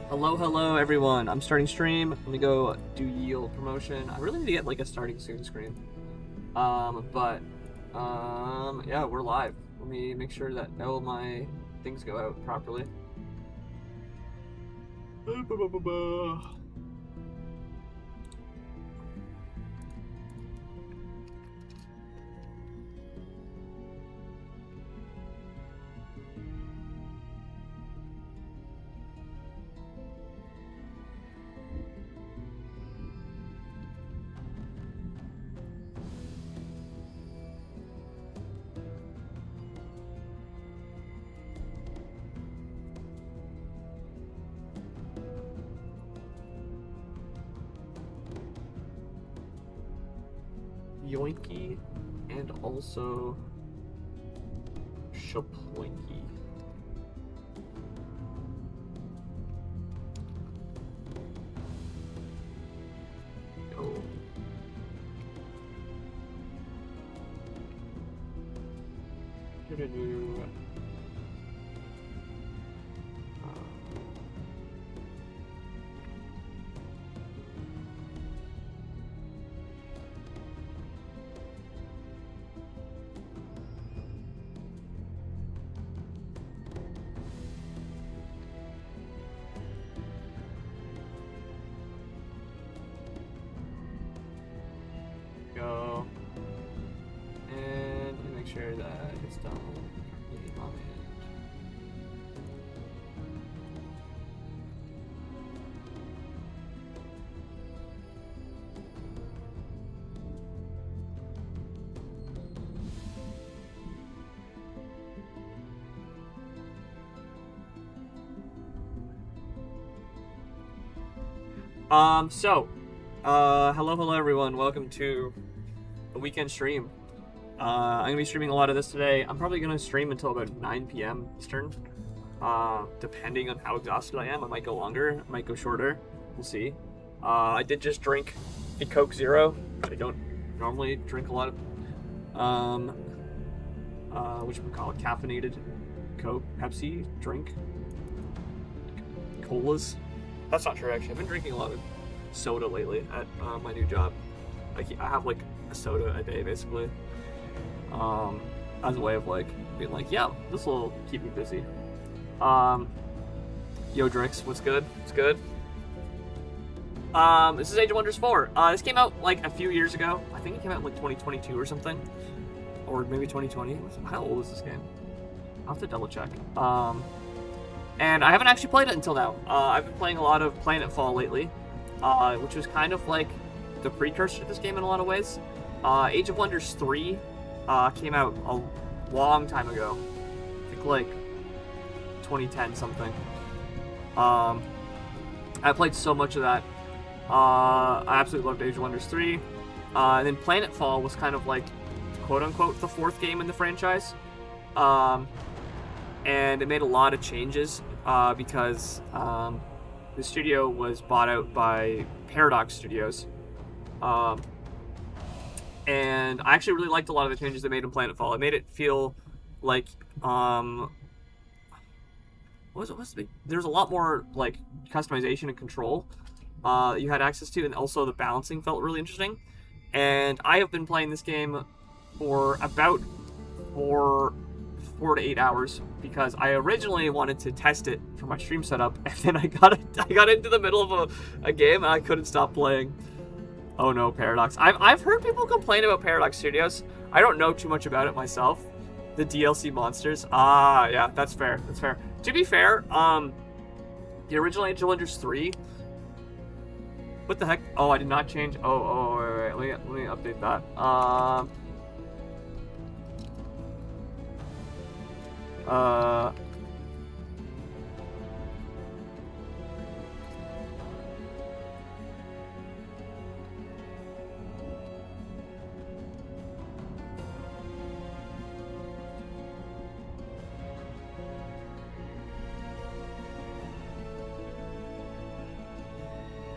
Hello everyone. I'm starting stream. Let me go do yield promotion. I really need to get like a starting soon screen. Yeah, we're live. Let me make sure that all my things go out properly. Yoinky and also Shaplinky. Oh. Go. And make sure that it's done. On it. Hello everyone. Welcome to the weekend stream. I'm gonna be streaming a lot of this today. I'm probably gonna stream until about 9 p.m. Eastern. Depending on how exhausted I am, I might go longer, I might go shorter. We'll see. I did just drink a Coke Zero, which I don't normally drink a lot of. Which we call it, caffeinated Coke, Pepsi drink, colas. That's not true actually. I've been drinking a lot of soda lately at my new job. I have like a soda a day basically, as a way of like being like, yeah, this will keep me busy. Yo Drix, what's good? What's good? This is Age of Wonders 4. This came out like a few years ago. I think it came out in like 2022 or something, or maybe 2020. How old is this game? I'll have to double check. And I haven't actually played it until now. I've been playing a lot of Planetfall lately, which was kind of like the precursor to this game in a lot of ways. Age of Wonders 3 came out a long time ago. I think like 2010 something. I played so much of that. I absolutely loved Age of Wonders 3. And then Planetfall was kind of like, quote-unquote, the fourth game in the franchise. And it made a lot of changes because the studio was bought out by Paradox Studios. And I actually really liked a lot of the changes they made in Planetfall. It made it feel like there's a lot more like customization and control you had access to, and also the balancing felt really interesting. And I have been playing this game for about 4 to 8 hours because I originally wanted to test it for my stream setup, and then I got into the middle of a game and I couldn't stop playing. Oh no, Paradox. I've heard people complain about Paradox Studios. I don't know too much about it myself. The DLC monsters. Yeah, that's fair. That's fair. To be fair, the original Age of Wonders 3. What the heck? Oh, I did not change. Wait. Let me update that.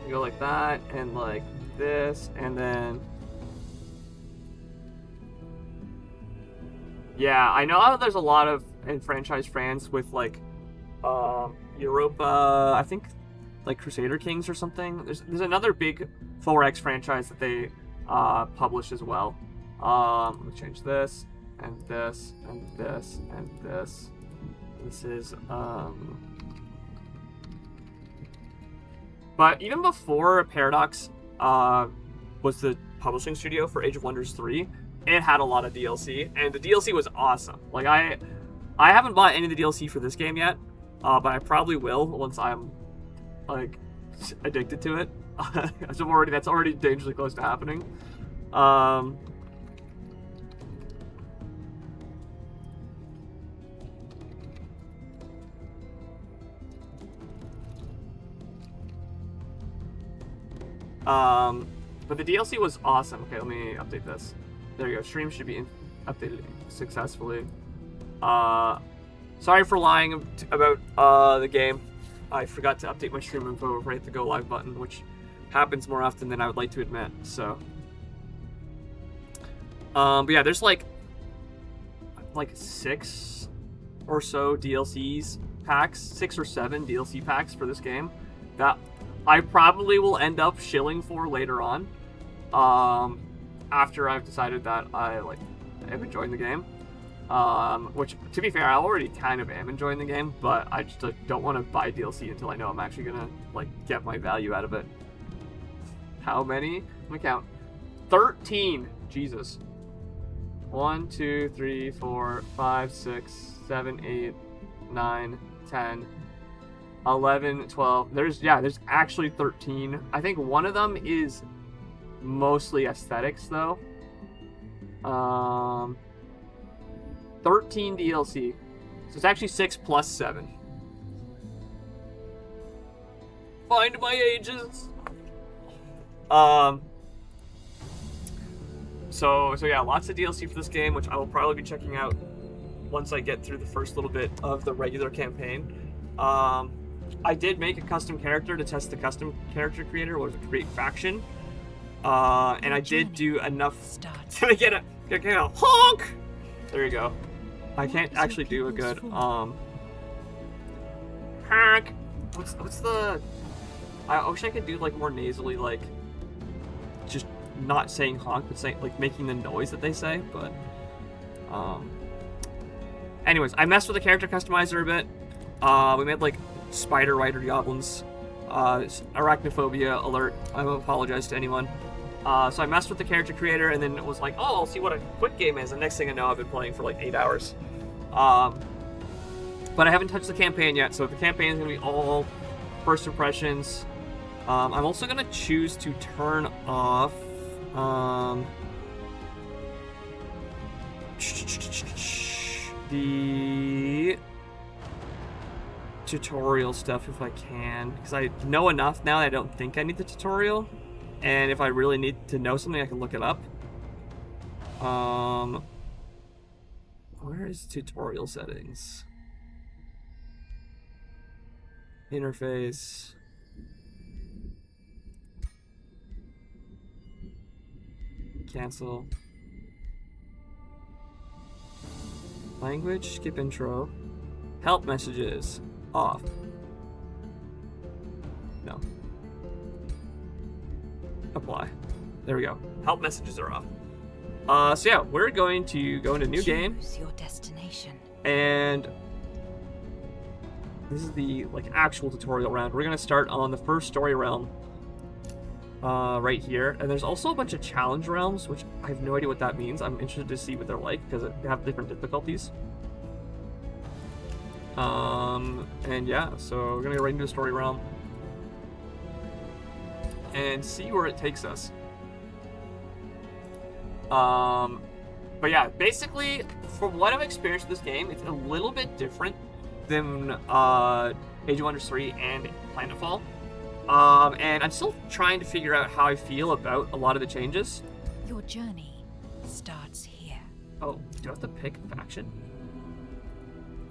You go like that, and like this, and then... Yeah, I know there's a lot of enfranchised fans with like Europa. I think like Crusader Kings or something. There's another big 4X franchise that they publish as well. Let me change this and this and this and this. This is But even before Paradox was the publishing studio for Age of Wonders 3, it had a lot of DLC, and the DLC was awesome. Like I haven't bought any of the DLC for this game yet, but I probably will once I'm like addicted to it. That's already dangerously close to happening. But the DLC was awesome. Okay, let me update this. There you go. Stream should be updated successfully. Sorry for lying about the game. I forgot to update my stream info before I hit the go live button, which happens more often than I would like to admit. So, but yeah, there's like 6 or so DLCs packs, 6 or 7 DLC packs for this game that I probably will end up shilling for later on, after I've decided that I am enjoying the game. Which, to be fair, I already kind of am enjoying the game, but I just don't want to buy DLC until I know I'm actually gonna get my value out of it. How many? Let me count. 13. Jesus. 1, 2, 3, 4, 5, 6, 7, 8, 9, 10. 11, 12. There's actually 13. I think one of them is mostly aesthetics though. 13 DLC. So it's actually 6 plus 7. Find my ages. So yeah, lots of DLC for this game, which I will probably be checking out once I get through the first little bit of the regular campaign. I did make a custom character to test the custom character creator, or to create faction. And I did do enough to get a honk. There you go. I can't actually do a good honk. What's the? I wish I could do more nasally, just not saying honk, but saying making the noise that they say. But anyways, I messed with the character customizer a bit. We made spider rider goblins. Arachnophobia alert. I apologize to anyone. So I messed with the character creator, and then it was I'll see what a quick game is. And next thing I know, I've been playing for 8 hours. But I haven't touched the campaign yet, so the campaign is going to be all first impressions. I'm also going to choose to turn off the tutorial stuff if I can, because I know enough now that I don't think I need the tutorial, and if I really need to know something I can look it up. Where is tutorial settings? Interface. Cancel. Language, skip intro. Help messages, off. No. Apply. There we go. Help messages are off. So yeah, we're going to go into new game. Choose your destination. And this is the actual tutorial round. We're gonna start on the first story realm. Right here. And there's also a bunch of challenge realms, which I have no idea what that means. I'm interested to see what they're like, because they have different difficulties. And yeah, so we're gonna go right into the story realm and see where it takes us. But yeah, basically, from what I've experienced with this game, it's a little bit different than Age of Wonders 3 and Planetfall. And I'm still trying to figure out how I feel about a lot of the changes. Your journey starts here. Oh, do I have to pick faction?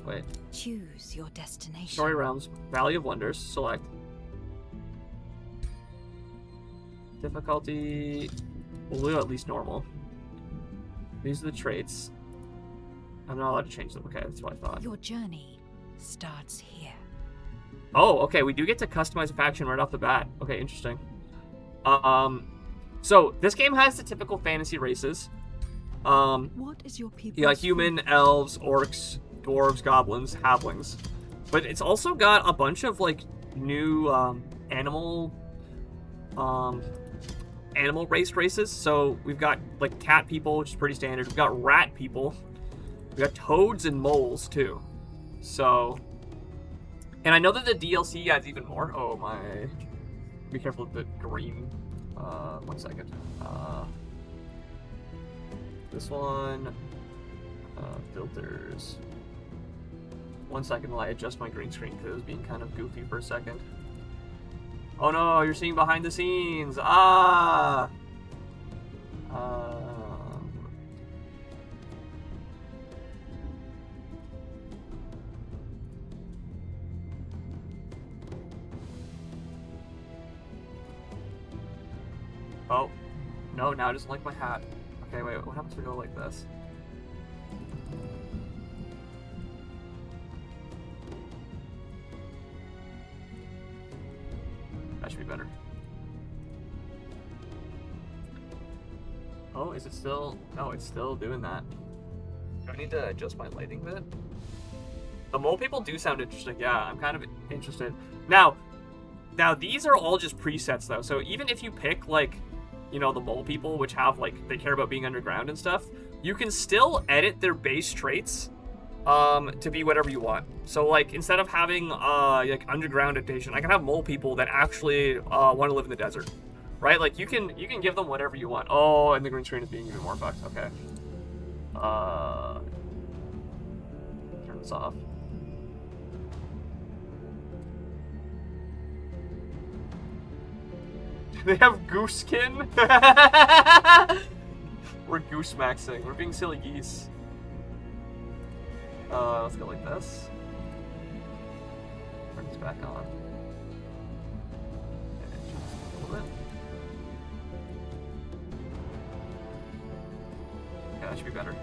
Wait. Choose your destination. Story realms, Valley of Wonders, select. Difficulty, we'll do at least normal. These are the traits. I'm not allowed to change them. Okay, that's what I thought. Your journey starts here. Oh, okay, we do get to customize a faction right off the bat. Okay, interesting. So this game has the typical fantasy races. What is your people? Yeah, human, elves, orcs, dwarves, goblins, halflings. But it's also got a bunch of like new animal race races. So we've got like cat people, which is pretty standard. We've got rat people. We've got toads and moles too. So, and I know that the DLC adds even more. Oh my! Be careful with the green. 1 second. This one. Filters. 1 second while I adjust my green screen because it was being kind of goofy for a second. Oh no, you're seeing behind the scenes. Ah! Oh. No, now I just like my hat. Okay, wait, what happens if we go like this? That should be better. Oh, is it still? No, it's still doing that. Do I need to adjust my lighting bit? The mole people do sound interesting. Yeah, I'm kind of interested. Now these are all just presets though. So even if you pick like, you know, the mole people, which have like, they care about being underground and stuff, you can still edit their base traits to be whatever you want. So like, instead of having like underground adaptation, I can have mole people that actually want to live in the desert, right? Like you can give them whatever you want. Oh, and the green screen is being even more fucked. Okay. Turn this off. They have goose skin? We're goose maxing. We're being silly geese. Let's go like this. Turn this back on. And just a little bit. Yeah, that should be better.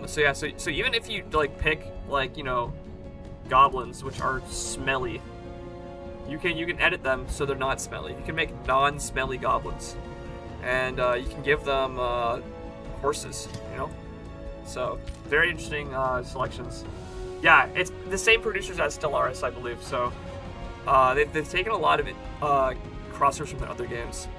So yeah, so even if you like pick like, you know, goblins, which are smelly, you can edit them so they're not smelly. You can make non-smelly goblins, and you can give them horses. You know, so very interesting selections. Yeah, it's the same producers as Stellaris, I believe. So they've taken a lot of it crossovers from the other games.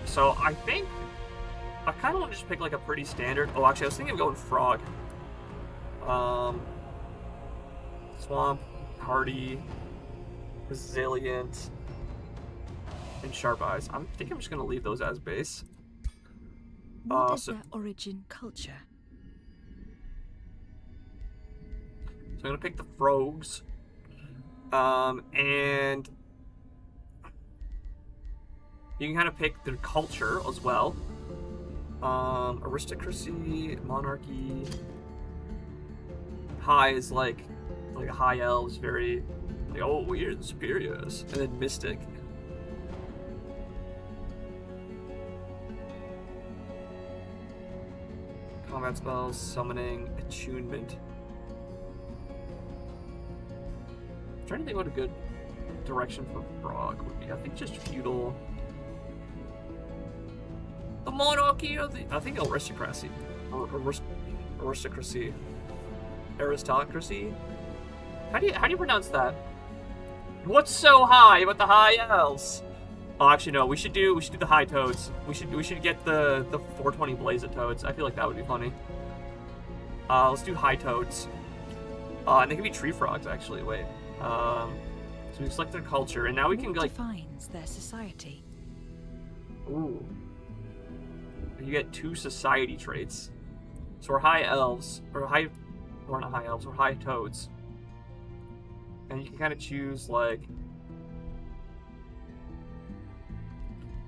So I think I kind of want to just pick like a pretty standard. Oh, actually, I was thinking of going frog. Swamp, hardy, resilient, and sharp eyes. I think I'm just gonna leave those as base. What is their origin culture? So I'm gonna pick the frogs, and you can kind of pick their culture as well. Aristocracy, monarchy. High is like high elves, very like, oh, we're the superiors, and then mystic. Combat spells, summoning, attunement. I'm trying to think what a good direction for frog would be. I think just feudal. The monarchy of the, I think aristocracy, aristocracy. Aristocracy? How do you pronounce that? What's so high about the high elves? Oh, actually no. We should do the high toads. We should get the 420 blaze of toads. I feel like that would be funny. Let's do high toads. And they can be tree frogs actually. Wait. So we select their culture, and now we can What like. defines their society? Ooh. You get 2 society traits. So we're high elves, or high. We're not high elves, we're high toads. And you can kind of choose like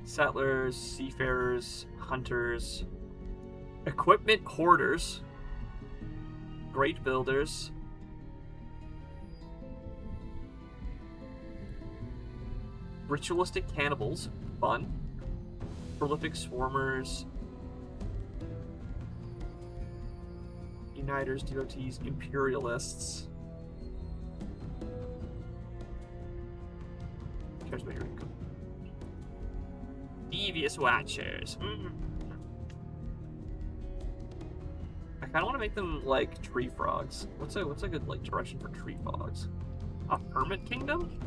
settlers, seafarers, hunters, equipment hoarders, great builders, ritualistic cannibals, fun, prolific swarmers, Uniters, devotees, imperialists. Devious Watchers. I kind of want to make them like tree frogs. What's a good like direction for tree frogs? A hermit kingdom?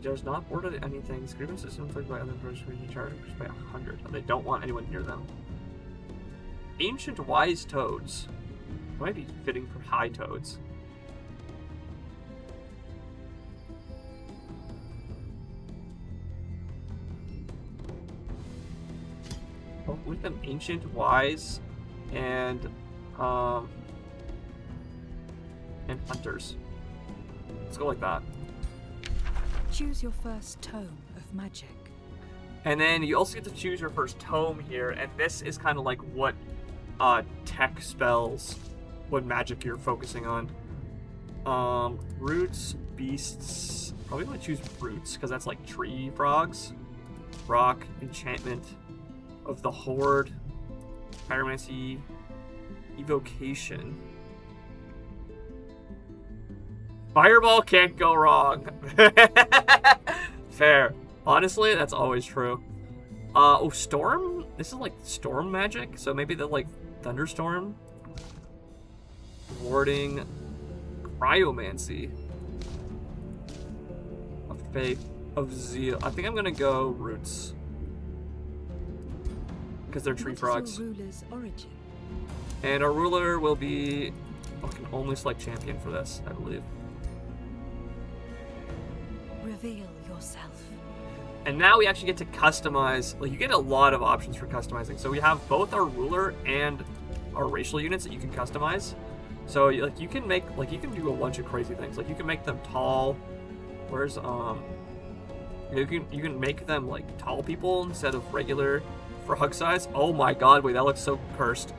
There's not ordered anything. Grievances inflicted by other persons will be charged by 100, and they don't want anyone near them. Ancient wise toads. It might be fitting for high toads. Oh, with them ancient wise and hunters. Let's go like that. Choose your first tome of magic. And then you also get to choose your first tome here, and this is kind of like what tech spells, what magic you're focusing on. Roots, beasts. Probably want to choose roots because that's like tree frogs. Rock, enchantment of the horde, pyromancy, evocation. Fireball can't go wrong. Fair. Honestly, that's always true. Oh, storm? This is like storm magic, so maybe the like thunderstorm. Warding, cryomancy, of faith, of zeal. I think I'm gonna go roots because they're tree frogs. What is your ruler's origin? And our ruler will be. I can only select champion for this, I believe. Reveal yourself. And now we actually get to customize. Like, you get a lot of options for customizing. So we have both our ruler and our racial units that you can customize. So like you can make you can do a bunch of crazy things. Like you can make them tall. Where's you can make them like tall people instead of regular frog size. Oh my god, wait, that looks so cursed.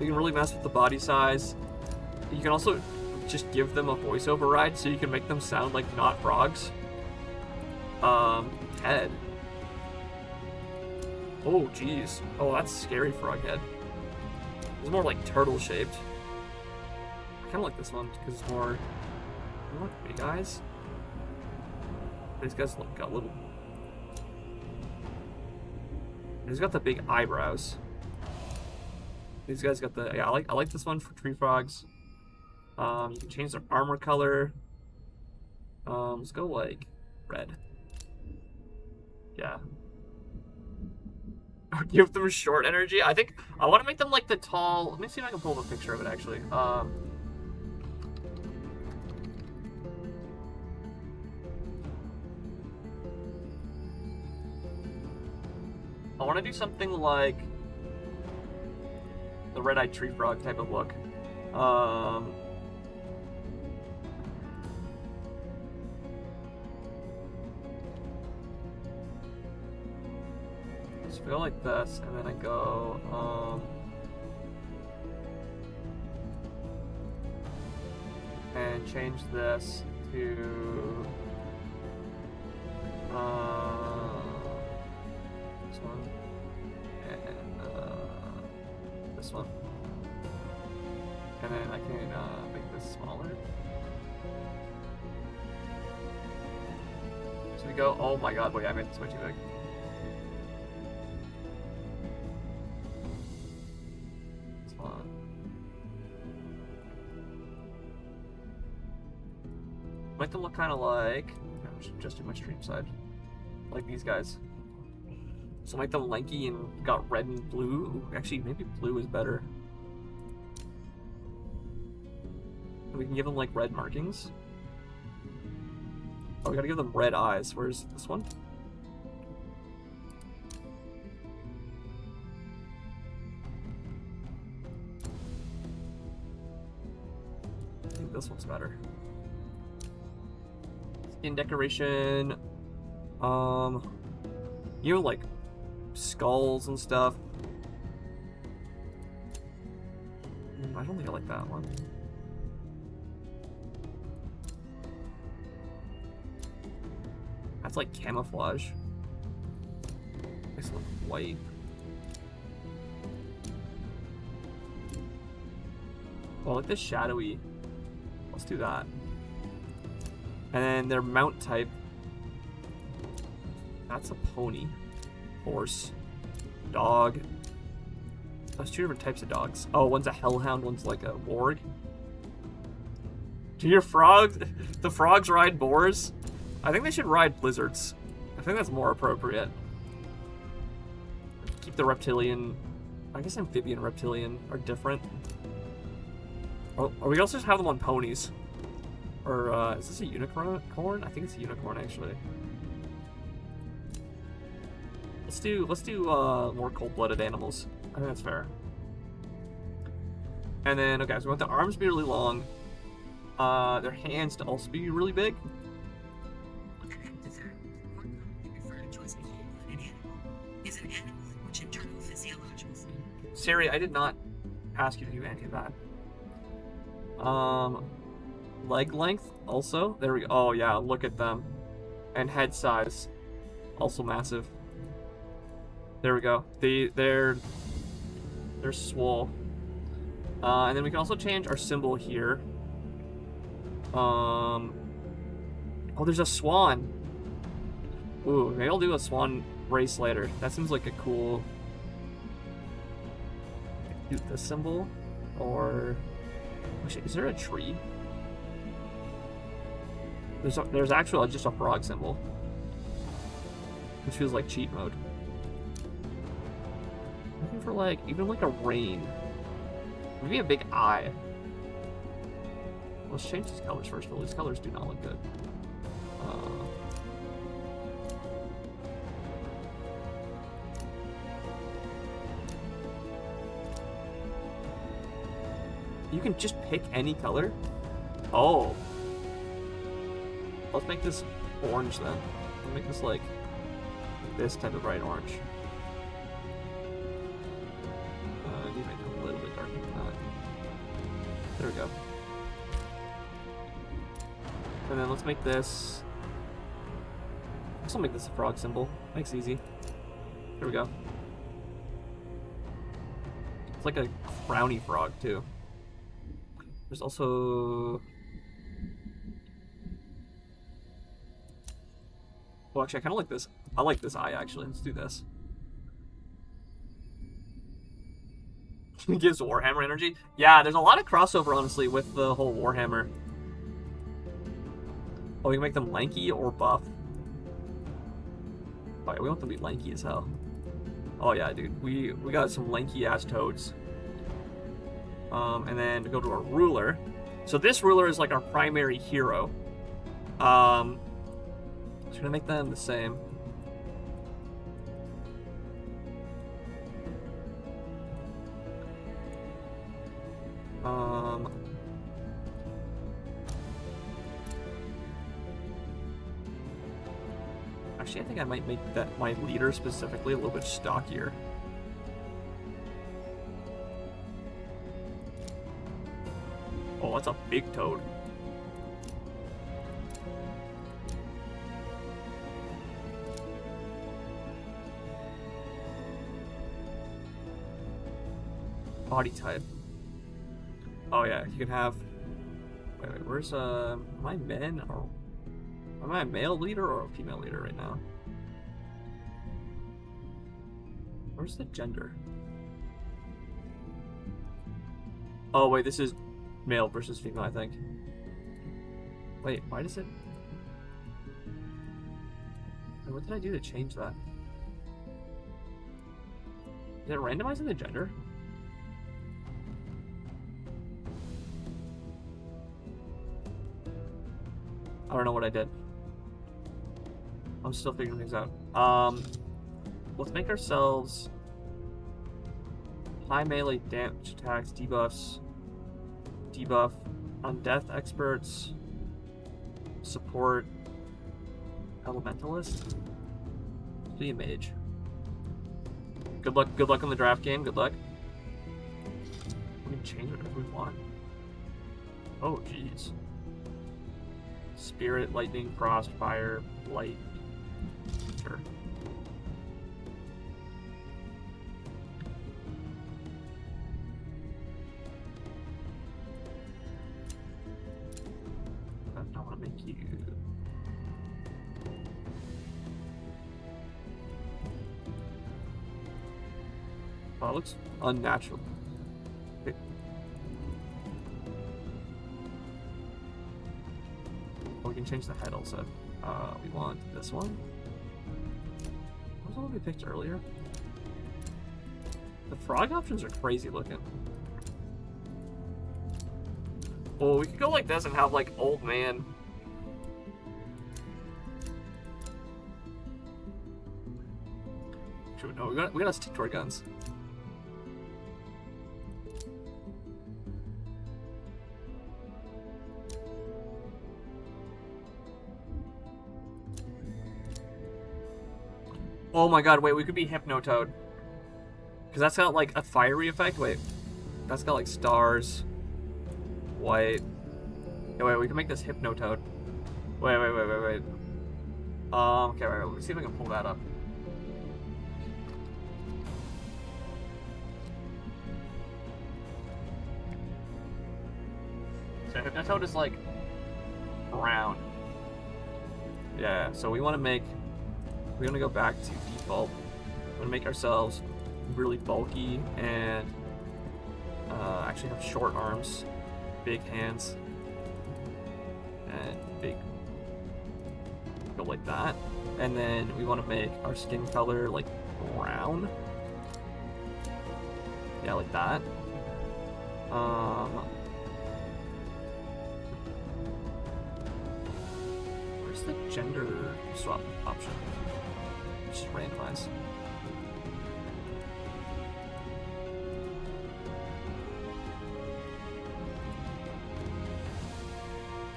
You can really mess with the body size. You can also just give them a voice override so you can make them sound like not frogs. Head. Oh, jeez. Oh, that's scary frog head. It's more like turtle shaped. I kind of like this one because it's more. You want big eyes? These guys got little. He's got the big eyebrows. These guys got the. Yeah, I like this one for tree frogs. You can change their armor color. Let's go like red. Yeah. Give them short energy. I think I want to make them like the tall. Let me see if I can pull up a picture of it actually. I want to do something like the red-eyed tree frog type of look. Just go like this, and then I go, and change this to, this one, and, this one. And then I can, make this smaller. So we go, oh my god, wait, I made this way too big. Make them look kind of like, I should just do my stream side, like these guys. So make them lanky and got red and blue. Ooh, actually, maybe blue is better. And we can give them like red markings. Oh, we gotta give them red eyes. Where's this one? I think this one's better. Skin decoration, you know, like skulls and stuff. I don't think I like that one. it's like camouflage. Makes it look white. Well, like this shadowy. Let's do that. And then their mount type. That's a pony. Horse. Dog. There's two different types of dogs. Oh, one's a hellhound, one's like a warg. Do your frogs... The frogs ride boars? I think they should ride lizards. I think that's more appropriate. Keep the reptilian... I guess amphibian and reptilian are different. Oh, or we also just have them on ponies. Or, is this a unicorn? I think it's a unicorn, actually. Let's do more cold-blooded animals. I think that's fair. And then, okay, so we want the arms to be really long. Their hands to also be really big. Siri, I did not ask you to do any of that. Leg length also. There we go. Oh yeah, look at them. And head size, also massive. There we go. They're swole. And then we can also change our symbol here. Oh, there's a swan. Ooh, maybe I'll do a swan race later. That seems like a cool... Do this symbol, or... Actually, is there a tree? There's actually just a frog symbol. Which feels like cheat mode. Looking for like, even like a rain. Maybe a big eye. Let's change these colors first, but these colors do not look good. You can just pick any color? Oh. Let's make this orange then. Let's make this like this type of bright orange. I need to make it a little bit darker than that. There we go. And then let's make this... I'll make this a frog symbol. Makes it easy. There we go. It's like a frowny frog too. There's also... Well, actually, I kind of like this. I like this eye, actually. Let's do this. It gives Warhammer energy. Yeah, there's a lot of crossover, honestly, with the whole Warhammer. Oh, we can make them lanky or buff. Oh, yeah, we want them to be lanky as hell. Oh, yeah, dude. We got some lanky-ass toads. And then to go to our ruler. So this ruler is like our primary hero. So we're gonna make them the same. Actually, I think I might make that my leader specifically a little bit stockier. Oh, that's a big toad. Body type. Oh yeah, you can have... Wait, where's, am I men or... Am I a male leader or a female leader right now? Where's the gender? Oh wait, this is male versus female, I think. Wait, why does it... What did I do to change that? Is it randomizing the gender? I don't know what I did. I'm still figuring things out. Let's make ourselves high melee damage attacks, debuffs, debuff on death experts, support, elementalist. Be a mage. Good luck on the draft game. Good luck. We can change it if we want. Oh jeez. Spirit, lightning, frost, fire, light. her. I want to make you. Oh, it looks unnatural. Okay. Oh, we can change the head also. We want this one. What was the one we picked earlier? The frog options are crazy looking. Oh, we could go like this and have like old man. No, we gotta stick to our guns. Oh my god, wait, we could be Hypnotoad. Because that's got like a fiery effect. Wait, that's got like stars. White. Yeah, wait, we can make this Hypnotoad. Wait. Okay, wait, let's see if I can pull that up. So Hypnotoad is like brown. Yeah, so we want to make. We're gonna go back to default. We're gonna make ourselves really bulky and actually have short arms, big hands, and big. Go like that. And then we want to make our skin color like brown. Yeah, like that. Where's the gender swap option? Just randomize.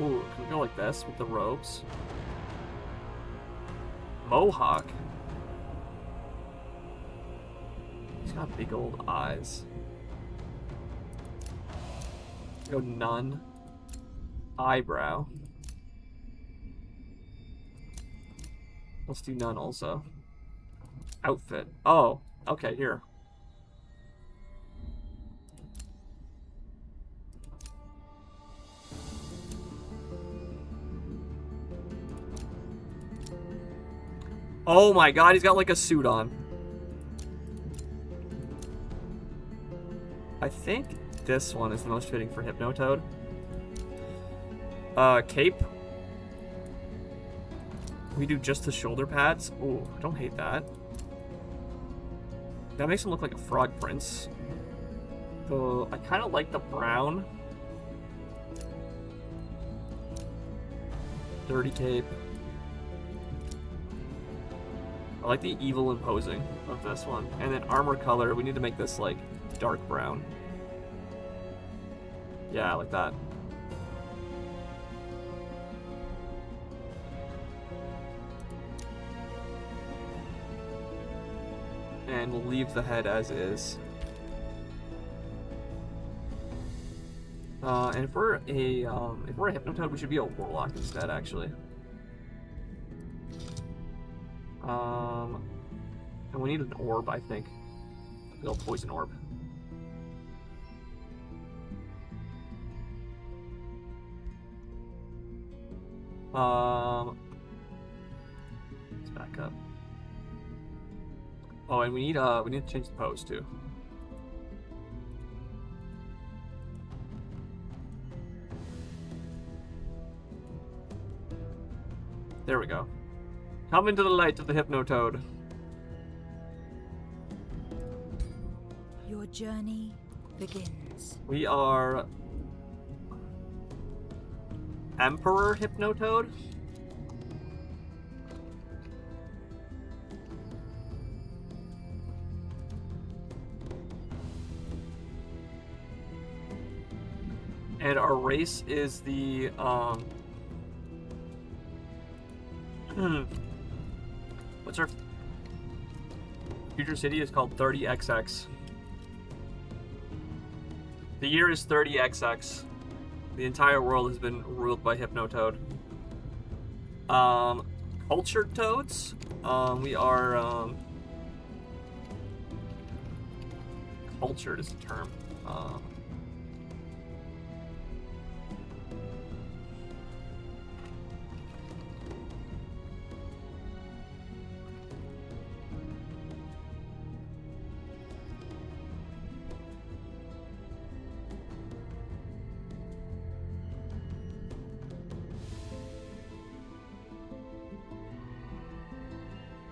Ooh, can we go like this with the robes? Mohawk. He's got big old eyes. Go none. Eyebrow. Let's do none also. Outfit. Oh, okay, here. Oh my god, he's got like a suit on. I think this one is the most fitting for Hypnotoad. Cape. We do just the shoulder pads. Ooh, I don't hate that. That makes him look like a frog prince. Though I kind of like the brown. Dirty cape. I like the evil imposing of this one. And then armor color, we need to make this like dark brown. Yeah, like that. And we'll leave the head as is. And if we're a Hypnotoad, we should be a Warlock instead, actually. And we need an orb, I think. A little poison orb. Let's back up. Oh, and we need to change the pose too. There we go. Come into the light of the Hypnotoad. Your journey begins. We are Emperor Hypnotoad. And our race is the what's our future city is called 30XX. The year is 30XX. The entire world has been ruled by Hypnotoad. Cultured toads. We are cultured is the term.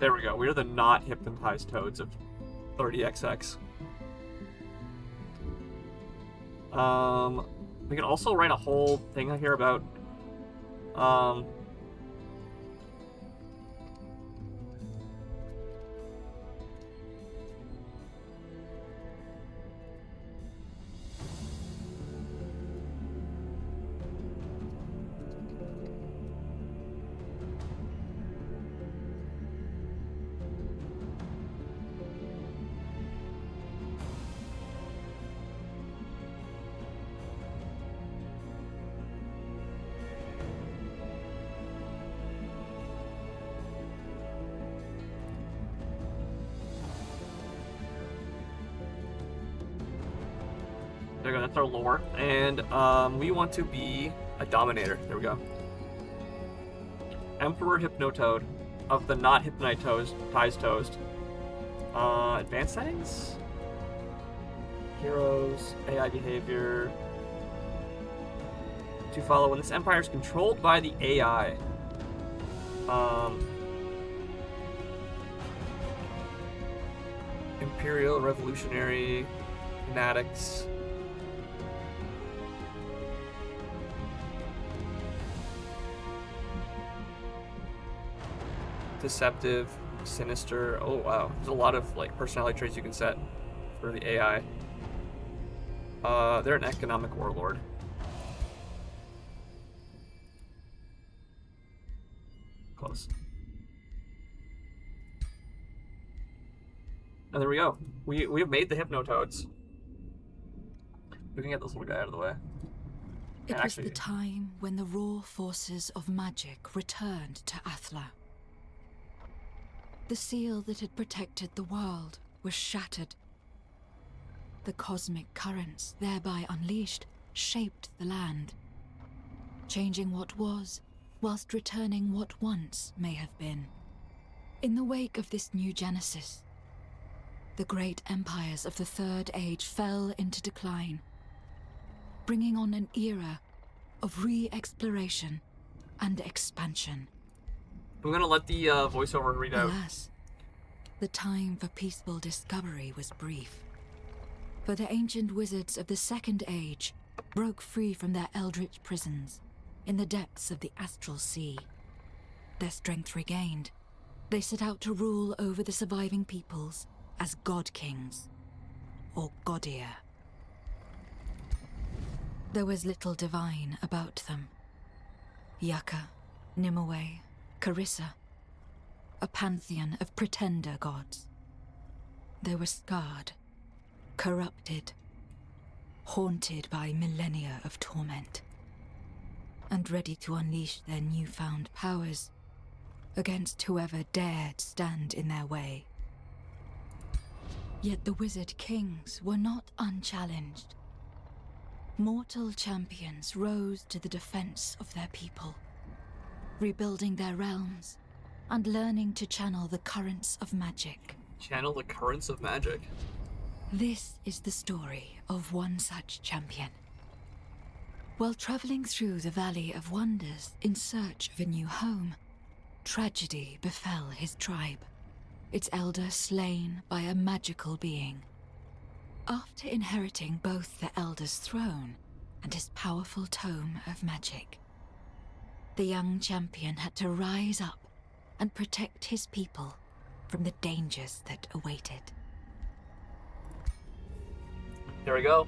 There we go. We're the not hypnotized toads of 30XX. We can also write a whole thing here about there we go, that's our lore. And we want to be a dominator. There we go. Emperor Hypnotoad of the not hypnotized toast. Advanced settings? Heroes, AI behavior. To follow when this empire is controlled by the AI. Imperial, revolutionary, fanatics. Deceptive, sinister. Oh wow, there's a lot of like personality traits you can set for the AI. They're an economic warlord. Close. And there we go. We have made the Hypnotoads. We can get this little guy out of the way. It was the time when the raw forces of magic returned to Athla. The seal that had protected the world was shattered. The cosmic currents, thereby unleashed, shaped the land, changing what was, whilst returning what once may have been. In the wake of this new genesis, the great empires of the Third Age fell into decline, bringing on an era of re-exploration and expansion. I'm gonna let the voiceover read out. Alas, the time for peaceful discovery was brief. For the ancient wizards of the Second Age broke free from their eldritch prisons in the depths of the Astral Sea. Their strength regained, they set out to rule over the surviving peoples as God Kings, or Godir. There was little divine about them. Yaka, Nimue, Carissa, a pantheon of pretender gods. They were scarred, corrupted, haunted by millennia of torment, and ready to unleash their newfound powers against whoever dared stand in their way. Yet the Wizard Kings were not unchallenged. Mortal champions rose to the defense of their people, rebuilding their realms and learning to channel the currents of magic. Channel the currents of magic. This is the story of one such champion. While traveling through the Valley of Wonders in search of a new home, tragedy befell his tribe, its elder slain by a magical being. After inheriting both the elder's throne and his powerful tome of magic, the young champion had to rise up and protect his people from the dangers that awaited. There we go.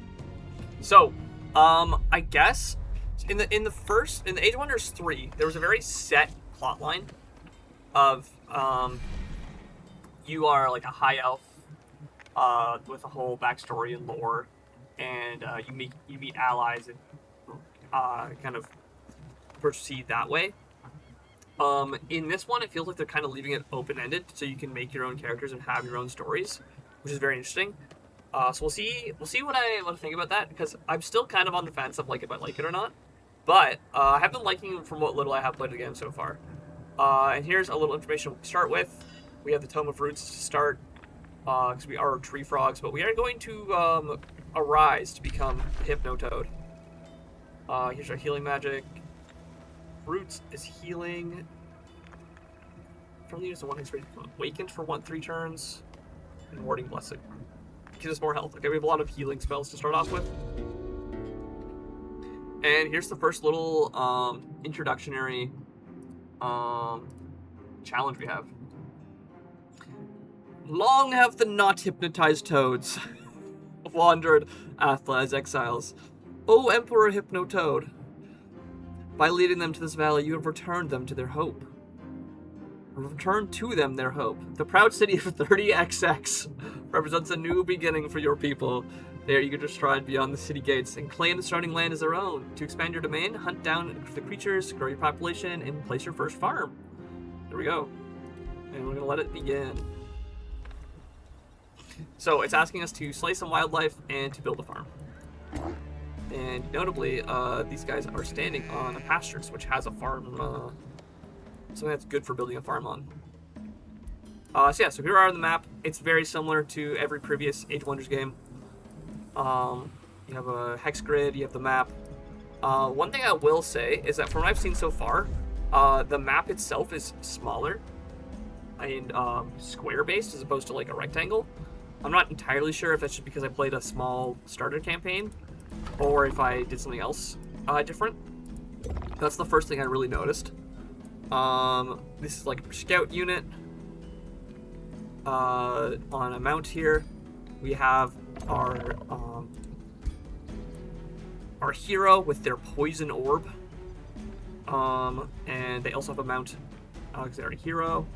So, I guess in the Age of Wonders 3, there was a very set plotline of you are like a high elf with a whole backstory and lore, and you meet allies and kind of proceed that way. In this one, it feels like they're kind of leaving it open-ended, so you can make your own characters and have your own stories, which is very interesting. So we'll see what I think about that, because I'm still kind of on the fence of like if I like it or not. But I have been liking it from what little I have played the game so far. And here's a little information we start with. We have the Tome of Roots to start, because we are tree frogs, but we are going to arise to become Hypnotoad. Here's our healing magic. Roots is healing. Friendly units, the one who's ready to become awakened for 1-3 turns. And Warding Blessing. Gives us more health. Okay, we have a lot of healing spells to start off with. And here's the first little introductionary challenge we have. Long have the not hypnotized toads wandered Athla as exiles. O Emperor Hypnotoad, by leading them to this valley, you have returned them to their hope. Returned to them their hope. The proud city of 30XX represents a new beginning for your people. They are eager to stride beyond the city gates and claim the starting land as their own. To expand your domain, hunt down the creatures, grow your population, and place your first farm. There we go. And we're going to let it begin. So it's asking us to slay some wildlife and to build a farm. And notably, these guys are standing on a pastures, which has a farm, something that's good for building a farm on. So here we are on the map. It's very similar to every previous Age of Wonders game. You have a hex grid, you have the map. One thing I will say is that from what I've seen so far, the map itself is smaller and square-based as opposed to like a rectangle. I'm not entirely sure if that's just because I played a small starter campaign or if I did something else different. That's the first thing I really noticed. This is like a scout unit. On a mount here, we have our hero with their poison orb. And they also have a mount because they're a hero.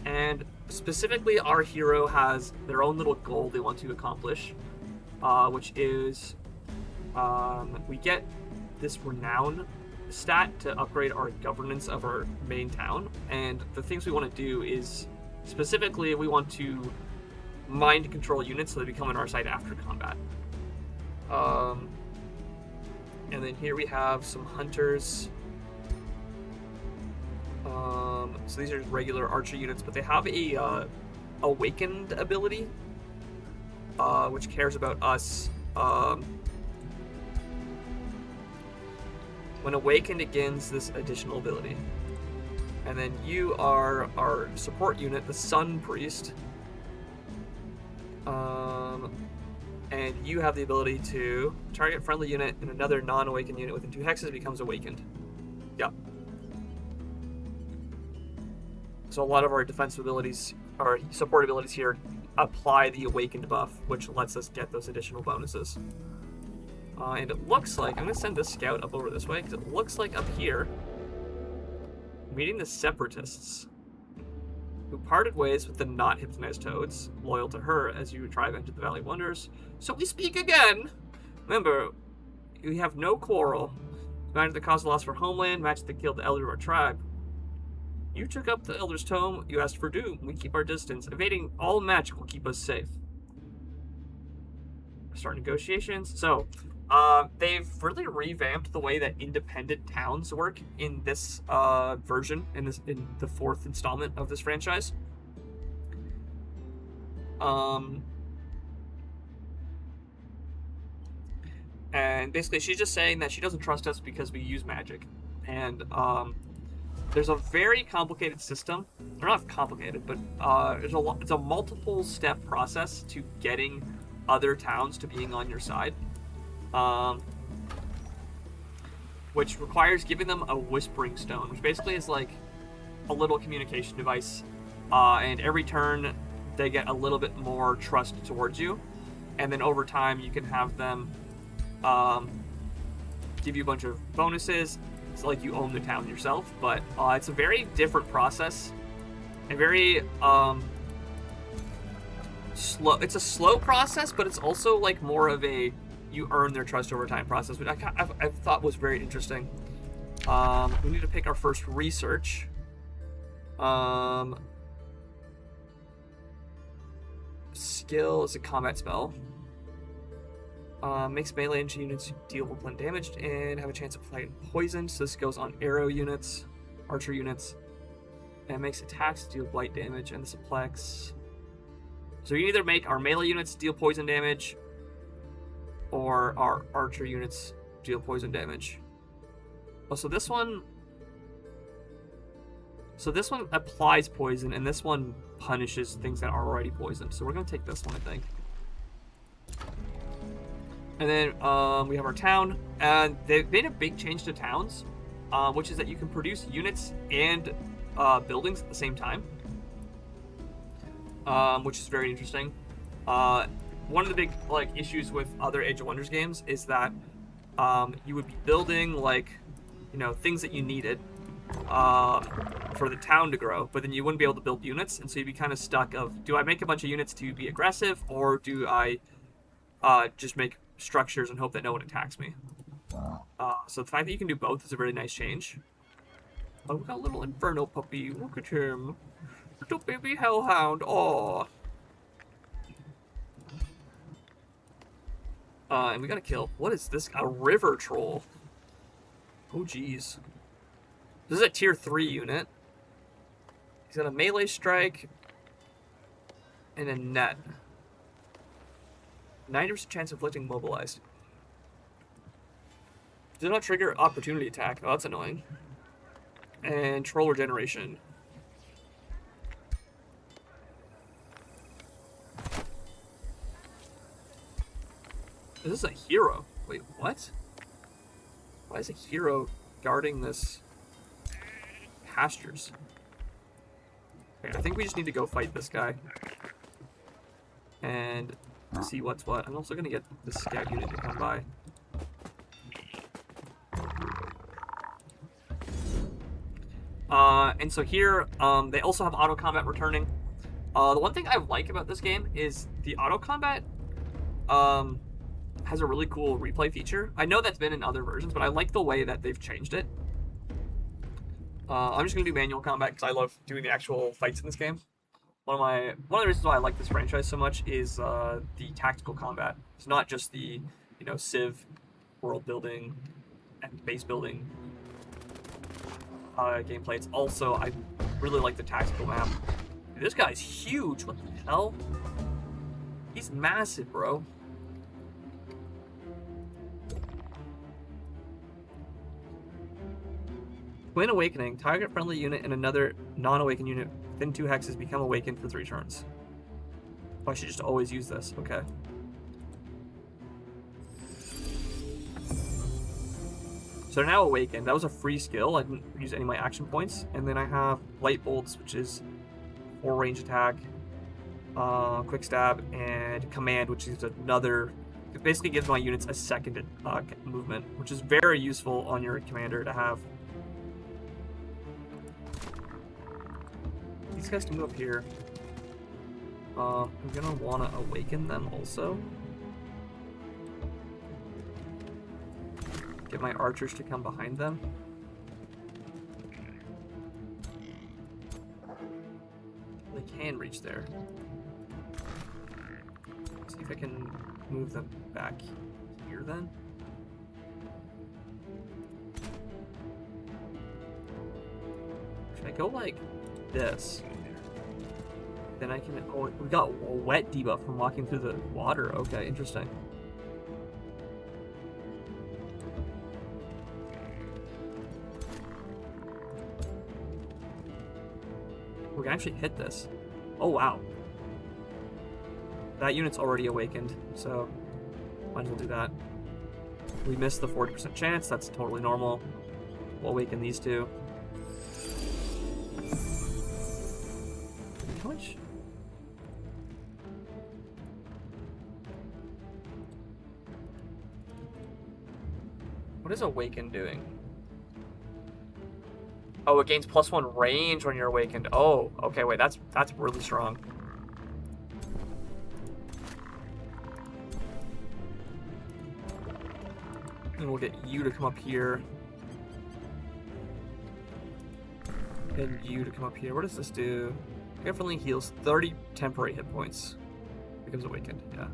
And specifically, our hero has their own little goal they want to accomplish, which is we get this renown stat to upgrade our governance of our main town. And the things we want to do is, specifically, we want to mind control units so they become on our side after combat. And then here we have some hunters. So these are just regular archer units, but they have a awakened ability, which cares about us. When awakened, it gains this additional ability. And then you are our support unit, the Sun Priest. And you have the ability to target friendly unit and another non-awakened unit within 2 hexes becomes awakened. Yep. So a lot of our defensive abilities, our support abilities here, apply the awakened buff, which lets us get those additional bonuses. And it looks like, I'm going to send this scout up over this way, because it looks like up here, meeting the Separatists, who parted ways with the not hypnotized toads, loyal to her as you drive into the Valley of Wonders. So we speak again! Remember, we have no quarrel. United the cause of loss for homeland, matched that killed the elder of our tribe. You took up the Elder's Tome, you asked for doom, we keep our distance. Evading all magic will keep us safe. Start negotiations. So, they've really revamped the way that independent towns work in this version, in the 4th installment of this franchise. And basically she's just saying that she doesn't trust us because we use magic. And there's a very complicated system. They're not complicated, but it's a multiple step process to getting other towns to being on your side. Which requires giving them a Whispering Stone, which basically is like a little communication device. And every turn, they get a little bit more trust towards you. And then over time, you can have them give you a bunch of bonuses. It's like you own the town yourself, but it's a very different process. And very slow. It's a slow process, but it's also like more of a you earn their trust over time process, which I thought was very interesting. We need to pick our first research. Skill is a combat spell. Makes melee engine units deal blunt damage and have a chance of fighting poison. So this goes on arrow units, archer units, and makes attacks deal blight damage and the suplex. So you either make our melee units deal poison damage, or our archer units deal poison damage. Oh, so this one. So this one applies poison, and this one punishes things that are already poisoned. So we're gonna take this one, I think. And then we have our town, and they've made a big change to towns, which is that you can produce units and buildings at the same time, which is very interesting. One of the big issues with other Age of Wonders games is that you would be building things that you needed for the town to grow, but then you wouldn't be able to build units, and so you'd be kind of stuck of, do I make a bunch of units to be aggressive, or do I just make structures and hope that no one attacks me? So the fact that you can do both is a really nice change. Oh, we got a little Inferno puppy. Look at him. Little baby hellhound. Aww. And we gotta kill. What is this? A river troll. Oh, jeez. This is a tier 3 unit. He's got a melee strike and a net. 90% chance of inflicting mobilized. Does not trigger opportunity attack. Oh, that's annoying. And troll regeneration. This is a hero. Wait, what? Why is a hero guarding this pastures? Okay, I think we just need to go fight this guy and see what's what. I'm also gonna get the scout unit to come by. And so here, they also have auto combat returning. The one thing I like about this game is the auto combat has a really cool replay feature. I know that's been in other versions, but I like the way that they've changed it. I'm just gonna do manual combat because I love doing the actual fights in this game. One of the reasons why I like this franchise so much is the tactical combat. It's not just the Civ world building and base building gameplay. It's also, I really like the tactical map. Dude, this guy's huge. What the hell? He's massive, bro. Twin Awakening. Target friendly unit and another non-awakened unit within 2 hexes become awakened for 3 turns. Oh, I should just always use this. Okay. So they're now awakened. That was a free skill. I didn't use any of my action points. And then I have Light Bolts, which is 4 range attack, Quick Stab, and Command, which is another... It basically gives my units a second movement, which is very useful on your commander to have. These guys can move up here. I'm gonna wanna awaken them also. Get my archers to come behind them. They can reach there. See if I can move them back here then. Should I go like this? Then I can... Oh, we got a wet debuff from walking through the water. Okay, interesting. We can actually hit this. Oh, wow. That unit's already awakened, so might as well do that. We missed the 40% chance. That's totally normal. We'll awaken these two. How much? What is Awaken doing? Oh, it gains +1 range when you're awakened. Oh, okay, wait, that's really strong. And we'll get you to come up here. And you to come up here. What does this do? Definitely heals 30 temporary hit points. Becomes awakened, yeah.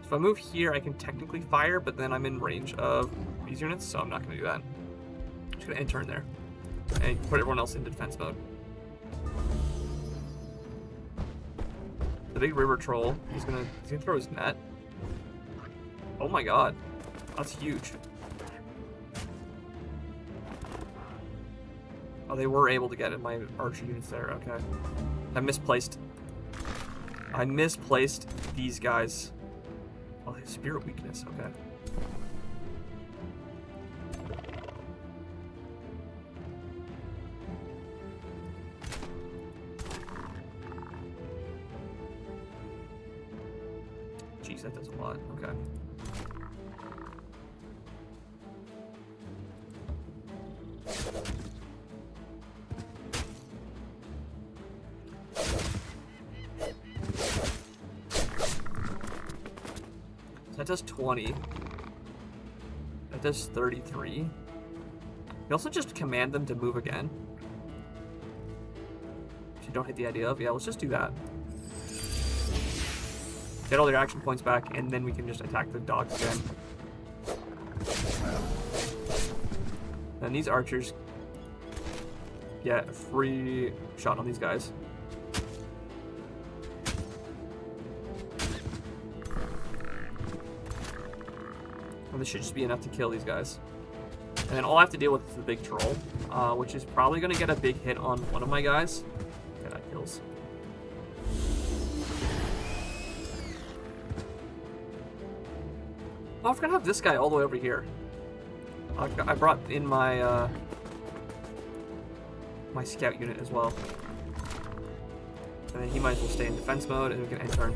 So if I move here, I can technically fire, but then I'm in range of these units, so I'm not going to do that. I'm just going to end turn there. And put everyone else into defense mode. The big river troll, he's gonna throw his net. Oh my god. That's huge. Oh, they were able to get in my archer units there, okay. I misplaced these guys. Oh, they have spirit weakness, okay. Jeez, that does a lot, okay. That does 20. That does 33. You also just command them to move again. If you don't hit the idea of, yeah, let's just do that. Get all their action points back, and then we can just attack the dogs again. And these archers get a free shot on these guys. And this should just be enough to kill these guys. And then all I have to deal with is the big troll, which is probably going to get a big hit on one of my guys. Okay, that kills. Oh, I forgot to have this guy all the way over here. I brought in my my scout unit as well. And then he might as well stay in defense mode, and we can end turn.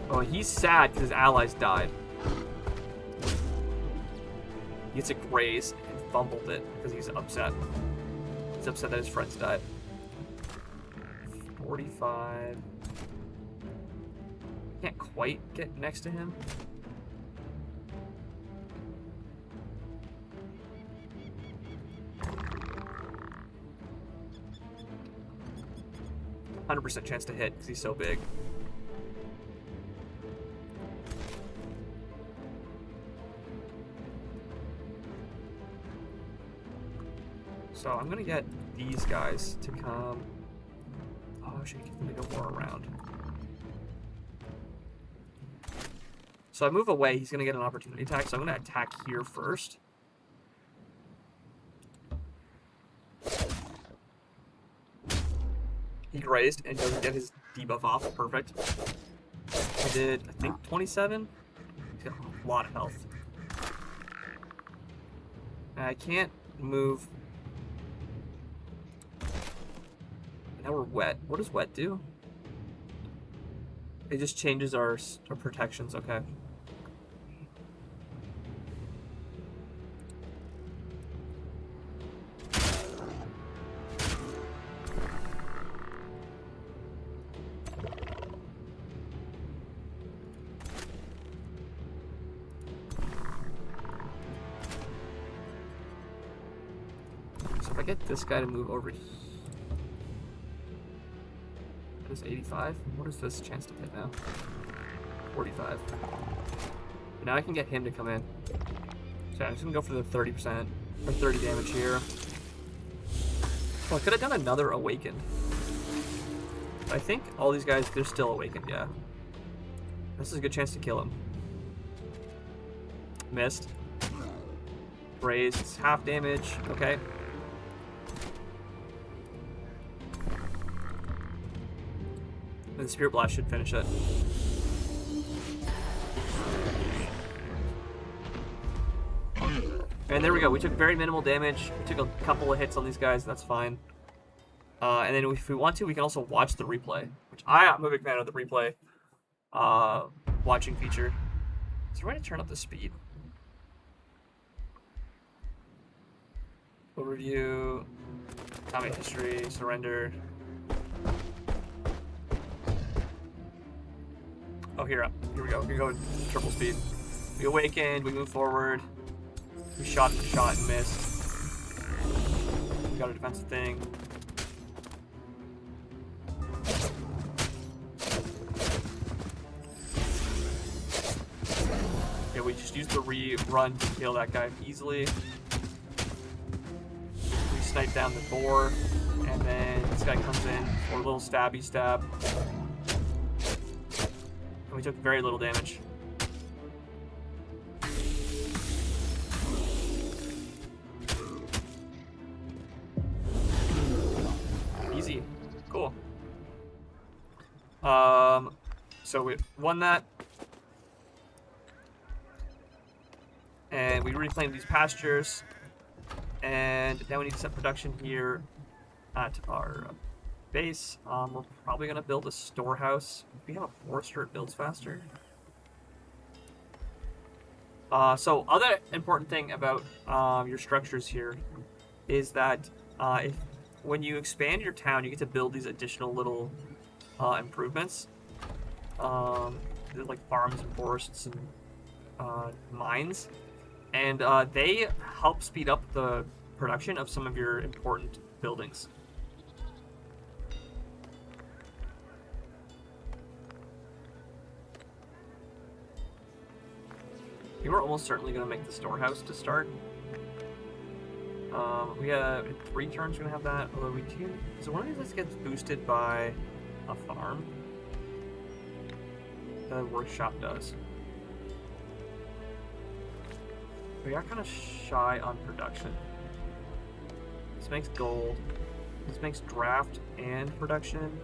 Oh, he's sad because his allies died. He gets a graze and fumbled it because he's upset. He's upset that his friends died. 45. Can't quite get next to him. %100% chance to hit because he's so big. So I'm gonna get these guys to come. Oh, I should keep them to go more around. So I move away, he's gonna get an opportunity attack, so I'm gonna attack here first. He grazed and doesn't get his debuff off. Perfect. I did, I think, 27? He's got a lot of health. And I can't move. Now we're wet. What does wet do? It just changes our protections, okay. So if I get this guy to move over here. That is 85. What is this chance to hit now? 45. But now I can get him to come in. So I'm just gonna go for the 30% or 30 damage here. Oh, I could have done another awakened. I think all these guys, they're still awakened, yeah. This is a good chance to kill him. Missed. Raised, it's half damage, okay. And the Spirit Blast should finish it. And there we go. We took very minimal damage. We took a couple of hits on these guys. That's fine. And then if we want to, we can also watch the replay. Which I'm a big fan of the replay watching feature. So we're going to turn up the speed. Overview. Combat history. Surrender. Oh, here we go. We go triple speed. We awakened, we move forward. We shot and missed. We got a defensive thing. Okay, we just used the rerun to kill that guy easily. We snipe down the boar, and then this guy comes in for a little stabby stab. And we took very little damage. Easy. Cool. So we won that. And we reclaimed these pastures. And now we need to set production here at our base. We're probably going to build a storehouse. If we have a forester, it builds faster. So other important thing about your structures here is that when you expand your town, you get to build these additional little improvements. Like farms and forests and mines. And they help speed up the production of some of your important buildings. We were almost certainly going to make the storehouse to start. We have in 3 turns we're going to have that, although we can... So one of these gets boosted by a farm. The workshop does. We are kind of shy on production. This makes gold. This makes draft and production.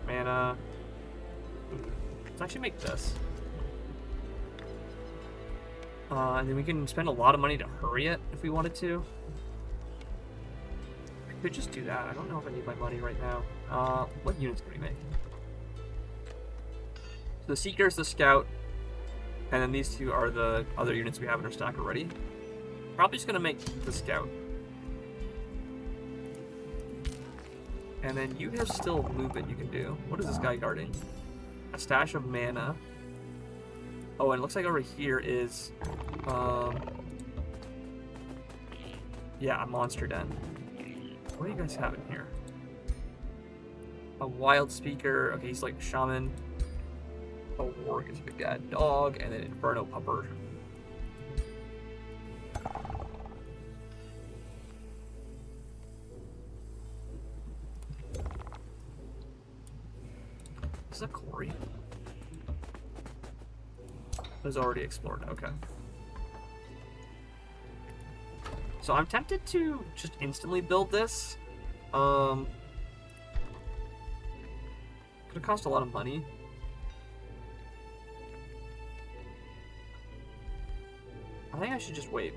Mana. Let's actually make this. And then we can spend a lot of money to hurry it if we wanted to. I could just do that. I don't know if I need my money right now. What units can we make? So the Seeker's the Scout. And then these 2 are the other units we have in our stack already. Probably just gonna make the Scout. And then you have still movement you can do. What is this guy guarding? A stash of mana. Oh, and it looks like over here is, yeah, a monster den. What do you guys have in here? A wild speaker. Okay, he's like a shaman. A warg is a big bad dog, and then Inferno Pupper. This is a quarry. It was already explored. Okay. So I'm tempted to just instantly build this. Could have cost a lot of money. I think I should just wait.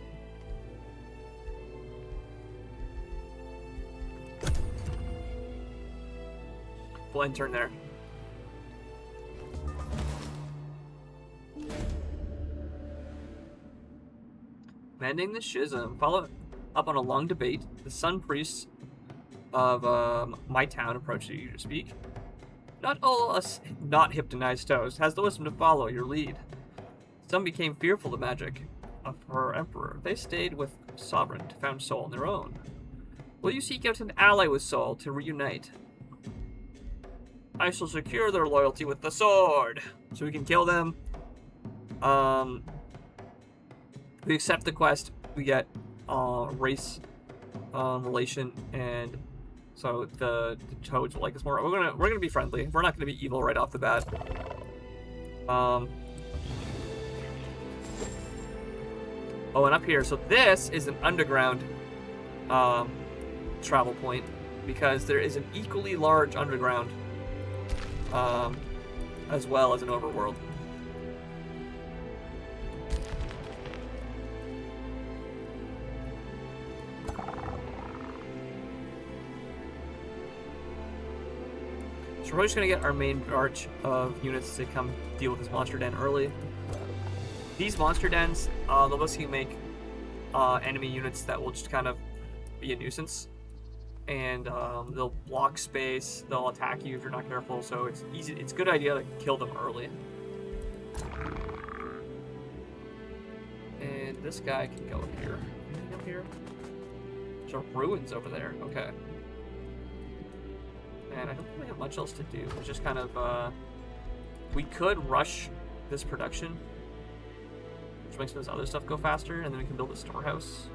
Full end turn there. Mending the Schism. Follow up on a long debate. The Sun Priests of my town approach you to speak. Not all us not hypnotized toes has the wisdom to follow your lead. Some became fearful of magic of her emperor. They stayed with Sovereign to found Soul on their own. Will you seek out an ally with Soul to reunite? I shall secure their loyalty with the sword. So we can kill them. We accept the quest. We get race relation, and so the toads will like us more. We're gonna be friendly. We're not gonna be evil right off the bat. Oh, and up here, so this is an underground travel point, because there is an equally large underground as well as an overworld. So we're just going to get our main arch of units to come deal with this monster den early. These monster dens, they'll basically make enemy units that will just kind of be a nuisance. and they'll block space, they'll attack you if you're not careful, so it's easy. It's a good idea to kill them early. And this guy can go up here. Anything up here? There's ruins over there. Okay. And I don't think we have much else to do. It's just kind of, we could rush this production, which makes this other stuff go faster, and then we can build a storehouse.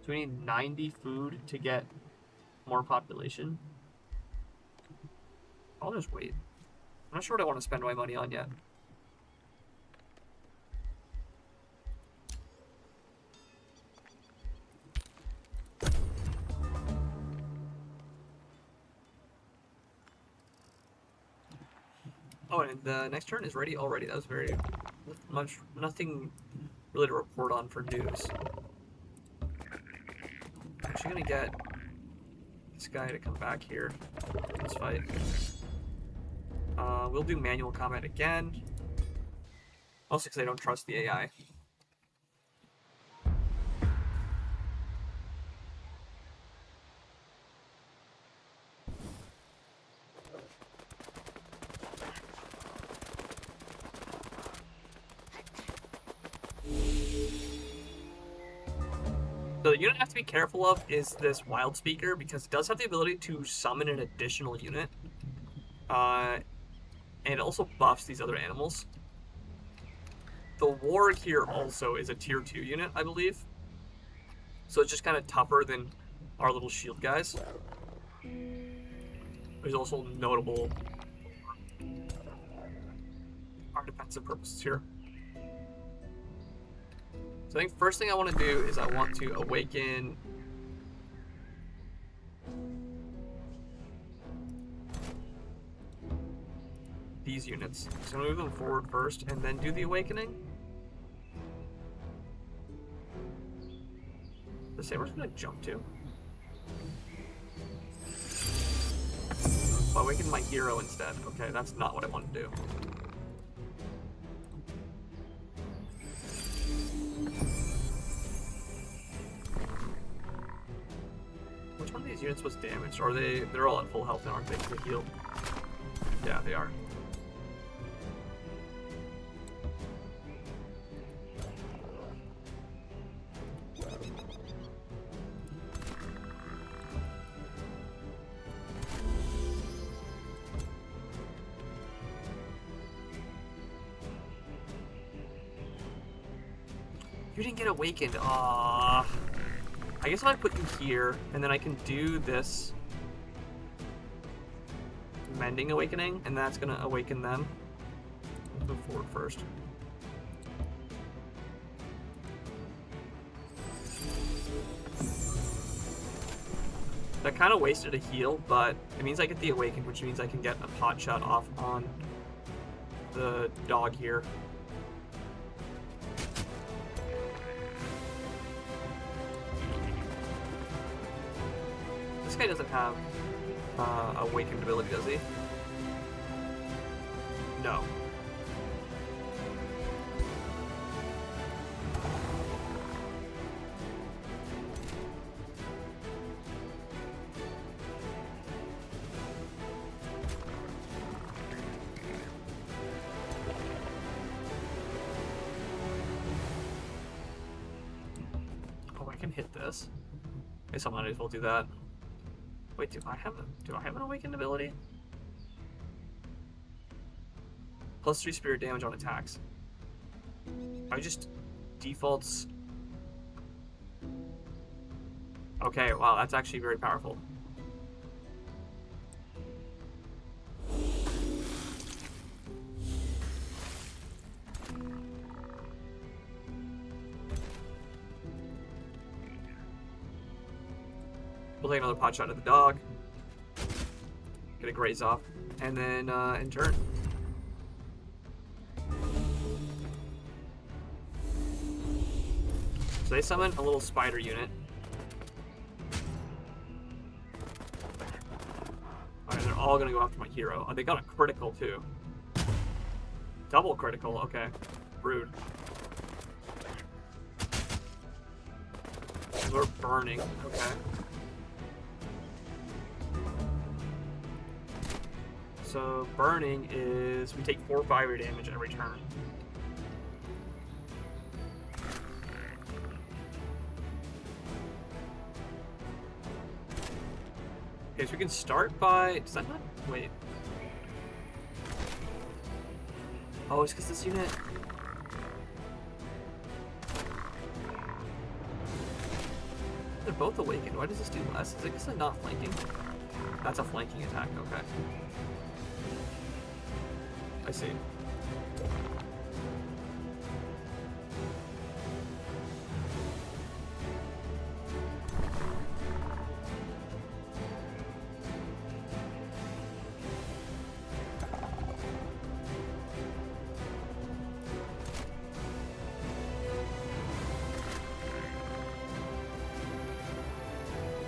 So we need 90 food to get more population. I'll just wait. I'm not sure what I want to spend my money on yet. Oh, and the next turn is ready already. That was very nothing really to report on for news. I'm actually gonna get this guy to come back here. Let's fight. We'll do manual combat again. Also because I don't trust the AI. So the unit I have to be careful of is this Wild Speaker, because it does have the ability to summon an additional unit. And it also buffs these other animals. The Warg here also is a tier 2 unit, I believe. So it's just kind of tougher than our little shield guys. There's also notable our defensive purposes here. So I think first thing I want to do is I want to awaken these units. So I'm going to move them forward first and then do the awakening. The Saber's going to jump to. I'll awaken my hero instead. Okay, that's not what I want to do. Which one of these units was damaged? Are they're all at full health now, aren't they? They're healed. Yeah, they are. You didn't get awakened. Aww. I guess if I put you here, and then I can do this Mending Awakening, and that's gonna awaken them. Let's move forward first. That kind of wasted a heal, but it means I get the Awakened, which means I can get a pot shot off on the dog here. This guy doesn't have Awakened ability, does he? No. Oh, I can hit this. I guess I might as well do that. Wait, do I have an Awakened ability? +3 spirit damage on attacks. I just defaults. Okay, wow, that's actually very powerful. We'll take another pot shot at the dog. Get a graze off. And then in turn. So they summon a little spider unit. Alright, they're all gonna go after my hero. Oh, they got a critical too. Double critical, okay. Rude. We're burning, okay. So burning is we take 4 fire damage every turn. Okay, so we can start by... Does that not... Wait. Oh, it's because this unit... They're both awakened. Why does this do less? Is it because they're not flanking? That's a flanking attack, okay. I see.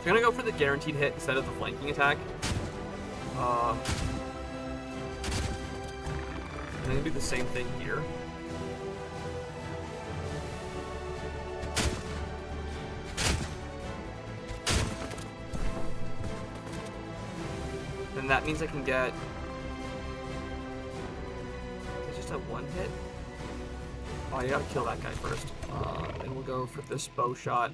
So I'm gonna go for the guaranteed hit instead of the flanking attack. I'm gonna do the same thing here. And that means I can get... I just have 1 hit? Oh, you gotta kill that guy first. And we'll go for this bow shot.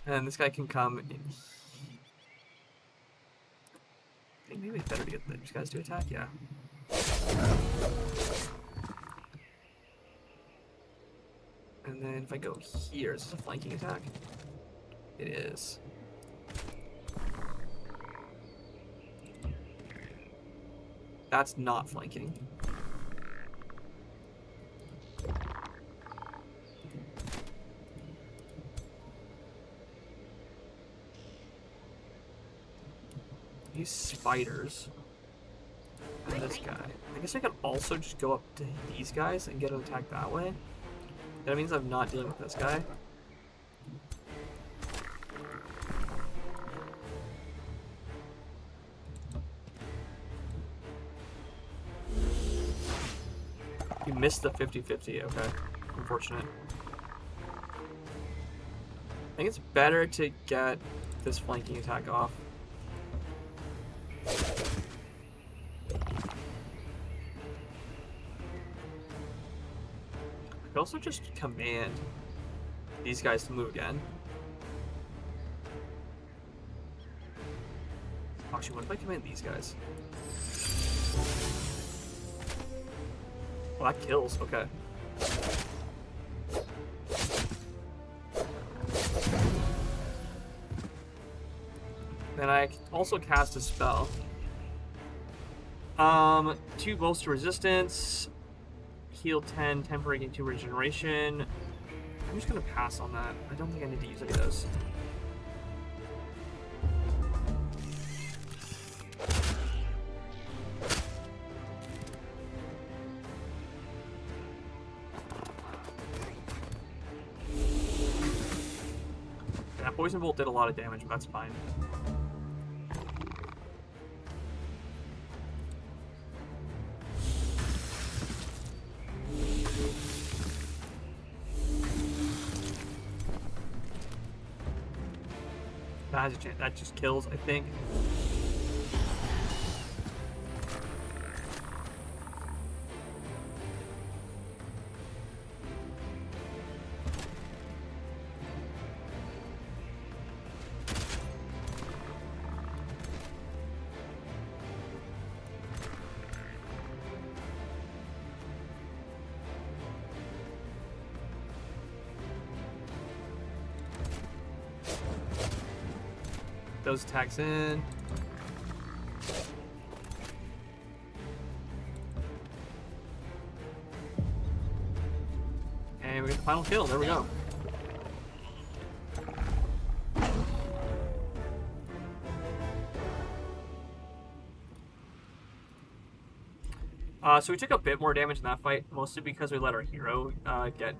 And this guy can come in. I think maybe it's better to get these guys to attack, yeah. And then if I go here, is this a flanking attack? It is. That's not flanking. These spiders. And this guy. I guess I could also just go up to these guys and get an attack that way. That means I'm not dealing with this guy. You missed the 50-50, okay. Unfortunate. I think it's better to get this flanking attack off. I could also just command these guys to move again. Actually, what if I command these guys? Well, that kills. Okay. Then I also cast a spell. 2 bolster resistance. Heal 10, temporary gain 2 regeneration. I'm just gonna pass on that. I don't think I need to use any of those. Yeah, Poison Bolt did a lot of damage, but that's fine. That has a chance. That just kills, I think. Those attacks in. And we get the final kill. There we go. So we took a bit more damage in that fight, mostly because we let our hero get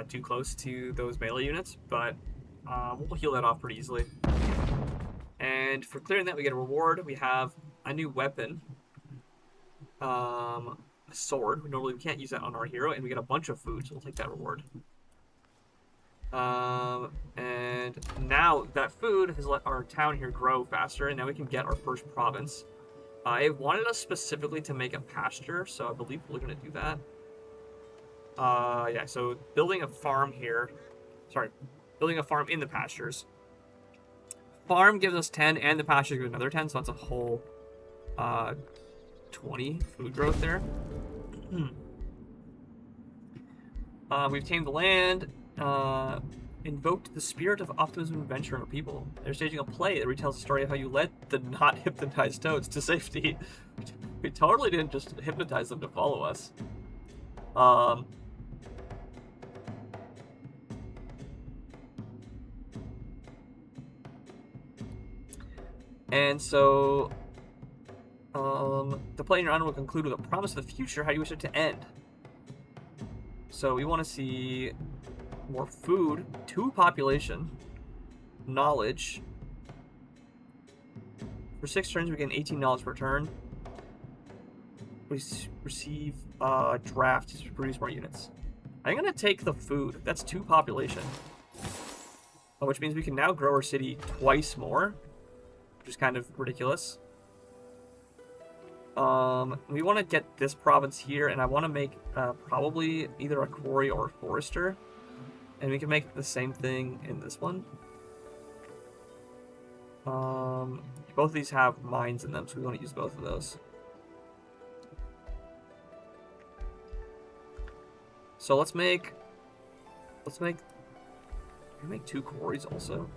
too close to those melee units, but we'll heal that off pretty easily. And for clearing that, we get a reward. We have a new weapon. A sword. Normally we can't use that on our hero, and we get a bunch of food, so we'll take that reward. And now that food has let our town here grow faster, and now we can get our first province. I wanted us specifically to make a pasture, so I believe we're going to do that. Yeah, so building a farm here. Sorry, building a farm in the pastures. Farm gives us 10, and the pasture gives another 10, so that's a whole 20 food growth there. We've tamed the land, invoked the spirit of optimism and adventure in our people. They're staging a play that retells the story of how you led the not hypnotized toads to safety. We totally didn't just hypnotize them to follow us. And so, the play in your honor will conclude with a promise of the future, how you wish it to end. So we want to see more food, 2 population, knowledge. For 6 turns, we gain 18 knowledge per turn. We receive a draft to produce more units. I'm going to take the food. That's 2 population. Which means we can now grow our city twice more, which is kind of ridiculous. We want to get this province here, and I want to make probably either a quarry or a forester. And we can make the same thing in this one. Both of these have mines in them, so we want to use both of those. So let's make 2 quarries also.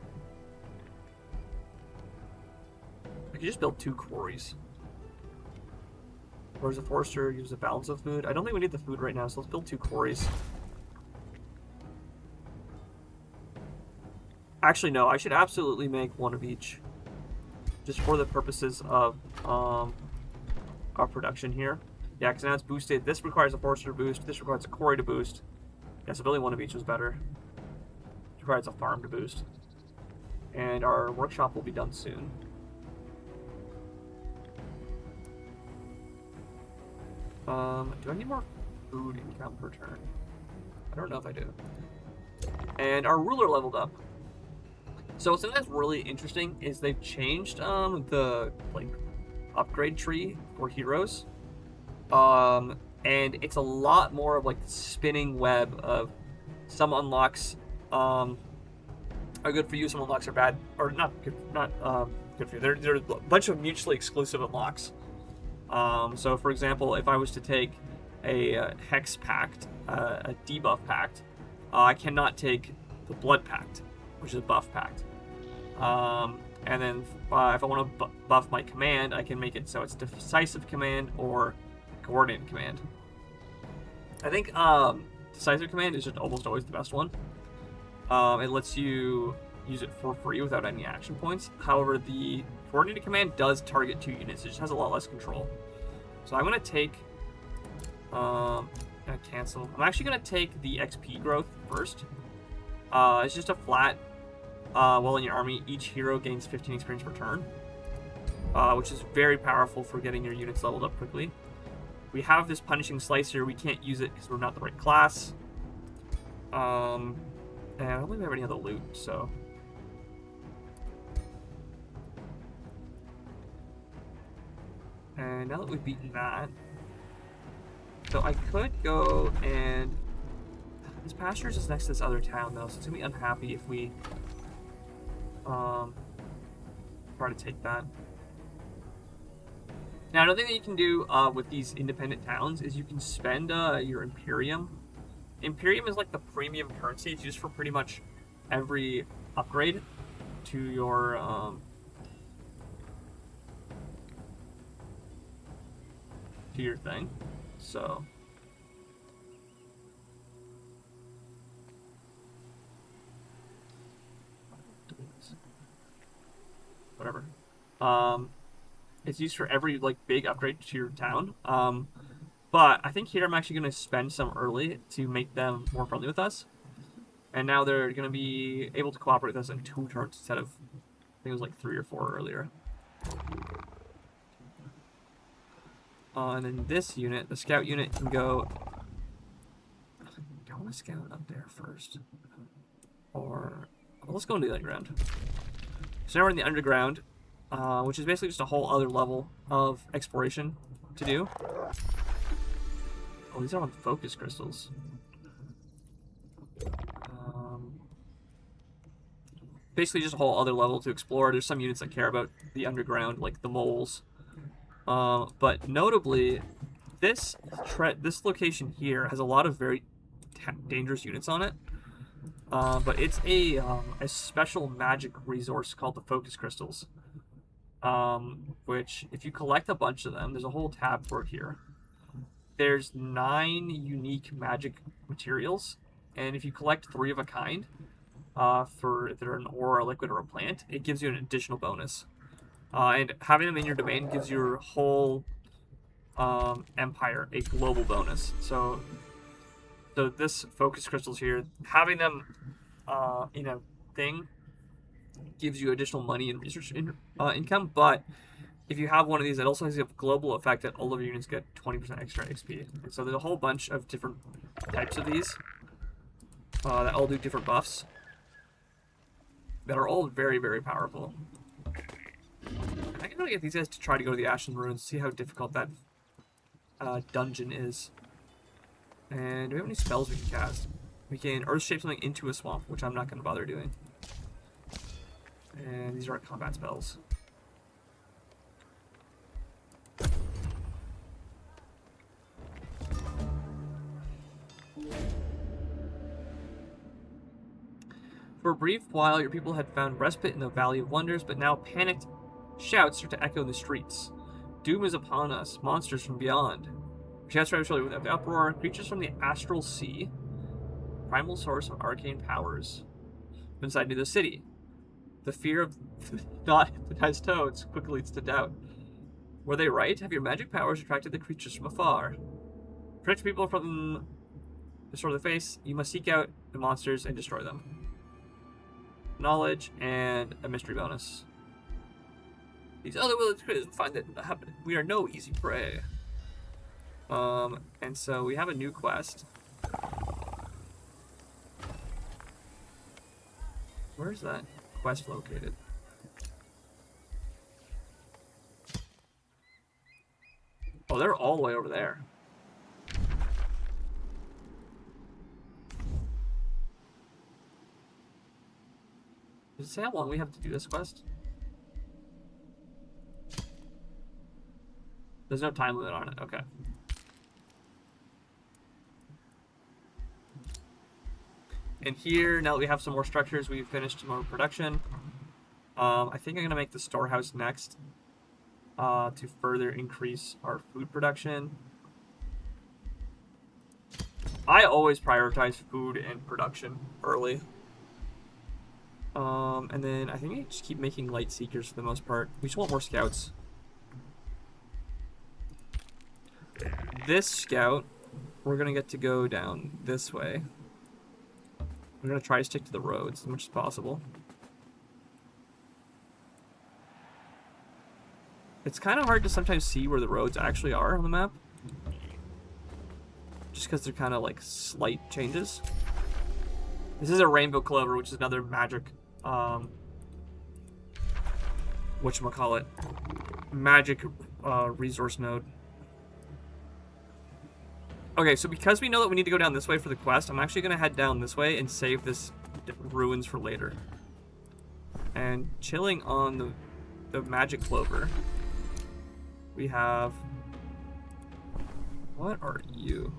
We could just build 2 quarries. Whereas a forester uses a balance of food. I don't think we need the food right now, so let's build 2 quarries. Actually, no, I should absolutely make 1 of each. Just for the purposes of our production here. Yeah, because now it's boosted. This requires a forester to boost. This requires a quarry to boost. Yeah, so building 1 of each was better. It requires a farm to boost. And our workshop will be done soon. Do I need more food income per turn? I don't know if I do. And our ruler leveled up. So something that's really interesting is they've changed the upgrade tree for heroes. And it's a lot more of the spinning web of some unlocks are good for you, some unlocks are bad, or not good for you. They're a bunch of mutually exclusive unlocks. So for example, if I was to take a Hex Pact, a debuff pact, I cannot take the Blood Pact, which is a buff pact. And then if I want to buff my command, I can make it so it's Decisive Command or Coordinated Command. I think Decisive Command is just almost always the best one. It lets you use it for free without any action points. However, the Coordinated Command does target 2 units. It just has a lot less control. So I'm going to take... cancel. I'm actually going to take the XP growth first. It's just a flat... while in your army, each hero gains 15 experience per turn. Which is very powerful for getting your units leveled up quickly. We have this Punishing Slicer. We can't use it because we're not the right class. And I don't think we have any other loot, so... And now that we've beaten that, so I could go and... This pastures is next to this other town, though, so it's going to be unhappy if we try to take that. Now, another thing that you can do with these independent towns is you can spend your Imperium. Imperium is like the premium currency. It's used for pretty much every upgrade to your... to your thing, so whatever. It's used for every big upgrade to your town. But I think here I'm actually going to spend some early to make them more friendly with us, and now they're going to be able to cooperate with us in 2 turns instead of I think it was 3 or 4 earlier. And then this unit, the scout unit, can go... I want to scout up there first. Or... Well, let's go into the underground. So now we're in the underground, which is basically just a whole other level of exploration to do. Oh, these are on focus crystals. Basically just a whole other level to explore. There's some units that care about the underground, like the moles. But notably, this location here has a lot of very dangerous units on it. But it's a special magic resource called the focus crystals. Which, if you collect a bunch of them, there's a whole tab for it here. There's 9 unique magic materials, and if you collect 3 of a kind, for if they're an ore, a liquid, or a plant, it gives you an additional bonus. And having them in your domain gives your whole empire a global bonus. So this focus crystals here, having them in a thing gives you additional money and research income, but if you have one of these, it also has a global effect that all of your units get 20% extra XP. And so there's a whole bunch of different types of these that all do different buffs that are all very, very powerful. I can really get these guys to try to go to the Ashen Ruins, see how difficult that dungeon is. And do we have any spells we can cast? We can Earth Shape something into a swamp, which I'm not going to bother doing. And these are our combat spells. For a brief while, your people had found respite in the Valley of Wonders, but now panicked shouts start to echo in the streets. Doom is upon us, monsters from beyond. Shouts right with the uproar, creatures from the astral sea, primal source of arcane powers, inside into the city. The fear of not hypnotized toads quickly leads to doubt. Were they right? Have your magic powers attracted the creatures from afar? Protect people from the sword of the face. You must seek out the monsters and destroy them. Knowledge and a mystery bonus. These other village critters find that we are no easy prey. And so we have a new quest. Where's that quest located? Oh, they're all the way over there. Does it say how long we have to do this quest? There's no time limit on it. Okay. And here, now that we have some more structures, we've finished some more production. I think I'm going to make the storehouse next to further increase our food production. I always prioritize food and production early. And then I think I just keep making light seekers for the most part. We just want more scouts. This scout, we're going to get to go down this way. We're going to try to stick to the roads as much as possible. It's kind of hard to sometimes see where the roads actually are on the map. Just because they're kind of like slight changes. This is a rainbow clover, which is another magic, whatchamacallit, magic resource node. Okay, so because we know that we need to go down this way for the quest, I'm actually going to head down this way and save this ruins for later. And chilling on the magic clover, we have... What are you?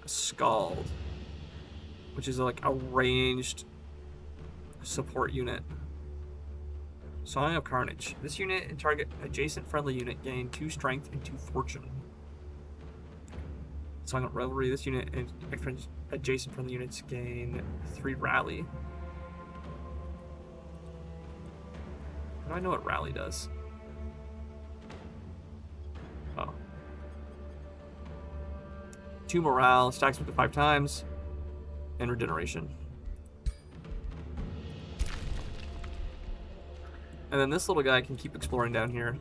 A Scald, which is like a ranged support unit. Song of Carnage. This unit and target adjacent friendly unit gain 2 strength and 2 fortune. Song of Revelry. This unit and adjacent friendly units gain 3 rally. How do I know what rally does? Oh. 2 morale, stacks up to 5 times, and regeneration. And then this little guy can keep exploring down here.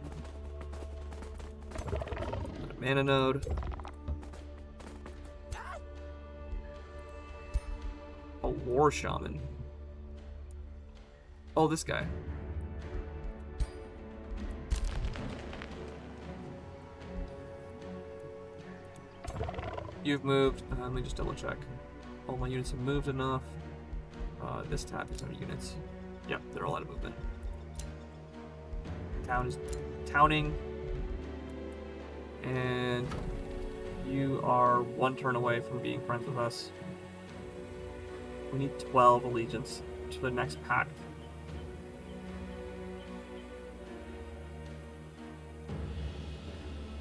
mana node. A war shaman. Oh, this guy. You've moved. Let me just double check. All my units have moved enough. This tab is no units. Yep, they're all out of movement. Town is towning. And you are 1 turn away from being friends with us. We need 12 allegiance to the next pact.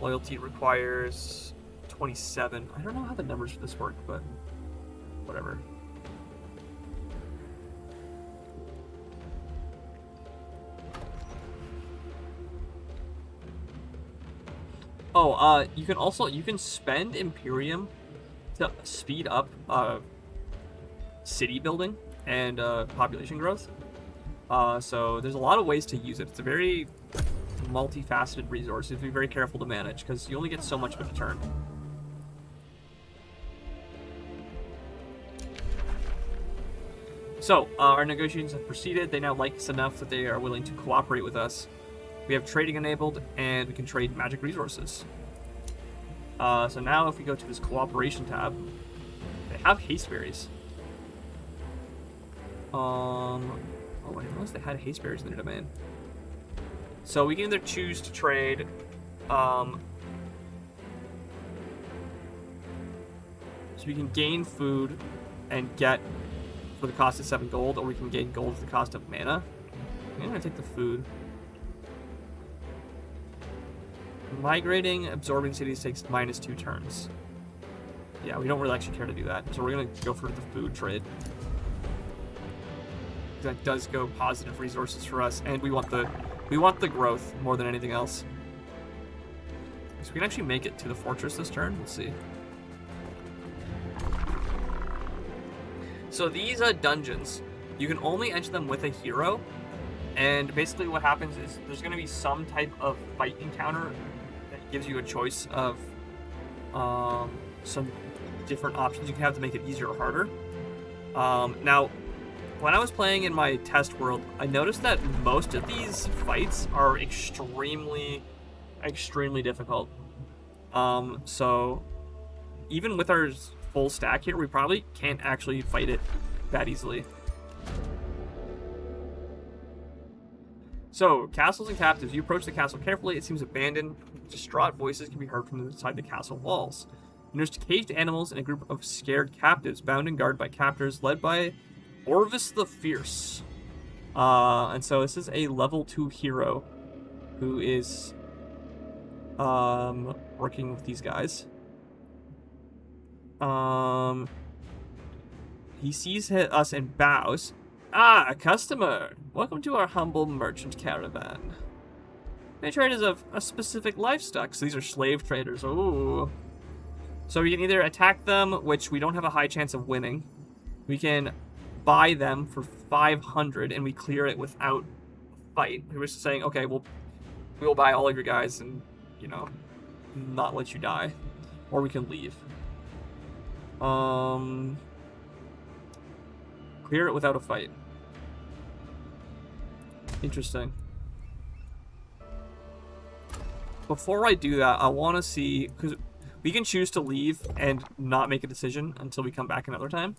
Loyalty requires 27. I don't know how the numbers for this work, but whatever. Oh, you can spend Imperium to speed up city building and population growth. So there's a lot of ways to use it. It's a very multifaceted resource. You have to be very careful to manage because you only get so much of a turn. So our negotiations have proceeded. They now like us enough that they are willing to cooperate with us. We have trading enabled, and we can trade magic resources. So now if we go to this cooperation tab, they have haste berries. Oh, I didn't realize they had haste berries in their domain. So we can either choose to trade, so we can gain food and get for the cost of 7 gold, or we can gain gold for the cost of mana. I'm gonna take the food. Migrating, absorbing cities takes -2 turns. Yeah, we don't really actually care to do that, so we're gonna go for the food trade. That does go positive resources for us, and we want the growth more than anything else. So we can actually make it to the fortress this turn. We'll see. So these dungeons, you can only enter them with a hero, and basically what happens is there's going to be some type of fight encounter that gives you a choice of some different options you can have to make it easier or harder. Now, when I was playing in my test world, I noticed that most of these fights are extremely difficult. So even with our full stack here, we probably can't actually fight it that easily. So, castles and captives. You approach the castle carefully. It seems abandoned. Distraught voices can be heard from inside the castle walls. You notice caged animals and a group of scared captives, bound and guarded by captors led by Orvis the Fierce. And so this is a level 2 hero who is working with these guys. He sees us and bows. Ah, a customer! Welcome to our humble merchant caravan. They trade as of a specific livestock, so these are slave traders. Ooh. So we can either attack them, which we don't have a high chance of winning. We can buy them for 500, and we clear it without a fight. We're just saying, okay, we'll buy all of your guys and, you know, not let you die. Or we can leave. Clear it without a fight. Interesting. Before I do that, I want to see, because we can choose to leave and not make a decision until we come back another time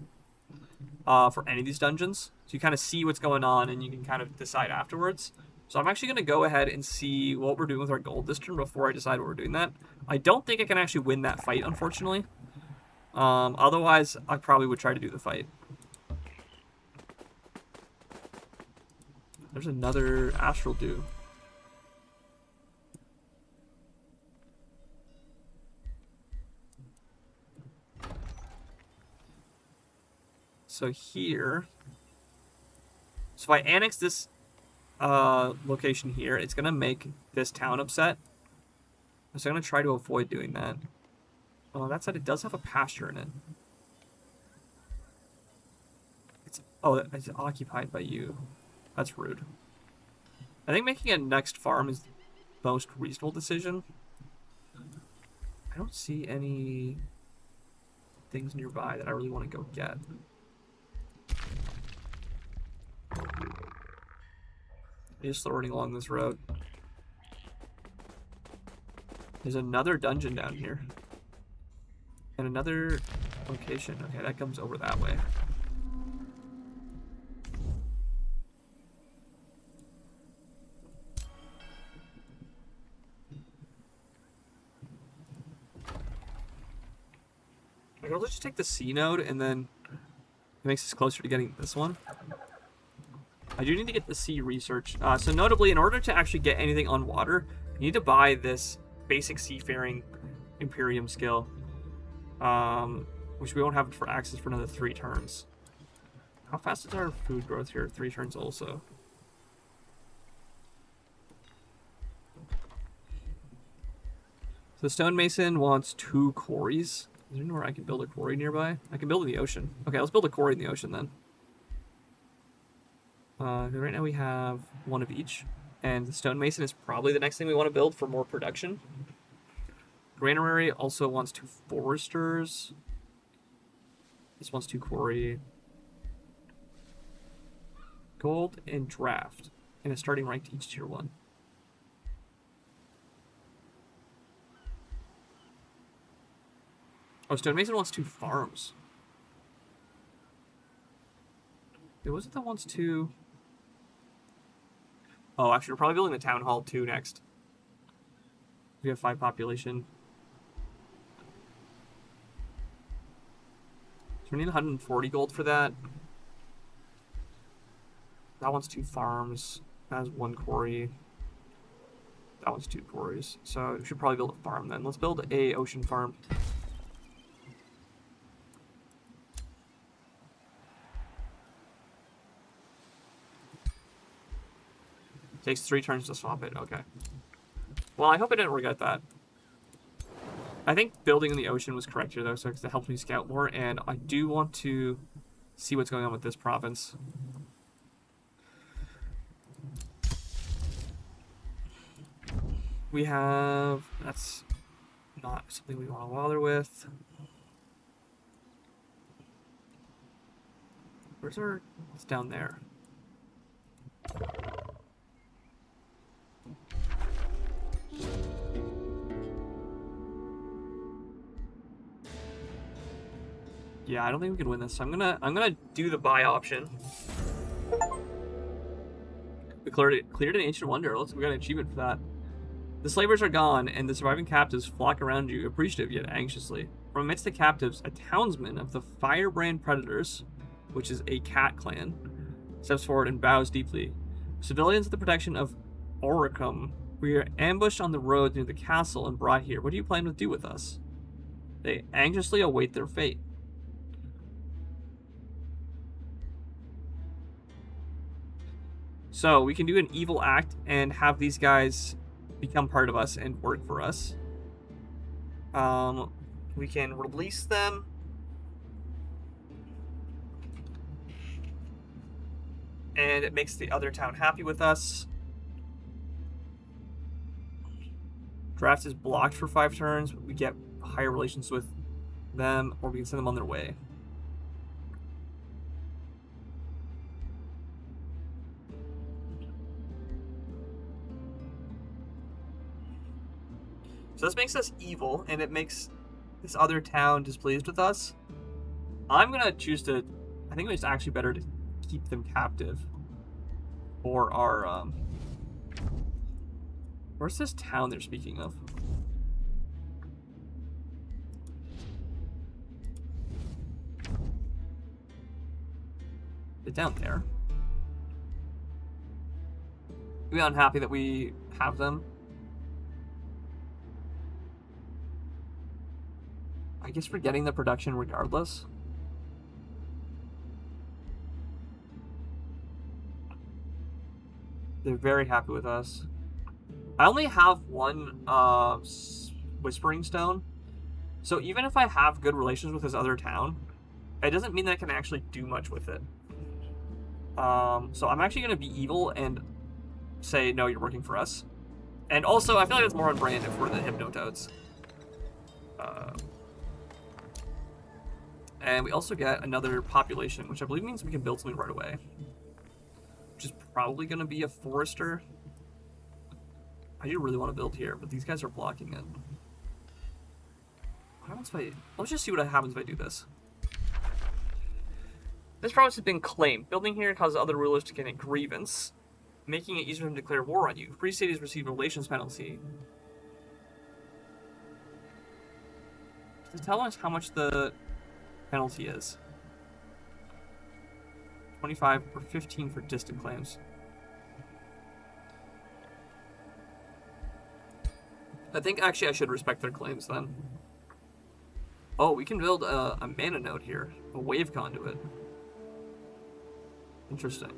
for any of these dungeons. So you kind of see what's going on and you can kind of decide afterwards. So I'm actually going to go ahead and see what we're doing with our gold this turn before I decide what we're doing that. I don't think I can actually win that fight, unfortunately. Otherwise, I probably would try to do the fight. There's another Astral Dew. So here, so if I annex this location here, it's gonna make this town upset. So I'm gonna try to avoid doing that. Oh, that said, it does have a pasture in it. It's occupied by you. That's rude. I think making a next farm is the most reasonable decision. I don't see any things nearby that I really want to go get. Just running along this road. There's another dungeon down here. And another location. Okay, that comes over that way. I can just take the C node and then it makes us closer to getting this one. I do need to get the sea research. So notably, in order to actually get anything on water, you need to buy this basic seafaring Imperium skill, which we won't have for access for another 3 turns. How fast is our food growth here? 3 turns also. So the stonemason wants 2 quarries. Is there anywhere I can build a quarry nearby? I can build in the ocean. Okay, let's build a quarry in the ocean then. Right now we have 1 of each, and the stonemason is probably the next thing we want to build for more production. Granary also wants 2 foresters. This wants 2 quarry. Gold and draft, and a starting rank to each tier 1. Oh, stonemason wants 2 farms. It wasn't that wants 2. Oh, actually, we're probably building the town hall 2 next. We have 5 population. So we need 140 gold for that. That one's 2 farms. That has 1 quarry. That one's 2 quarries. So we should probably build a farm then. Let's build a ocean farm. Takes 3 turns to swap it. Okay. Well, I hope I didn't regret that. I think building in the ocean was correct here, though, so it helps me scout more, and I do want to see what's going on with this province. We have... That's not something we want to bother with. Where's our... It's down there. Yeah, I don't think we can win this. So I'm gonna do the buy option. We cleared an ancient wonder. We got an achievement for that. The slavers are gone, and the surviving captives flock around you, appreciative yet anxiously. From amidst the captives, a townsman of the Firebrand Predators, which is a cat clan, steps forward and bows deeply. Civilians of the protection of Oricum, we are ambushed on the road near the castle and brought here. What do you plan to do with us? They anxiously await their fate. So we can do an evil act and have these guys become part of us and work for us. We can release them. And it makes the other town happy with us. Draft is blocked for 5 turns, but we get higher relations with them, or we can send them on their way. So this makes us evil, and it makes this other town displeased with us. I'm gonna choose to... I think it's actually better to keep them captive. For our, Where's this town they're speaking of? It's down there. We're unhappy that we have them. I guess we're getting the production regardless. They're very happy with us. I only have 1 Whispering Stone. So even if I have good relations with this other town, it doesn't mean that I can actually do much with it. So I'm actually going to be evil and say, no, you're working for us. And also, I feel like it's more on brand if we're the Hypnotoads. And we also get another population, which I believe means we can build something right away. Which is probably going to be a forester. I do really want to build here, but these guys are blocking it. What happens if I... Let's just see what happens if I do this. This province has been claimed. Building here causes other rulers to get a grievance, making it easier for them to declare war on you. Free cities receive a relations penalty. Does it tell us how much the penalty is? 25 or 15 for distant claims. I think actually I should respect their claims then. Oh, we can build a mana node here, a wave conduit. Interesting.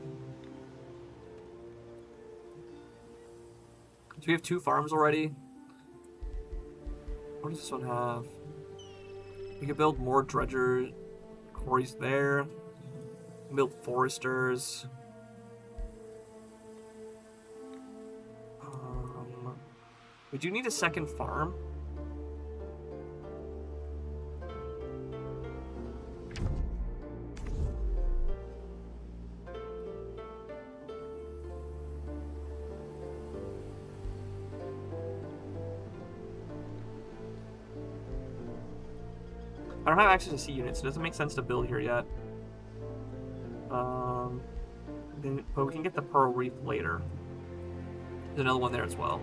So we have 2 farms already. What does this one have? We could build more dredger quarries there. Build foresters. We do need a second farm. I don't have access to sea units, so it doesn't make sense to build here yet. But we can get the Pearl Reef later. There's another one there as well.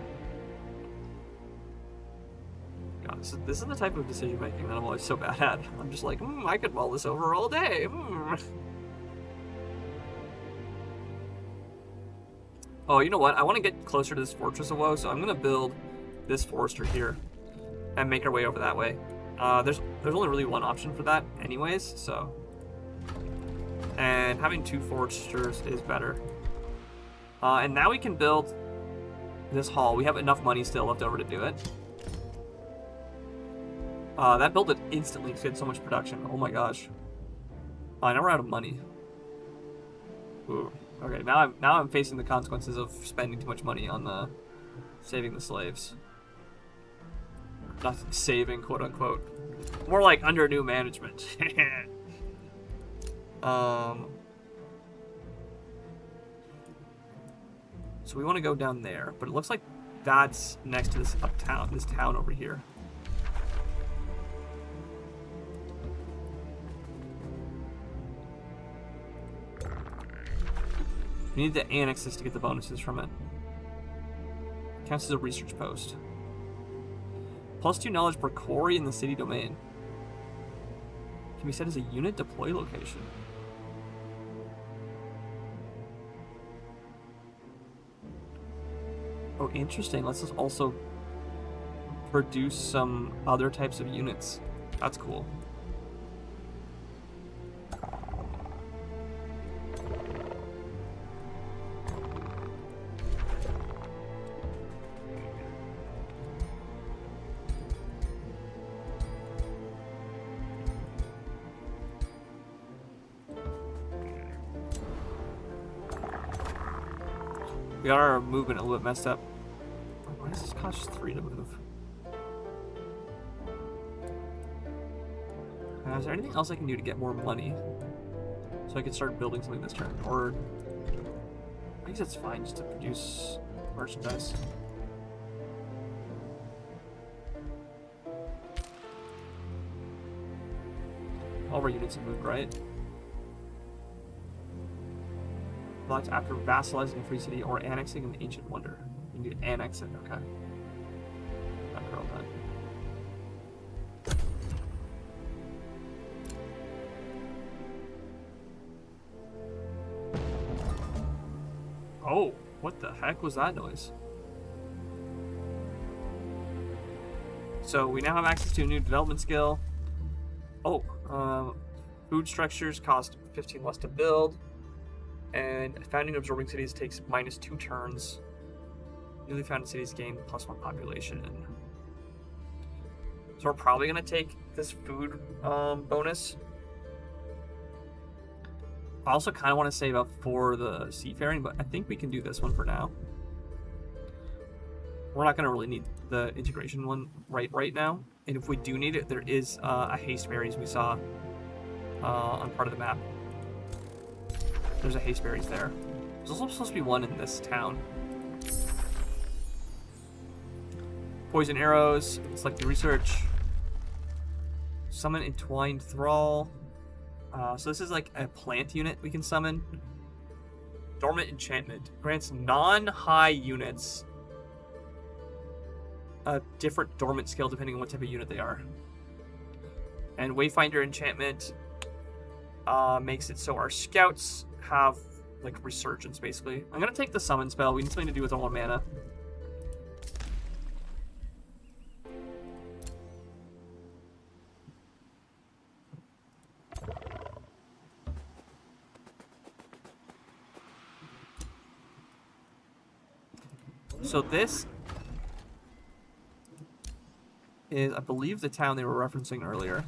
God, this is the type of decision making that I'm always so bad at. I'm just like, I could mull this over all day. Oh, you know what? I want to get closer to this Fortress of Woe, so I'm going to build this forester here and make our way over that way. There's only really one option for that anyways, so... And having 2 foresters is better. And now we can build this hall. We have enough money still left over to do it. That built it instantly because it had so much production. Oh my gosh. Oh, now we're out of money. Ooh. Okay, now I'm facing the consequences of spending too much money on saving the slaves. Not saving, quote unquote. More like under new management. So we want to go down there, but it looks like that's next to this this town over here. We need to annex this to get the bonuses from it. Counts as a research post. +2 knowledge per quarry in the city domain. Can be set as a unit deploy location. Oh, interesting. Let's just also produce some other types of units. That's cool. We got our movement a little bit messed up. Why does this cost just 3 to move? Is there anything else I can do to get more money? So I can start building something this turn? Or... I guess it's fine just to produce merchandise. All of our units have moved, right? Select after vassalizing a free city or annexing an ancient wonder. You need to annex it, okay. Not girl done. Oh, what the heck was that noise? So we now have access to a new development skill. Oh, food structures cost 15 less to build. And founding absorbing cities takes -2 turns. Newly founded cities gain +1 population. So we're probably going to take this food bonus. I also kind of want to save up for the seafaring, but I think we can do this one for now. We're not going to really need the integration one right now. And if we do need it, there is a haste berries we saw on part of the map. There's a haste berries there. There's also supposed to be one in this town. Poison arrows, select the research. Summon entwined thrall. So this is like a plant unit we can summon. Dormant enchantment grants non-high units a different dormant skill depending on what type of unit they are. And Wayfinder enchantment makes it so our scouts have like resurgence basically. I'm gonna take the summon spell. We need something to do with all our mana. So this is, I believe, the town they were referencing earlier.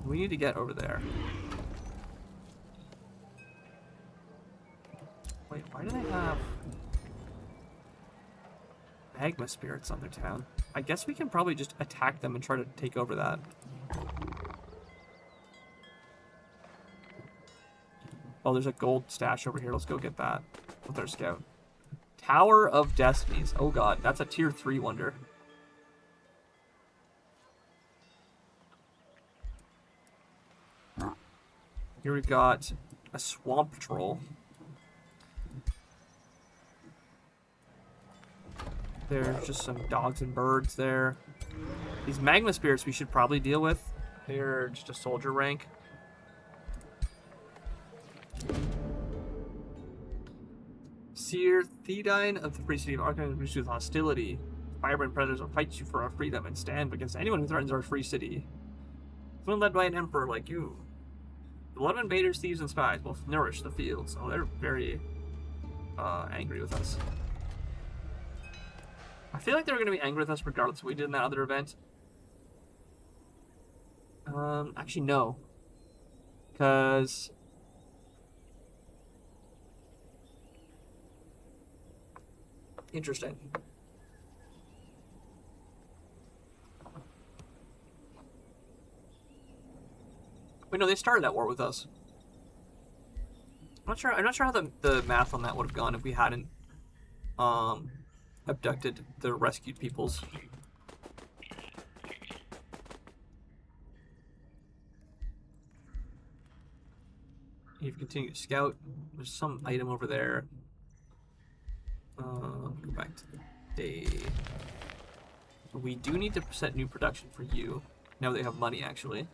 We need to get over there. Wait, why do they have magma spirits on their town? I guess we can probably just attack them and try to take over that. Oh, there's a gold stash over here. Let's go get that with our scout. Tower of Destinies. Oh god, that's a tier 3 wonder. Here we've got a swamp troll. There's just some dogs and birds there. These magma spirits we should probably deal with. They're just a soldier rank. Seer Thedine of the Free City of Arcanum reaches with hostility. Firebrand predators will fight you for our freedom and stand against anyone who threatens our free city. When led by an emperor like you. The blood of invaders, thieves, and spies will nourish the fields. Oh, they're very angry with us. I feel like they were going to be angry with us regardless of what we did in that other event. Actually, no. Because... Interesting. Wait, no, they started that war with us. I'm not sure how the math on that would have gone if we hadn't abducted the rescued peoples. You've continued to scout. There's some item over there. Go back to the day. We do need to set new production for you. Now they have money, actually.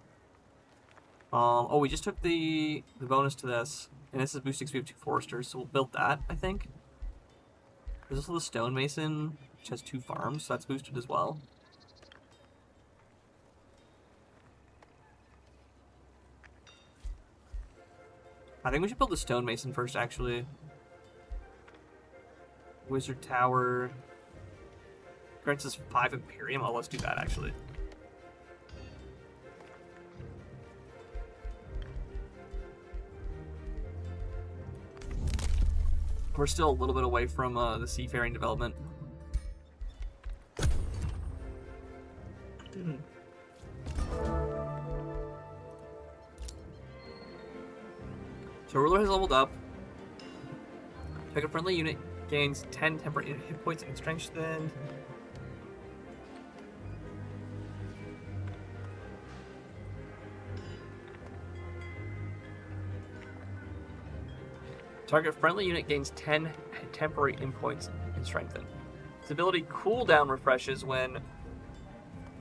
Oh, we just took the bonus to this. And this is boosting speed of 2 foresters, so we'll build that, I think. There's also the stonemason, which has 2 farms, so that's boosted as well. I think we should build the stonemason first, actually. Wizard Tower. Grants us 5 Imperium. Oh, let's do that, actually. We're still a little bit away from the seafaring development. So Ruler has leveled up. Pick a friendly unit, gains 10 temporary hit points and strengthened. Target friendly unit gains 10 temporary hit points and strengthen. This ability cooldown refreshes when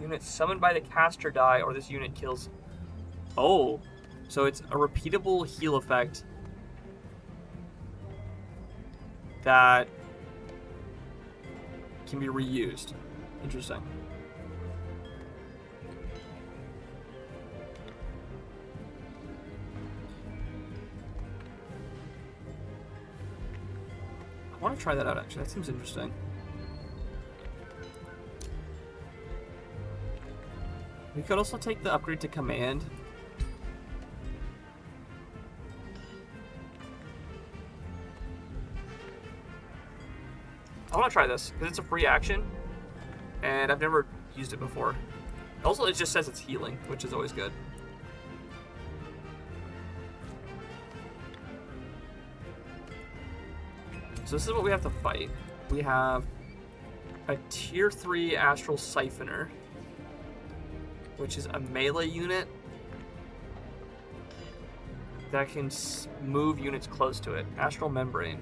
units summoned by the caster die or this unit kills. Oh, so it's a repeatable heal effect that can be reused. Interesting. I want to try that out, actually. That seems interesting. We could also take the upgrade to command. I want to try this because it's a free action, and I've never used it before. Also, it just says it's healing, which is always good. So this is what we have to fight. We have a tier 3 Astral Siphoner, which is a melee unit that can move units close to it. Astral Membrane.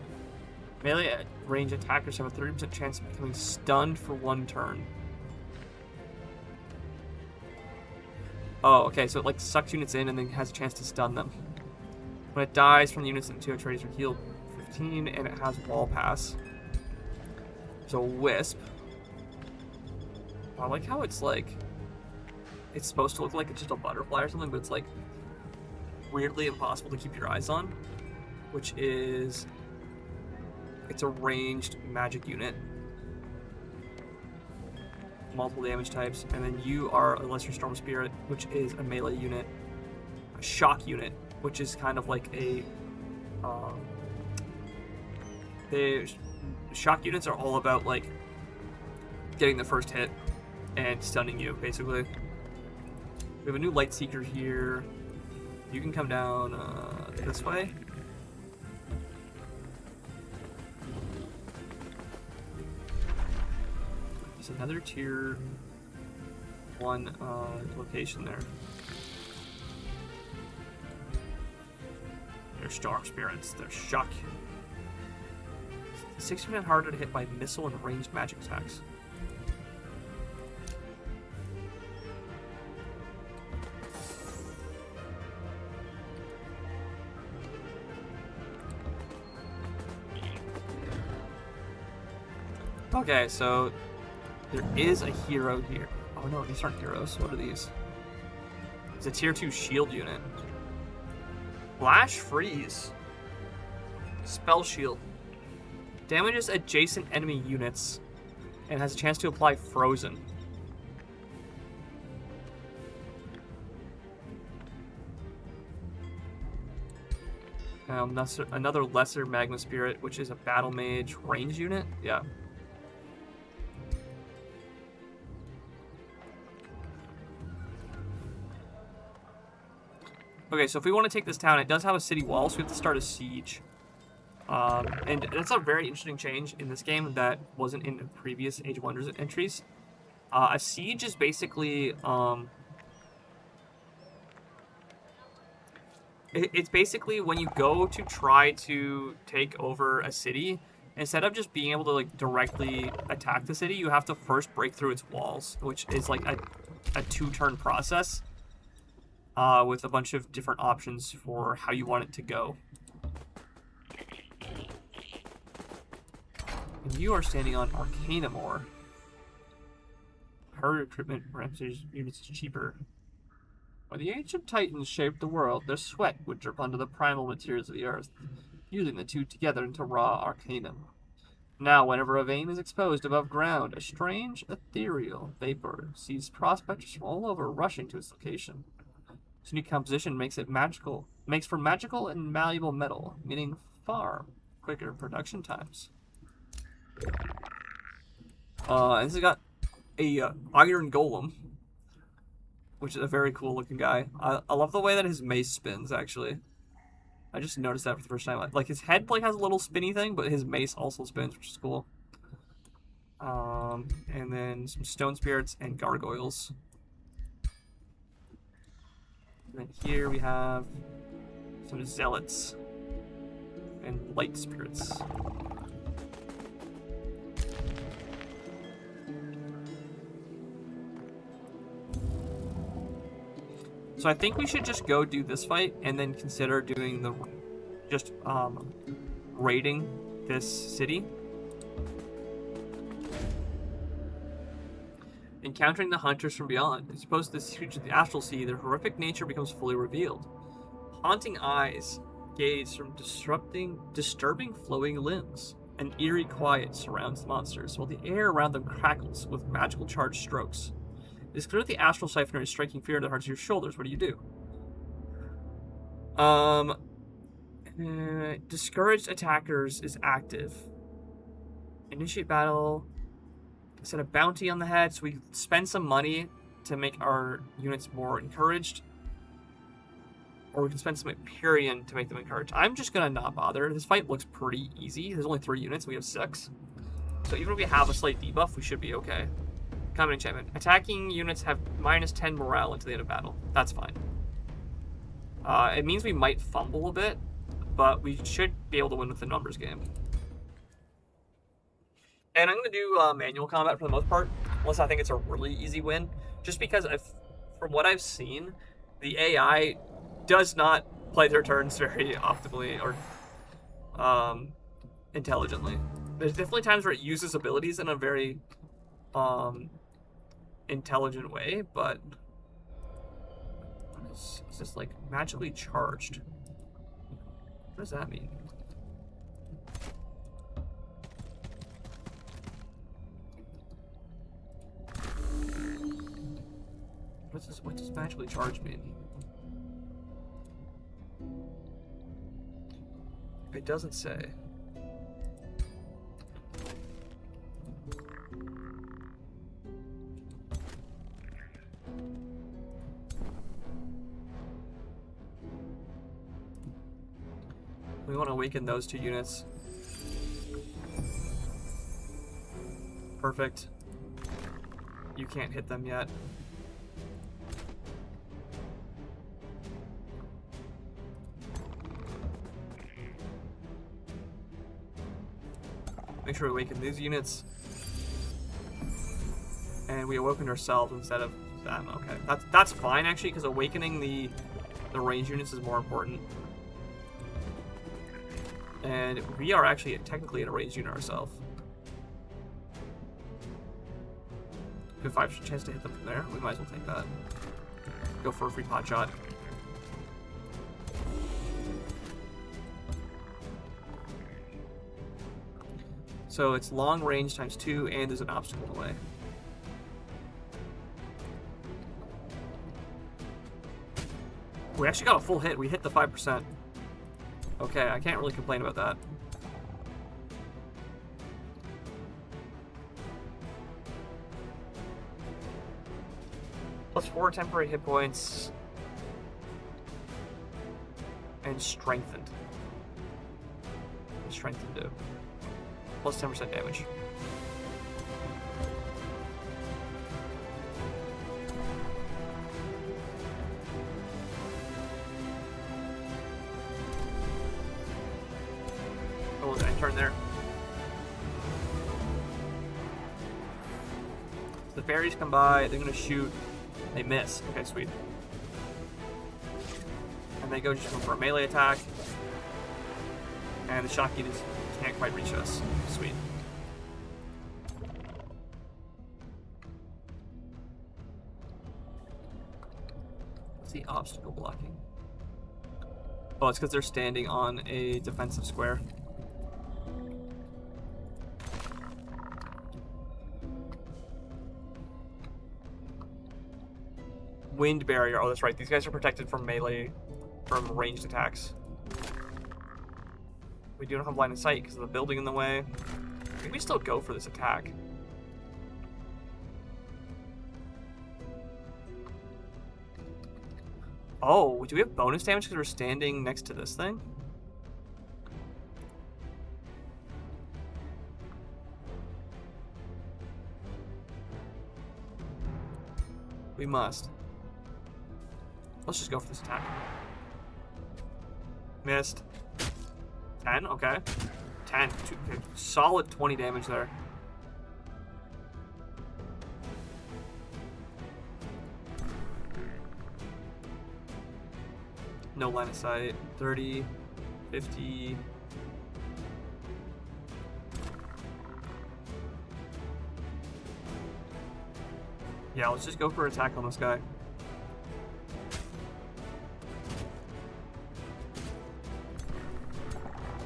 Melee range attackers have a 30% chance of becoming stunned for 1 turn. Oh, okay, so it like sucks units in and then has a chance to stun them. When it dies from the units into a tracer healed 15, and it has wall pass. There's a wisp. I like how it's like, it's supposed to look like it's just a butterfly or something, but it's like weirdly impossible to keep your eyes on, which is, it's a ranged magic unit. Multiple damage types, and then you are a Lesser Storm Spirit, which is a melee unit. A shock unit, which is kind of like a, the shock units are all about like getting the first hit and stunning you, basically. We have a new Light Seeker here. You can come down this way. There's another tier 1 location there. They're Storm Spirits. They're shock. 60% harder to hit by missile and ranged magic attacks. Okay, so there is a hero here. Oh no, these aren't heroes. What are these? It's a tier 2 shield unit. Flash Freeze. Spell Shield. Damages adjacent enemy units and has a chance to apply Frozen. Another Lesser Magma Spirit, which is a Battle Mage range unit. Yeah. Okay, so if we want to take this town, it does have a city wall, so we have to start a siege. And that's a very interesting change in this game that wasn't in the previous Age of Wonders entries. A siege is basically, it's basically when you go to try to take over a city, instead of just being able to like directly attack the city, you have to first break through its walls, which is like a 2-turn process. With a bunch of different options for how you want it to go. And you are standing on Arcanamore. Her recruitment ramps units cheaper. When the ancient titans shaped the world, their sweat would drip onto the primal materials of the earth, fusing the two together into raw arcanum. Now, whenever a vein is exposed above ground, a strange, ethereal vapor sees prospectors from all over rushing to its location. This new composition makes for magical and malleable metal, meaning far quicker production times. And this has got a Iron Golem, which is a very cool looking guy. I love the way that his mace spins, actually. I just noticed that for the first time. Like his head like has a little spinny thing, but his mace also spins, which is cool. And then some Stone Spirits and Gargoyles. And then here we have some Zealots and Light Spirits. So I think we should just go do this fight and then consider doing the raiding this city. Encountering the hunters from beyond. Exposed to this creature of the astral sea, their horrific nature becomes fully revealed. Haunting eyes gaze from disturbing flowing limbs. An eerie quiet surrounds the monsters, while the air around them crackles with magical charged strokes. It's clear that the Astral Siphoner is striking fear into the hearts of your shoulders. What do you do? Discouraged attackers is active. Initiate battle. Set a bounty on the head, so we spend some money to make our units more encouraged. Or we can spend some Hyperion to make them encouraged. I'm just going to not bother. This fight looks pretty easy. There's only 3 units, and we have 6. So even if we have a slight debuff, we should be okay. Common enchantment. Attacking units have -10 morale until the end of battle. That's fine. It means we might fumble a bit, but we should be able to win with the numbers game. And I'm going to do manual combat for the most part, unless I think it's a really easy win. Just because, from what I've seen, the AI does not play their turns very optimally or intelligently. There's definitely times where it uses abilities in a very intelligent way, but is this like magically charged? What does that mean? What does magically charged mean? It doesn't say. We want to awaken those 2 units. Perfect. You can't hit them yet. Make sure we awaken these units. And we awakened ourselves instead of them. Okay. That's fine actually, because awakening the range units is more important. And we are actually technically in a ranged unit ourselves. We have 5 chance to hit them from there. We might as well take that. Go for a free pot shot. So it's long range times 2, and there's an obstacle in the way. We actually got a full hit. We hit the 5%. Okay, I can't really complain about that. +4 temporary hit points. And strengthened. Strengthened do. +10% damage. Oh, was I turn there? The fairies come by, they're gonna shoot, they miss. Okay, sweet. And they go just for a melee attack. And the shock units can't quite reach us. Sweet. What's the obstacle blocking? Oh, it's because they're standing on a defensive square. Wind barrier. Oh, that's right. These guys are protected from melee, from ranged attacks. We do not have line of sight because of the building in the way. I think we still go for this attack. Oh, do we have bonus damage because we're standing next to this thing? We must. Let's just go for this attack. Missed. 10? Okay. 10. Solid 20 damage there. No line of sight. 30. 50. Yeah, let's just go for an attack on this guy.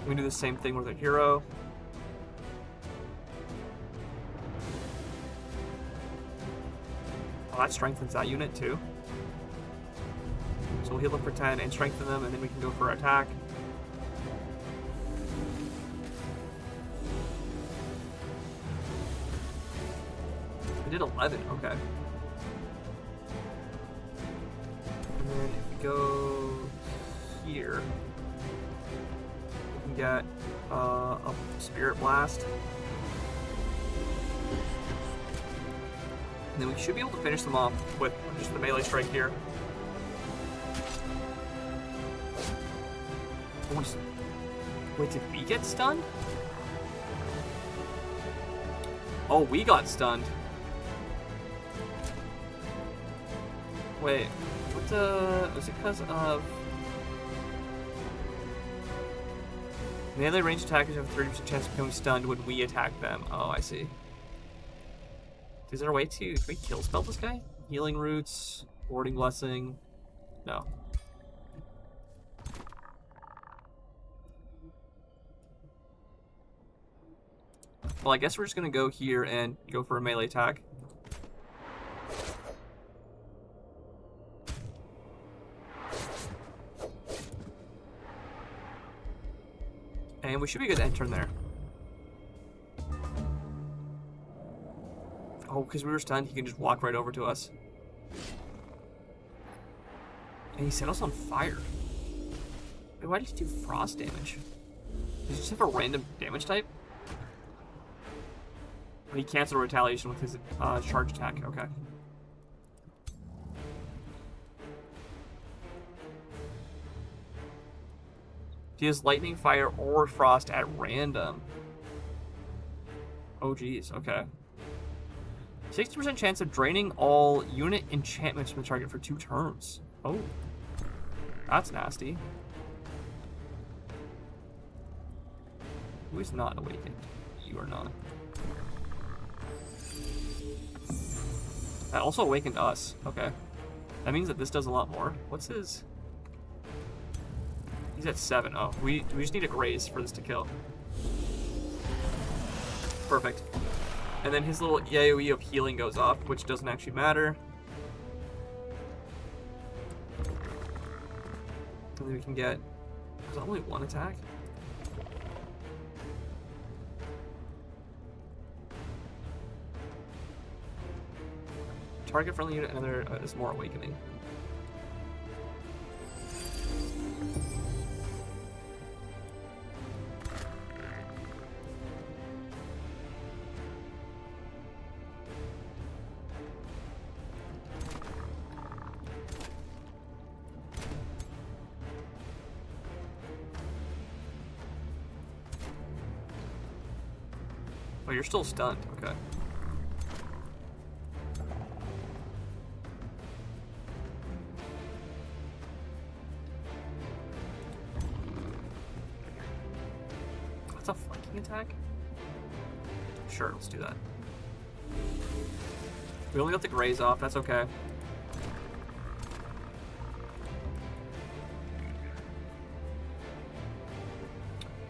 We do the same thing with a hero. that strengthens that unit too. So we'll heal them for 10 and strengthen them, and then we can go for attack. We did 11, okay. And then if we go here, we can get a Spirit Blast. And then we should be able to finish them off with just the melee strike here. Wait, did we get stunned? Oh, we got stunned. Wait, what the... Was it because of... Melee range attackers have a 30% chance of becoming stunned when we attack them. Oh, I see. Is there a way to... Can we kill spell this guy? Healing Roots, Warding Blessing... No. Well, I guess we're just gonna go here and go for a melee attack. And we should be good to end turn there. Oh, because we were stunned, he can just walk right over to us. And he set us on fire. Wait, why did he do frost damage? Does he just have a random damage type? He canceled retaliation with his charge attack. Okay. He has lightning, fire, or frost at random. Oh, geez. Okay. 60% chance of draining all unit enchantments from the target for 2 turns. Oh. That's nasty. Who is not awakened? You are not. That also awakened us. Okay. That means that this does a lot more. What's his... He's at 7. Oh, we just need a graze for this to kill. Perfect. And then his little AoE of healing goes off, which doesn't actually matter. And then we can get... Is that only 1 attack? Target friendly unit, another is more awakening. Oh, you're still stunned. Okay. That's a flanking attack? Sure, let's do that. We only got the graze off, that's okay.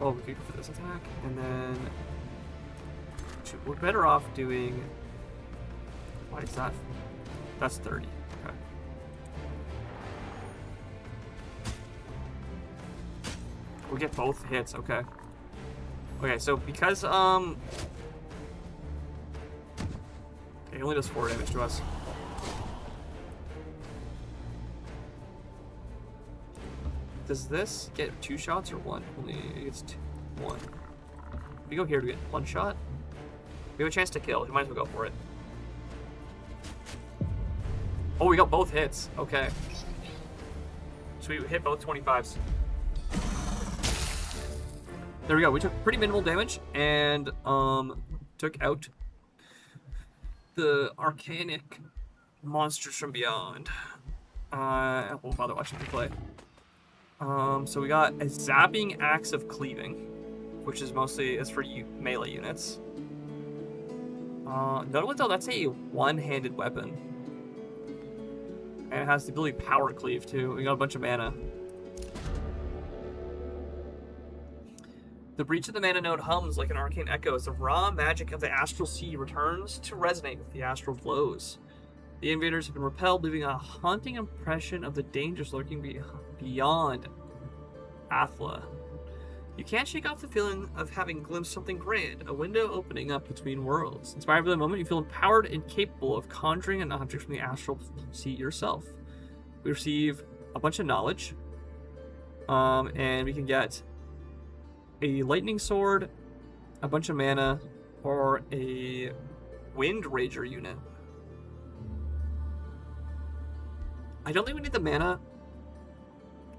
Oh, we could go for this attack, and then... We're better off doing... What is that? That's 30. Okay. We get both hits, okay. Okay, so because, it only does 4 damage to us. Does this get 2 shots or 1? Only it gets 1. If we go here to get 1 shot, we have a chance to kill. We might as well go for it. Oh, we got both hits. Okay. So we hit both 25s. There we go. We took pretty minimal damage and took out the arcanic monsters from beyond. I won't bother watching them play. So we got a zapping axe of cleaving, which is mostly for melee units. Notably though, that's a one-handed weapon. And it has the ability to power cleave too. We got a bunch of mana. The breach of the mana node hums like an arcane echo as the raw magic of the astral sea returns to resonate with the astral flows. The invaders have been repelled, leaving a haunting impression of the dangers lurking beyond Athla. You can't shake off the feeling of having glimpsed something grand, a window opening up between worlds. Inspired by the moment, you feel empowered and capable of conjuring an object from the astral sea yourself. We receive a bunch of knowledge, and we can get a lightning sword, a bunch of mana, or a Wind Rager unit. I don't think we need the mana,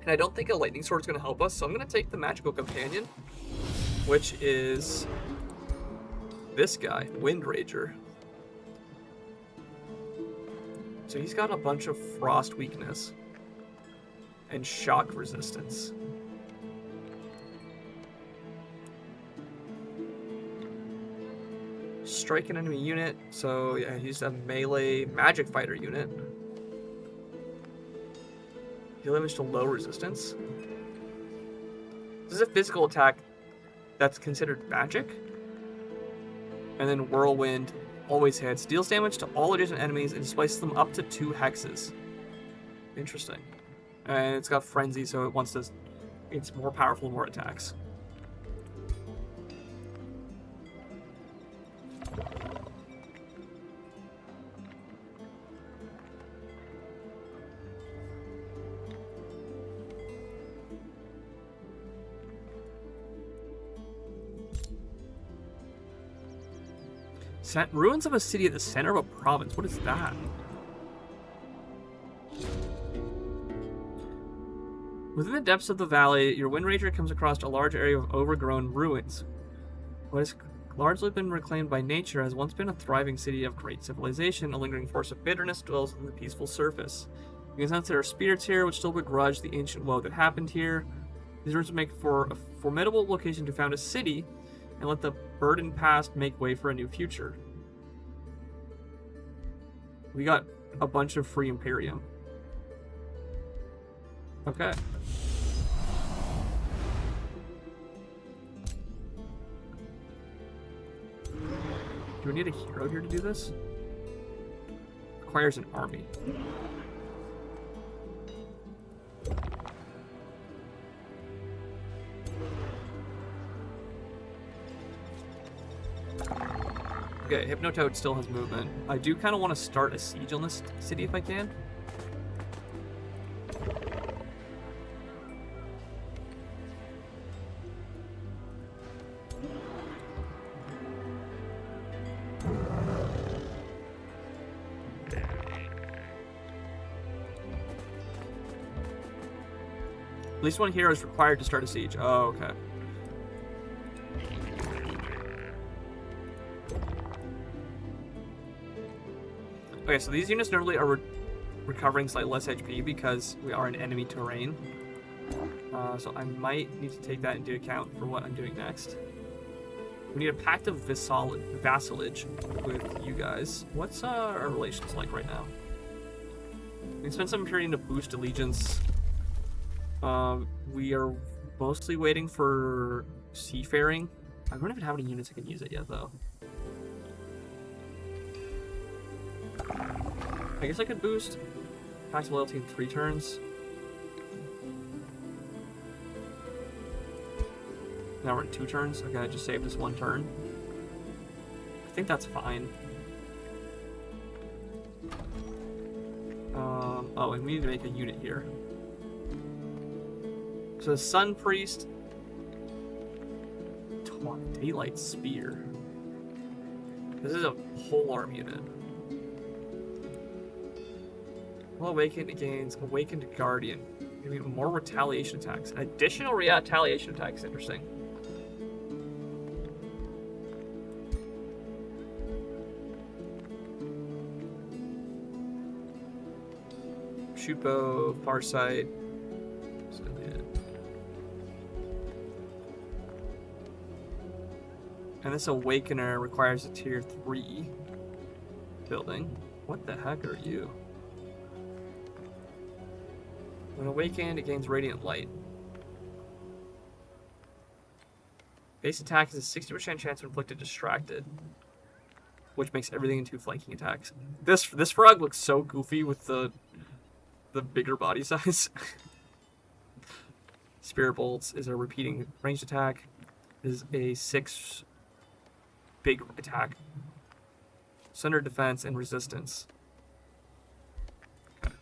and I don't think a lightning sword is going to help us, so I'm going to take the magical companion, which is this guy, Wind Rager. So he's got a bunch of frost weakness and shock resistance. Strike an enemy unit, so yeah, he's a melee magic fighter unit. Heal damage to low resistance. This is a physical attack that's considered magic. And then Whirlwind always hits. Deals damage to all adjacent enemies and displaces them up to 2 hexes. Interesting. And it's got Frenzy, so it wants to... It's more powerful, more attacks. Ruins of a city at the center of a province. What is that? Within the depths of the valley, your Wind Ranger comes across a large area of overgrown ruins. What has largely been reclaimed by nature has once been a thriving city of great civilization. A lingering force of bitterness dwells on the peaceful surface. You can sense there are spirits here which still begrudge the ancient woe that happened here. These ruins make for a formidable location to found a city and let the burdened past make way for a new future. We got a bunch of free Imperium. Okay. Do we need a hero here to do this? Requires an army. Okay, Hypnotoad still has movement. I do kind of want to start a siege on this city if I can. At least one hero is required to start a siege. Oh, okay. Okay, so these units normally are recovering slightly less HP because we are in enemy terrain. So I might need to take that into account for what I'm doing next. We need a pact of vassalage with you guys. What's our relations like right now? We can spend some period to boost allegiance. We are mostly waiting for seafaring. I don't even have any units that can use it yet, though. I guess I could boost Pact of Loyalty in 3 turns. Now we're in 2 turns. Okay, I just saved us 1 turn. I think that's fine. Oh, and we need to make a unit here. So the Sun Priest, Daylight Spear. This is a whole arm unit. Well, Awakened gains Awakened Guardian. Maybe more retaliation attacks. Additional retaliation attacks. Interesting. Shoot bow, Farsight. And this Awakener requires a tier 3 building. What the heck are you? When awakened, it gains Radiant Light. Base attack is a 60% chance to inflict a distracted. which makes everything into flanking attacks. This frog looks so goofy with the bigger body size. Spirit Bolts is a repeating ranged attack. Is a 6 big attack. Center defense and resistance. Okay.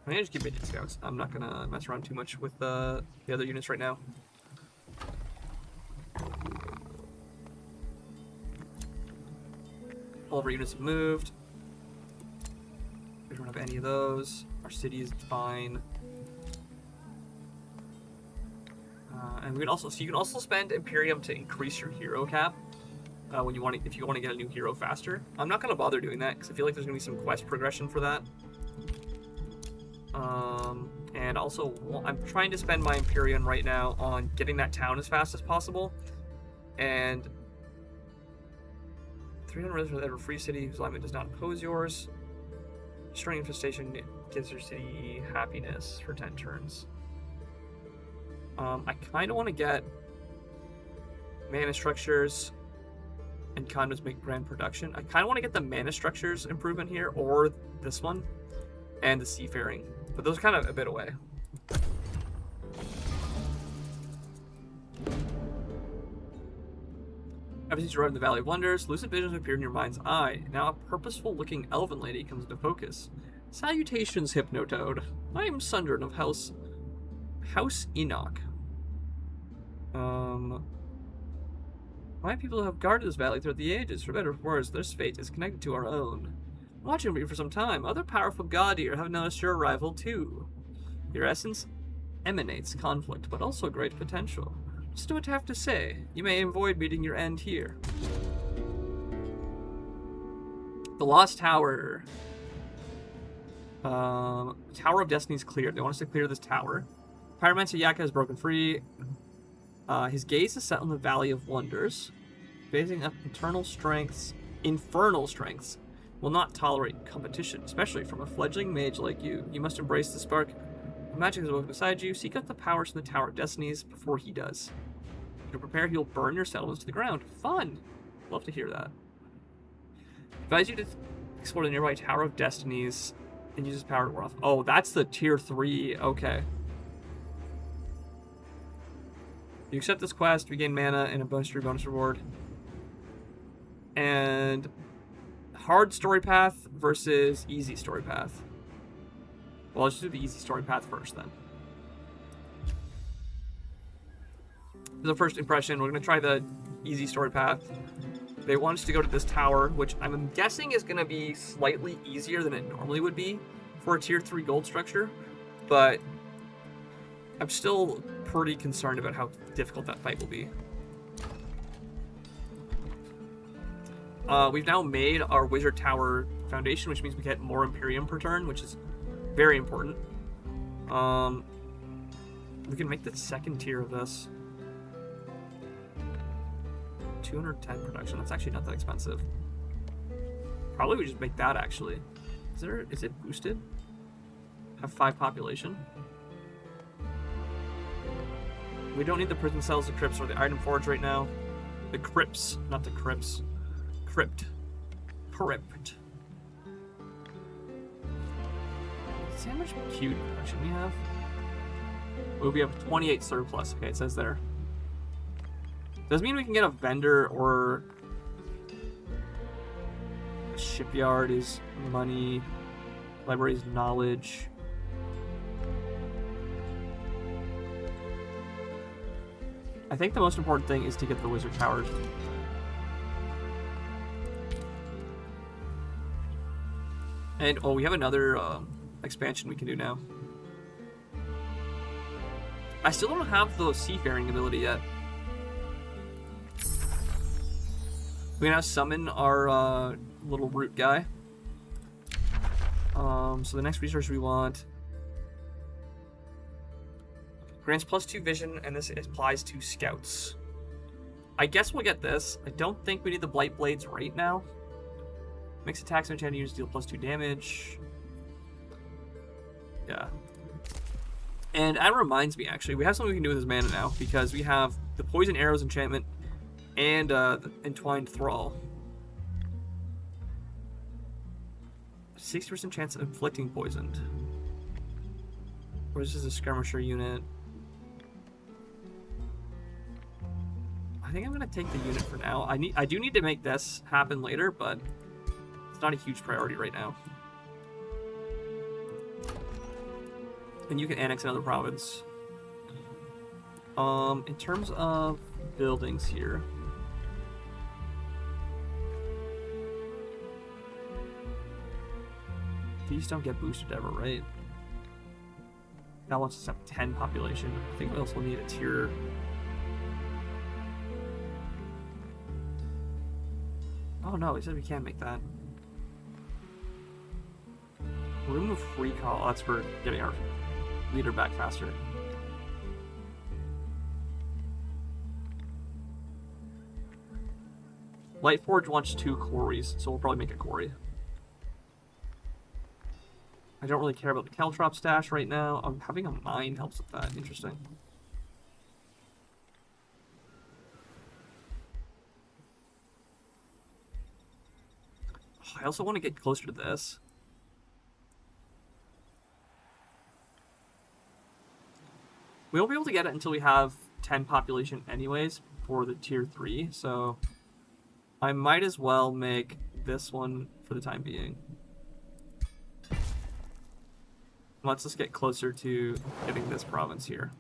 I'm gonna just keep Midget Scouts. I'm not gonna mess around too much with the other units right now. All of our units have moved. We don't have any of those. Our city is fine. And we can also, so you can also spend Imperium to increase your hero cap when you want to, if you want to get a new hero faster. I'm not gonna bother doing that because I feel like there's gonna be some quest progression for that. And also, I'm trying to spend my Imperium right now on getting that town as fast as possible. And 300 residents of a free city whose alignment does not oppose yours. Destroying infestation gives your city happiness for 10 turns. I kind of want to get mana structures and condos make grand production. I kind of want to get the mana structures improvement here, or this one, and the seafaring. But those are kind of a bit away. Ever since you arrived in the Valley of Wonders, lucid visions appear in your mind's eye. Now a purposeful-looking elven lady comes into focus. Salutations, Hypnotoad. I am Sundern of House Enoch. My people have guarded this valley throughout the ages. For better or for worse, their fate is connected to our own. Watching you for some time, other powerful Gaudir have noticed your arrival too. Your essence emanates conflict, but also great potential. Just what I have to say. You may avoid meeting your end here. The Lost Tower. Tower of Destiny's cleared. They want us to clear this tower. Pyromancer Yaka has broken free. His gaze is set on the Valley of Wonders. Phasing up infernal strengths will not tolerate competition, especially from a fledgling mage like you. You must embrace the spark. The magic is woven beside you. Seek out the powers from the Tower of Destinies before he does. To prepare, he'll burn your settlements to the ground. Fun! Love to hear that. Advise you to explore the nearby Tower of Destinies and use his power to ward off. Oh, that's the tier 3. Okay. You accept this quest, we gain mana and a bonus reward. And hard story path versus easy story path. Well, let's do the easy story path first then. As a first impression, we're going to try the easy story path. They want us to go to this tower, which I'm guessing is going to be slightly easier than it normally would be for a tier 3 gold structure, but I'm still pretty concerned about how difficult that fight will be. We've now made our Wizard Tower foundation, which means we get more Imperium per turn, which is very important. We can make the second tier of this. 210 production. That's actually not that expensive. Probably we just make that actually. Is it boosted? Have 5 population. We don't need the prison cells, the crypts, or the item forge right now. The crypts, not the crypts. Crypt. See how much queued production we have? Oh, we have 28 surplus. Okay, it says there. Does mean we can get a vendor or a shipyard is money, library is knowledge. I think the most important thing is to get the Wizard Towers. And, oh, we have another expansion we can do now. I still don't have the seafaring ability yet. We can now summon our little root guy. So the next resource we want grants +2 vision, and this applies to scouts. I guess we'll get this. I don't think we need the Blight Blades right now. Makes attacks on enchanted units deal +2 damage. Yeah. And that reminds me, actually, we have something we can do with this mana now, because we have the Poison Arrows enchantment and the Entwined Thrall. 60% chance of inflicting poisoned. Or is this a skirmisher unit? I think I'm gonna take the unit for now. I do need to make this happen later, but it's not a huge priority right now. And you can annex another province. In terms of buildings here. These don't get boosted ever, right? That wants us to have 10 population. I think we also need a tier. Oh no, he said we can't make that. Remove recall. That's for getting our leader back faster. Lightforge wants 2 quarries, so we'll probably make a quarry. I don't really care about the Caltrop stash right now. Having a mine helps with that. Interesting. I also want to get closer to this. We won't be able to get it until we have 10 population anyways for the tier 3, so I might as well make this one for the time being. Let's just get closer to getting this province here.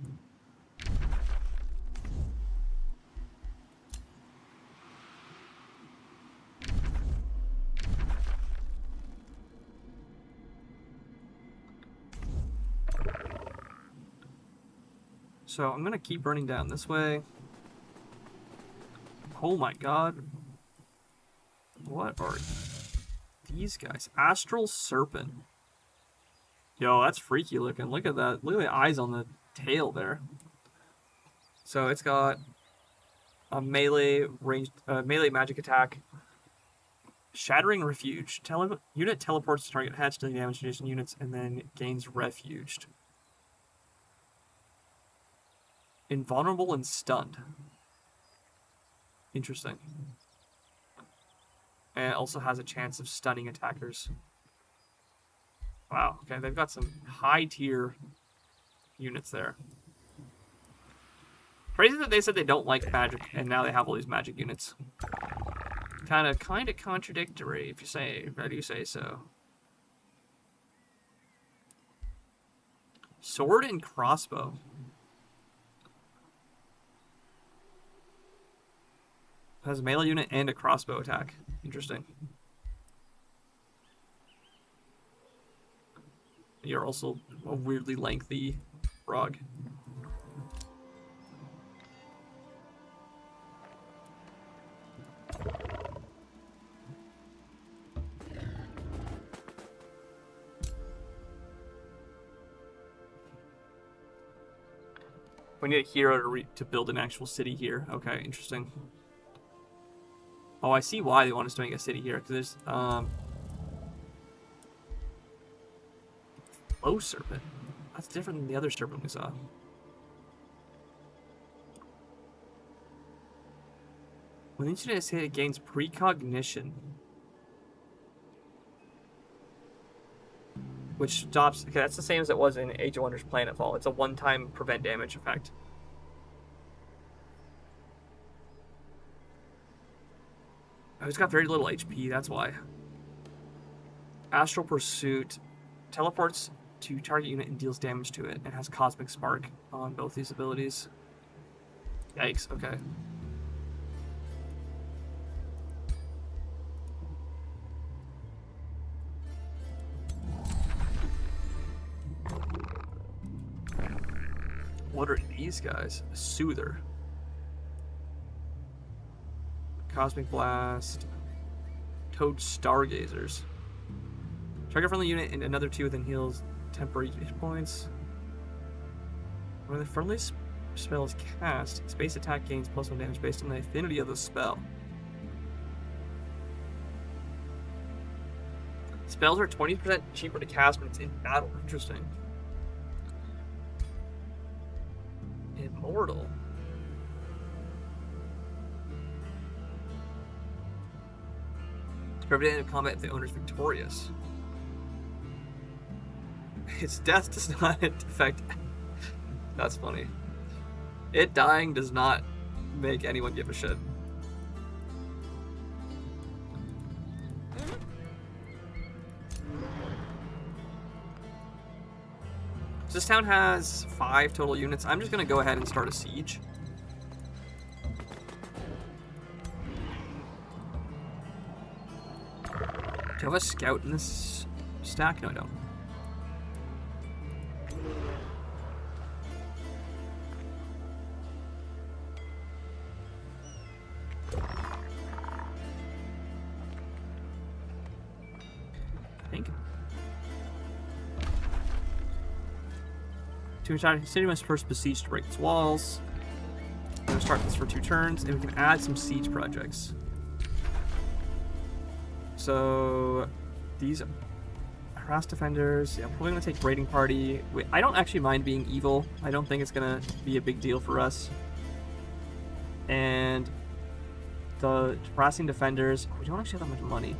So I'm gonna keep running down this way. Oh my god. What are these guys? Astral Serpent. Yo, that's freaky looking. Look at that. Look at the eyes on the tail there. So it's got a melee ranged melee magic attack. Shattering Refuge. Unit teleports to target hatch dealing damage to adjacent units and then gains refuged. Invulnerable and stunned. Interesting. And it also has a chance of stunning attackers. Wow, okay, they've got some high tier units there. Crazy that they said they don't like magic, and now they have all these magic units. Kind of contradictory, if you say so. Sword and crossbow. Has a melee unit and a crossbow attack. Interesting. You're also a weirdly lengthy frog. We need a hero to build an actual city here. Okay, interesting. Oh, I see why they want us to make a city here, because there's, Flow Serpent. That's different than the other serpent we saw. When the incident is hit, it gains precognition. Which stops, okay, that's the same as it was in Age of Wonders Planetfall. It's a one-time prevent damage effect. Oh, it's got very little HP, that's why. Astral Pursuit teleports to target unit and deals damage to it, and has Cosmic Spark on both these abilities. Yikes, okay. What are these guys? Soother. Cosmic Blast. Toad Stargazers. Target friendly unit and another 2 within heals temporary hit points. When the friendly spell is cast, its base attack gains +1 damage based on the affinity of the spell. Spells are 20% cheaper to cast when it's in battle. Interesting. Immortal. For every day of combat, if the owner is victorious. Its death does not affect. That's funny. It dying does not make anyone give a shit. So this town has 5 total units. I'm just gonna go ahead and start a siege. Do I have a scout in this stack? No, I don't. I think. The city must first besiege to break its walls. I'm going to start this for 2 turns, and we can add some siege projects. So, these harass defenders. Yeah, I'm probably going to take raiding party. Wait, I don't actually mind being evil. I don't think it's going to be a big deal for us. And the harassing defenders. We don't actually have that much money.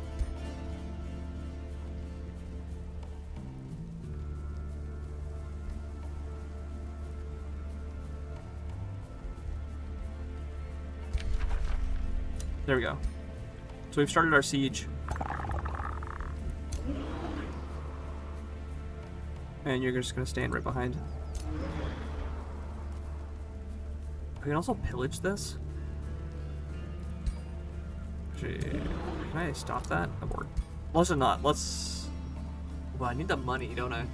There we go. So we've started our siege. And you're just going to stand right behind. We can also pillage this. Actually, can I stop that? Abort. Let's not. Let's... Well, I need the money, don't I?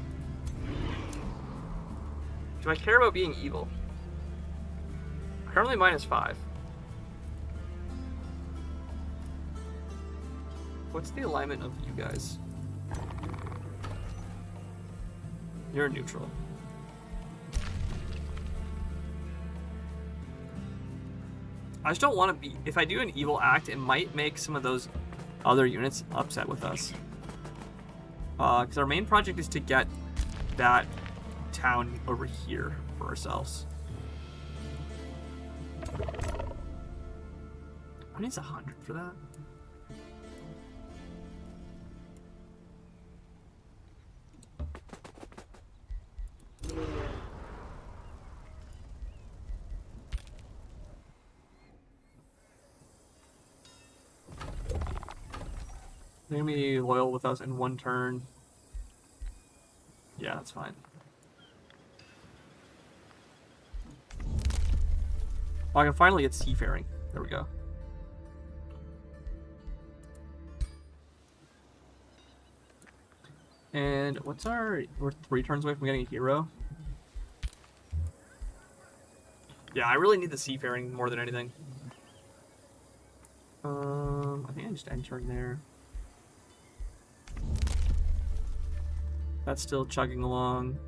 Do I care about being evil? Currently -5. What's the alignment of you guys? You're neutral. I just don't want to be... If I do an evil act, it might make some of those other units upset with us. Because our main project is to get that town over here for ourselves. Who needs 100 for that? They're gonna be loyal with us in 1 turn. Yeah, that's fine. Oh, I can finally get seafaring. There we go. And what's our... We're 3 turns away from getting a hero. Yeah, I really need the seafaring more than anything. I think I just end turn there. That's still chugging along.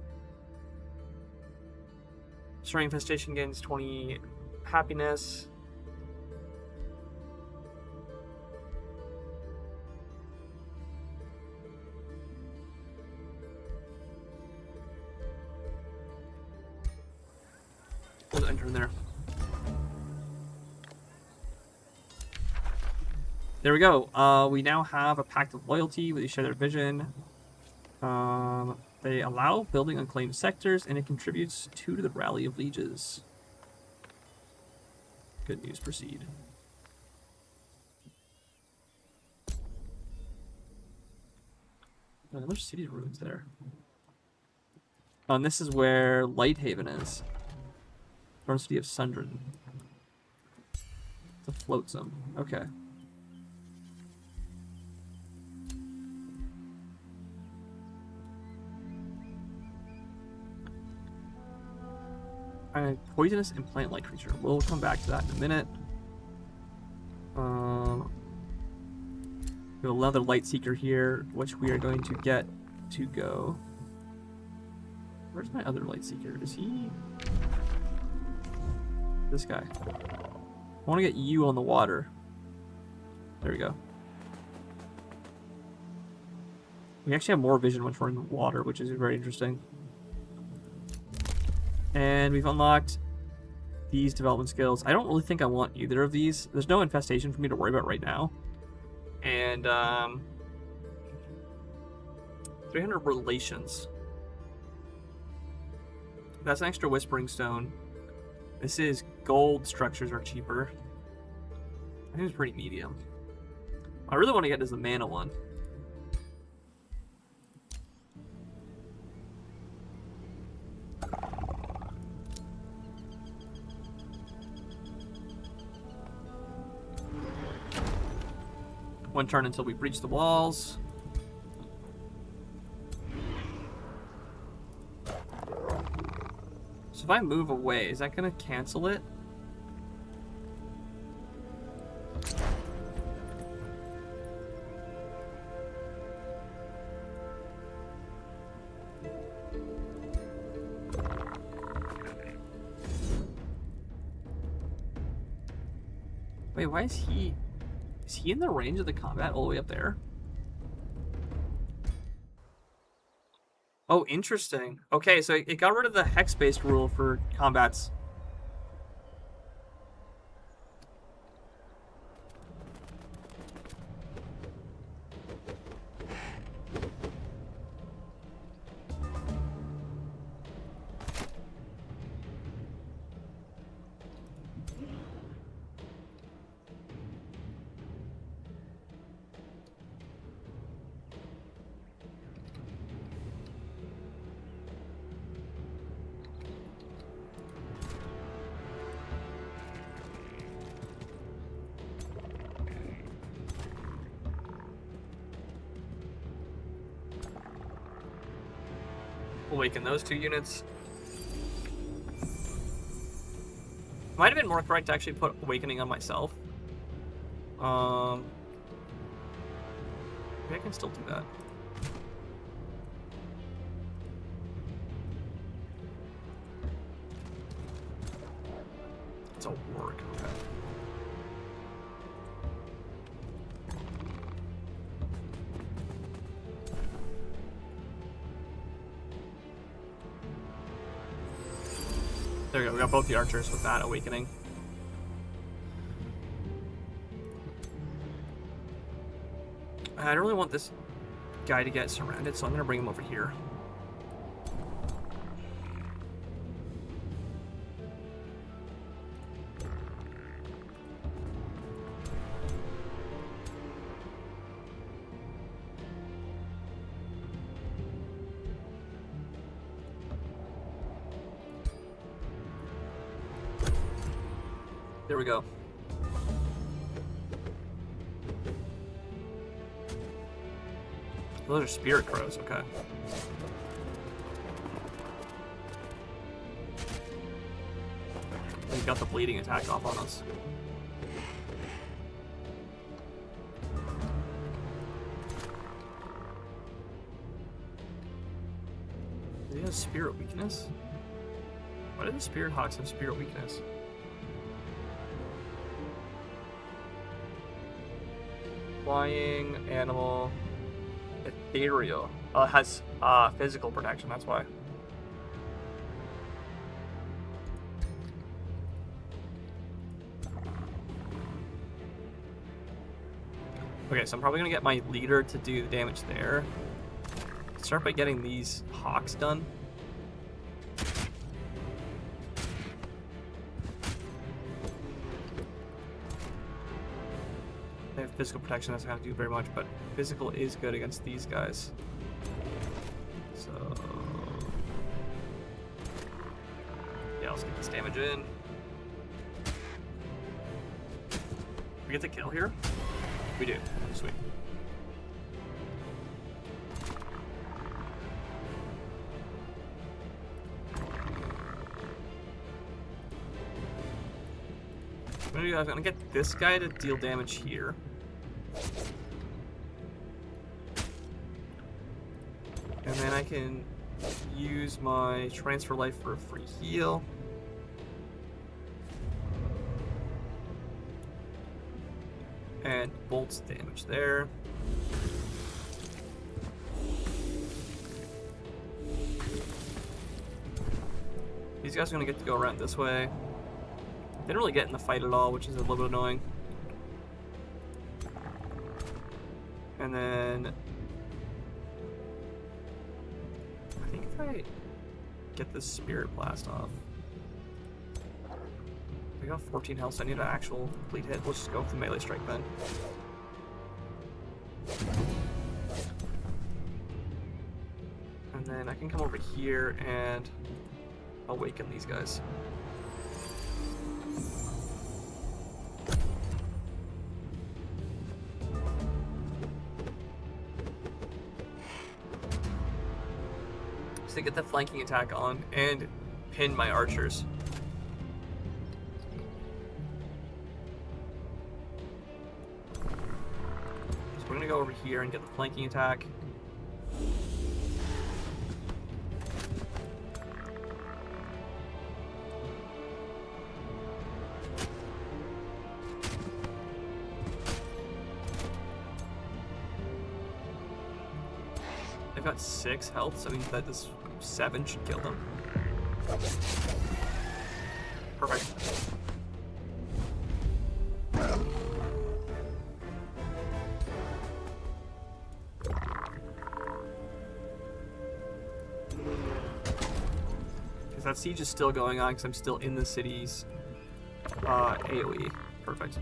Starting infestation gains 20 happiness. We'll enter in there. There we go. We now have a pact of loyalty with each other vision. They allow building unclaimed sectors, and it contributes 2 to the rally of lieges. Good news, proceed. Another city ruins there. Oh, and this is where Lighthaven is. Northern city of Sundren. It's a floatsome. Okay. Poisonous and plant-like creature. We'll come back to that in a minute. We have another light seeker here, which we are going to get to go. Where's my other light seeker? Is he... This guy. I want to get you on the water. There we go. We actually have more vision once we're in the water, which is very interesting. And we've unlocked these development skills. I don't really think I want either of these. There's no infestation for me to worry about right now. And And 300 relations. That's an extra whispering stone. This is gold structures are cheaper. I think it's pretty medium. What I really want to get is the mana one. One turn until we breach the walls. So if I move away, is that going to cancel it? Wait, why is he... Is he in the range of the combat all the way up there? Oh, interesting. Okay, so it got rid of the hex-based rule for combats. Awaken those 2 units. Might have been more correct to actually put Awakening on myself. Maybe I can still do that. It's a war combat. There we go, we got both the archers with that Awakening. I don't really want this guy to get surrounded, so I'm going to bring him over here. There we go. Those are spirit crows, okay. We got the bleeding attack off on us. He has spirit weakness? Why do the spirit hawks have spirit weakness? Flying, animal, ethereal. Oh, it has physical protection, that's why. Okay, so I'm probably gonna get my leader to do the damage there. Start by getting these hawks done. They have physical protection, that's not gonna do very much, but physical is good against these guys. So yeah, let's get this damage in. We get the kill here? We do. Sweet. I'm gonna get this guy to deal damage here. And then I can use my transfer life for a free heal. And bolts damage there. These guys are gonna get to go around this way. Didn't really get in the fight at all, which is a little bit annoying. And then I think if I get this Spirit Blast off. We got 14 health, so I need an actual complete hit. Let's just go with the melee strike then. And then I can come over here and awaken these guys. Just to get the flanking attack on and pin my archers. So we're gonna go over here and get the flanking attack. They've got 6 health, so I mean that this 7 should kill them. Perfect. Because that siege is still going on because I'm still in the city's AoE. Perfect.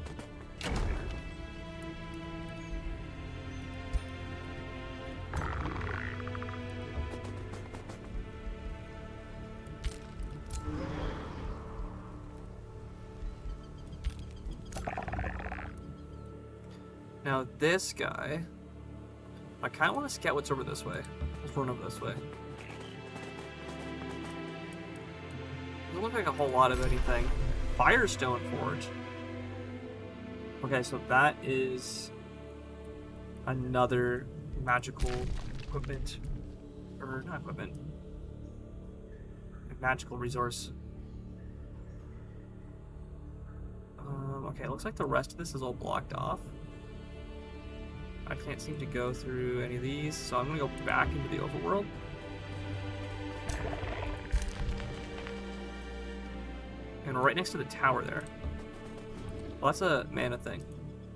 Now this guy, I kind of want to scout what's over this way. Let's run over this way. Doesn't look like a whole lot of anything. Firestone Forge. Okay, so that is another magical equipment, or not equipment, a magical resource. Okay, it looks like the rest of this is all blocked off. I can't seem to go through any of these, so I'm gonna go back into the overworld. And we're right next to the tower there. Well, that's a mana thing.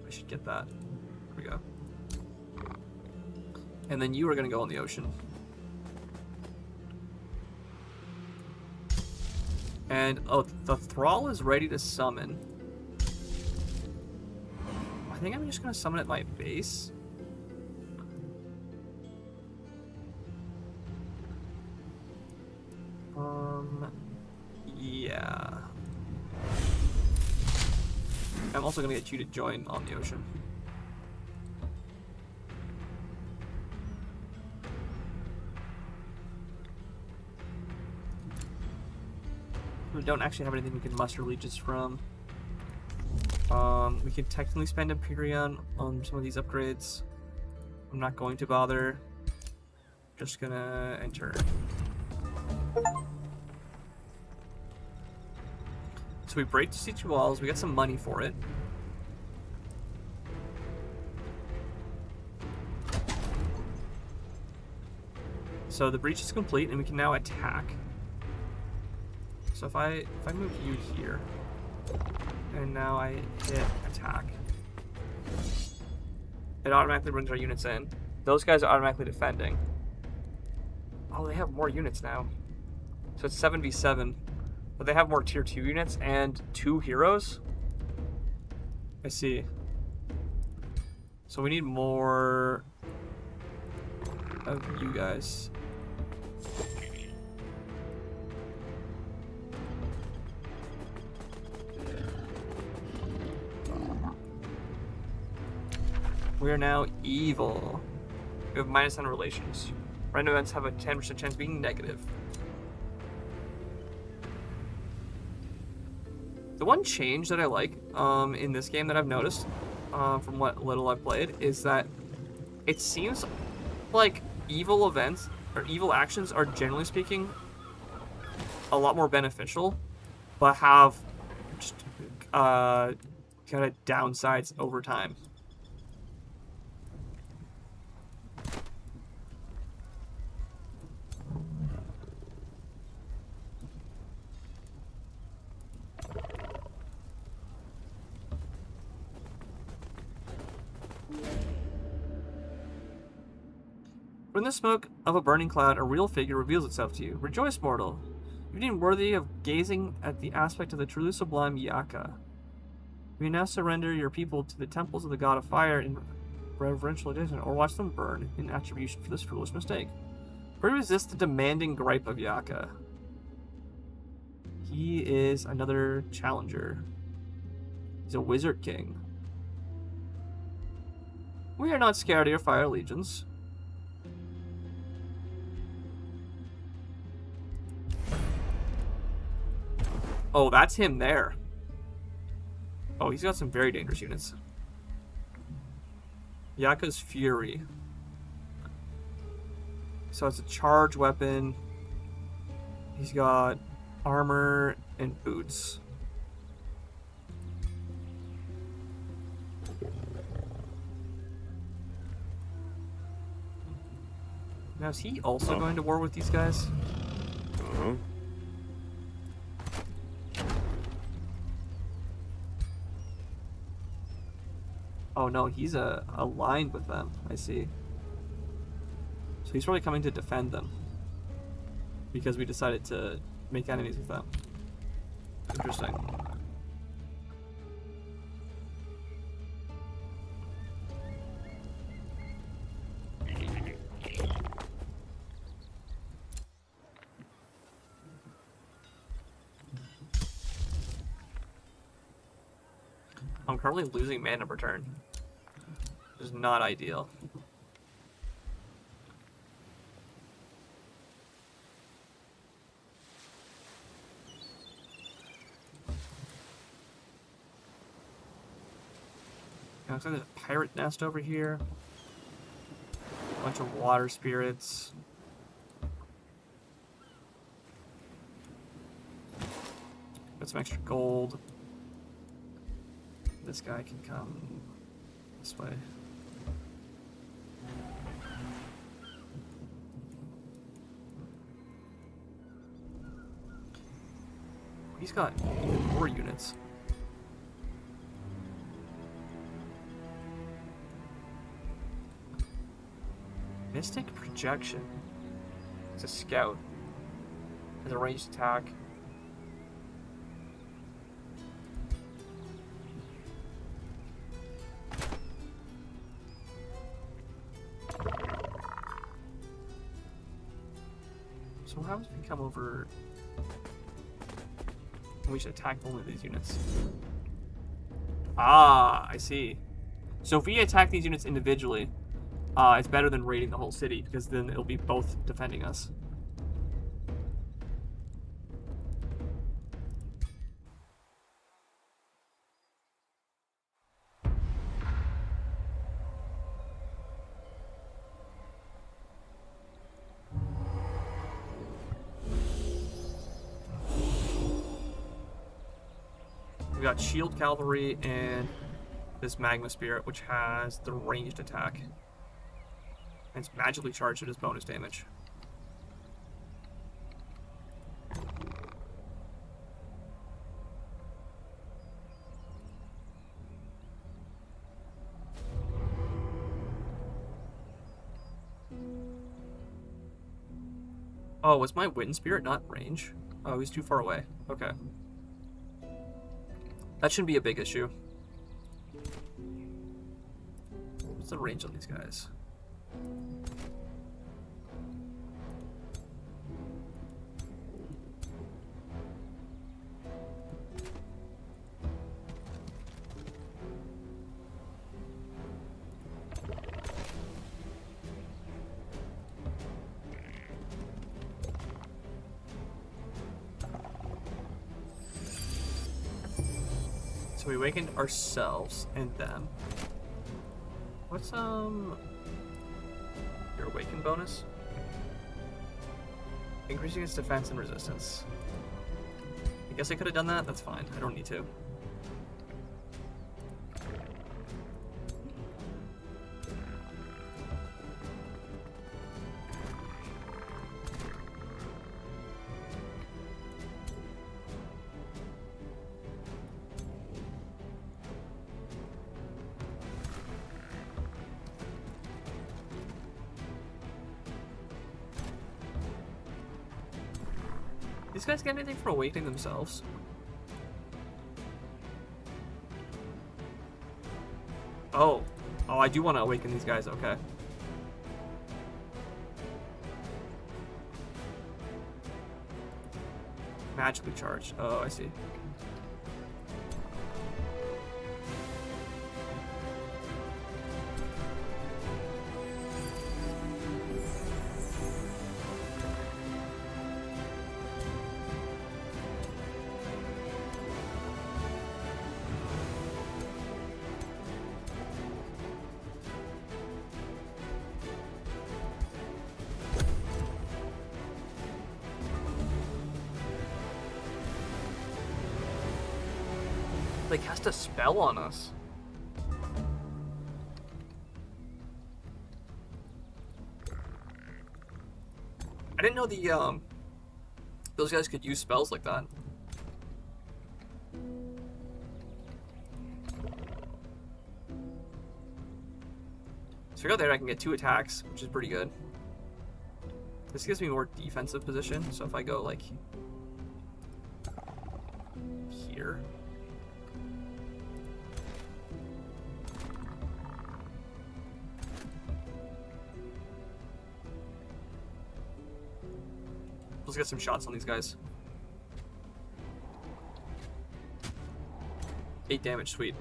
I should get that. There we go. And then you are gonna go in the ocean. And, oh, the Thrall is ready to summon. I think I'm just gonna summon at my base. Yeah. I'm also gonna get you to join on the ocean. We don't actually have anything we can muster leeches from. We can technically spend Empyrean on some of these upgrades. I'm not going to bother. Just gonna enter. So we break the siege walls, we get some money for it. So the breach is complete and we can now attack. So if I move you here, and now I hit attack, it automatically brings our units in. Those guys are automatically defending. Oh, they have more units now. So it's 7v7. But they have more tier 2 units and 2 heroes? I see. So we need more of you guys. We are now evil. We have -10 relations. Random events have a 10% chance of being negative. The one change that I like in this game that I've noticed from what little I've played is that it seems like evil events or evil actions are generally speaking a lot more beneficial, but have just kind of downsides over time. From the smoke of a burning cloud, a real figure reveals itself to you. Rejoice, mortal. You deem worthy of gazing at the aspect of the truly sublime Yaka. You now surrender your people to the temples of the god of fire in reverential addition, or watch them burn in attribution for this foolish mistake. Or resist the demanding gripe of Yaka. He is another challenger. He's a wizard king. We are not scared of your fire legions. Oh, that's him there. Oh, he's got some very dangerous units. Yaka's Fury. So it's a charge weapon. He's got armor and boots. Now, is he also going to war with these guys? Oh no, he's aligned with them. I see. So he's probably coming to defend them. Because we decided to make enemies with them. Interesting. I'm currently losing mana per turn. Which is not ideal. Looks like there's a pirate nest over here. A bunch of water spirits. Got some extra gold. This guy can come this way. He's got even more units. Mystic Projection. It's a scout. Has a ranged attack. So how does we come over? We should attack only these units. Ah, I see. So if we attack these units individually, it's better than raiding the whole city, because then it'll be both defending us. We got Shield Cavalry and this Magma Spirit, which has the ranged attack. And it's magically charged at its bonus damage. Oh, was my Wind Spirit not range? Oh, he's too far away. Okay. That shouldn't be a big issue. What's the range on these guys? So we awakened ourselves and them. What's your awaken bonus? Increasing its defense and resistance. I guess I could have done that. That's fine. I don't need to. These guys get anything for awakening themselves? Oh. Oh, I do want to awaken these guys, okay. Magically charged. Oh, I see. They cast a spell on us. I didn't know those guys could use spells like that. So I got there, I can get 2 attacks, which is pretty good. This gives me more defensive position, so if I go like here. Let's get some shots on these guys. 8 damage, sweet.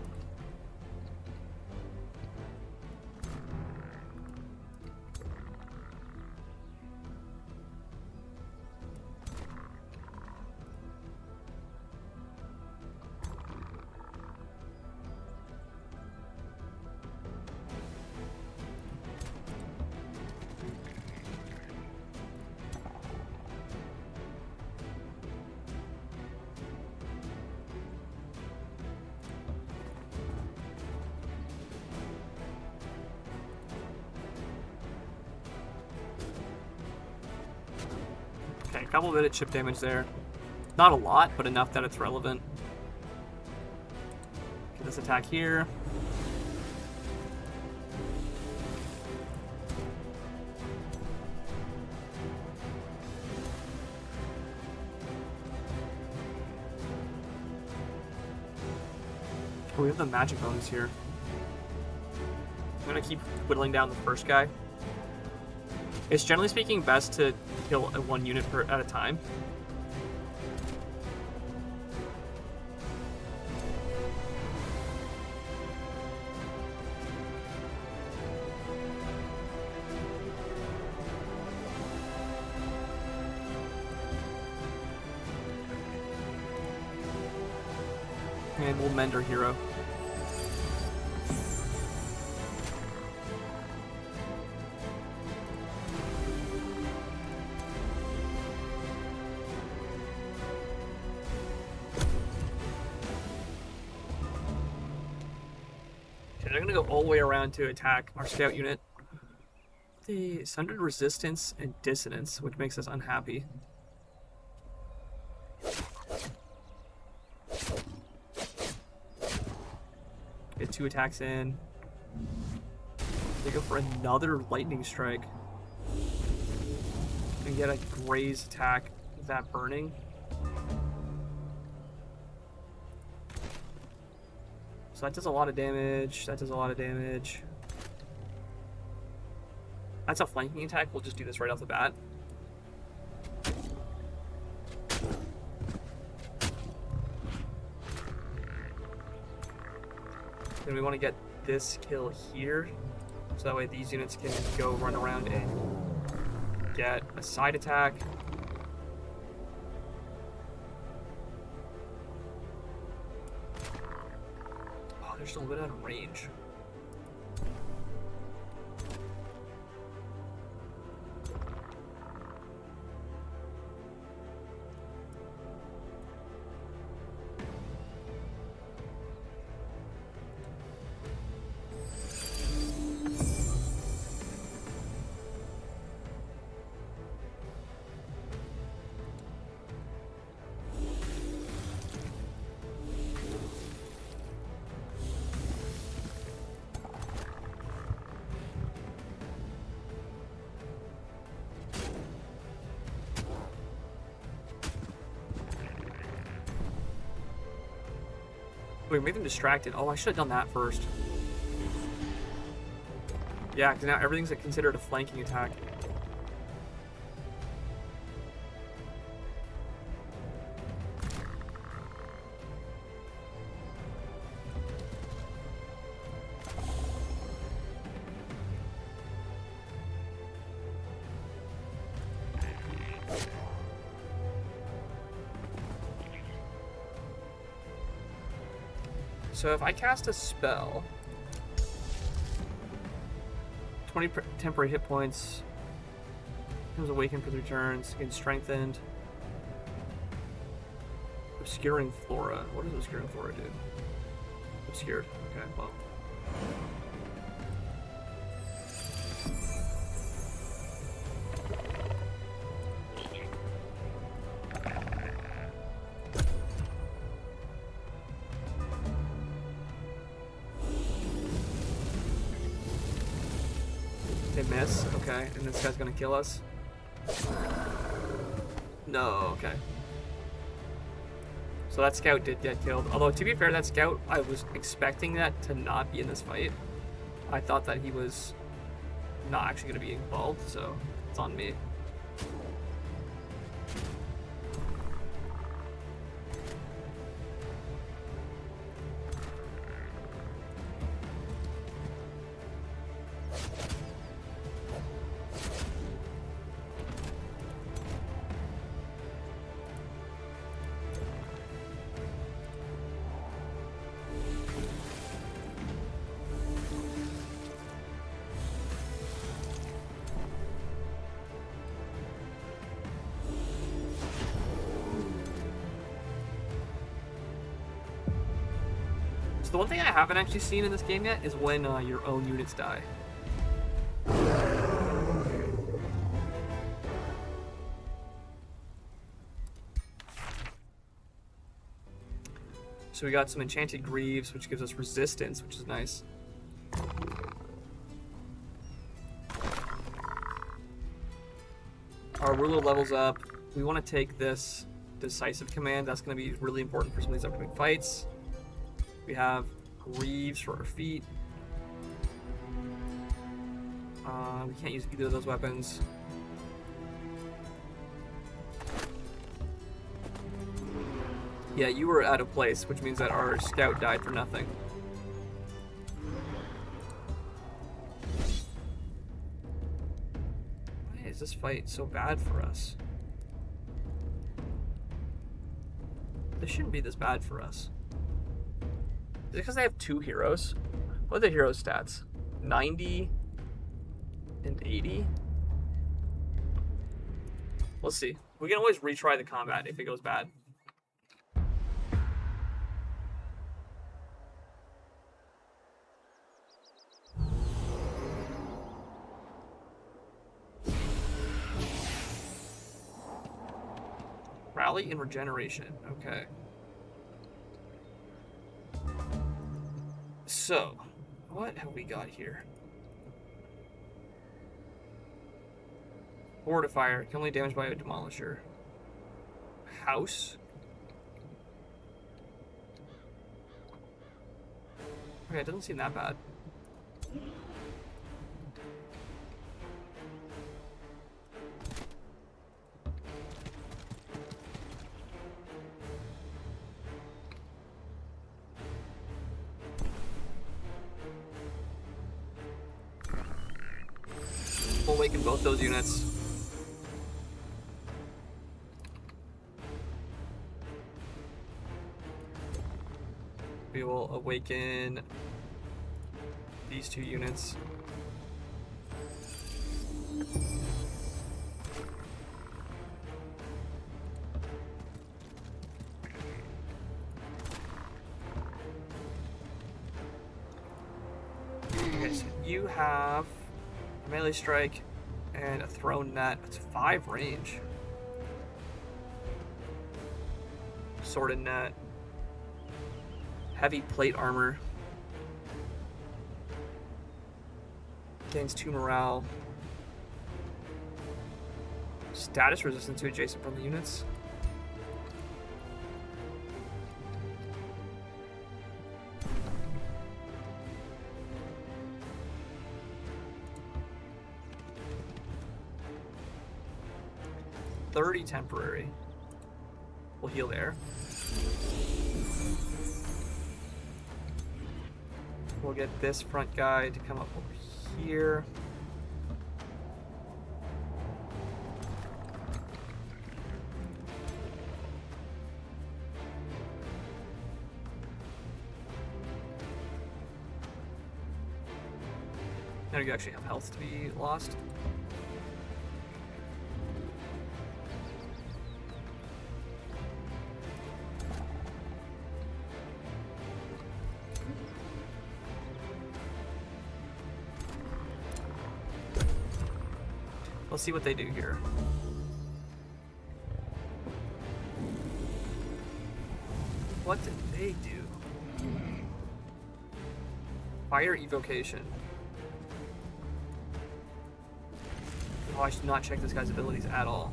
Okay, a couple bit of chip damage there. Not a lot, but enough that it's relevant. Get this attack here. Oh, we have the magic bonus here. I'm gonna keep whittling down the first guy. It's generally speaking best to kill one unit at a time. And we'll mend our hero. I'm gonna go all the way around to attack our scout unit. The sundered resistance and dissonance, which makes us unhappy. Get 2 attacks in. They go for another lightning strike. And get a graze attack with that burning. So that does a lot of damage. That does a lot of damage. That's a flanking attack. We'll just do this right off the bat. Then we want to get this kill here. So that way these units can go run around and get a side attack. They're still a bit out of range. Wait, make them distracted. Oh, I should have done that first. Yeah, because now everything's considered a flanking attack. So if I cast a spell, 20 temporary hit points, becomes awakened for 3 turns, gets strengthened. Obscuring Flora. What does Obscuring Flora do? Obscured. Okay, well. They miss. Okay, and this guy's gonna kill us. No, okay. So that scout did get killed. Although, to be fair, that scout, I was expecting that to not be in this fight. I thought that he was not actually going to be involved, so it's on me. So the one thing I haven't actually seen in this game yet is when your own units die. So we got some Enchanted Greaves, which gives us resistance, which is nice. Our ruler levels up. We want to take this Decisive Command. That's going to be really important for some of these upcoming fights. We have Greaves for our feet. We can't use either of those weapons. Yeah, you were out of place, which means that our scout died for nothing. Why is this fight so bad for us? This shouldn't be this bad for us. Is it because they have 2 heroes? What are the hero stats? 90 and 80? Let's see. We can always retry the combat if it goes bad. Rally and regeneration. Okay. So, what have we got here? Fortifier, can only damage by a demolisher. House. Okay, it doesn't seem that bad. We'll awaken both those units. We will awaken these 2 units. Okay, so you have a melee strike and a thrown net. That's 5 range. Sword and net. Heavy plate armor. Gains 2 morale. Status resistance to adjacent friendly units. 30 temporary. We'll heal there. We'll get this front guy to come up over here. Now you actually have health to be lost. Let's see what they do here. What did they do? Fire evocation. Oh, I should not check this guy's abilities at all.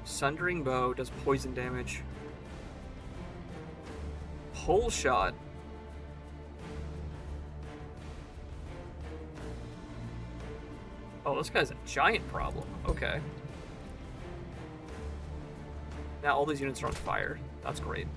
Sundering Bow does poison damage. Pole Shot. Oh, this guy's a giant problem. Okay. Now all these units are on fire. That's great.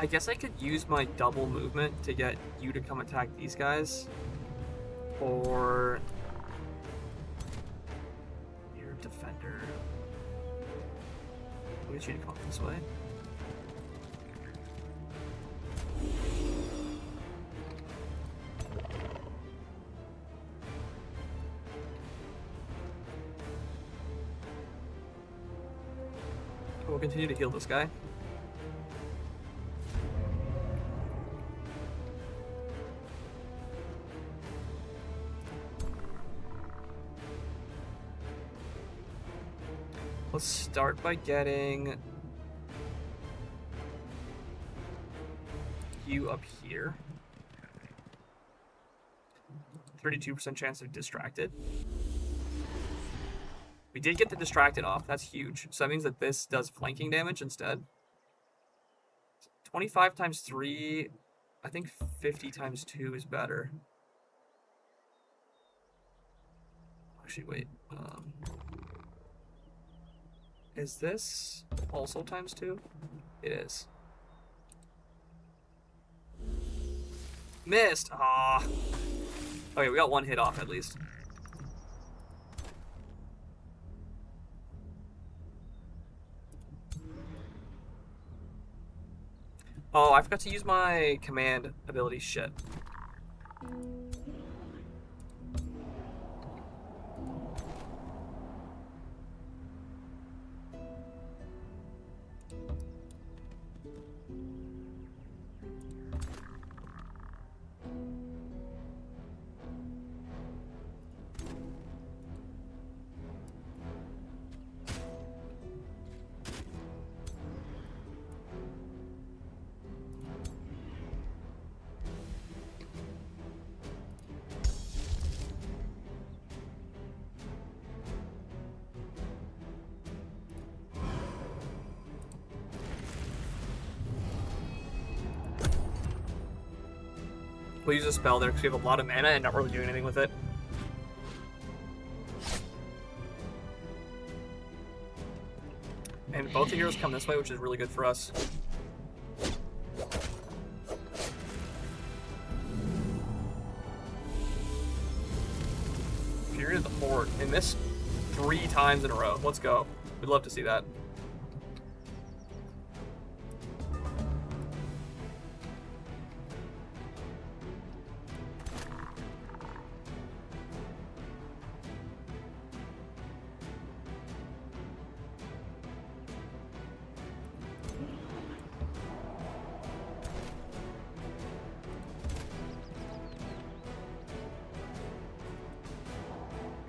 I guess I could use my double movement to get you to come attack these guys. Or your defender. I'll get you to come this way. We'll continue to heal this guy. Let's start by getting you up here. 32% chance of distracted. We did get the distracted off. That's huge. So that means that this does flanking damage instead. 25 times 3. I think 50 times 2 is better. Actually, wait. Is this also times 2? It is. Missed! Ah. Okay, we got one hit off at least. Oh, I forgot to use my command ability. Shit. We'll use a spell there because we have a lot of mana and not really doing anything with it. And both the heroes come this way, which is really good for us. Fury of the Horde. They missed 3 times in a row. Let's go. We'd love to see that.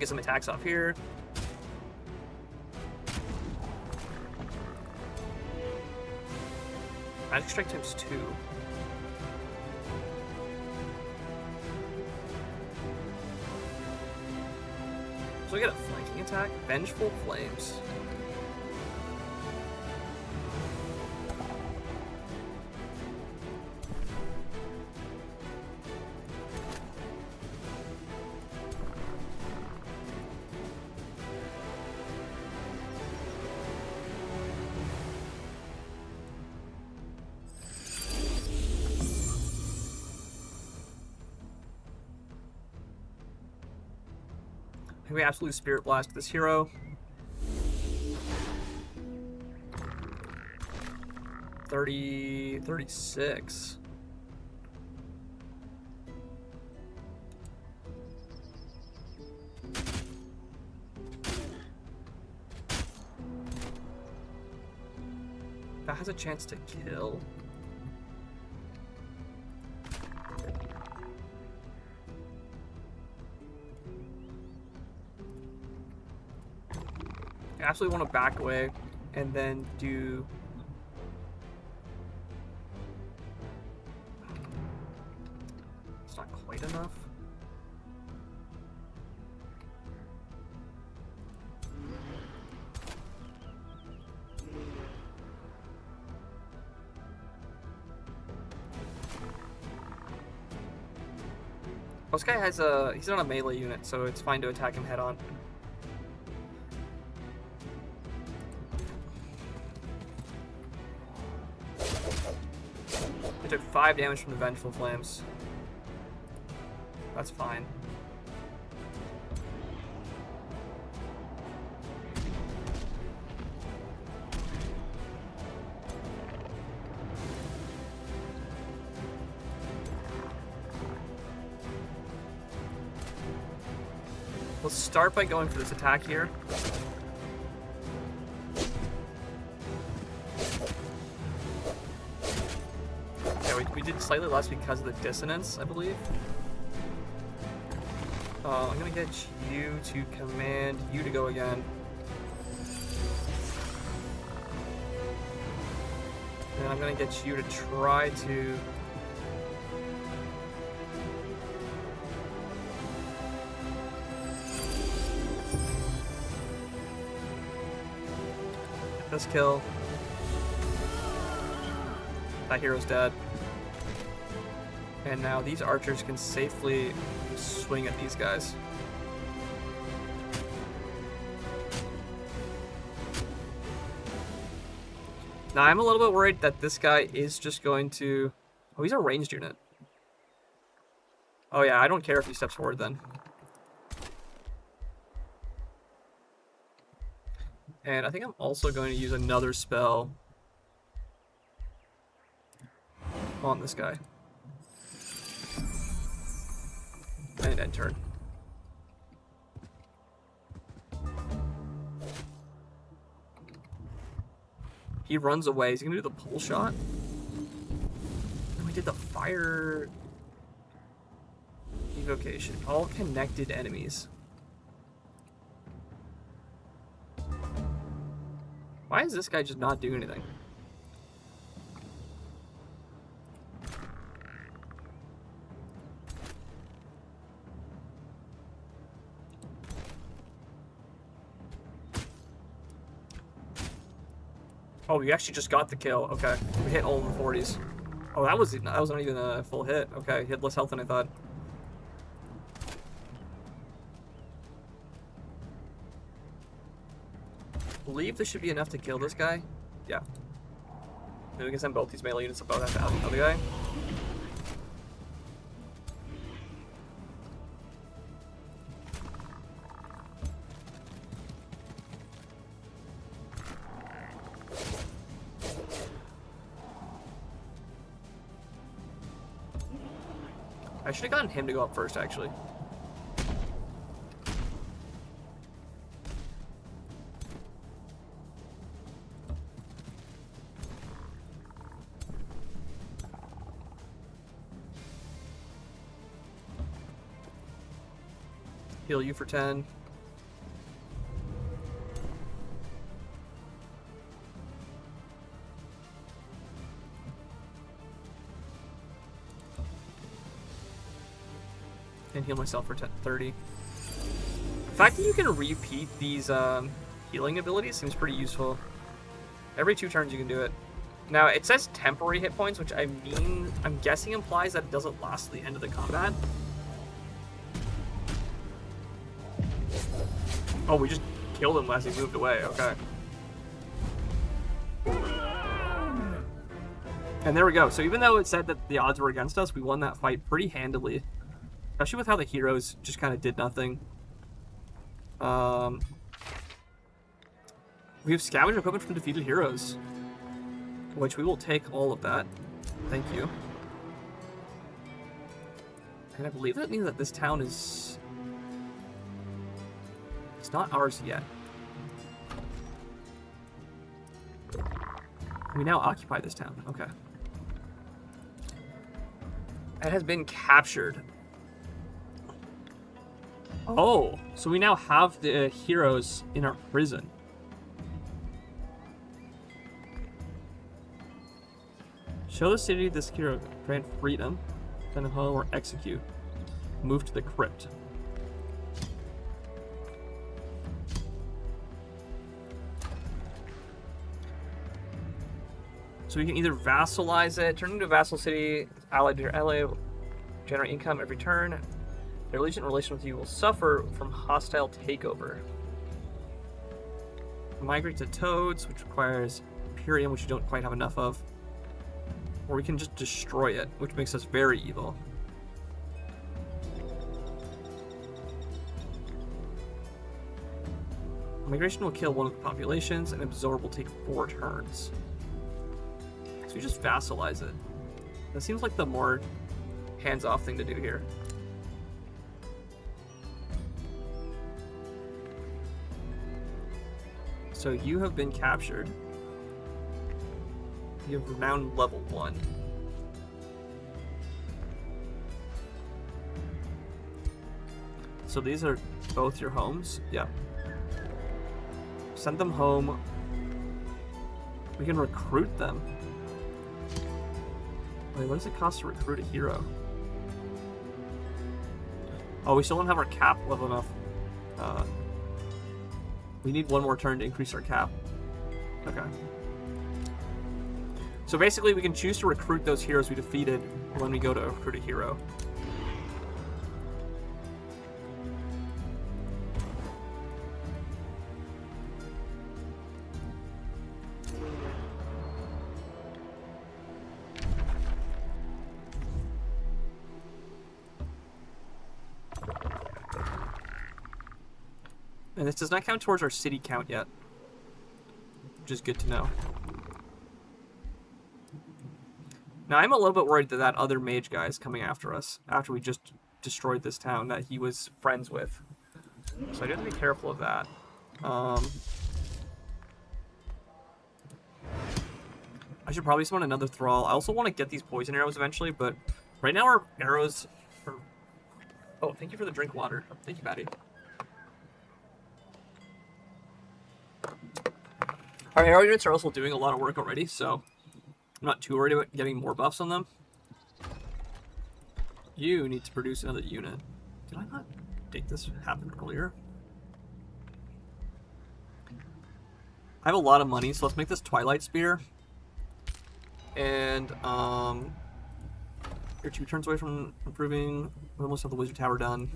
Get some attacks off here. Magic Strike times 2. So we get a flanking attack. Vengeful Flames. We absolutely Spirit Blast this hero. 36. That has a chance to kill. I absolutely want to back away and then do... It's not quite enough. This guy has a... He's not a melee unit, so it's fine to attack him head on. I took 5 damage from the Vengeful Flames. That's fine. Let's start by going for this attack here. Yeah, we did slightly less because of the dissonance, I believe. I'm gonna get you to command you to go again. And I'm gonna get you to try to... This kill. That hero's dead. And now these archers can safely swing at these guys. Now I'm a little bit worried that this guy is just going to... Oh, he's a ranged unit. Oh yeah, I don't care if he steps forward then. And I think I'm also going to use another spell on this guy. And end turn. He runs away. He's going to do the pull shot. And we did the fire evocation. All connected enemies. Why is this guy just not doing anything? Oh, we actually just got the kill. Okay, we hit all in the 40s. Oh, that was not even a full hit. Okay, he had less health than I thought. I believe this should be enough to kill this guy. Yeah. Then we can send both these melee units above that other guy. I should have gotten him to go up first, actually. Heal you for 10. and heal myself for 30. The fact that you can repeat these healing abilities seems pretty useful. Every 2 turns you can do it. Now, it says temporary hit points, which I'm guessing implies that it doesn't last to the end of the combat. Oh, we just killed him as he moved away. Okay. And there we go. So even though it said that the odds were against us, we won that fight pretty handily. Especially with how the heroes just kind of did nothing. We have scavenged equipment from defeated heroes. Which we will take all of that. Thank you. And I believe that means that this town is... It's not ours yet. We now occupy this town. Okay. It has been captured. Oh, so we now have the heroes in our prison. Show the city this hero, grant freedom, send them home, or execute. Move to the crypt. So we can either vassalize it, turn into a vassal city, allied to your ally, generate income every turn. Their allegiant relation with you will suffer from hostile takeover. Migrate to Toads, which requires Imperium, which you don't quite have enough of. Or we can just destroy it, which makes us very evil. Migration will kill one of the populations, and Absorb will take 4 turns. So we just vassalize it. That seems like the more hands-off thing to do here. So you have been captured. You have renowned level 1. So these are both your homes? Yeah. Send them home. We can recruit them. Wait, what does it cost to recruit a hero? Oh, we still don't have our cap level enough. We need 1 more turn to increase our cap. Okay. So basically, we can choose to recruit those heroes we defeated when we go to recruit a hero. And this does not count towards our city count yet, which is good to know. Now, I'm a little bit worried that that other mage guy is coming after us after we just destroyed this town that he was friends with. So I do have to be careful of that. I should probably summon another thrall. I also want to get these poison arrows eventually, but right now our arrows are... Oh, thank you for the drink water. Thank you, Patty. Our arrow units are also doing a lot of work already, so I'm not too worried about getting more buffs on them. You need to produce another unit. Did I not make this happen earlier? I have a lot of money, so let's make this Twilight Spear. And, you're 2 turns away from improving. We almost have the Wizard Tower done.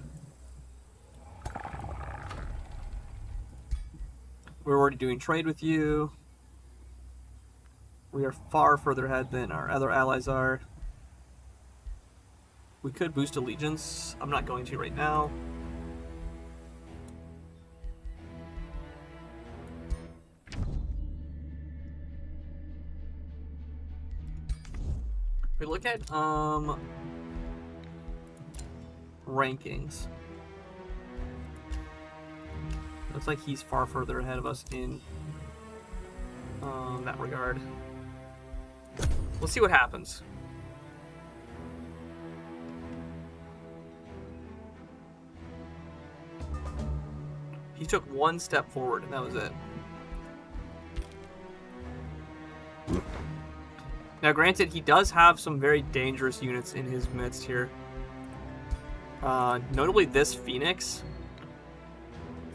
We're already doing trade with you. We are far further ahead than our other allies are. We could boost allegiance. I'm not going to right now. If we look at rankings, looks like he's far further ahead of us in that regard. Let's see what happens. He took 1 step forward, and that was it. Now, granted, he does have some very dangerous units in his midst here. Notably this Phoenix.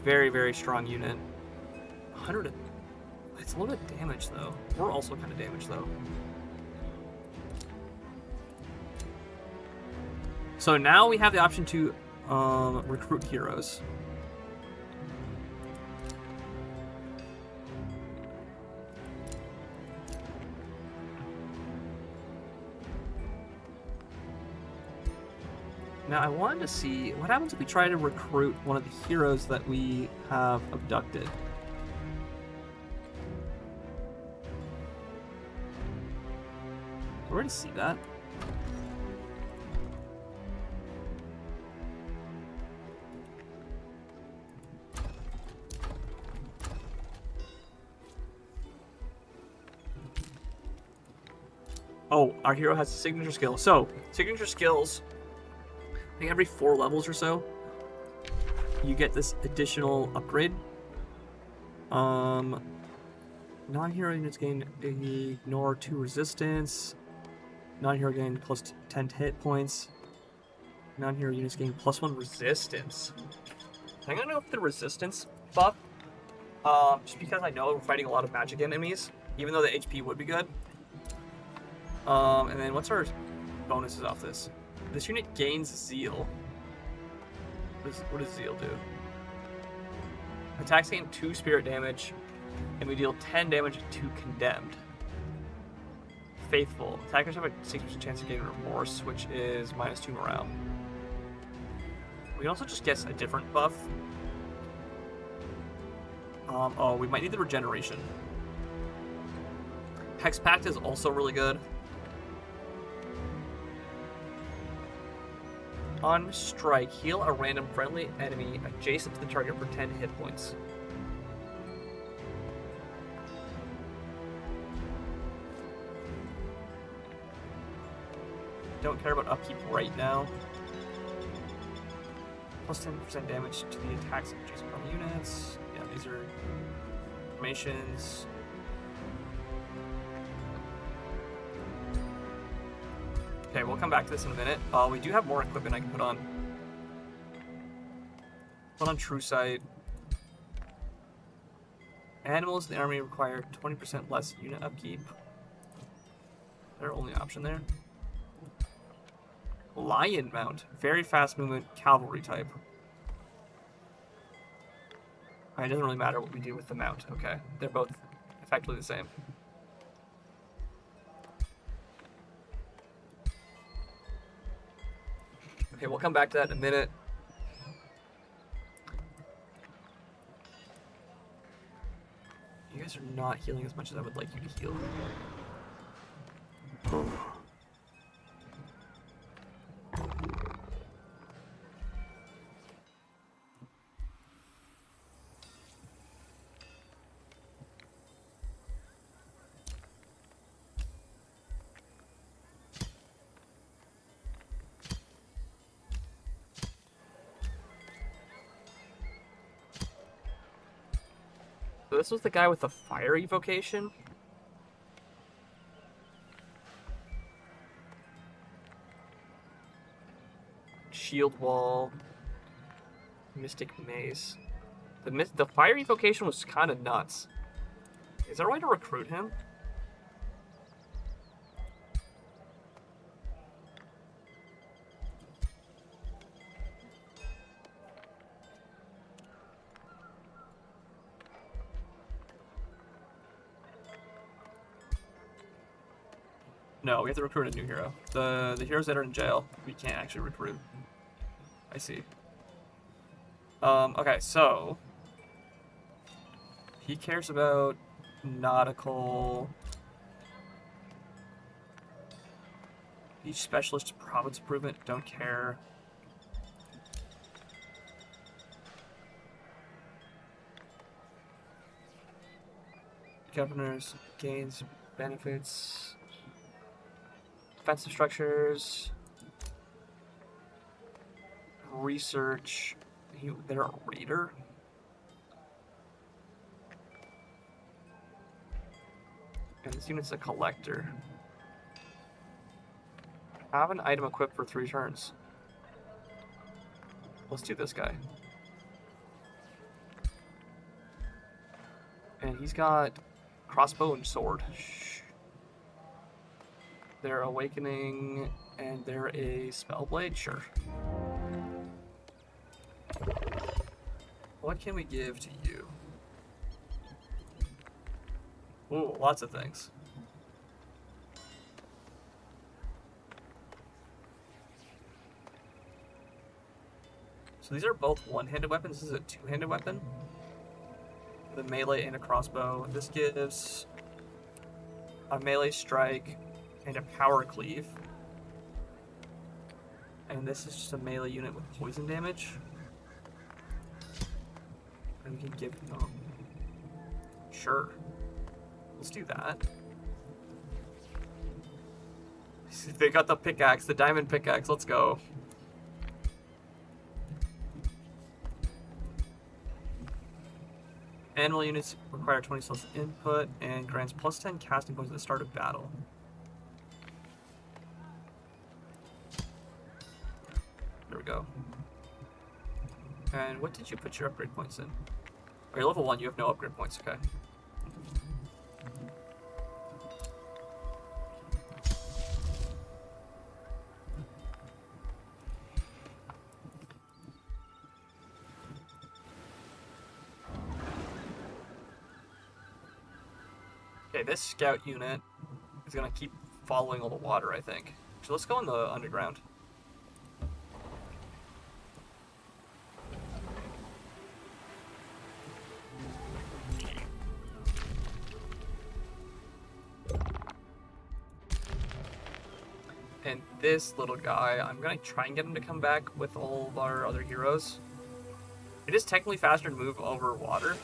Very, very strong unit. 100. It's a little bit damage though. We're also kind of damaged though. So now we have the option to recruit heroes. Now I wanted to see what happens if we try to recruit one of the heroes that we have abducted. Where to see that? Oh, our hero has a signature skill. So, signature skills, I think every 4 levels or so, you get this additional upgrade. Non-hero units gain ignore 2 resistance. Non-hero gain plus 10 hit points. Non-hero units gain plus 1 resistance. I'm gonna go with the resistance buff. Just because I know we're fighting a lot of magic enemies, even though the HP would be good. And then what's our bonuses off this? This unit gains Zeal. What does Zeal do? Attacks gain 2 spirit damage, and we deal 10 damage to Condemned. Faithful. Attackers have a 6% chance of getting Remorse, which is -2 morale. We can also just guess a different buff. Oh, we might need the regeneration. Hex Pact is also really good. On strike, heal a random friendly enemy adjacent to the target for 10 hit points. Don't care about upkeep right now. Plus 10% damage to the attacks of adjacent friendly units. Yeah, these are formations. Okay, we'll come back to this in a minute. We do have more equipment I can put on. Put on True Sight. Animals in the army require 20% less unit upkeep. Their only option there. Lion Mount. Very fast movement, cavalry type. Alright, it doesn't really matter what we do with the mount. Okay, they're both effectively the same. Okay, we'll come back to that in a minute. You guys are not healing as much as I would like you to heal. So this was the guy with the fire evocation. Shield wall. Mystic mace. The fire evocation was kind of nuts. Is there a way to recruit him? No, we have to recruit a new hero. The heroes that are in jail, we can't actually recruit. I see. Okay, so he cares about nautical. Each specialist province improvement, don't care. Governors, gains, benefits. Defensive structures, research. They're a raider. And this unit's a collector. Have an item equipped for 3 turns. Let's do this guy. And he's got crossbow and sword. Shh. They're awakening, and they're a spellblade? Sure. What can we give to you? Ooh, lots of things. So these are both one-handed weapons. This is a two-handed weapon. The melee and a crossbow. This gives a melee strike and a power cleave. And this is just a melee unit with poison damage. And we can give sure. Let's do that. They got the pickaxe, the diamond pickaxe. Let's go. Animal units require 20 less input and grants plus 10 casting points at the start of battle. There we go. And what did you put your upgrade points in? Oh, you're level 1, you have no upgrade points, okay. Okay, this scout unit is gonna keep following all the water, I think. So let's go in the underground. And this little guy, I'm gonna try and get him to come back with all of our other heroes. It is technically faster to move over water,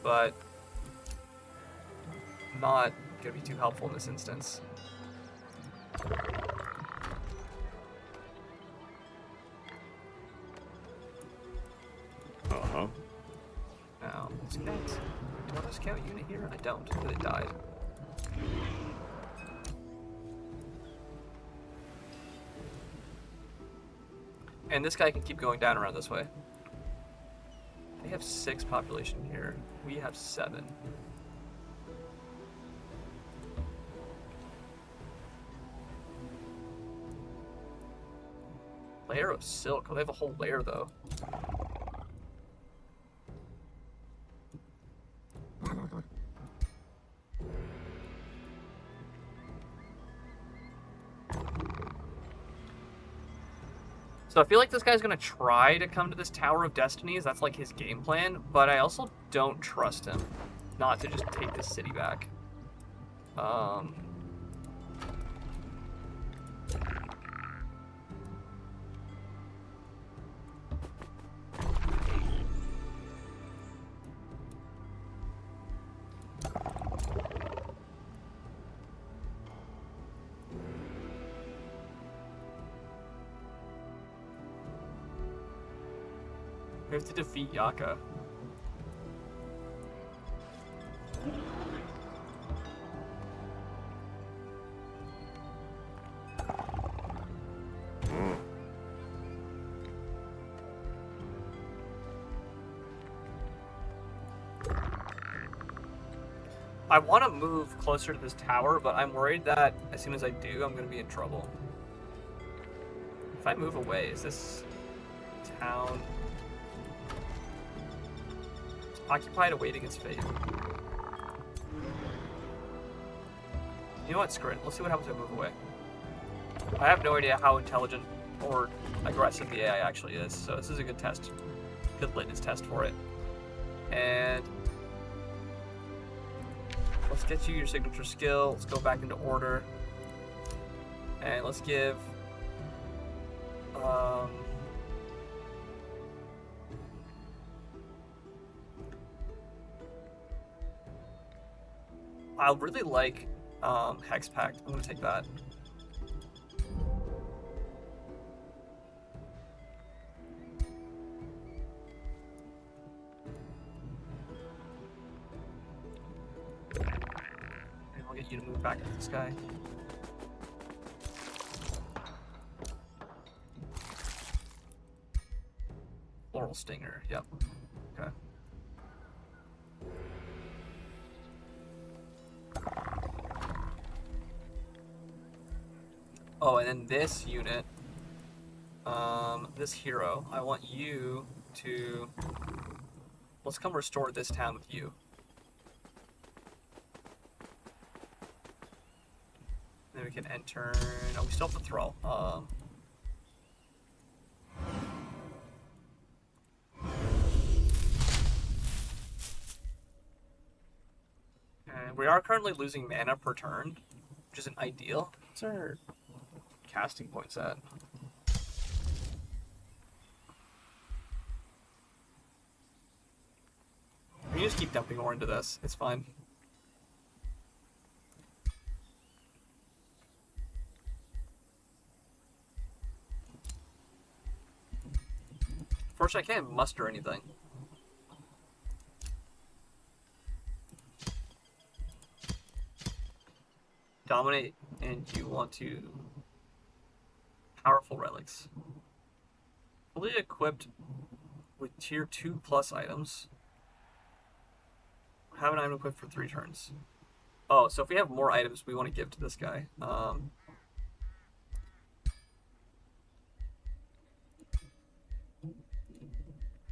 but not gonna be too helpful in this instance. Uh-huh. Now, scout. Do I have a scout unit here? I don't, because it died. And this guy can keep going down around this way. They have 6 population here. We have 7. Layer of silk. Oh, they have a whole layer, though. So I feel like this guy's gonna try to come to this Tower of Destinies. That's like his game plan. But I also don't trust him not to just take this city back. We have to defeat Yaka. I want to move closer to this tower, but I'm worried that as soon as I do, I'm going to be in trouble. If I move away, is this town occupied awaiting its fate? You know what? Screw it. Let's see what happens if I move away. I have no idea how intelligent or aggressive the AI actually is, so this is a good test. Good litmus test for it. And let's get you your signature skill. Let's go back into order. And let's give I really like Hex Pact. I'm gonna take that. And I'll get you to move back to this guy. Laurel Stinger. Yep. Okay. Oh, and then this unit, this hero, I want you to... Let's come restore this town with you. Then we can enter... No, we still have to throw. And we are currently losing mana per turn, which isn't ideal. What's our casting points at? We can just keep dumping ore into this. It's fine. Unfortunately, I can't muster anything. Dominate, and you want to... Powerful relics. Fully equipped with tier 2+ items. Have an item equipped for 3 turns. Oh, so if we have more items we want to give to this guy.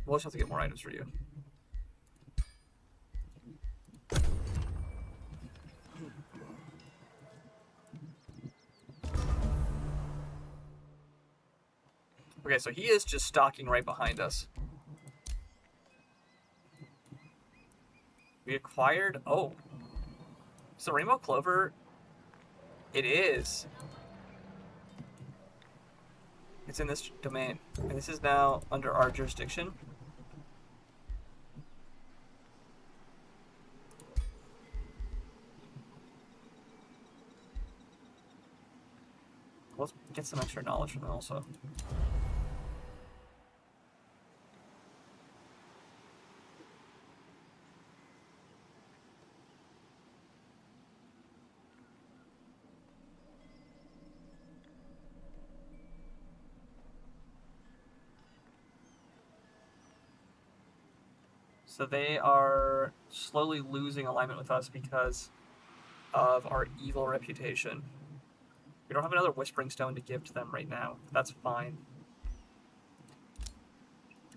We'll just have to get more items for you. Okay, so he is just stalking right behind us. We acquired... Oh. So Rainbow Clover... It is. It's in this domain. And this is now under our jurisdiction. Let's get some extra knowledge from them also. So they are slowly losing alignment with us because of our evil reputation. We don't have another Whispering Stone to give to them right now. That's fine.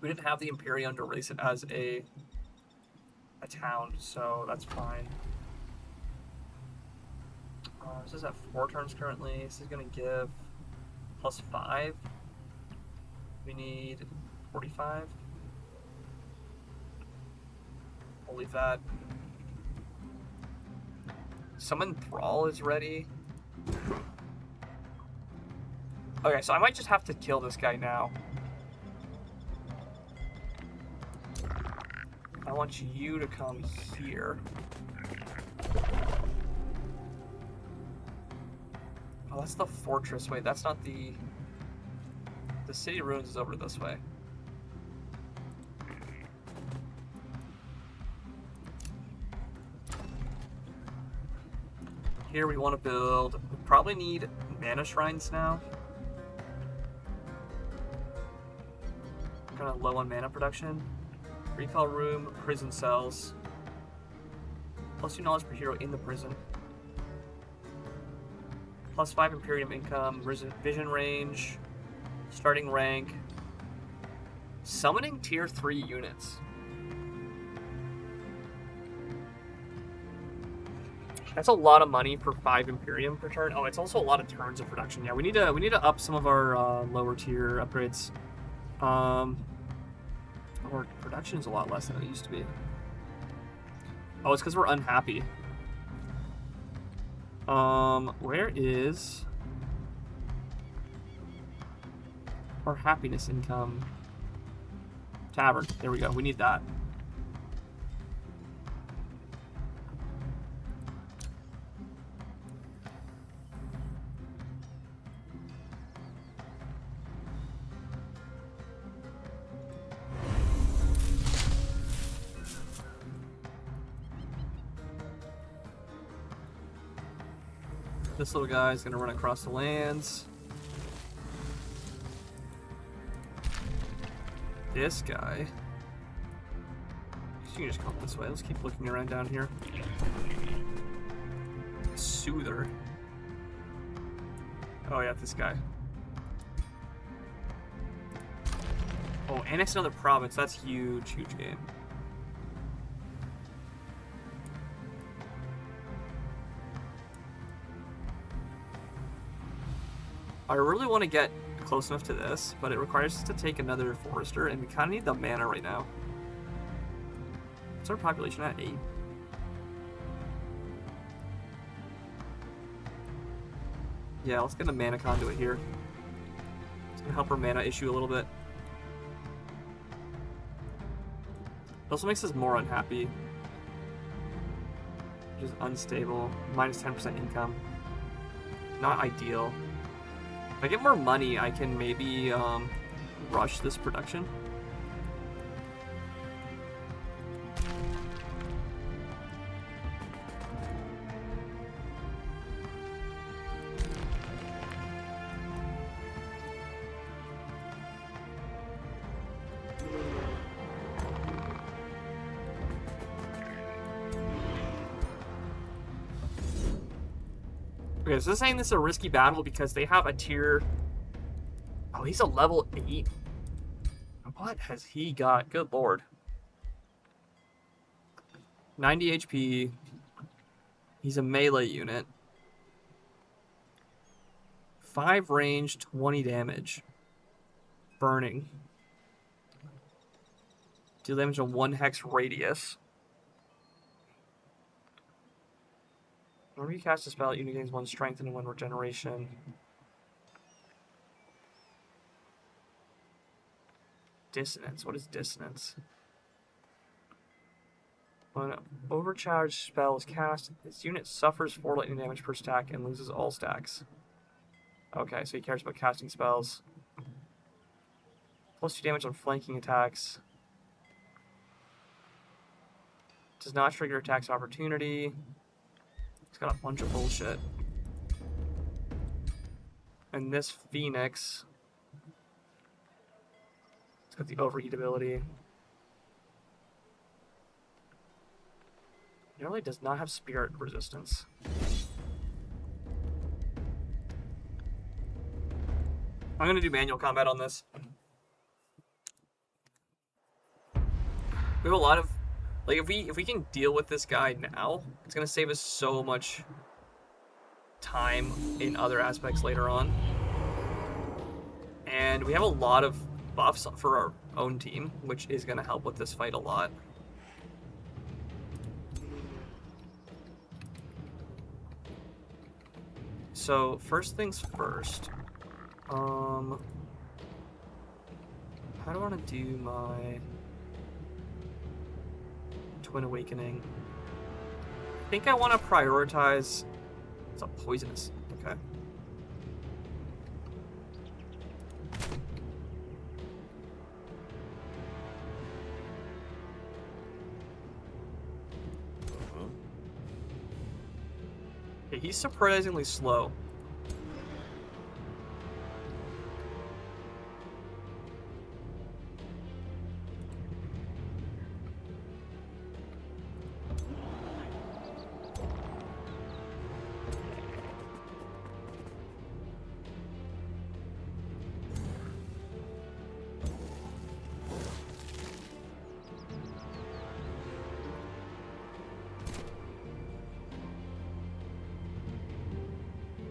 We didn't have the Imperium to release it as a town, so that's fine. This is at 4 turns currently. This is going to give +5. We need 45. We'll leave that. Summon Thrall is ready. Okay, so I might just have to kill this guy now. I want you to come here. Oh, that's the fortress. Wait, that's not the... The City of Ruins is over this way. Here we want to build... We probably need mana shrines now. Kind of low on mana production. Recall room, prison cells. +2 knowledge per hero in the prison. +5 Imperium income, vision range, starting rank. Summoning tier 3 units. That's a lot of money for 5 Imperium per turn. Oh, it's also a lot of turns of production. Yeah, we need to up some of our lower tier upgrades. Our production is a lot less than it used to be. Oh, it's because we're unhappy. Where is our happiness income? Tavern. There we go. We need that. This little guy is going to run across the lands. this guy. So you can just come this way. Let's keep looking around down here. Soother. Oh yeah, this guy. Oh, annex another province. That's huge, huge game. I really want to get close enough to this, but it requires us to take another forester, and we kind of need the mana right now. What's our population at? 8. Yeah, let's get a mana conduit here. It's gonna help our mana issue a little bit. It also makes us more unhappy. Which is unstable. Minus 10% income. Not ideal. If I get more money, I can maybe rush this production. Okay, so they're saying this is a risky battle because they have a tier... Oh, he's a level 8. What has he got? Good lord. 90 HP. He's a melee unit. 5 range, 20 damage. Burning. Deal damage on 1 hex radius. Whenever you cast a spell, unit gains 1 strength and 1 regeneration. Dissonance. What is dissonance? When an overcharged spell is cast, this unit suffers 4 lightning damage per stack and loses all stacks. Okay, so he cares about casting spells. +2 damage on flanking attacks. Does not trigger attacks of opportunity. He's got a bunch of bullshit. And this Phoenix... It's got the overheat ability. It really does not have spirit resistance. I'm gonna do manual combat on this. We have a lot of... Like, if we can deal with this guy now, it's going to save us so much time in other aspects later on. And we have a lot of buffs for our own team, which is going to help with this fight a lot. So, first things first. How do I want to do my... Twin Awakening. I think I want to prioritize... It's a poisonous. Okay. Okay, he's surprisingly slow.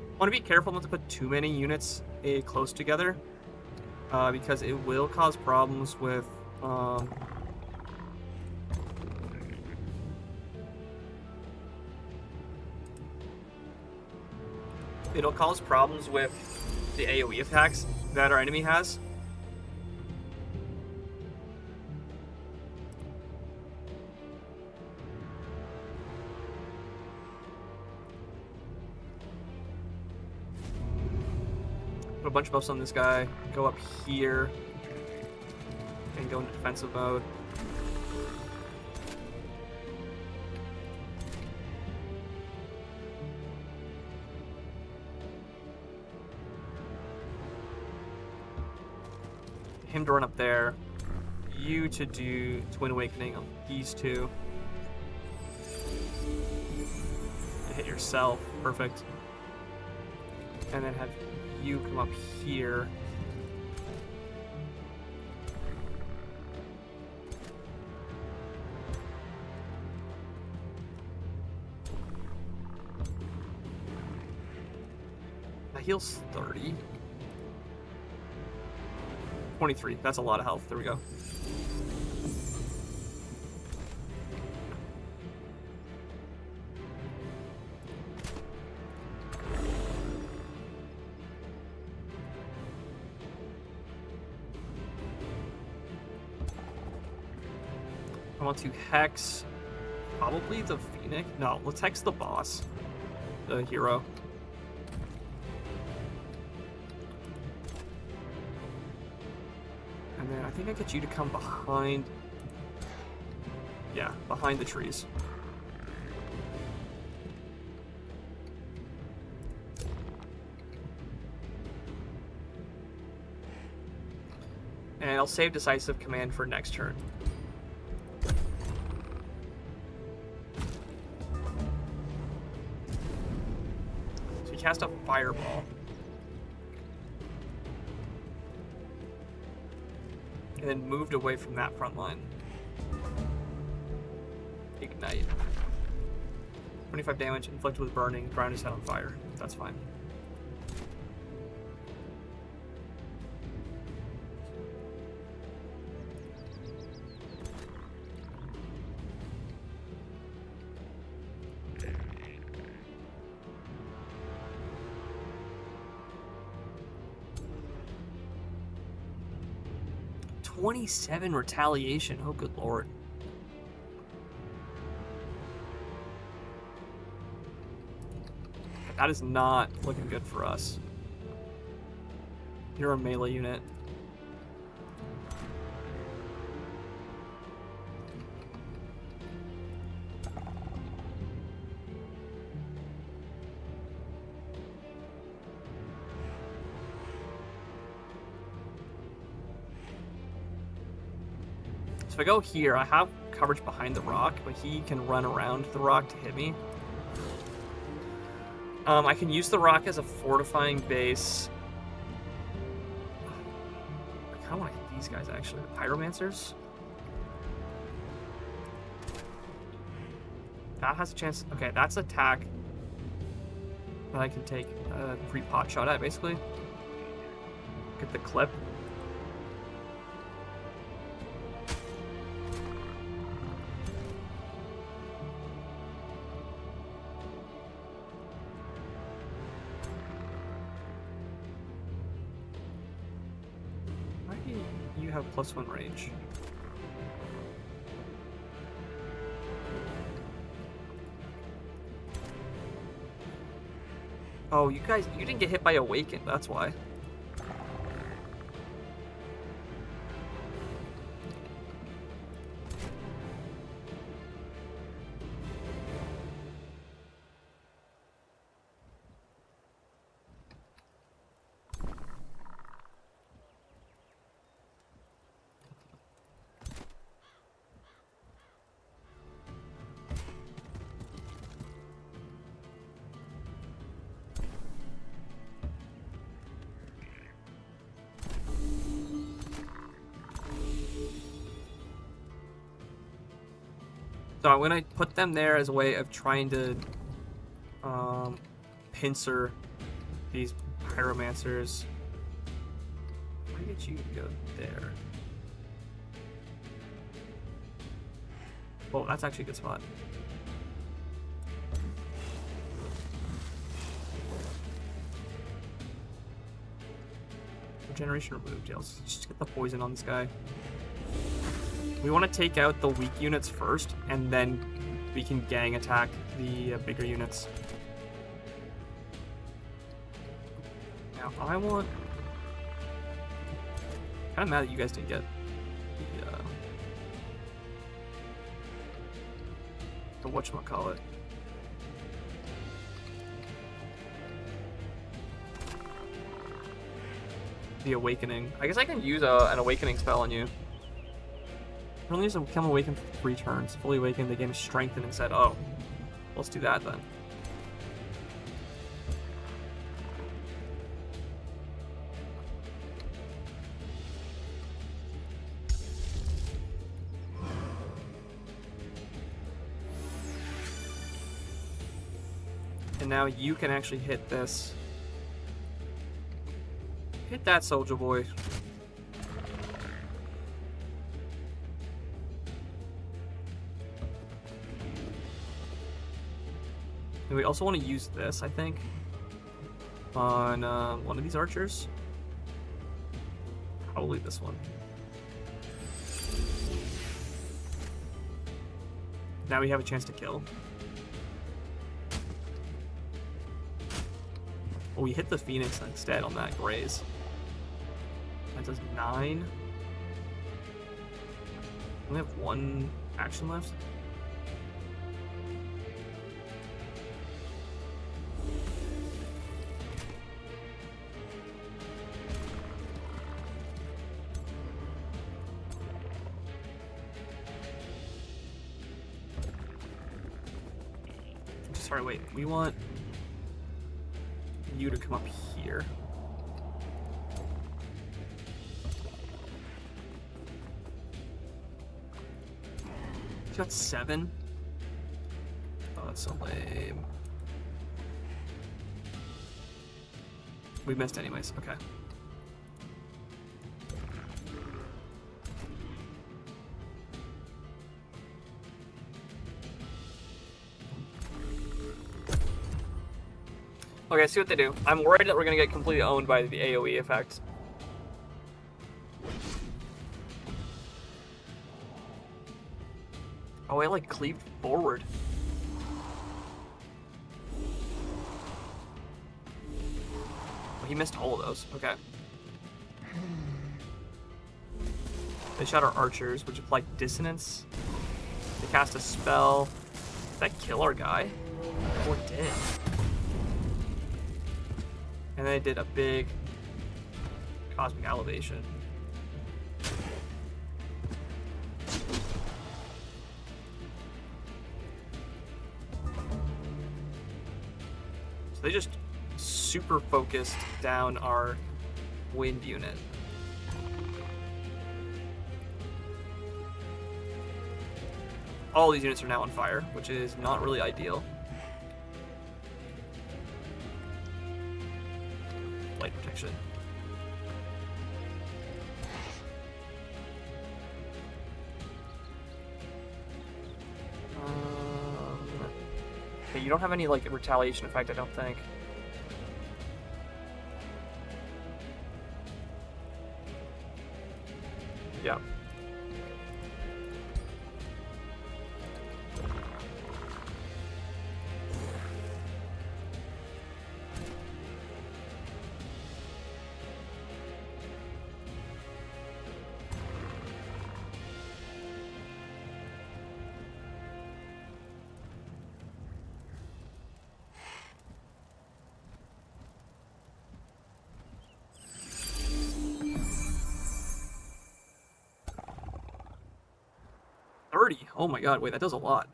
I want to be careful not to put too many units close together, because it will cause problems with it'll cause problems with the AoE attacks that our enemy has. Put a bunch of buffs on this guy, go up here, and go into defensive mode. Him to run up there. you to do Twin Awakening on these two. And hit yourself. Perfect. And then have you come up here. That heals 30. 23. That's a lot of health. There we go. I want to hex probably the Phoenix. No, let's hex the boss, the hero. And then I think I get you to come behind. Yeah, behind the trees. And I'll save Decisive Command for next turn. So we cast a Fireball. And then moved away from that front line. Ignite. 25 damage, inflicted with burning, ground is set on fire. That's fine. $27 retaliation. Oh, good lord. That is not looking good for us. You're a melee unit. So if I go here, I have coverage behind the rock, but he can run around the rock to hit me. I can use the rock as a fortifying base. I kind of want to hit these guys, actually. The Pyromancers. That has a chance. Okay, that's attack that I can take a free pot shot at, basically. Get the clip. You have +1 range. Oh, you guys, you didn't get hit by Awaken, that's why. So I'm gonna put them there as a way of trying to pincer these Pyromancers. Why did you go there? Oh, that's actually a good spot. Regeneration removed. Yeah, let's just get the poison on this guy. We want to take out the weak units first, and then we can gang attack the bigger units. Now, I want... kind of mad that you guys didn't get the whatchamacallit. The Awakening. I guess I can use an Awakening spell on you. We're only going to become awakened for 3 turns. Fully awakened, the game is strengthened and said, oh, let's do that then. And now you can actually hit this. Hit that, soldier boy. And we also want to use this, I think, on one of these archers. Probably this one. Now we have a chance to kill. Oh, we hit the Phoenix instead on that graze. That does 9. We only have 1 action left. Sorry, wait. We want you to come up here. You got 7? Oh, that's so lame. We missed anyways. Okay. Okay, see what they do. I'm worried that we're gonna get completely owned by the AoE effect. Oh, I like cleaved forward. Oh, he missed all of those. Okay. They shot our archers, which applied dissonance. They cast a spell. Did that kill our guy? Or did? And they did a big cosmic elevation. So they just super focused down our wind unit. All these units are now on fire, which is not really ideal. Light protection. Okay, you don't have any like retaliation effect, I don't think. Yeah. Oh my god, wait, that does a lot.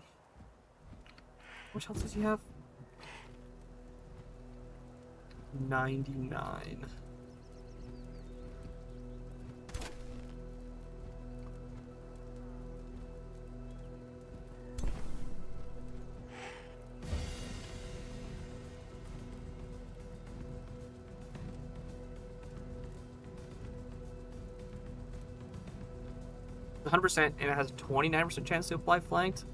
How much health does he have? 99. It's 100%, and it has a 29% chance to apply flanked.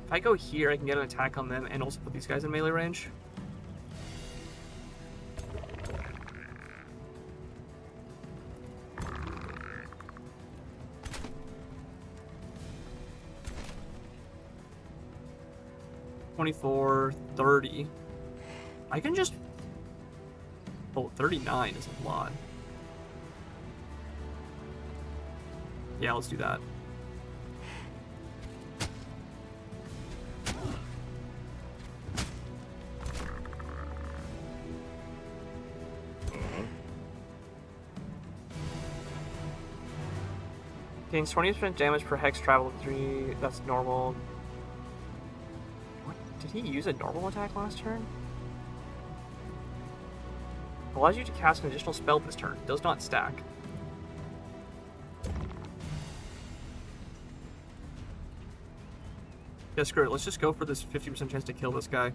If I go here, I can get an attack on them and also put these guys in melee range. $24, $30. I can just... Oh, 39 is a lot. Yeah, let's do that. Gains 20% damage per hex travel 3. That's normal. What? Did he use a normal attack last turn? Allows you to cast an additional spell this turn. Does not stack. Yeah, screw it. Let's just go for this 50% chance to kill this guy.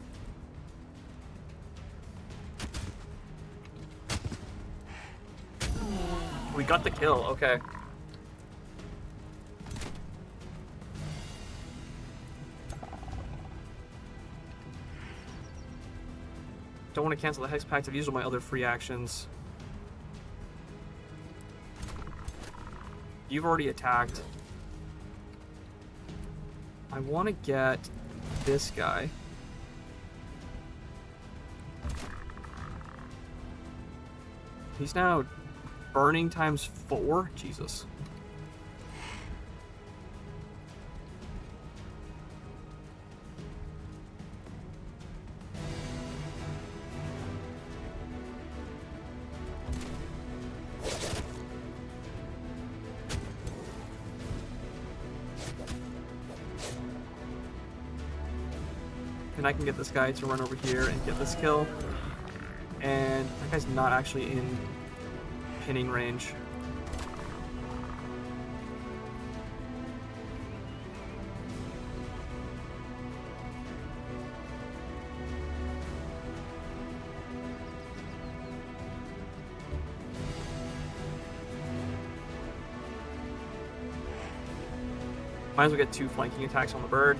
We got the kill. Okay. Don't want to cancel the Hex Pact. I've used all my other free actions. You've already attacked. I want to get this guy. He's now burning times 4? Jesus. And I can get this guy to run over here and get this kill. And that guy's not actually in pinning range. Might as well get 2 flanking attacks on the bird.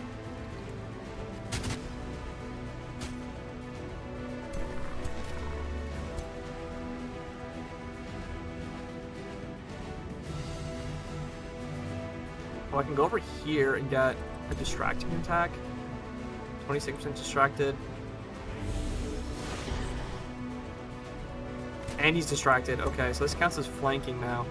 I can go over here and get a distracting attack. 26% distracted. And he's distracted. Okay, so this counts as flanking now.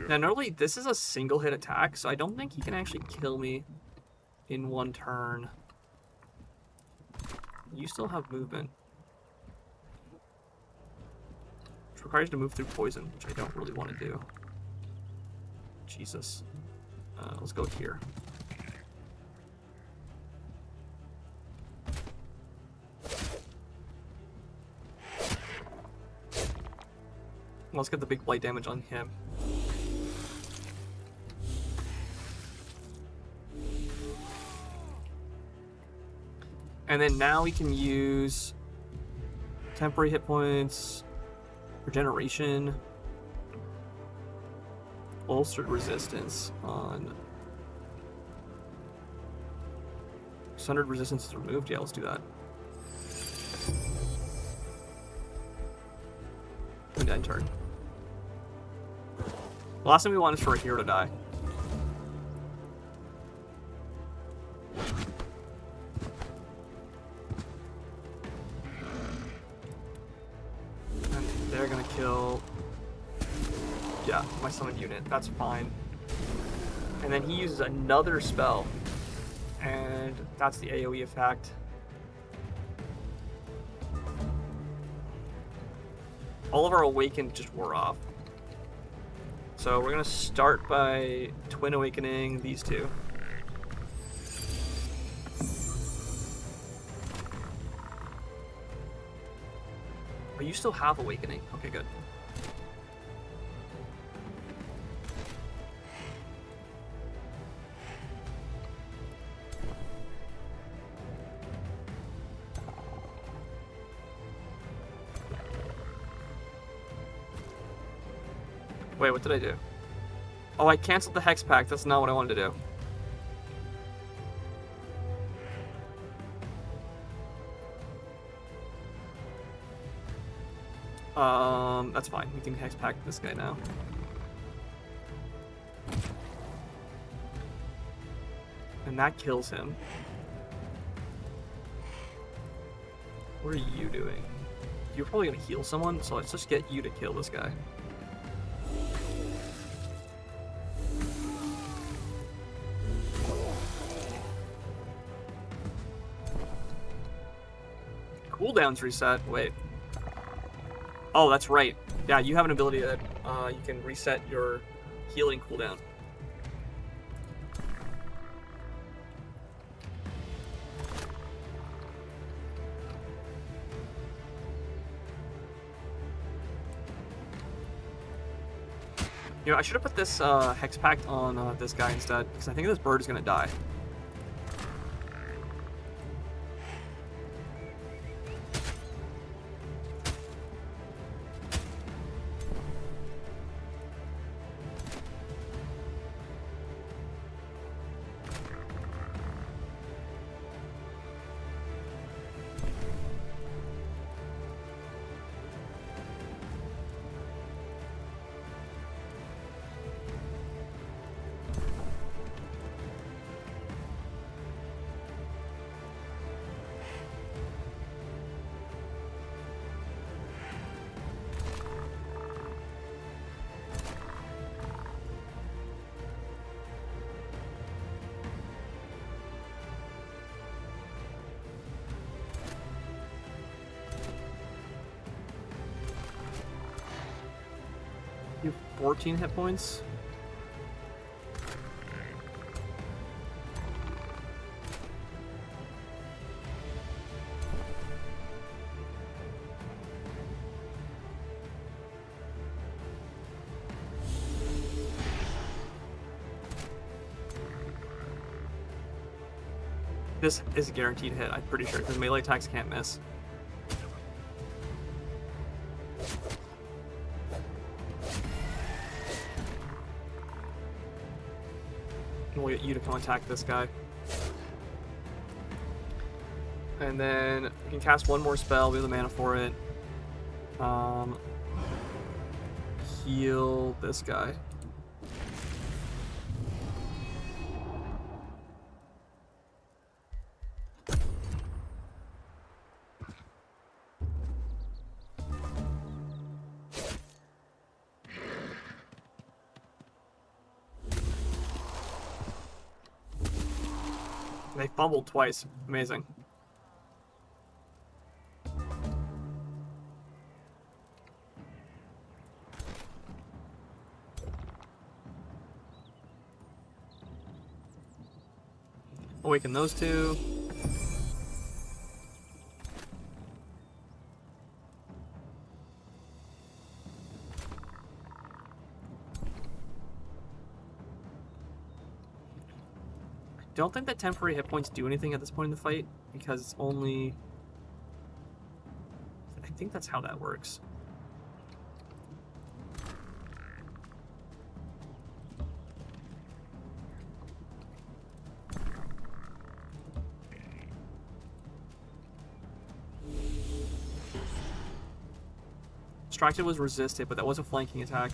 Now, normally this is a single hit attack, so I don't think he can actually kill me in 1 turn. You still have movement. Requires you to move through poison, which I don't really want to do. Jesus. Let's go here. Let's get the big blight damage on him. And then now we can use temporary hit points, regeneration, bolstered resistance on sundered resistance is removed. Yeah, let's do that. And end turn. The last thing we want is for a hero to die. And they're gonna kill, yeah, my summoned unit. That's fine. And then he uses another spell, and that's the AoE effect. All of our awakened just wore off. So we're gonna start by Twin Awakening these two. Oh, you still have Awakening. Okay, good. Wait, what did I do? Oh, I canceled the Hex Pact. That's not what I wanted to do. That's fine. We can Hex Pact this guy now. And that kills him. What are you doing? you're probably gonna heal someone, so let's just get you to kill this guy. Cooldown's reset. Wait. Oh, that's right. Yeah, you have an ability that you can reset your healing cooldown. You know, I should have put this Hex Pact on this guy instead, because I think this bird is going to die. You have 14 hit points. This is a guaranteed hit, I'm pretty sure, because melee attacks can't miss. We'll get you to come attack this guy. And then you can cast one more spell, we have the mana for it. Heal this guy. They fumbled twice. Amazing. Awaken those two. Don't think that temporary hit points do anything at this point in the fight, because it's only... I think that's how that works. Distracted was resisted, but that was a flanking attack.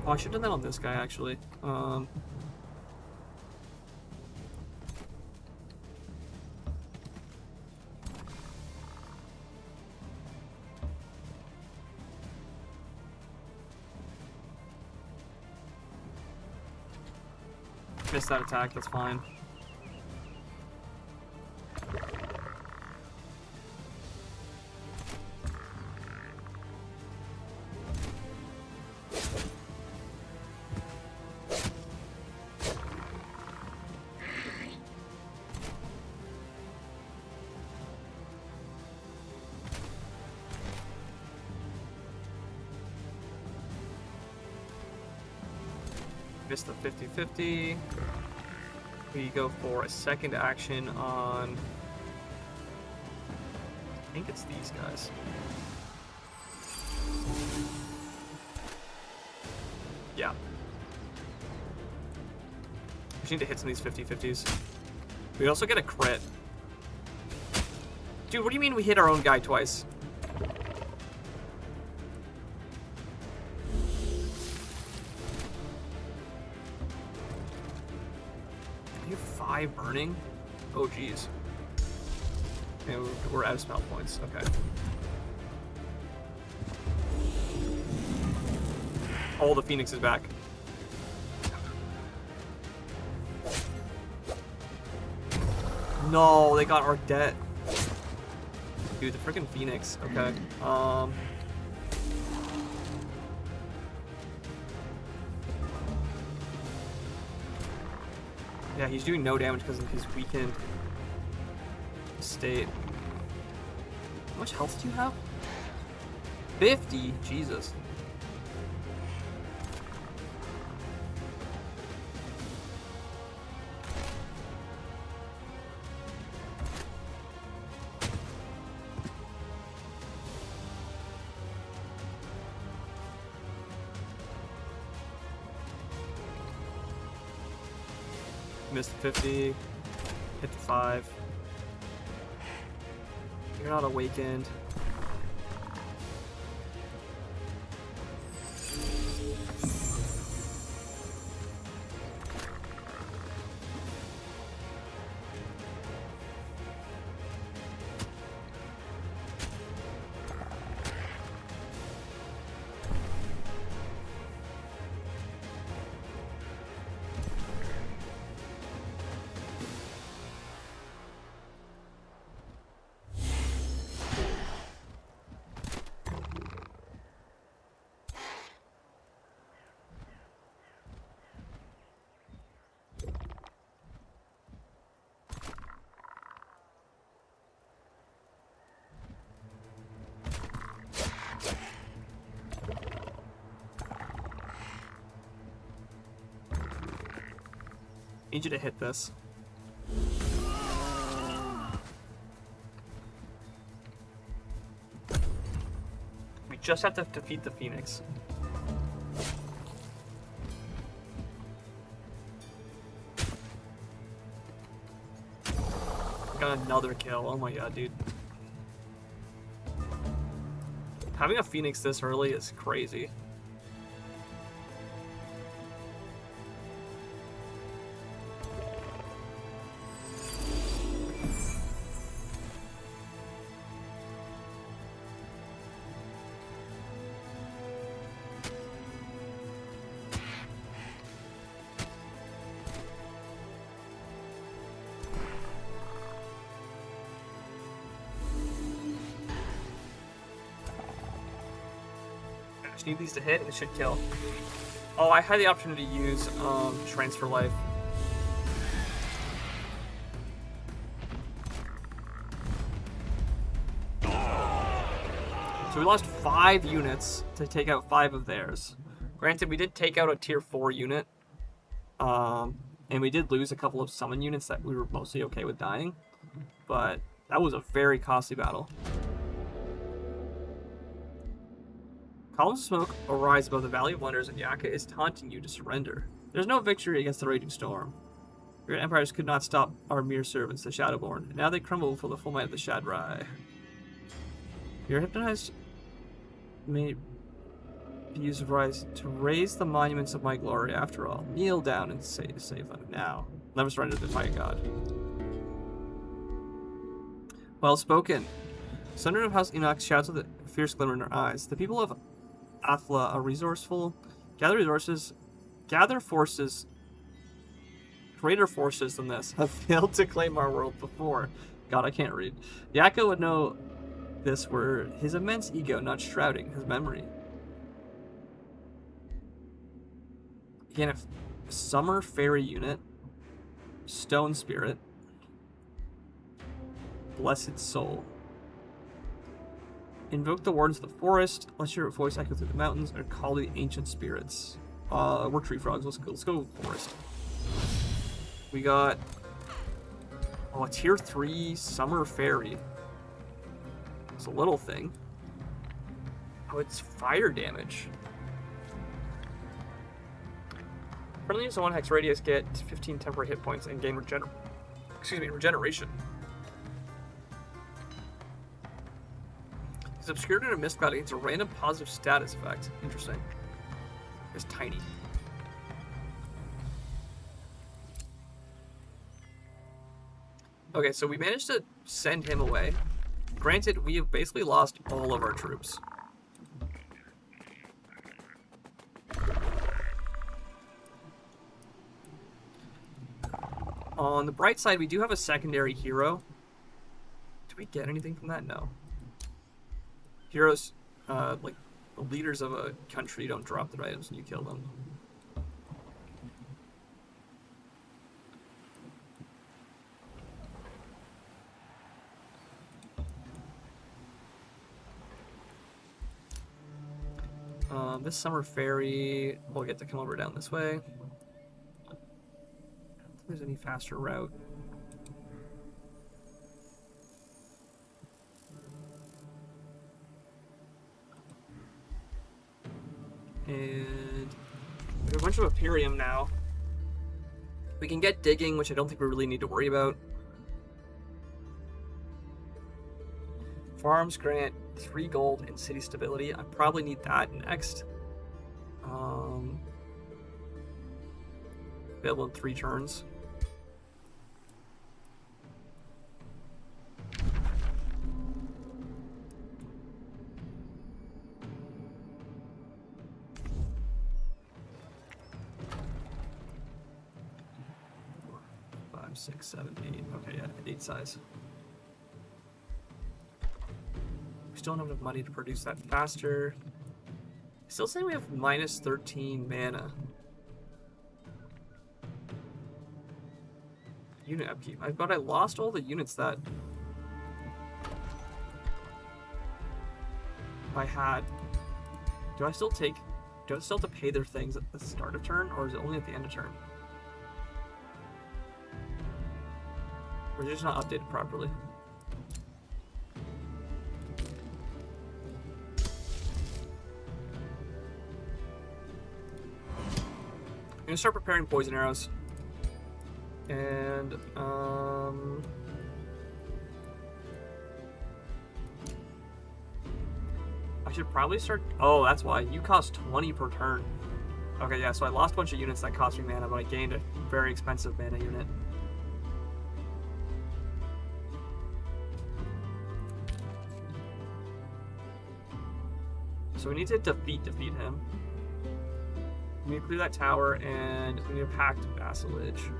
Oh, I should have done that on this guy, actually. Missed that attack, that's fine. Missed the 50-50. We go for a second action on... I think it's these guys. Yeah. just need to hit some of these 50-50s. We also get a crit. Dude, what do you mean we hit our own guy twice? You have 5 burning? Oh, jeez. Okay, we're out of spell points. Okay. Oh, the Phoenix is back. No, they got our debt. Dude, the freaking Phoenix. Okay. Yeah, he's doing no damage because of his weakened state. How much health do you have? 50? Jesus. Missed the 50, hit the 5. You're not awakened. Need you to hit this. We just have to defeat the Phoenix. Got another kill. Oh my god, dude. Having a Phoenix this early is crazy. Need these to hit and it should kill. Oh, I had the option to use transfer life. So we lost 5 units to take out 5 of theirs. Granted, we did take out a tier 4 unit. And we did lose a couple of summon units that we were mostly okay with dying. But that was a very costly battle. Columns of smoke arise above the Valley of Wonders, and Yaka is taunting you to surrender. There's no victory against the raging storm. Your empires could not stop our mere servants, the Shadowborn, and now they crumble before the full might of the Shadrai. Your hypnotized may be used to raise the monuments of my glory. After all, kneel down and save them now. Never surrender to the fire god. Well spoken. Son of House Enoch shouts with a fierce glimmer in her eyes. The people of Athla are resourceful. Gather forces. Greater forces than this have failed to claim our world before. God, I can't read. Yaka would know this were his immense ego not shrouding his memory. Again, a summer fairy unit, stone spirit, blessed soul. Invoke the wardens of the forest, let your voice echo through the mountains, or call the ancient spirits. We're tree frogs, let's go forest. We got a tier 3 summer fairy. It's a little thing. Oh, it's fire damage. Friendly use of 1 hex radius get 15 temporary hit points and gain regeneration. It's obscured in a mist cloud against a random positive status effect. Interesting. It's tiny. Okay, so we managed to send him away. Granted, we have basically lost all of our troops. On the bright side, we do have a secondary hero. Do we get anything from that? No. Heroes, like the leaders of a country, don't drop their items when you kill them. This summer ferry, we'll get to come over down this way. I don't think there's any faster route. And we have a bunch of Imperium now. We can get digging, which I don't think we really need to worry about. Farms grant 3 gold and city stability. I probably need that next. Available in 3 turns. Five, 6, 7, 8. Okay, yeah, 8 size. We still don't have enough money to produce that faster. Still saying we have minus 13 mana. Unit upkeep. But I lost all the units that I had. Do I still have to pay their things at the start of turn, or is it only at the end of turn? Or is it just not updated properly? I'm gonna start preparing poison arrows. And, I should probably start... Oh, that's why. You cost 20 per turn. Okay, yeah, so I lost a bunch of units that cost me mana, but I gained a very expensive mana unit. So we need to defeat him. We need to clear that tower, and we need to pact vassalage.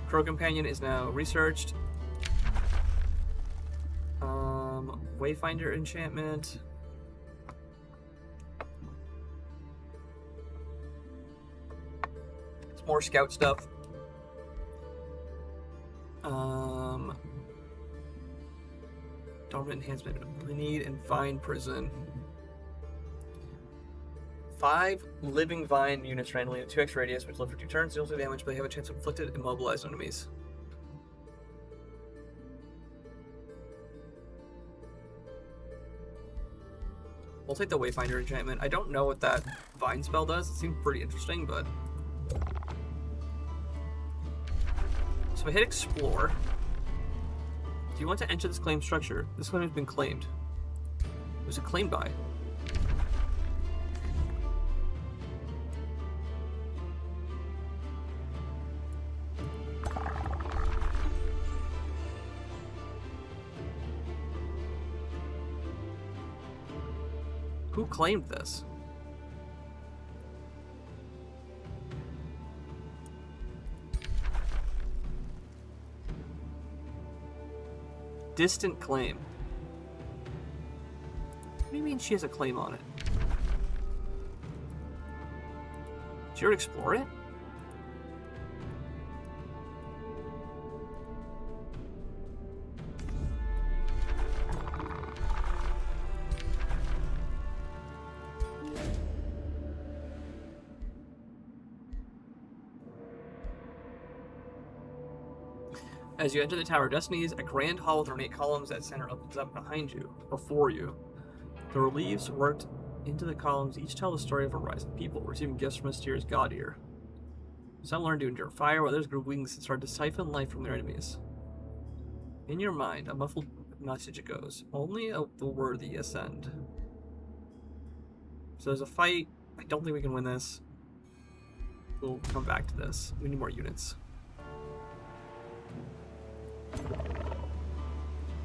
Crow Companion is now researched. Wayfinder enchantment. It's more scout stuff. Dormant enhancement. We need and vine prison. 5 living vine units randomly at 2x radius, which live for 2 turns, deals no damage, but they have a chance of inflicted immobilized enemies. We'll take the Wayfinder enchantment. I don't know what that vine spell does. It seemed pretty interesting, but... So I hit explore. Do you want to enter this claim structure? This claim has been claimed. Who's it claimed by? Who claimed this? Distant claim. What do you mean she has a claim on it? Did you ever explore it? As you enter the Tower of Destinies, a grand hall with ornate columns at center opens up behind you, before you. The reliefs worked into the columns each tell the story of a rising people, receiving gifts from a mysterious god ear. Some learn to endure fire, while others grew wings and started to siphon life from their enemies. In your mind, a muffled message goes, only the worthy ascend. So there's a fight. I don't think we can win this. We'll come back to this. We need more units.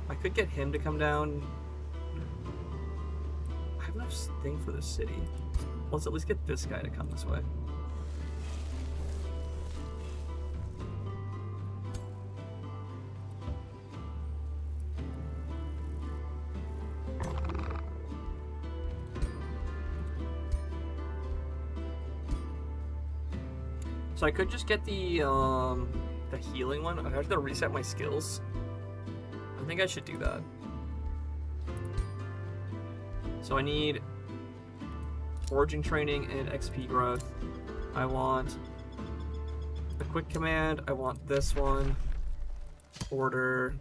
I could get him to come down. I have enough thing for the city. Let's at least get this guy to come this way. So I could just get the healing one. I have to reset my skills. I think I should do that. So I need foraging training and XP growth. I want the quick command. I want this one. Order.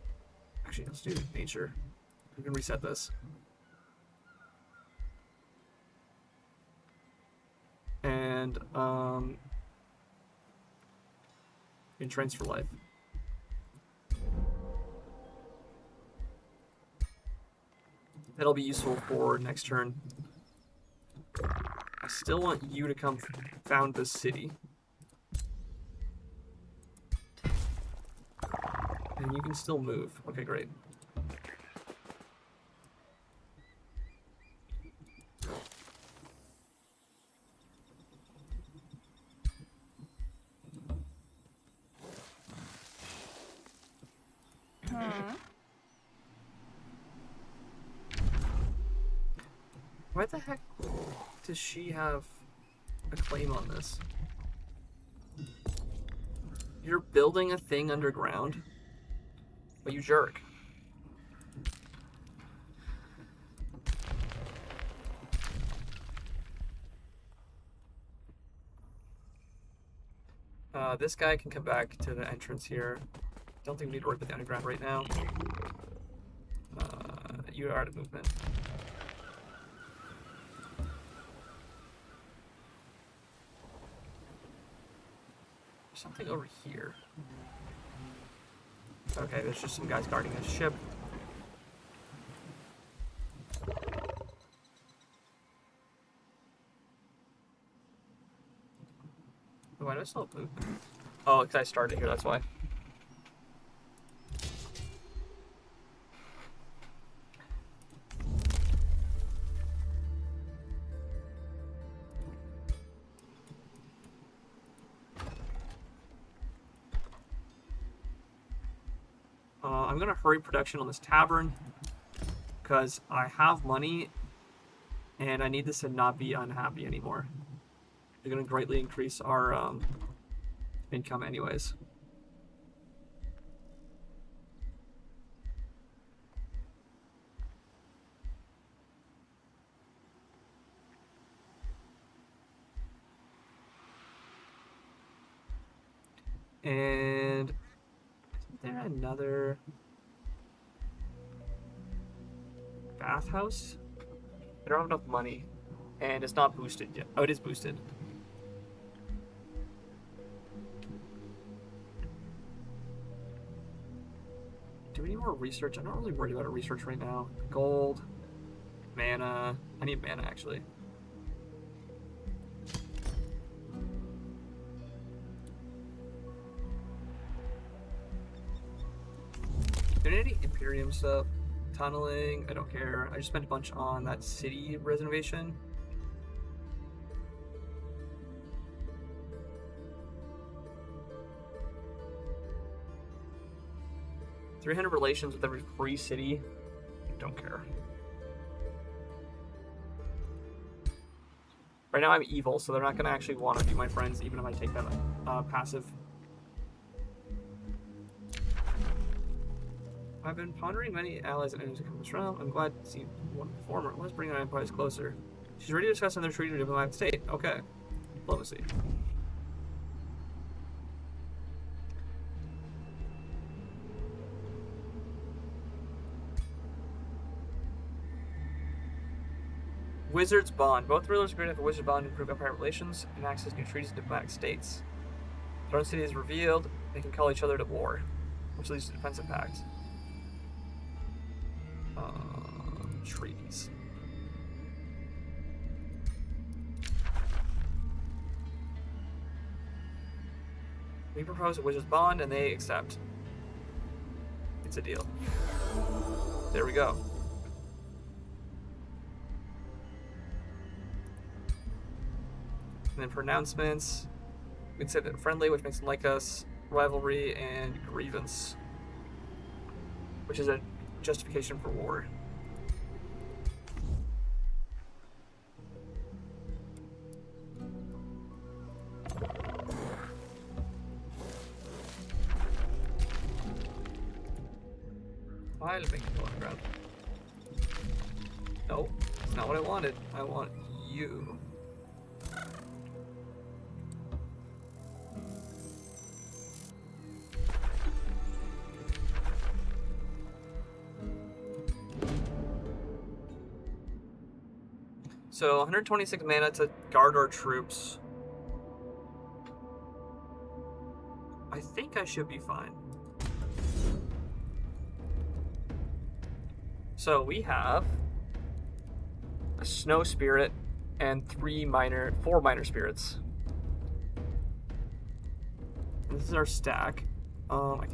Actually, let's do nature. We can reset this. And in transfer life. That'll be useful for next turn. I still want you to come found this city. And you can still move. Okay, great. Why the heck does she have a claim on this? You're building a thing underground? Well, you jerk. This guy can come back to the entrance here. Don't think we need to worry about the underground right now. You are out of movement. Something over here. Okay, there's just some guys guarding a ship. Why do I still have movement? Oh, because I started here, that's why. I'm going to hurry production on this tavern because I have money and I need this to not be unhappy anymore. They're going to greatly increase our income anyways. And isn't there another bathhouse? I don't have enough money, and it's not boosted yet. Oh, it is boosted. Do we need more research? I'm not really worried about a research right now. Gold, mana. I need mana actually. Do I need any Imperium stuff? Tunneling, I don't care. I just spent a bunch on that city renovation. $300 relations with every free city. Don't care. Right now I'm evil, so they're not going to actually want to be my friends, even if I take that passive. I've been pondering many allies and enemies that come to this realm. I'm glad to see one former. Let's bring our empires closer. She's ready to discuss another treaty with the diplomatic state. Okay. Diplomacy. Wizard's Bond. Both rulers agree to the Wizard's Bond to improve Empire relations and access new treaties in diplomatic states. Throne City is revealed. They can call each other to war, which leads to defensive pact. Treaties. We propose a Wizard's Bond, and they accept. It's a deal. There we go. And then for announcements, we can say that friendly, which makes them like us, rivalry, and grievance, which is a justification for war. I'll make it go underground. No, that's not what I wanted. I want you. So 126 mana to guard our troops. I think I should be fine. So we have a Snow Spirit and 4 minor spirits. And this is our stack. I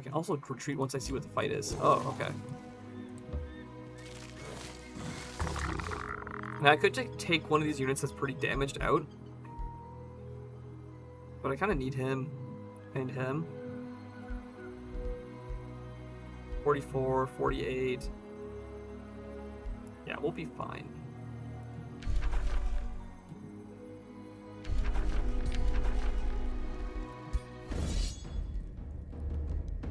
can also retreat once I see what the fight is. Oh, okay. Now I could take one of these units that's pretty damaged out, but I kind of need him and him. 44, 48. Yeah, we'll be fine.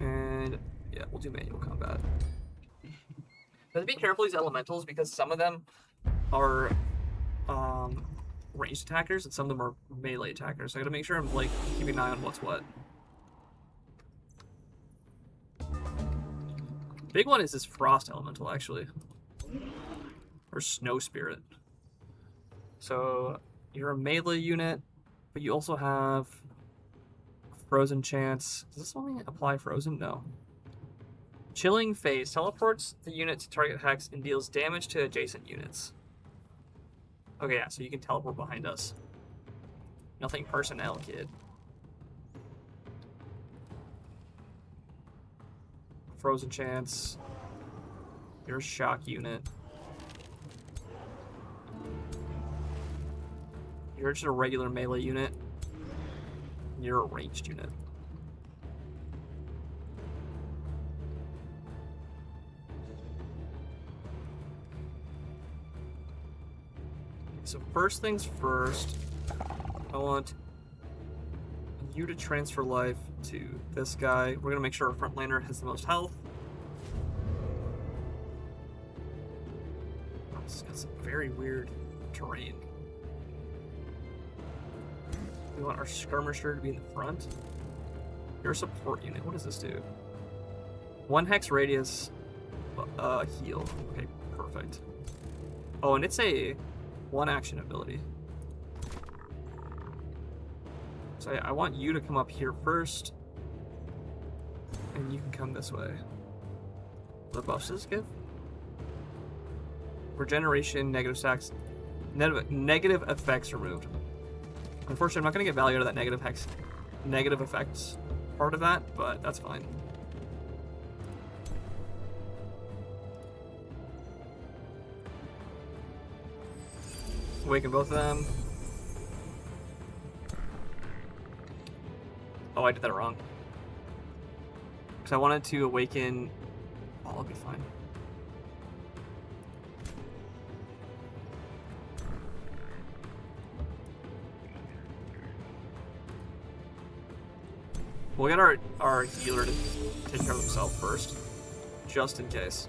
And yeah, we'll do manual combat. But be careful these elementals because some of them are ranged attackers and some of them are melee attackers. So I gotta make sure I'm like keeping an eye on what's what. Big one is this Frost Elemental, actually. Or Snow Spirit. So, you're a melee unit, but you also have Frozen Chance. Does this only apply Frozen? No. Chilling Phase. Teleports the unit to target hex and deals damage to adjacent units. Okay, yeah, so you can teleport behind us. Nothing personnel, kid. Frozen Chance. You're a shock unit. You're just a regular melee unit. You're a ranged unit. So first things first, I want you to transfer life to this guy. We're gonna make sure our frontlaner has the most health. Oh, this has got some very weird terrain. We want our skirmisher to be in the front. You're a support unit. What does this do? 1 hex radius heal. Okay, perfect. Oh, and it's a 1 action ability. So I want you to come up here first, and you can come this way. What buffs does this give? Regeneration, negative stacks, negative effects removed. Unfortunately, I'm not going to get value out of that negative effects part of that, but that's fine. Awaken both of them. Oh, I did that wrong. Because I wanted to awaken... Oh, I'll be fine. We'll get our healer to take care of himself first. Just in case.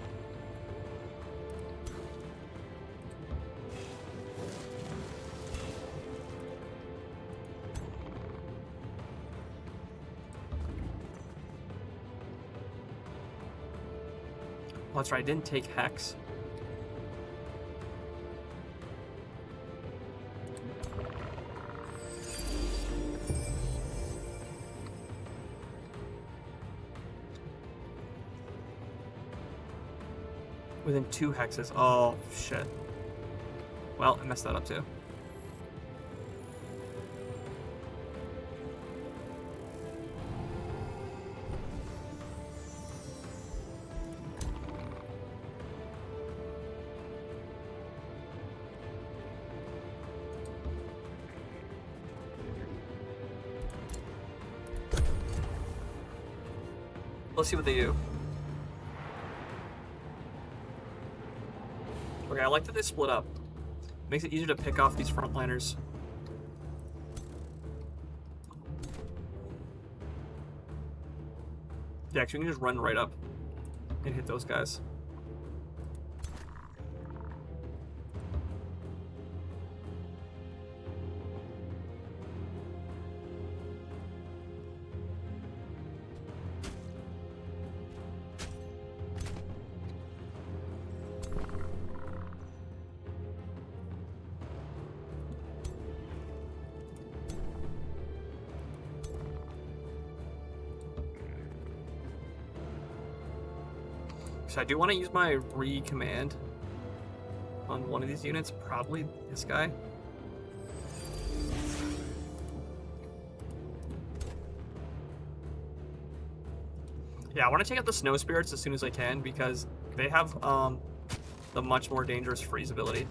Oh, that's right, I didn't take Hex. Within 2 hexes. Oh, shit. Well, I messed that up too. Let's see what they do. Okay, I like that they split up. Makes it easier to pick off these frontliners. Yeah, actually, we can just run right up and hit those guys. So I do want to use my re-command on one of these units, probably this guy. Yeah, I want to take out the Snow Spirits as soon as I can because they have the much more dangerous freeze ability.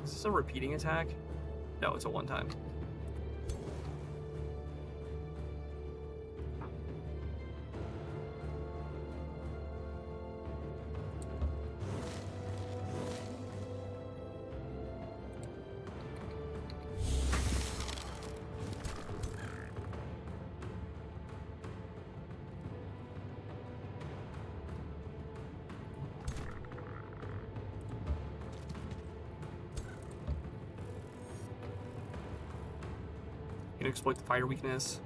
Is this a repeating attack? No, it's a one-time. You can exploit the fire weakness.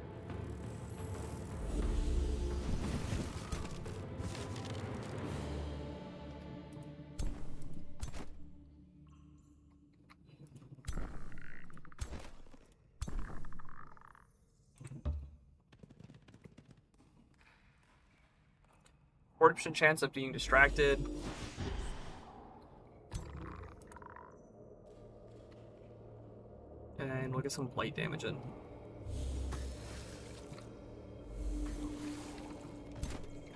%40 chance of being distracted. And we'll get some light damage in.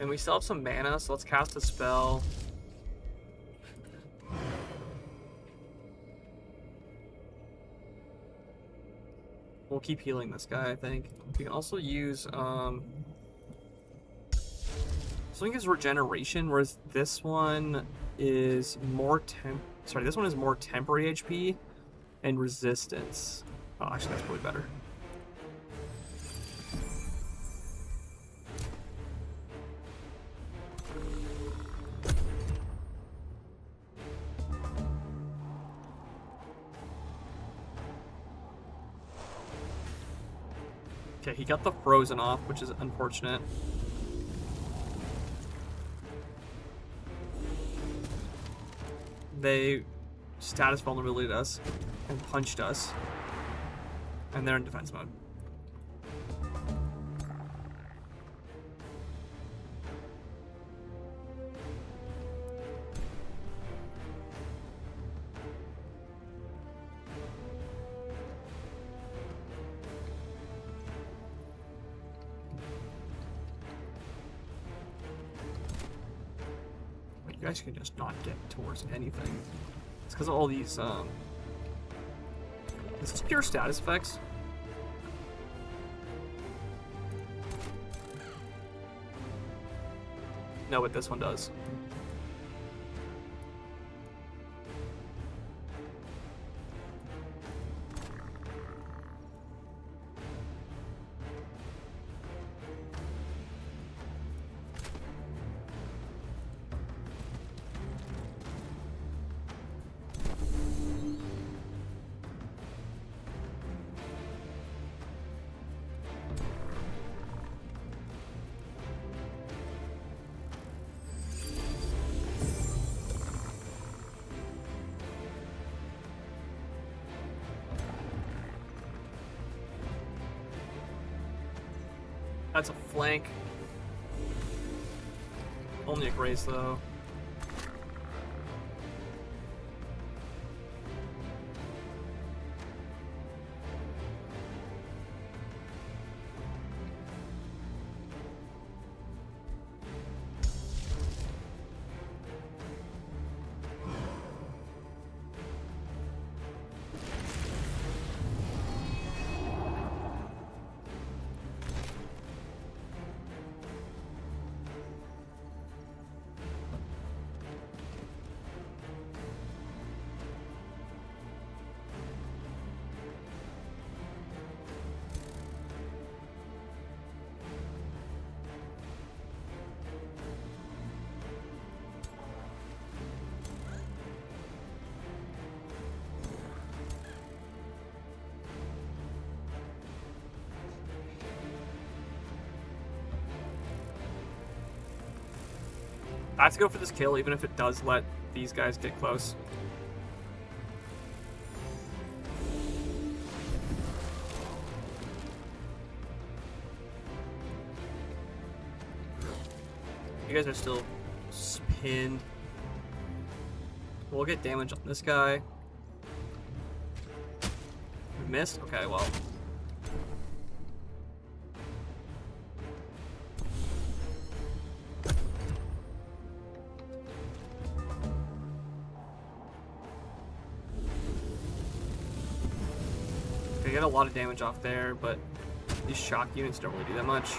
And we still have some mana, so let's cast a spell. We'll keep healing this guy, I think. We can also use, something is regeneration, whereas this one is more this one is more temporary HP and resistance. Oh, actually, that's probably better. Okay, he got the frozen off, which is unfortunate. They status vulnerability us and punched us, and they're in defense mode. You guys can just not get towards anything. It's because of all these, Is this pure status effects? No, but this one does. That's a flank. Only a grace though. I have to go for this kill, even if it does let these guys get close. You guys are still pinned. We'll get damage on this guy. We missed? Okay, well. We get a lot of damage off there, but these shock units don't really do that much.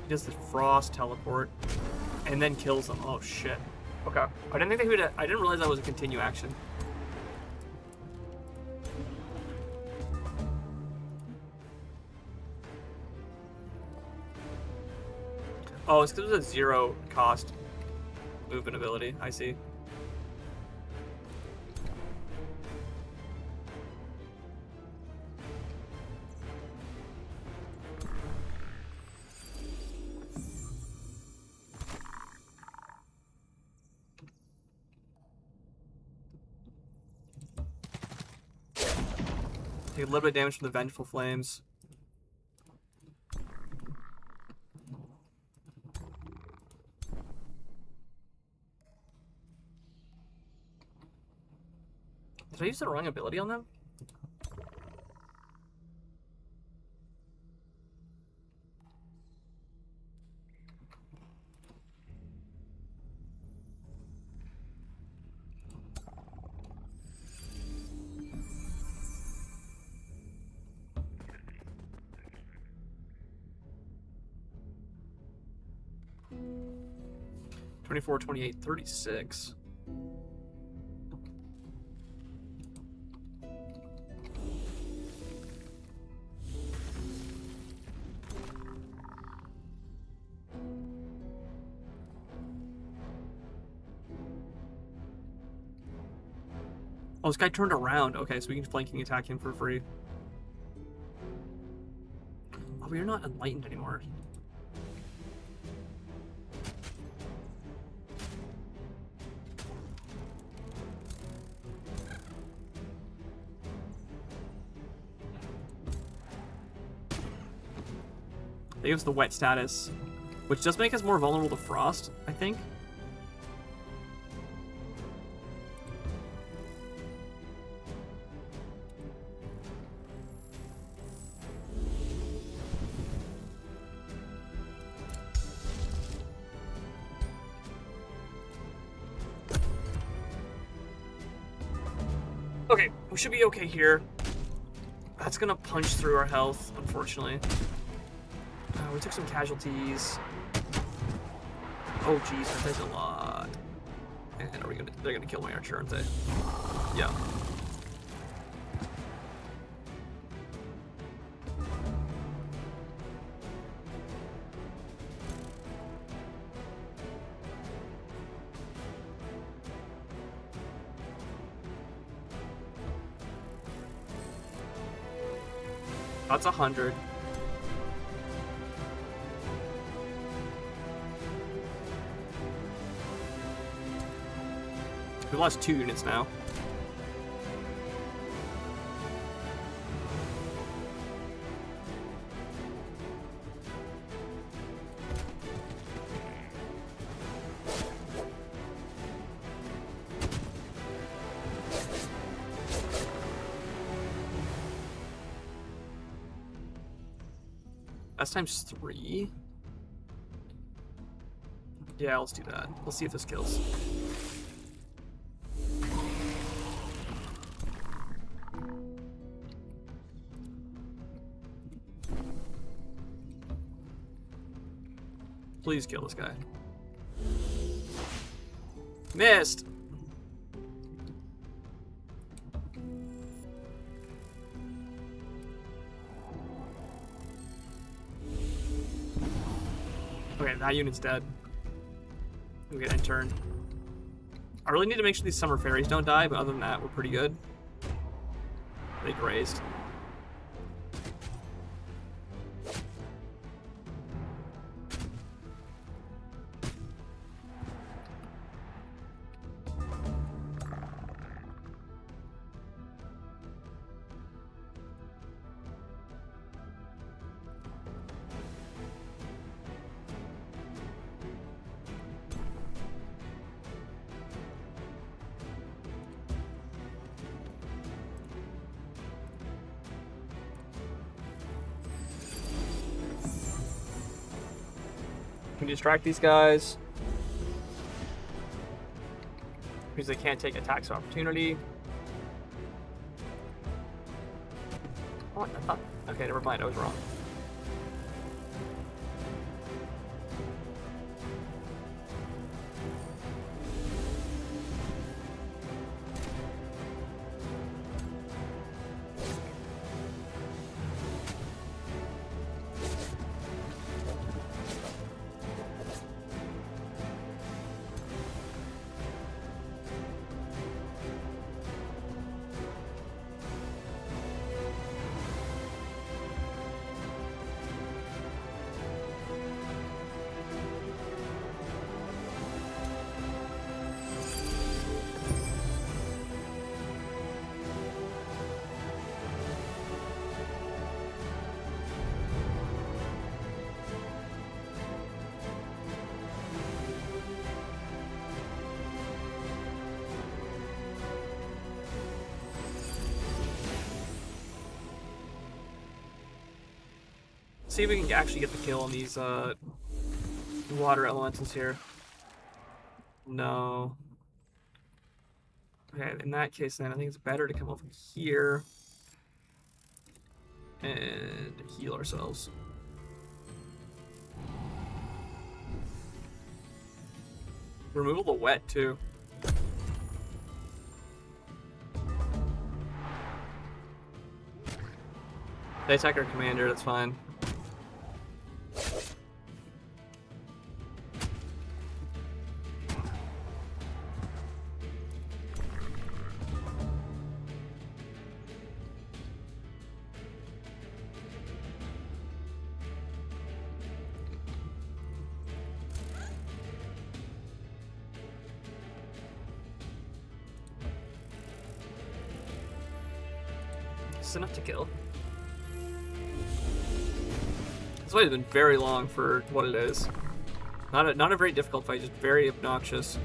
He does the frost teleport and then kills them. Oh shit. Okay. I didn't think they would. I didn't realize that was a continue action. Oh, it's because it was a 0 cost movement ability. I see. Take a little bit of damage from the Vengeful Flames. Did I use the wrong ability on them? (24, 28, 36). Oh, this guy turned around. Okay, so we can flanking attack him for free. Oh, but you're not enlightened anymore. They give us the wet status, which does make us more vulnerable to frost, I think. Okay, we should be okay here. That's gonna punch through our health, unfortunately. We took some casualties. Oh geez, that does a lot. And they're gonna kill my archer, aren't they? Yeah. That's 100. We lost 2 units now. That's times 3. Yeah, let's do that. Let's see if this kills. Please kill this guy. Missed! Okay, that unit's dead. We get interned. I really need to make sure these summer fairies don't die, but other than that, we're pretty good. They grazed. Can you distract these guys? Because they can't take attacks of opportunity. Oh, I thought... Okay, never mind, I was wrong. See if we can actually get the kill on these water elementals here. No. Okay, in that case then I think it's better to come over here and heal ourselves. Removal the wet too. They attack our commander, that's fine. It's enough to kill. This fight has been very long for what it is. Not a very difficult fight, just very obnoxious.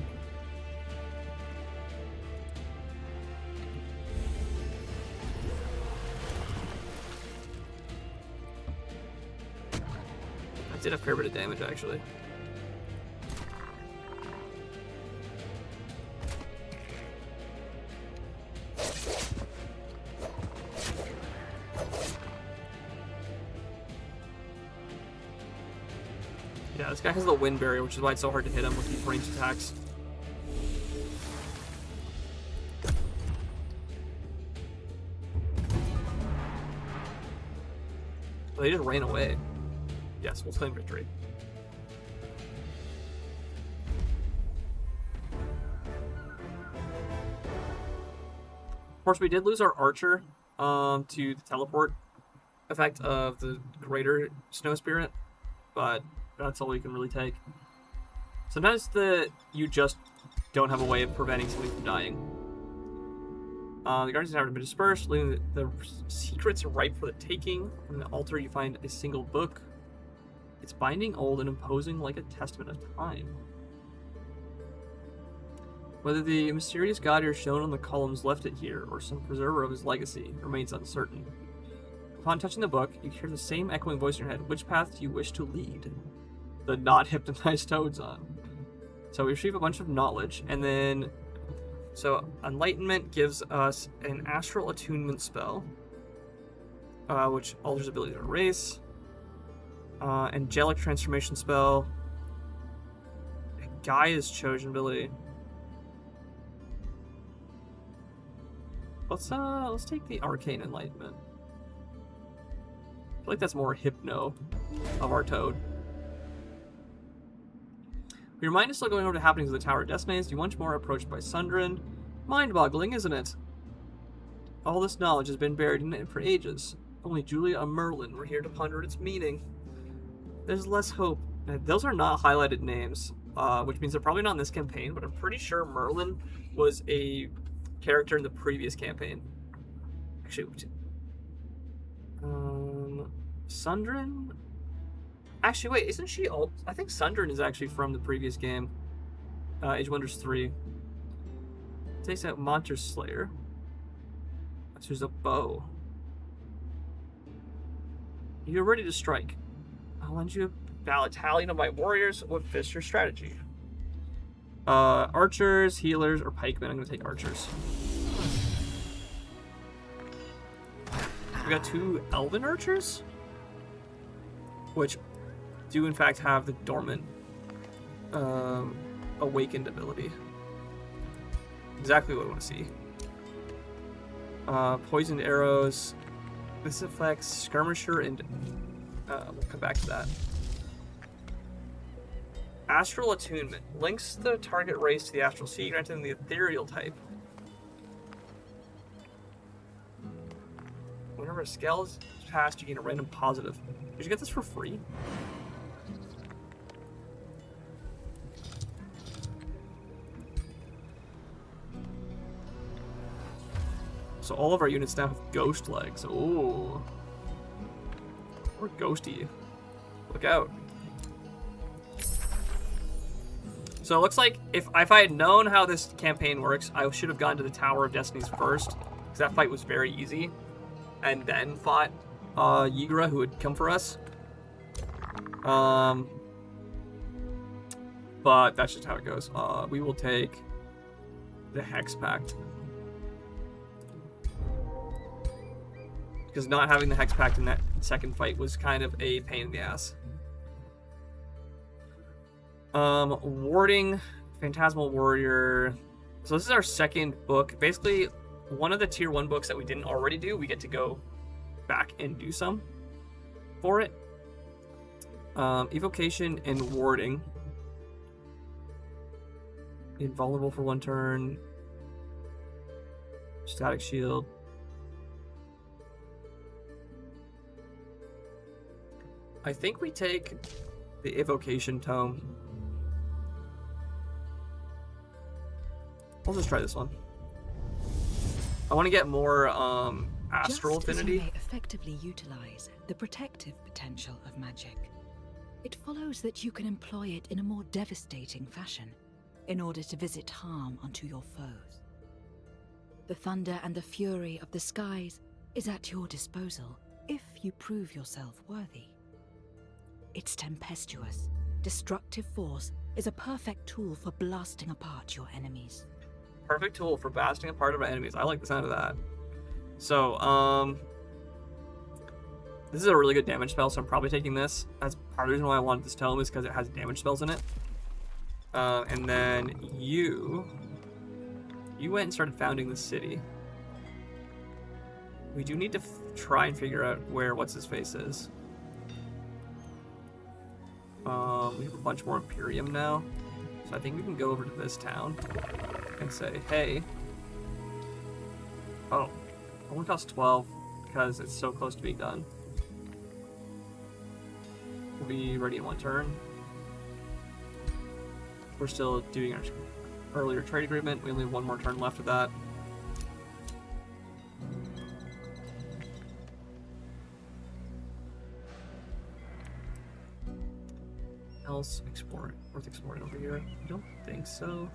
I did a fair bit of damage actually. Yeah, this guy has the wind barrier, which is why it's so hard to hit him with these ranged attacks. They just ran away. Yes, we'll claim victory. Of course, we did lose our archer to the teleport effect of the greater snow spirit, but that's all we can really take. Sometimes you just don't have a way of preventing something from dying. The guardians have been dispersed, leaving the secrets ripe for the taking. On the altar you find a single book. It's binding, old, and imposing like a testament of time. Whether the mysterious god here shown on the columns left it here, or some preserver of his legacy, remains uncertain. Upon touching the book, you hear the same echoing voice in your head. Which path do you wish to lead? The not hypnotized toads on. So we retrieve a bunch of knowledge, and then... So, Enlightenment gives us an Astral Attunement spell, which alters ability to erase. Angelic Transformation spell. Gaia's Chosen ability. Let's take the Arcane Enlightenment. I feel like that's more hypno of our toad. Your mind is still going over the happenings of the Tower of Destinies. You once more approached by Sundren. Mind-boggling, isn't it? All this knowledge has been buried in it for ages. Only Julia and Merlin were here to ponder its meaning. There's less hope. Those are not highlighted names, which means they're probably not in this campaign, but I'm pretty sure Merlin was a character in the previous campaign. Actually, Sundren? Actually, wait, isn't she old? I think Sundren is actually from the previous game. Age of Wonders 3. Takes out Monster Slayer. There's a bow. You're ready to strike. I'll lend you a battalion of my warriors. What fits your strategy? Archers, healers, or pikemen. I'm going to take archers. We got 2 elven archers, which do in fact have the dormant awakened ability. Exactly what I want to see. Poisoned arrows. This affects skirmisher and we'll come back to that. Astral Attunement links the target race to the astral sea, granting the ethereal type. Whenever a scale is passed, you gain a random positive. Did you get this for free? So all of our units now have ghost legs. Ooh. We're ghosty. Look out. So it looks like if I had known how this campaign works, I should have gone to the Tower of Destinies first, because that fight was very easy, and then fought Ygritte, who would come for us. But that's just how it goes. We will take the Hex Pact. Because not having the Hex Pact in that second fight was kind of a pain in the ass. Warding, Phantasmal Warrior. So this is our second book. Basically, one of the tier 1 books that we didn't already do, we get to go back and do some for it. Evocation and Warding. Invulnerable for 1 turn. Static Shield. I think we take the Evocation Tome. I'll just try this one. I want to get more astral affinity. Just as you may effectively utilize the protective potential of magic, it follows that you can employ it in a more devastating fashion in order to visit harm onto your foes. The thunder and the fury of the skies is at your disposal if you prove yourself worthy. Its tempestuous, destructive force is a perfect tool for blasting apart your enemies. Perfect tool for blasting apart our enemies. I like the sound of that. So, this is a really good damage spell, so I'm probably taking this. That's part of the reason why I wanted this tome, is because it has damage spells in it. And then you went and started founding the city. We do need to try and figure out where what's-his-face is. We have a bunch more Imperium now, so I think we can go over to this town and say, hey. Oh, it only costs 12 because it's so close to being done. We'll be ready in 1 turn. We're still doing our earlier trade agreement. We only have 1 more turn left of that. Else worth exploring over here? I don't think so.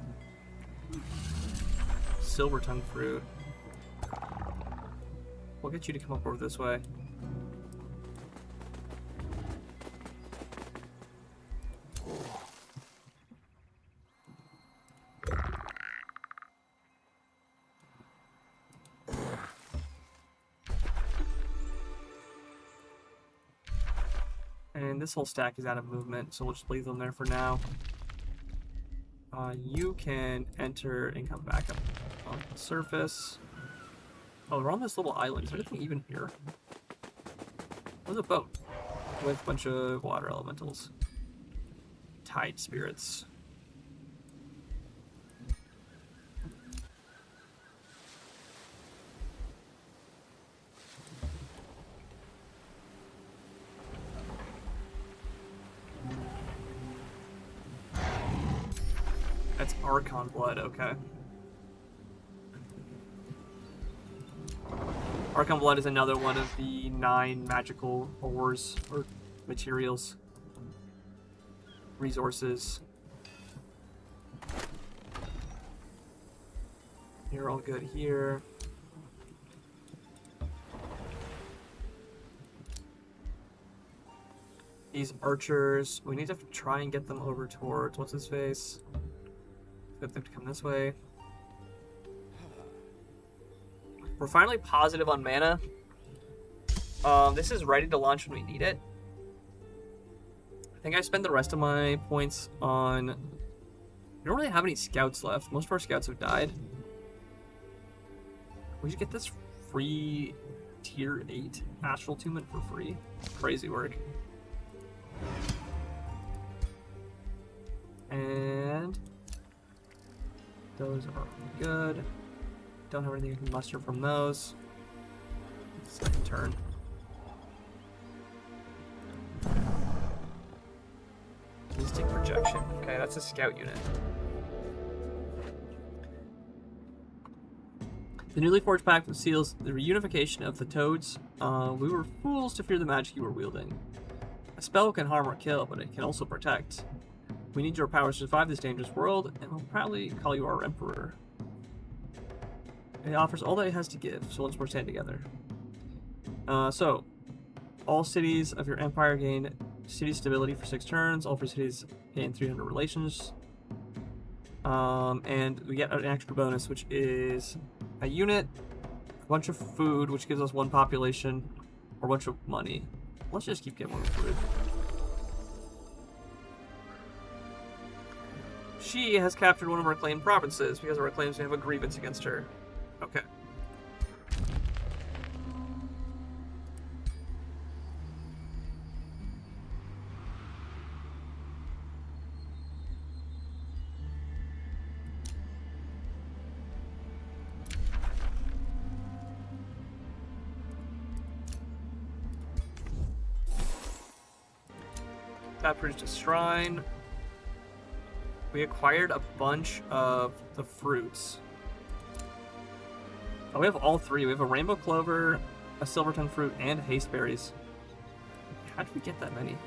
Silver tongue fruit. We'll get you to come up over this way. And this whole stack is out of movement, so we'll just leave them there for now. You can enter and come back up on the surface. Oh, we're on this little island. Is there anything even here? There's a boat with a bunch of water elementals. Tide spirits. That's Archon blood, okay. Archon blood is another one of the 9 magical ores or materials. Resources. You're all good here. These archers, we need to try and get them over towards what's his face. Get them to come this way. We're finally positive on mana. This is ready to launch when we need it. I think I spent the rest of my points on... We don't really have any scouts left. Most of our scouts have died. We should get this free tier 8 Astral Attunement for free. Crazy work. And... those are good. Don't have anything you can muster from those. Second turn. Mystic Projection. Okay, that's a scout unit. The newly forged pact with seals the reunification of the toads. We were fools to fear the magic you were wielding. A spell can harm or kill, but it can also protect. We need your powers to survive this dangerous world, and we'll proudly call you our emperor. It offers all that it has to give, so let's work stand together. So, all cities of your empire gain city stability for 6 turns. All 3 cities gain 300 relations. And we get an extra bonus, which is a unit, a bunch of food, which gives us 1 population, or a bunch of money. Let's just keep getting 1 food. She has captured one of our claimed provinces. Because of our claims, we have a grievance against her. Okay. That produced a shrine. We acquired a bunch of the fruits. Oh, we have all 3. We have a rainbow clover, a silver tongue fruit, and haste berries. How did we get that many?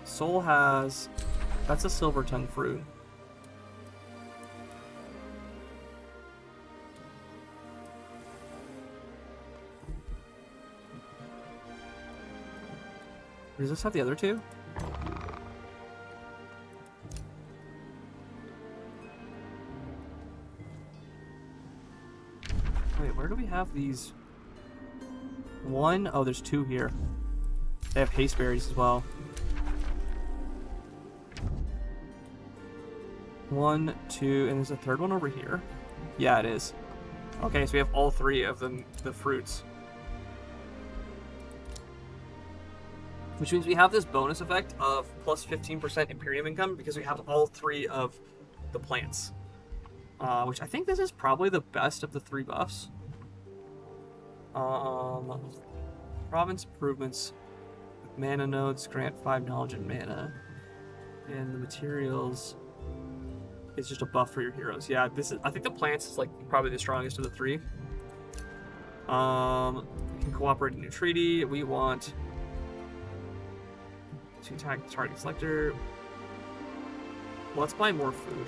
Soul has... That's a silver tongue fruit. Does this have the other 2? Wait, where do we have these? 1? Oh, there's 2 here. They have haste berries as well. 1, 2, and there's a 3rd one over here. Yeah, it is. Okay, so we have all 3 of the fruits. Which means we have this bonus effect of plus 15% Imperium income because we have all 3 of the plants. Which I think this is probably the best of the 3 buffs. Province improvements. Mana nodes grant 5 knowledge and mana. And the materials is just a buff for your heroes. Yeah, this is. I think the plants is like probably the strongest of the 3. We can cooperate in a treaty. We want to attack the target selector. Let's buy more food.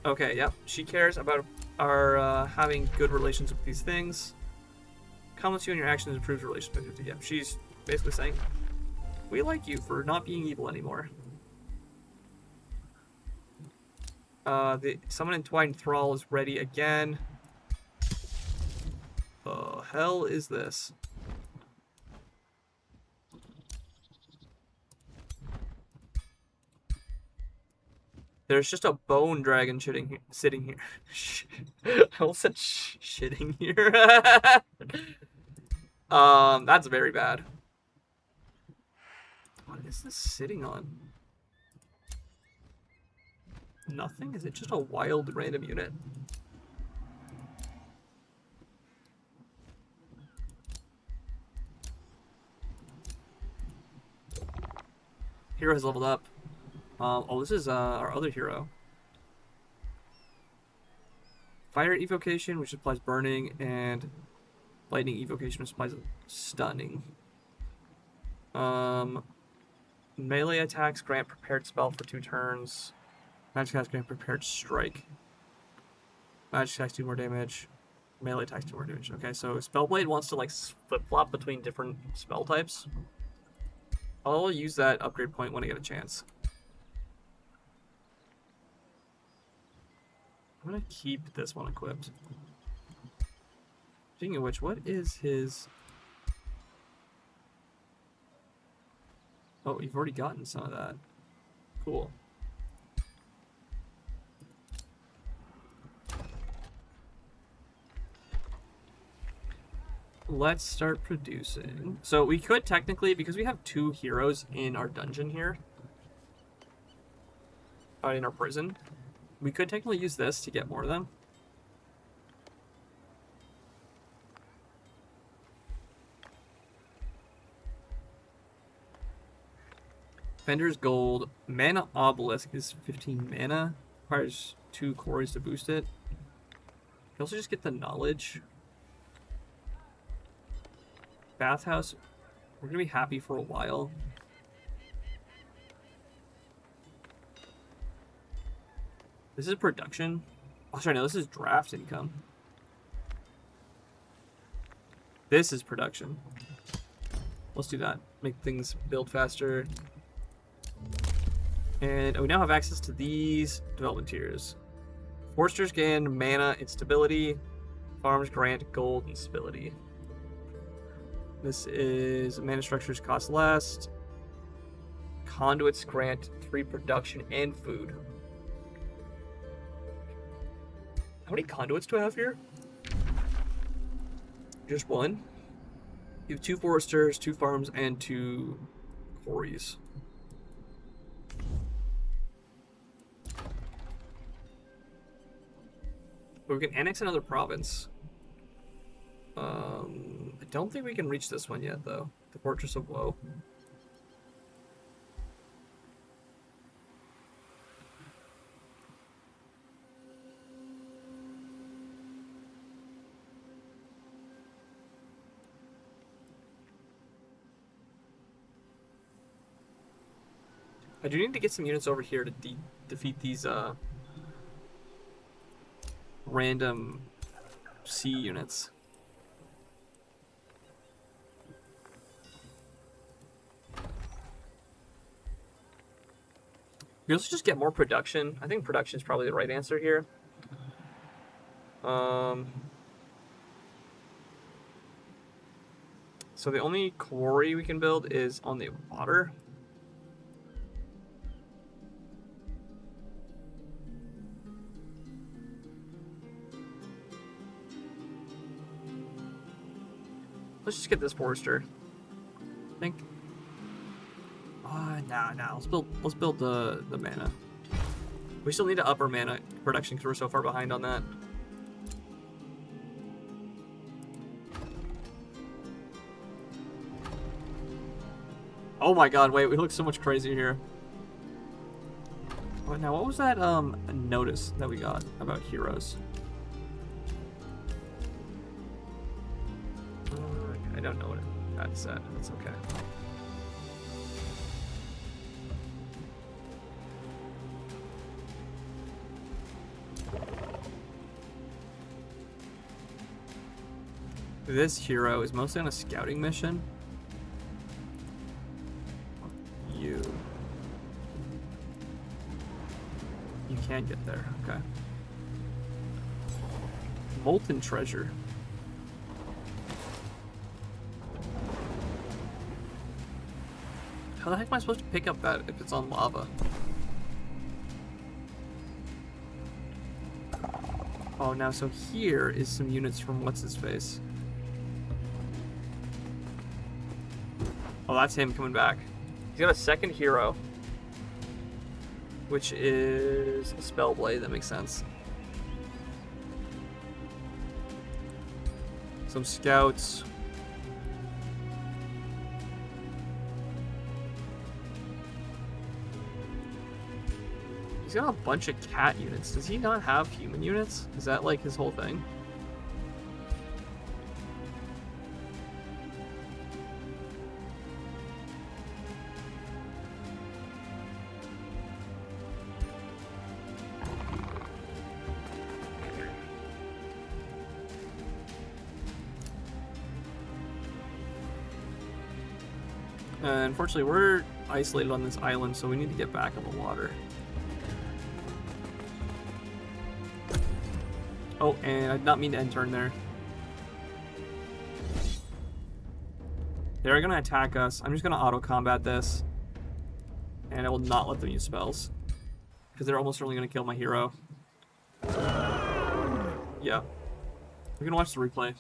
Okay, yep. She cares about our having good relations with these things. Comments you on your actions improves your relationship with 50. Yeah, she's basically saying, we like you for not being evil anymore. The Summon Entwined Thrall is ready again. The hell is this? There's just a bone dragon sitting here. I almost said shitting here. That's very bad. What is this sitting on? Nothing? Is it just a wild random unit? Hero has leveled up. Oh, this is our other hero. Fire evocation, which applies burning, and lightning evocation, which applies stunning. Melee attacks grant prepared spell for 2 turns. Magic attacks grant prepared strike. Magic attacks 2 more damage. Melee attacks 2 more damage. Okay, so Spellblade wants to like flip-flop between different spell types. I'll use that upgrade point when I get a chance. I'm gonna keep this one equipped. Speaking of which, what is his... Oh, you've already gotten some of that. Cool. Let's start producing. So we could technically, because we have 2 heroes in our dungeon here, in our prison, we could technically use this to get more of them. Fender's Gold. Mana Obelisk is 15 mana. Requires 2 cores to boost it. You also just get the knowledge. Bathhouse. We're going to be happy for a while. This is production. Oh, sorry, no, this is draft income. This is production. Let's do that. Make things build faster. And we now have access to these development tiers. Foresters gain mana and stability. Farms grant gold and stability. This is mana structures cost less. Conduits grant 3 production and food. How many conduits do I have here? Just 1. You have 2 foresters, 2 farms, and 2 quarries. But we can annex another province. I don't think we can reach this one yet, though. The Fortress of Woe. I do need to get some units over here to defeat these random sea units. We also just get more production. I think production is probably the right answer here. So the only quarry we can build is on the water. Let's just get this forester. I think. Nah. Let's build the mana. We still need to up our mana production because we're so far behind on that. Oh my god, wait, we look so much crazier here. Oh, now what was that notice that we got about heroes? I don't know what that said. That's okay. This hero is mostly on a scouting mission. You can't get there. Okay. Molten treasure. How the heck am I supposed to pick up that if it's on lava? Oh, now so here is some units from what's-his-face. Oh, that's him coming back. He's got a second hero, which is a Spellblade. That makes sense. Some scouts. He's got a bunch of cat units. Does he not have human units? Is that like his whole thing? Unfortunately, we're isolated on this island, so we need to get back on the water. Oh, and I did not mean to end turn there. They're gonna attack us. I'm just gonna auto-combat this. And I will not let them use spells. Because they're almost certainly gonna kill my hero. Yeah. We're gonna watch the replay.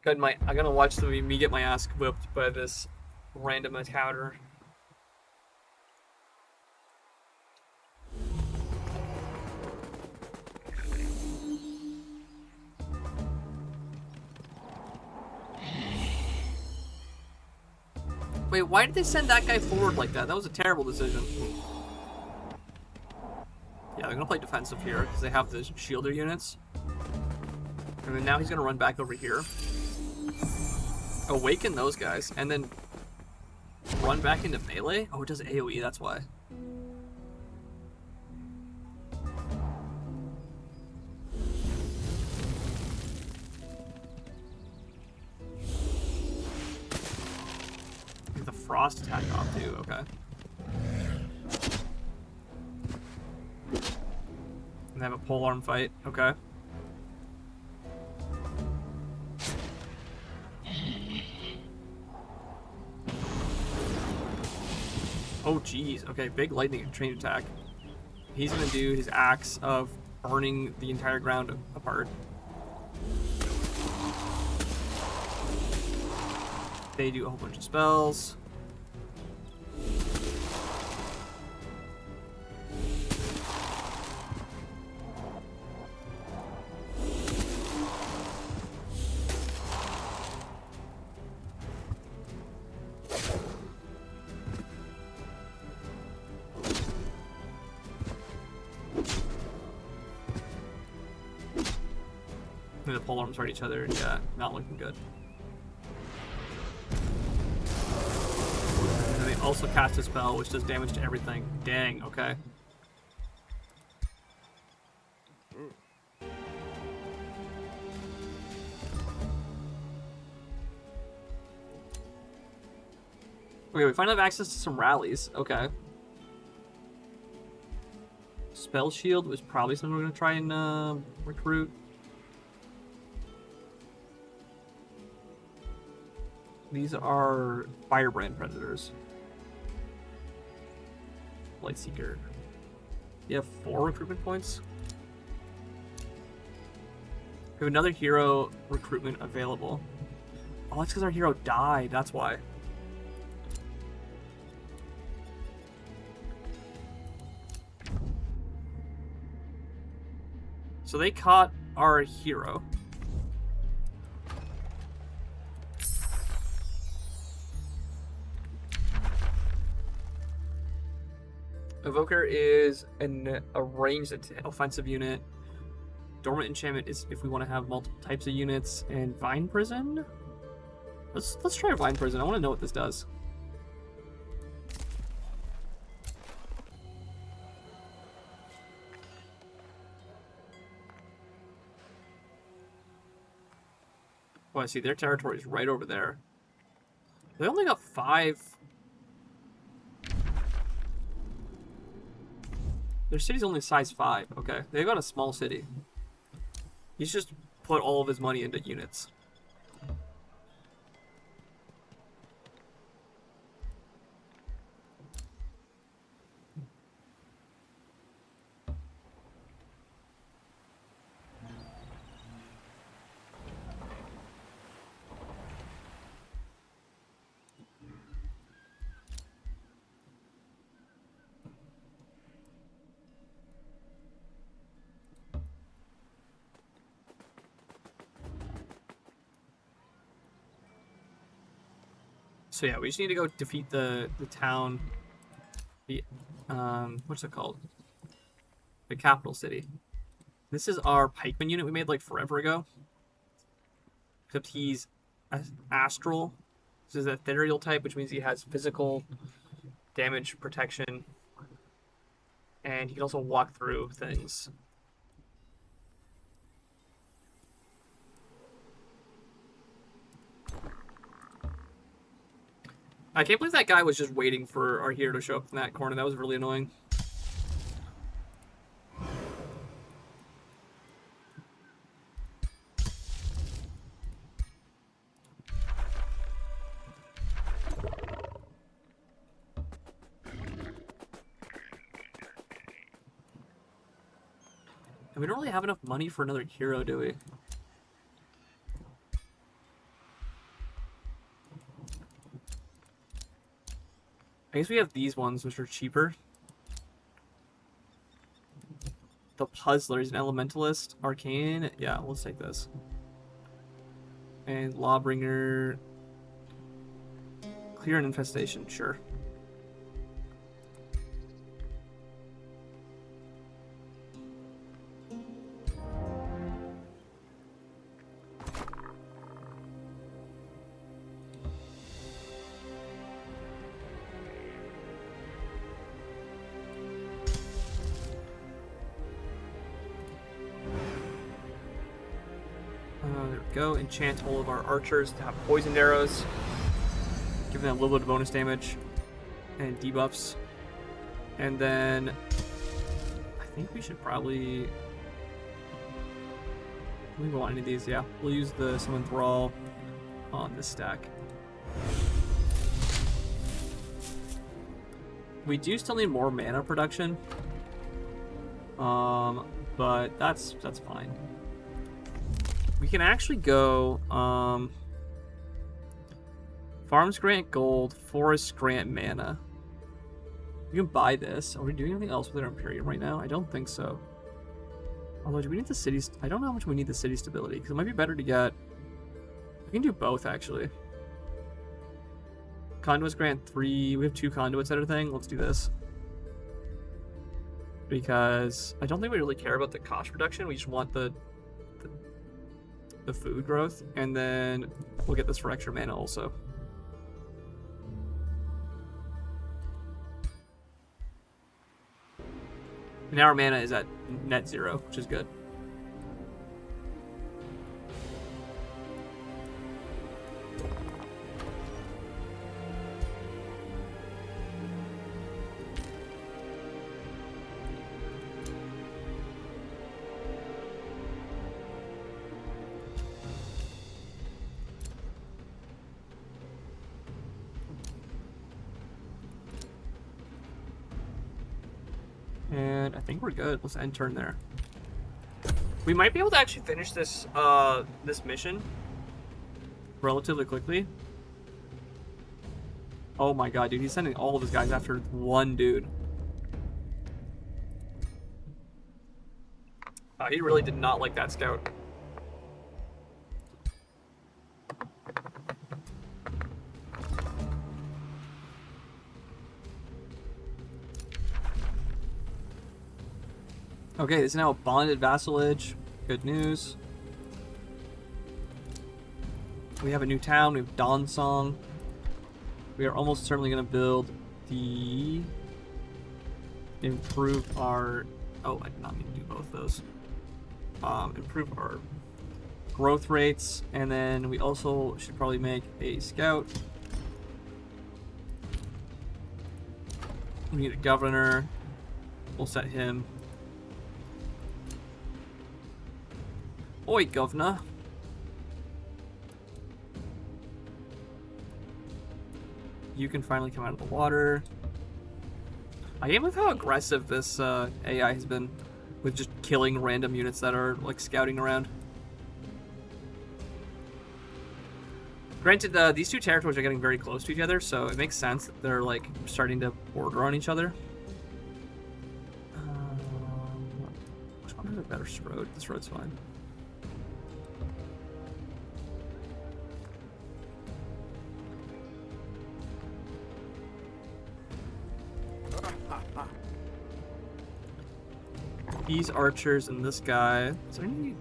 I'm gonna watch me get my ass whipped by this random encounter. Wait, why did they send that guy forward like that? That was a terrible decision. Yeah, they're gonna play defensive here because they have the shielder units. And then now he's gonna run back over here. Awaken those guys, and then run back into melee? Oh, it does AoE, that's why. Get the frost attack off too, okay. And have a polearm fight, okay. Oh, geez. Okay, big lightning train attack. He's gonna do his axe of burning the entire ground apart. They do a whole bunch of spells. The polearms fight each other. Yeah, not looking good. And they also cast a spell which does damage to everything. Dang, okay. Okay, we finally have access to some rallies. Okay. Spell Shield was probably something we're going to try and recruit. These are Firebrand Predators. Lightseeker. You have 4 recruitment points. We have another hero recruitment available. Oh, that's because our hero died. That's why. So they caught our hero. Evoker is a ranged offensive unit. Dormant Enchantment is if we want to have multiple types of units. And Vine Prison? Let's try Vine Prison. I want to know what this does. Oh, I see. Their territory is right over there. They only got 5. Their city's only size 5. Okay. They got a small city. He's just put all of his money into units. So yeah, we just need to go defeat the town, the what's it called? The capital city. This is our pikeman unit we made like forever ago. Except he's astral. This is an ethereal type, which means he has physical damage protection, and he can also walk through things. I can't believe that guy was just waiting for our hero to show up in that corner. That was really annoying. And we don't really have enough money for another hero, do we? I guess we have these ones, which are cheaper. The Puzzler is an Elementalist. Arcane. Yeah, let's take this. And Lawbringer. Clear an Infestation. Sure. There we go. Enchant all of our archers to have poisoned arrows, giving them a little bit of bonus damage and debuffs. And then I think we should probably. We want any of these, yeah. We'll use the Summon Thrall on this stack. We do still need more mana production, but that's fine. We can actually go farms grant gold, forests grant mana. We can buy this. Are we doing anything else with our Imperium right now? I don't think so. Although, do we need the cities? I don't know how much we need the city stability, because it might be better to get. We can do both actually. Conduits grant 3. We have 2 conduits that are thing. Let's do this. Because I don't think we really care about the cost reduction. We just want the food growth. And then we'll get this for extra mana also. And now our mana is at net 0, which is good. And I think we're good. Let's end turn there. We might be able to actually finish this this mission relatively quickly. Oh my god, dude, he's sending all of his guys after one dude. He really did not like that scout. Okay, this is now a bonded vassalage. Good news. We have a new town. We have Dawnsong. We are almost certainly going to build the... Improve our... Oh, I did not mean to do both those. Improve our growth rates, and then we also should probably make a scout. We need a governor. We'll set him. Oi, governor. You can finally come out of the water. I am with how aggressive this AI has been with just killing random units that are like scouting around. Granted, these two territories are getting very close to each other, so it makes sense that they're like starting to border on each other. Which one has a better road? This road's fine. These archers and this guy. Is there any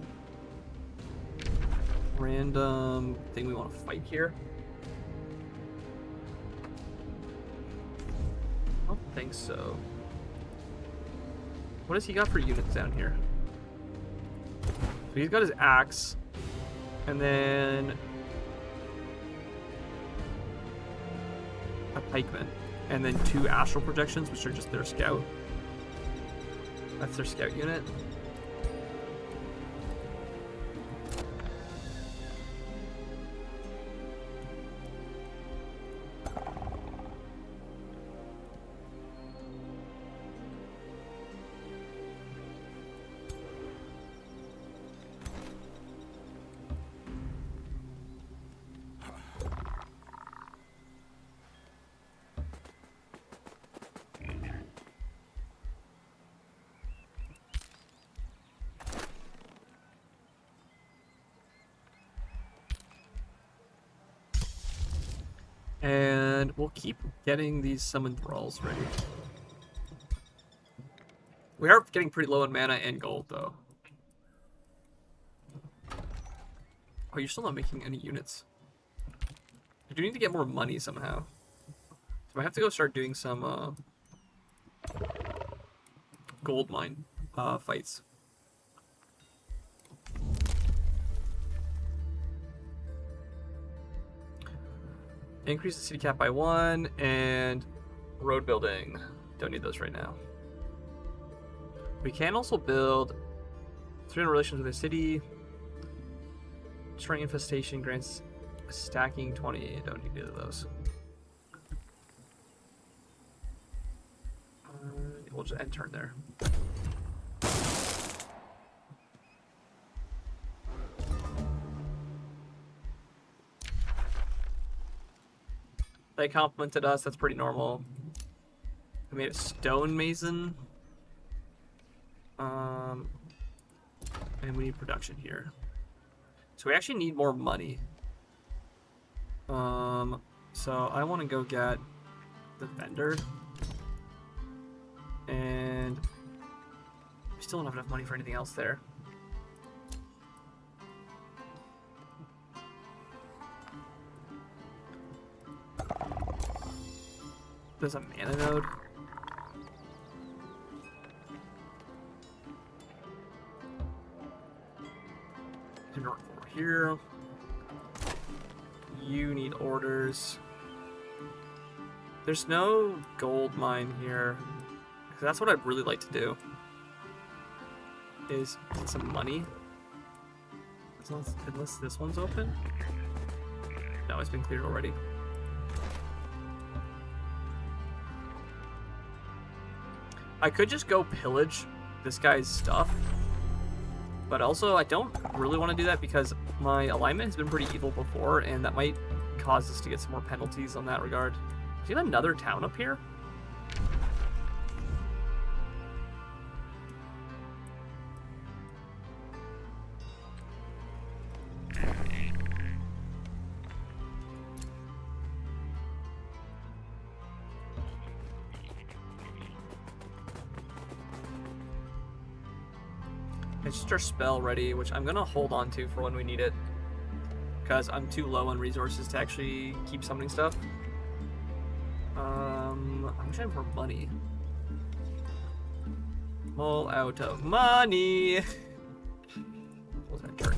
random thing we want to fight here? I don't think so. What has he got for units down here? So he's got his axe, and then a pikeman, and then 2 astral projections, which are just their scout. That's their scout unit. And we'll keep getting these summoned thralls ready. We are getting pretty low on mana and gold, though. Oh, you're still not making any units. I do need to get more money somehow. So I have to go start doing some gold mine fights. Increase the city cap by 1, and road building. Don't need those right now. We can also build 300 relations with a city. Destroying infestation grants stacking 20. Don't need either of those. We'll just end turn there. They complimented us, that's pretty normal. We made a stonemason. And we need production here. So we actually need more money. So I want to go get the vendor. And we still don't have enough money for anything else there. There's a mana node. Over here. You need orders. There's no gold mine here. That's what I'd really like to do. Is get some money. Unless this one's open. No, it's been cleared already. I could just go pillage this guy's stuff, but also I don't really want to do that because my alignment has been pretty evil before, and that might cause us to get some more penalties on that regard. Is he have another town up here? It's just our spell ready, which I'm gonna hold on to for when we need it, because I'm too low on resources to actually keep summoning stuff. I'm trying for money. All out of money. What's that turn?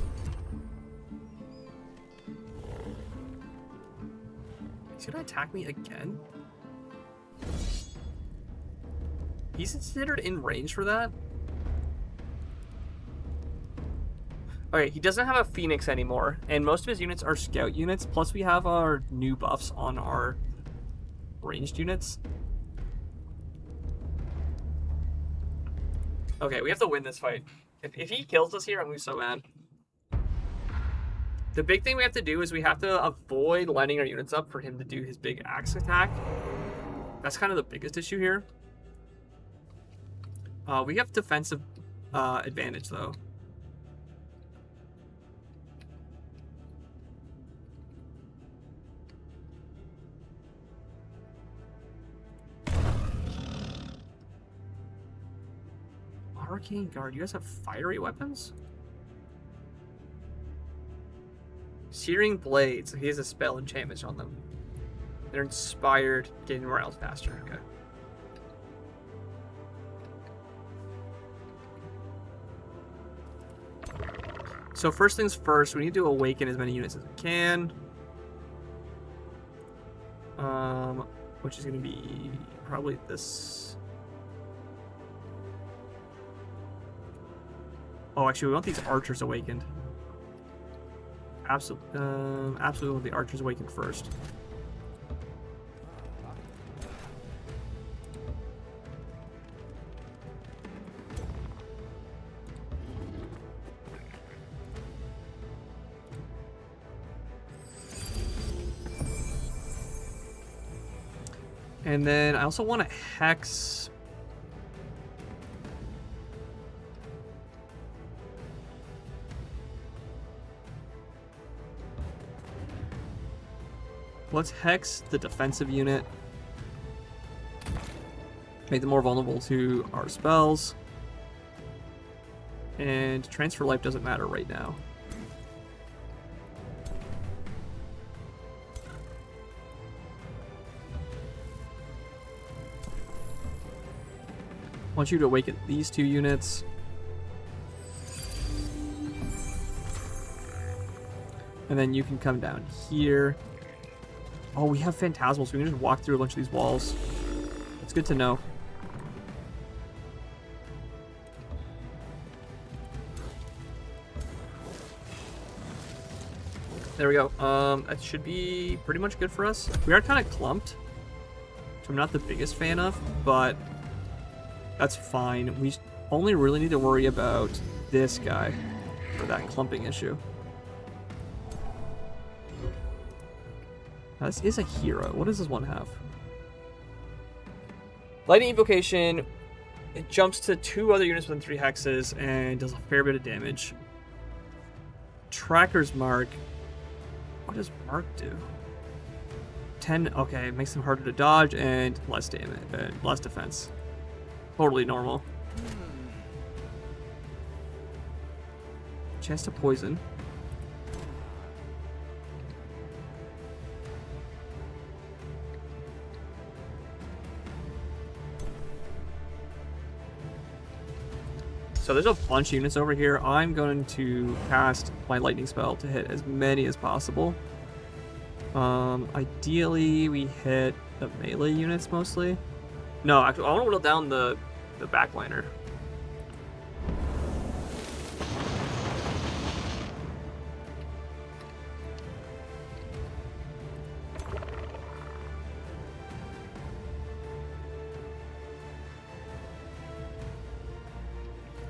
He's gonna attack me again? He's considered in range for that? Okay, he doesn't have a Phoenix anymore, and most of his units are scout units, plus we have our new buffs on our ranged units. Okay, we have to win this fight. If he kills us here, I'm gonna be so mad. The big thing we have to do is we have to avoid lining our units up for him to do his big axe attack. That's kind of the biggest issue here. We have defensive advantage, though. Arcane Guard, you guys have fiery weapons? Searing Blades, he has a spell enchantment on them. They're inspired, getting morale faster. Okay. So first things first, we need to awaken as many units as we can. Which is going to be probably this. Oh, actually, we want these archers awakened. Absolutely want the archers awakened first. And then I also want to hex. Let's hex the defensive unit. Make them more vulnerable to our spells. And transfer life doesn't matter right now. I want you to awaken these two units. And then you can come down here. Oh, we have Phantasmals, so we can just walk through a bunch of these walls. It's good to know. There we go. That should be pretty much good for us. We are kind of clumped, which I'm not the biggest fan of, but that's fine. We only really need to worry about this guy for that clumping issue. Now, this is a hero. What does this one have? Lightning Invocation. It jumps to 2 other units within 3 hexes and does a fair bit of damage. Tracker's Mark. What does Mark do? 10. Okay, it makes them harder to dodge and less damage, less defense. Totally normal. Chance to poison. So there's a bunch of units over here. I'm going to cast my lightning spell to hit as many as possible. Ideally, we hit the melee units mostly. No, actually, I want to whittle down the backliner.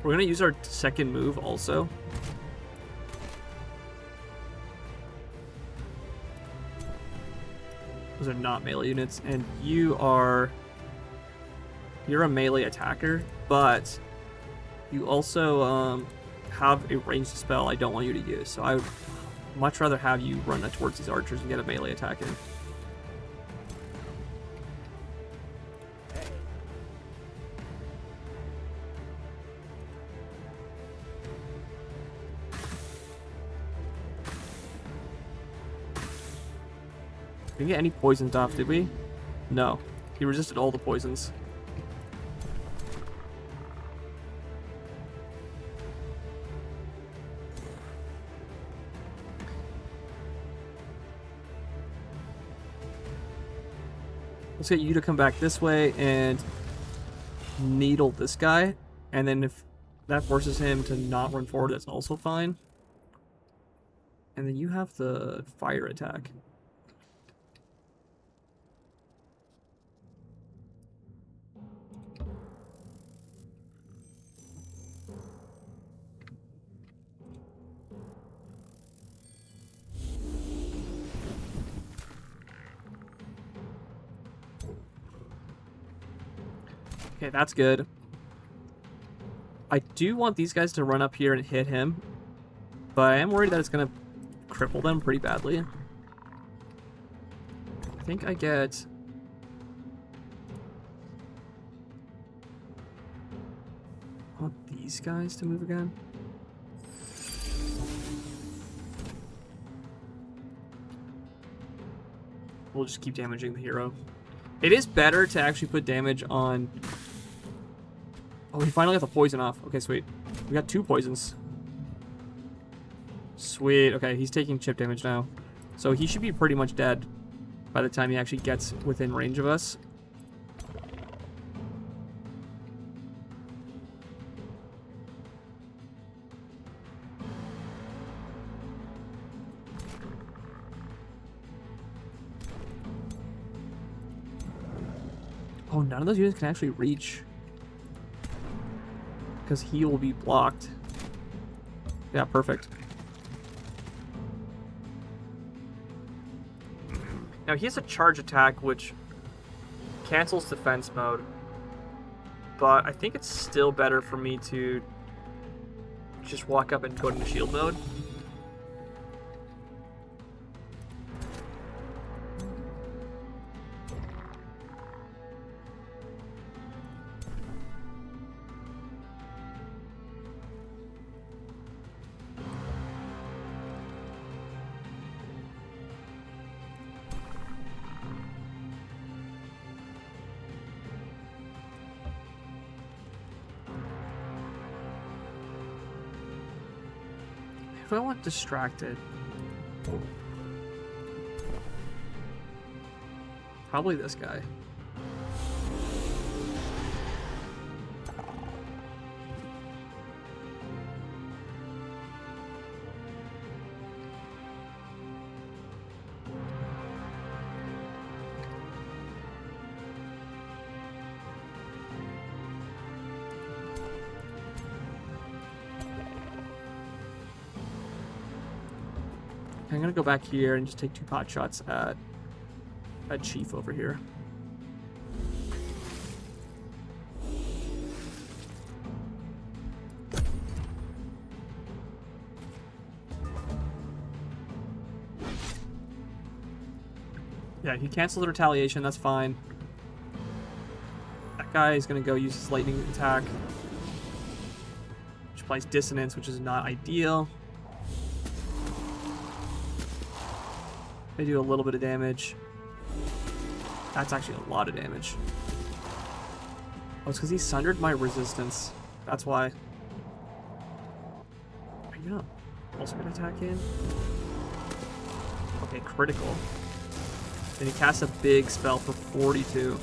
We're going to use our second move also. Those are not melee units, and you're a melee attacker, but you also have a ranged spell I don't want you to use. So I would much rather have you run towards these archers and get a melee attack in. We didn't get any poisons off, did we? No. He resisted all the poisons. Let's get you to come back this way and needle this guy. And then if that forces him to not run forward, that's also fine. And then you have the fire attack. Okay, that's good. I do want these guys to run up here and hit him, but I am worried that it's going to cripple them pretty badly. I think I get... I want these guys to move again. We'll just keep damaging the hero. It is better to actually put damage on... Oh, we finally got the poison off. Okay, sweet. We got 2 poisons. Sweet. Okay, he's taking chip damage now. So he should be pretty much dead by the time he actually gets within range of us. Oh, none of those units can actually reach. Because he will be blocked. Yeah, perfect. Now he has a charge attack which cancels defense mode. But I think it's still better for me to just walk up and go into shield mode. If I want distracted, probably this guy. I'm gonna go back here and just take 2 pot shots at Chief over here. Yeah, he canceled the retaliation, that's fine. That guy is gonna go use his lightning attack, which applies dissonance, which is not ideal. They do a little bit of damage. That's actually a lot of damage. Oh, it's because he sundered my resistance. That's why. Are you not also going to attack in? Okay, critical. Then he casts a big spell for 42.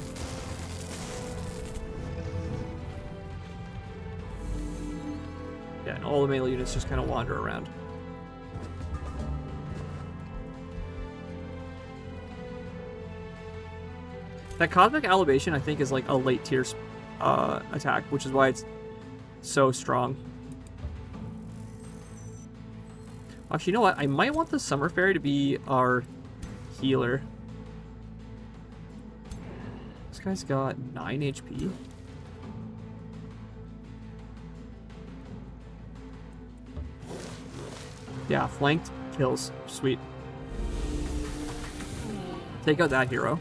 Yeah, and all the melee units just kind of wander around. That Cosmic Elevation, I think, is like a late tier attack, which is why it's so strong. Actually, you know what? I might want the Summer Fairy to be our healer. This guy's got 9 HP. Yeah, flanked kills. Sweet. Take out that hero.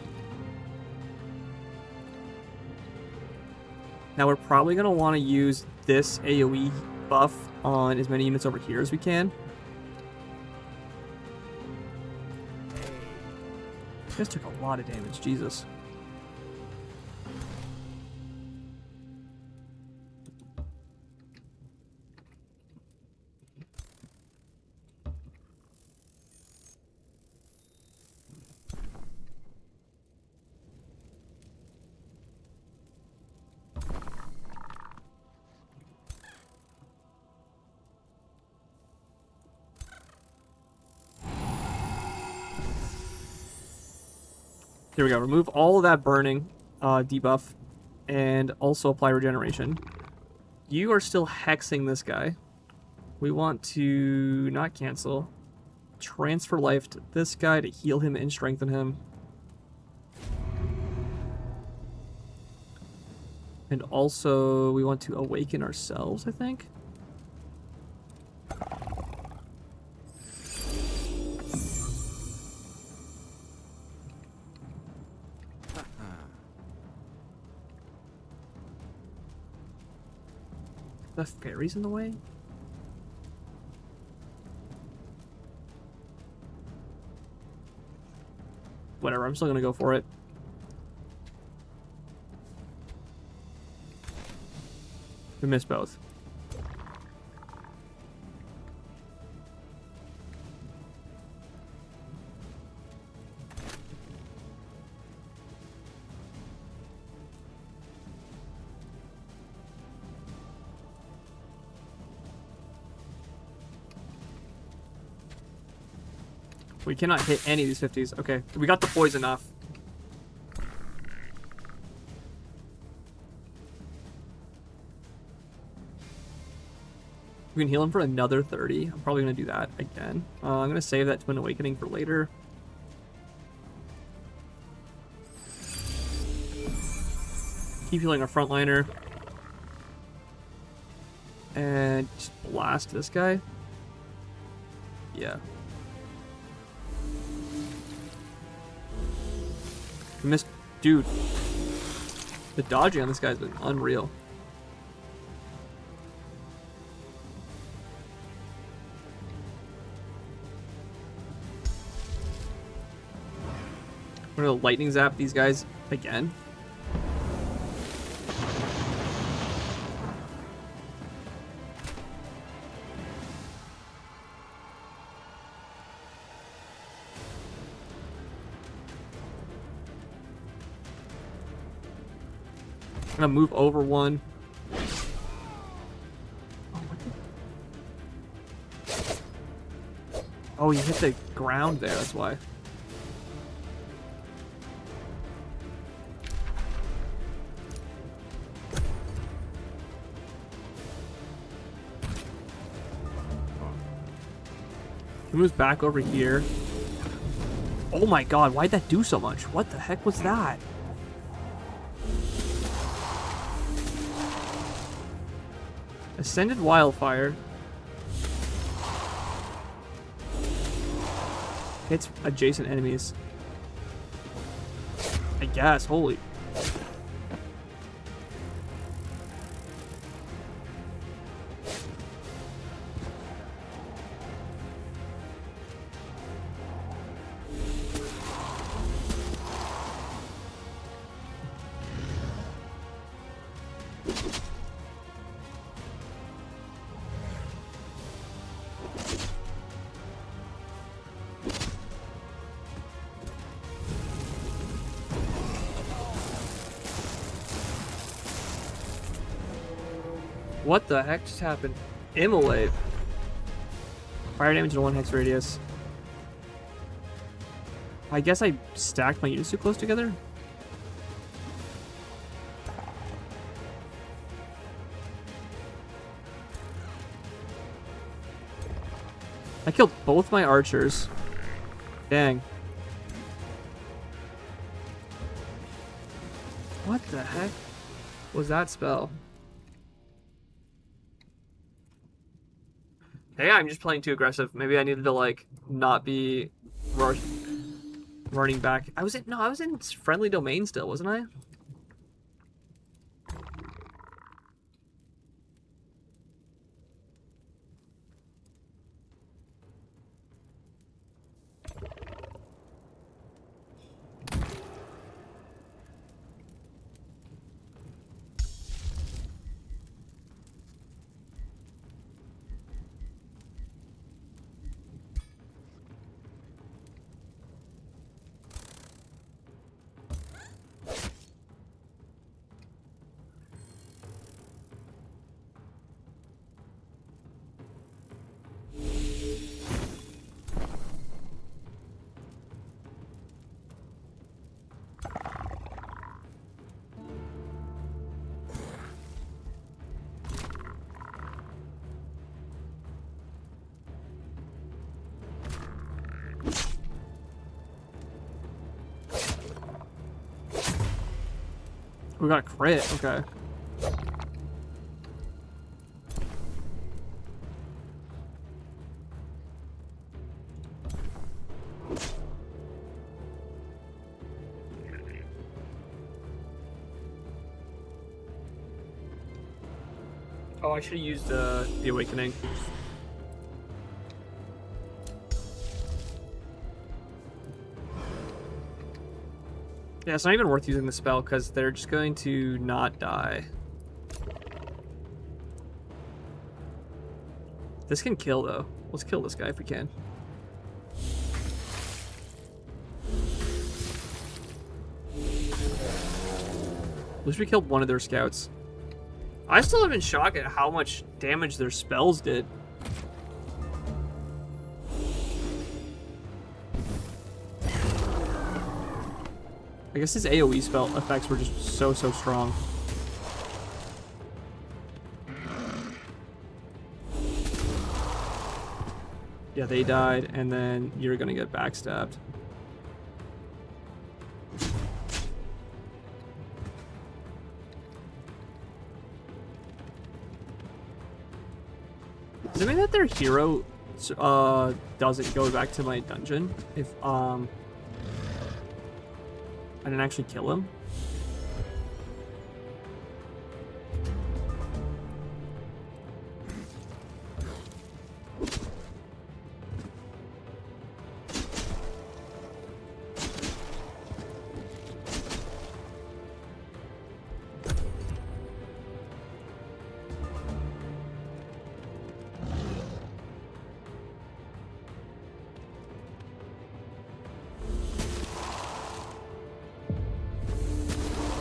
Now we're probably going to want to use this AoE buff on as many units over here as we can. This took a lot of damage, Jesus. There we go. Remove all of that burning debuff and also apply regeneration. You are still hexing this guy. We want to not cancel. Transfer life to this guy to heal him and strengthen him. And also, we want to awaken ourselves, I think. The fairy's in the way? Whatever, I'm still gonna go for it. We missed both. We cannot hit any of these 50s. Okay, we got the poison off. We can heal him for another 30. I'm probably going to do that again. I'm going to save that Twin Awakening for later. Keep healing our frontliner. And just blast this guy. Yeah. We missed. Dude. The dodging on this guy's been unreal. We're gonna lightning zap these guys again. I'm gonna move over one. Oh, you hit the ground there, that's why. He moves back over here. Oh my god, why'd that do so much? What the heck was that? Ascended Wildfire. Hits adjacent enemies. I guess, holy. What the heck just happened? Immolate. Fire damage in 1 hex radius. I guess I stacked my units too close together? I killed both my archers. Dang. What the heck was that spell? Hey, I'm just playing too aggressive. Maybe I needed to, like, not be running back. I was in friendly domain still, wasn't I? We got a crit. Okay. Oh, I should have used the awakening. Yeah, it's not even worth using the spell because they're just going to not die. This can kill though. Let's kill this guy if we can. At least we killed one of their scouts. I still am in shock at how much damage their spells did. I guess his AoE spell effects were just so strong. Yeah, they died, and then you're gonna get backstabbed. Does it mean that their hero doesn't go back to my dungeon if I didn't actually kill him?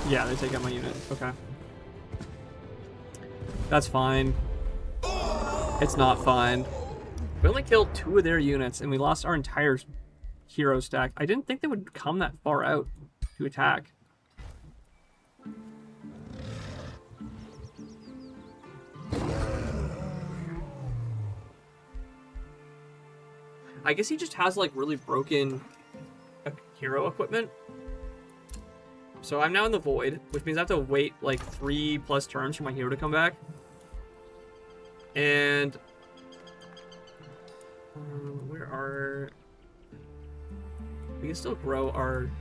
Yeah, they take out my unit. Okay. That's fine. It's not fine. We only killed 2 of their units, and we lost our entire hero stack. I didn't think they would come that far out to attack. I guess he just has, like, really broken hero equipment. So I'm now in the void, which means I have to wait like 3+ turns for my hero to come back. And we can still grow our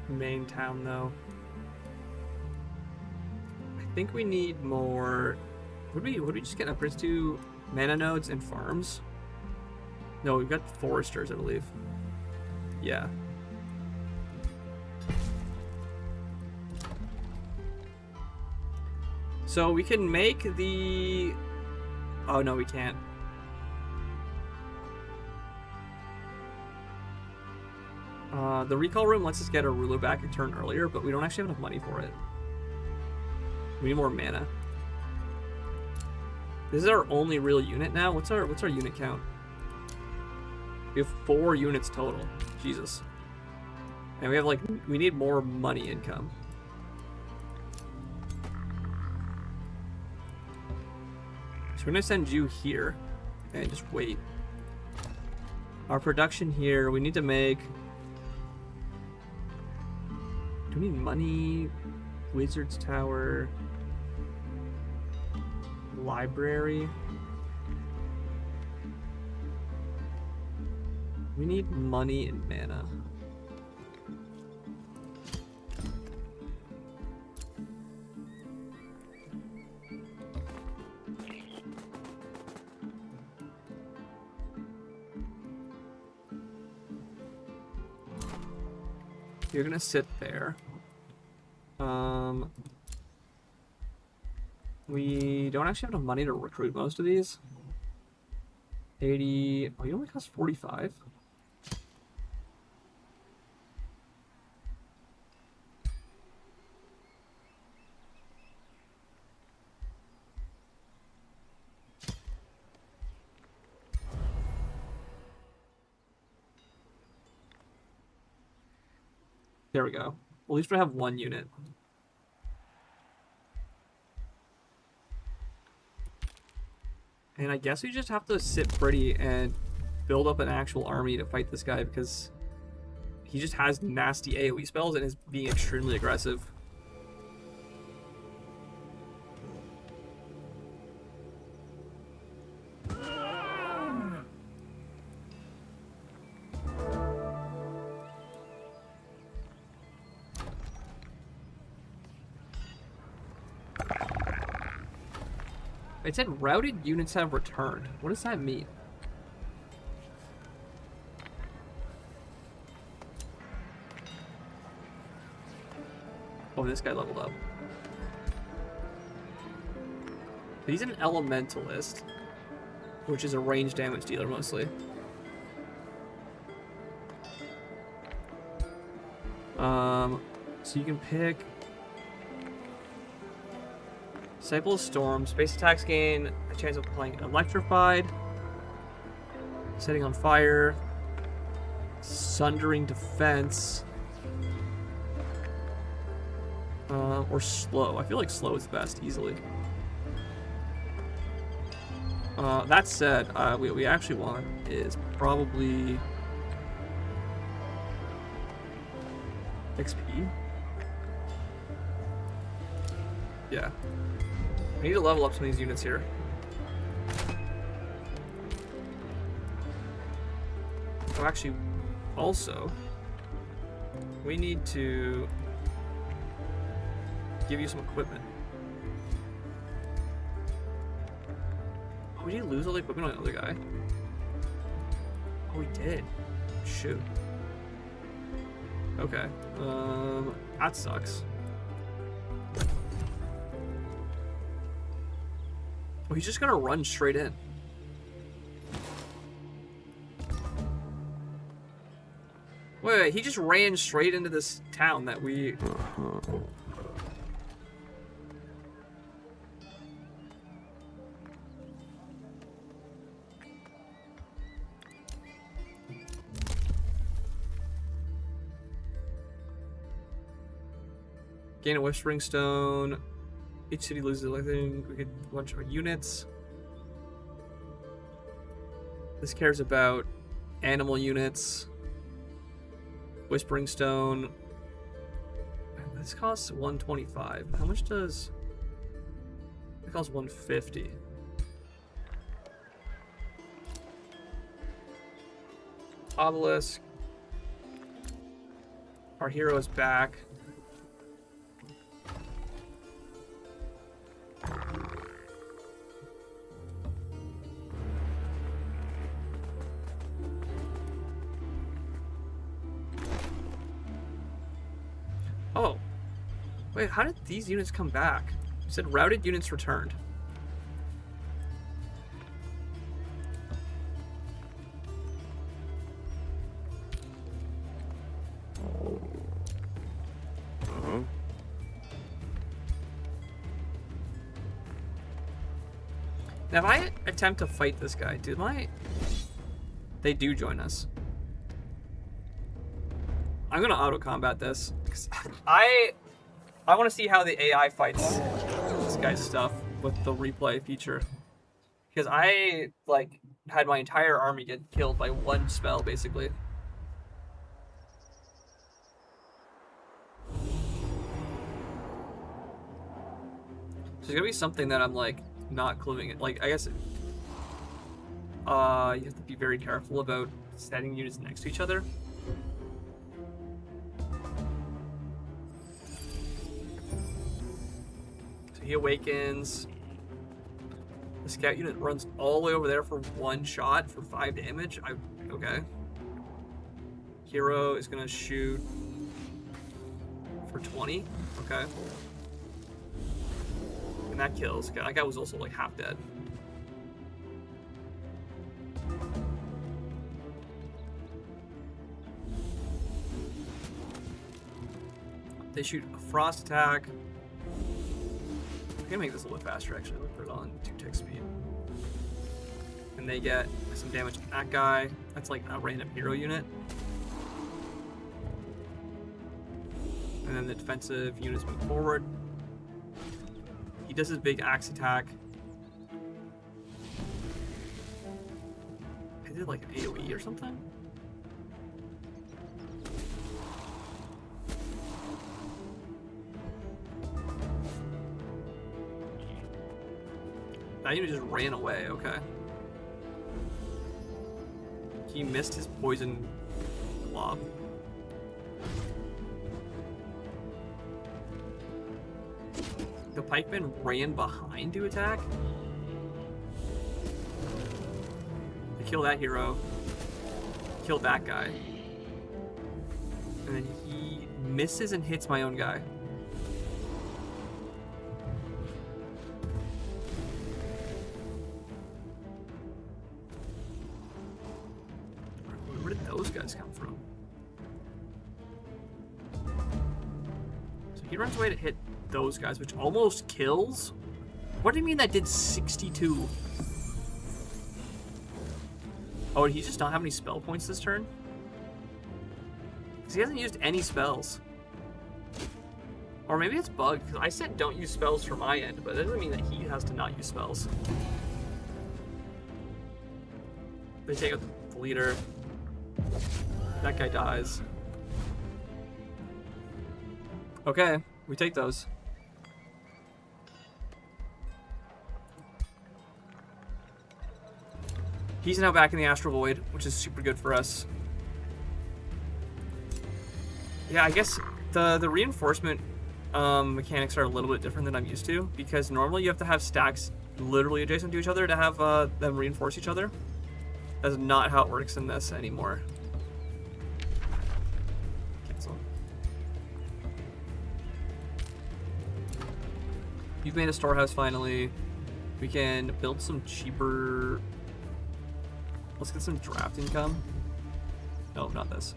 main town though. I think we need more. Would we just get upgrades to mana nodes and farms? No, we've got foresters, I believe. Yeah. So we can make the... Oh, no, we can't. The recall room lets us get our ruler back a turn earlier, but we don't actually have enough money for it. We need more mana. This is our only real unit now. What's our unit count? We have 4 units total. Jesus. And we have like... We need more money income. So we're going to send you here and just wait. Our production here, we need to make... Do we need money? Wizard's Tower. Library. We need money and mana. You're gonna sit there. We don't actually have enough money to recruit most of these. 80. Oh, you only cost 45. There we go. Well, at least we have 1 unit. And I guess we just have to sit pretty and build up an actual army to fight this guy because he just has nasty AoE spells and is being extremely aggressive. It said routed units have returned. What does that mean? Oh, this guy leveled up. He's an elementalist, which is a range damage dealer mostly. So you can pick Disciple of Storm. Space attacks gain a chance of playing Electrified, Setting on Fire, Sundering Defense, or Slow. I feel like Slow is the best, easily. That said, what we actually want is probably XP. Yeah. We need to level up some of these units here. Oh, actually, also, we need to give you some equipment. Oh, did he lose all the equipment on the other guy? Oh, he did. Shoot. Okay. That sucks. Oh, he's just gonna run straight in. Wait, he just ran straight into this town that we... Gain a Whispering Stone. Each city loses everything. We get a bunch of units. This cares about animal units. Whispering Stone. This costs 125. How much does... It costs 150. Obelisk. Our hero is back. Oh. Wait, how did these units come back? You said routed units returned. Now, if I attempt to fight this guy, they do join us. I'm gonna auto-combat this, because I want to see how the AI fights this guy's stuff with the replay feature. Because I, like, had my entire army get killed by one spell, basically. So there's gonna be something that I'm, like, not cluing it. Like, I guess... you have to be very careful about setting units next to each other. He awakens. The scout unit runs all the way over there for one shot for 5 damage. Okay. Hero is gonna shoot for 20. Okay. And that kills. Okay, that guy was also like half dead. They shoot a frost attack. I'm gonna make this a little bit faster actually. Let's put it on 2-tick speed. And they get some damage on that guy. That's like a random hero unit. And then the defensive units move forward. He does his big axe attack. I did like an AoE or something? That unit just ran away, okay. He missed his poison glob. The pikeman ran behind to attack? kill that hero, kill that guy, and then he misses and hits my own guy. Where did those guys come from? So he runs away to hit those guys, which almost kills. What do you mean that did 62? Oh, did he just not have any spell points this turn? Because he hasn't used any spells. Or maybe it's bugged, because I said don't use spells for my end, but that doesn't mean that he has to not use spells. They take out the leader. That guy dies. Okay, we take those. He's now back in the Astral Void, which is super good for us. Yeah, I guess the reinforcement mechanics are a little bit different than I'm used to, because normally you have to have stacks literally adjacent to each other to have them reinforce each other. That's not how it works in this anymore. Cancel. You've made a storehouse finally. We can build some cheaper... Let's get some draft income. No, not this.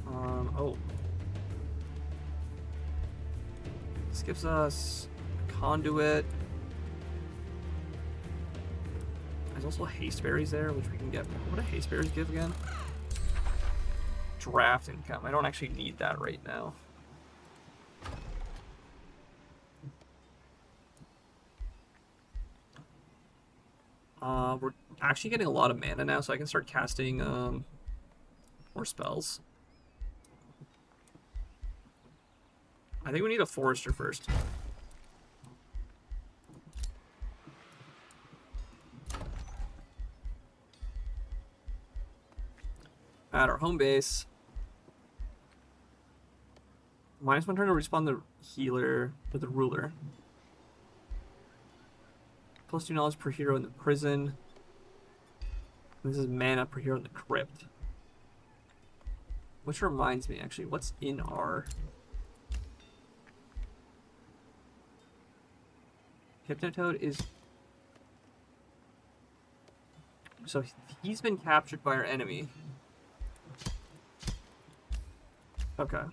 Oh. This gives us conduit. There's also haste berries there, which we can get. What do haste berries give again? Draft income. I don't actually need that right now. We're actually getting a lot of mana now, so I can start casting more spells. I think we need a forester first. At our home base. -1 turn to respawn the healer with the ruler. +2 knowledge per hero in the prison. This is mana per hero in the crypt. Which reminds me, actually, what's in our... Hypnotoad is... So he's been captured by our enemy. Okay.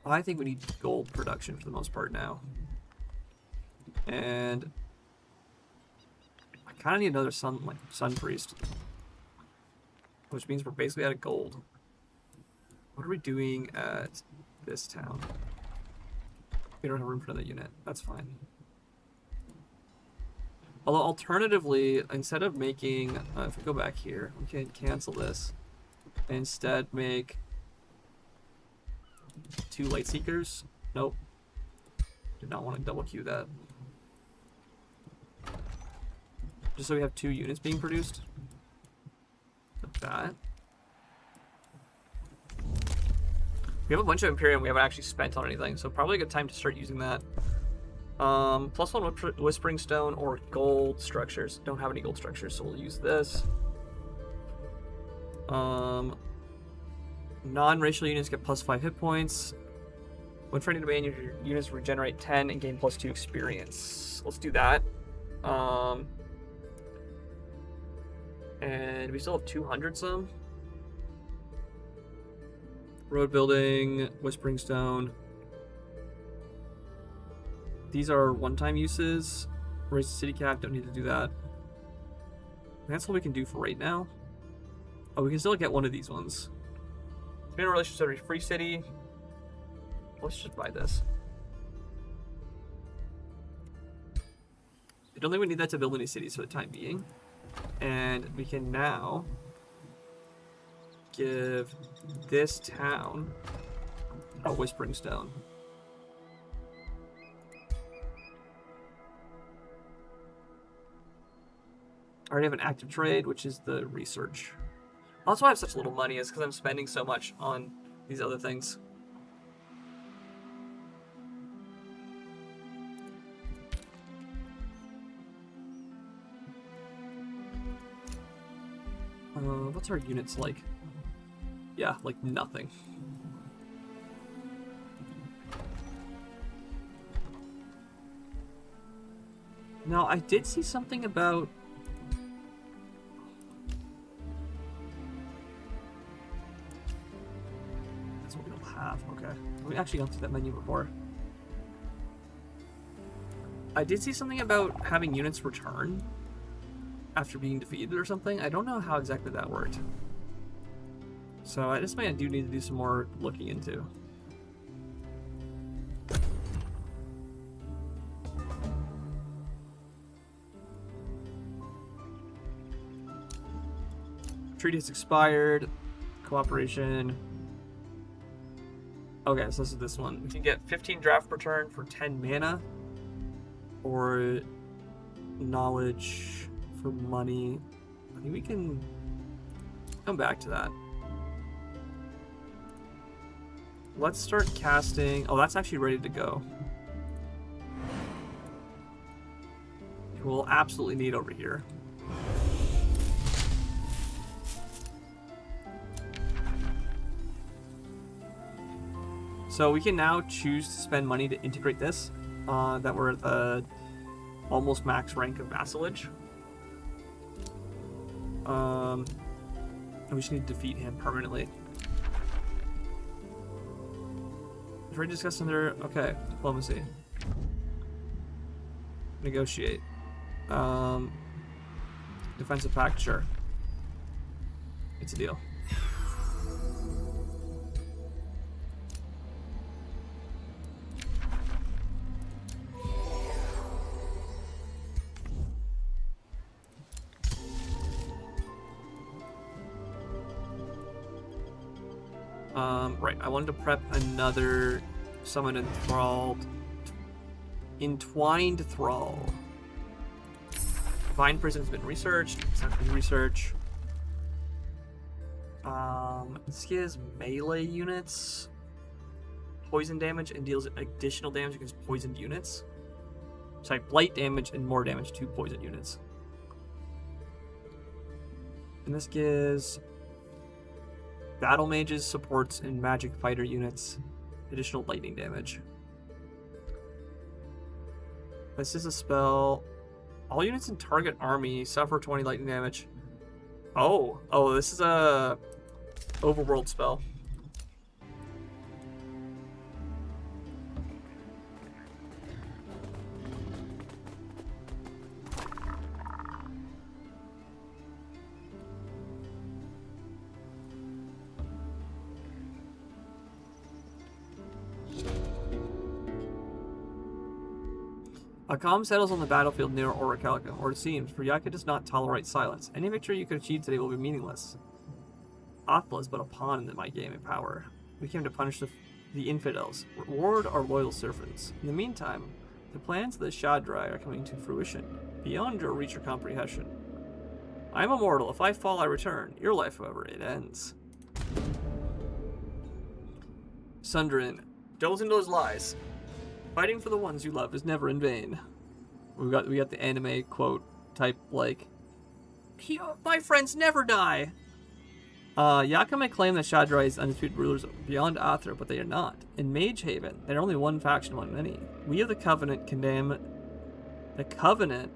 I think we need gold production for the most part now. And I kind of need another sun priest. Which means we're basically out of gold. What are we doing at this town? We don't have room for another unit. That's fine. Although alternatively, instead of making, if we go back here, we can cancel this. And instead make 2 light seekers. Nope. Did not want to double queue that. Just so we have 2 units being produced. Like that. We have a bunch of Imperium we haven't actually spent on anything, so probably a good time to start using that. +1 Whispering Stone or gold structures. Don't have any gold structures, so we'll use this. Non-racial units get +5 hit points. When fighting to ban, your units regenerate 10 and gain +2 experience. Let's do that. And we still have 200 some. Road building, Whispering Stone. These are one-time uses. Raise the city cap, don't need to do that. That's all we can do for right now. Oh, we can still get one of these ones. Made a relationship with Free City. Let's just buy this. I don't think we need that to build any cities for the time being. And we can now give this town a Whispering Stone. I already have an active trade, which is the research. That's why I have such little money, is because I'm spending so much on these other things. What's our units like? Yeah, like nothing. Now, I did see something about... That's what we don't have, okay. We actually gone through that menu before. I did see something about having units return after being defeated or something. I don't know how exactly that worked. So this may I do need to do some more looking into. Treaty has expired. Cooperation. Okay, so this is this one. We can get 15 draft return for 10 mana. Or knowledge for money. I think we can come back to that. Let's start casting. Oh, that's actually ready to go. We'll absolutely need over here. So we can now choose to spend money to integrate this. That we're at the almost max rank of vassalage. And we just need to defeat him permanently. Should we discuss another? Okay, diplomacy. Negotiate. Defensive pact, sure. It's a deal. Right, I wanted to prep another summon enthralled. Entwined Thrall. Divine Prison has been researched. It's not been research. This gives melee units poison damage and deals additional damage against poisoned units. It's like blight damage and more damage to poison units. And this gives battle mages, supports, and magic fighter units additional lightning damage. This is a spell. All units in target army suffer 20 lightning damage. Oh, this is a overworld spell. A calm settles on the battlefield near Orichalca, or it seems, for Yaga does not tolerate silence. Any victory you could achieve today will be meaningless. Athla is but a pawn in my game of power. We came to punish the infidels, reward our loyal servants. In the meantime, the plans of the Shadrai are coming to fruition, beyond your reach or comprehension. I am immortal. If I fall, I return. Your life, however, it ends. Sundrin delves into those lies. Fighting for the ones you love is never in vain. We got the anime quote type like, my friends never die. Yaga may claim that Shadrai is undisputed rulers beyond Athra, but they are not. In Mage Haven, they are only one faction among many. We of the Covenant condemn the Covenant,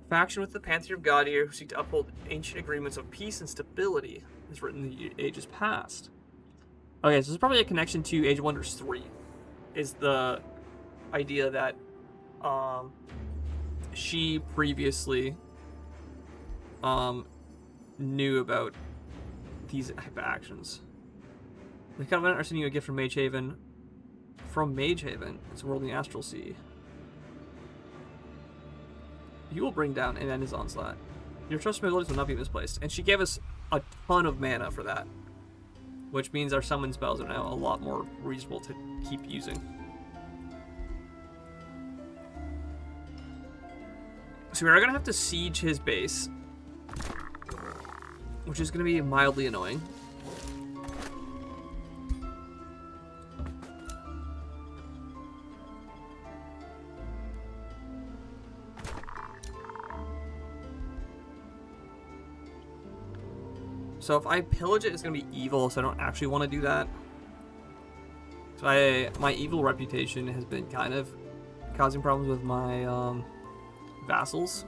faction with the Pantheon of Gadir, who seek to uphold ancient agreements of peace and stability, as written in the ages past. Okay, so this is probably a connection to Age of Wonders 3. Is the idea that she previously knew about these type of actions. The Covenant are sending you a gift from Mage Haven. From Mage Haven, it's a world in the Astral Sea. You will bring down and end his onslaught. Your trust in my abilities will not be misplaced. And she gave us a ton of mana for that, which means our summon spells are now a lot more reasonable to keep using. So we are going to have to siege his base. which is going to be mildly annoying. So if I pillage it, it's going to be evil, so I don't actually want to do that. So my evil reputation has been kind of causing problems with my vassals.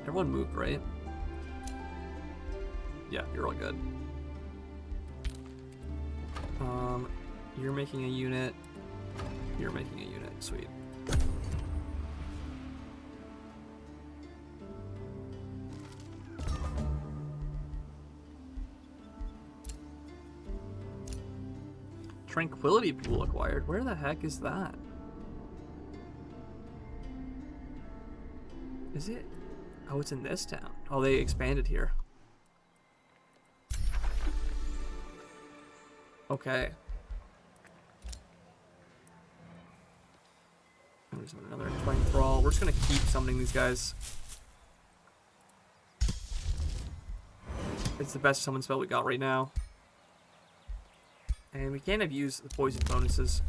Everyone moved, right? Yeah, you're all good. You're making a unit. You're making a unit. Sweet. Tranquility pool acquired. Where the heck is that? Is it? Oh, it's in this town. Oh, they expanded here. Okay. There's another Twang Thrall. We're just gonna keep summoning these guys. It's the best summon spell we got right now. And we can't have used the poison bonuses.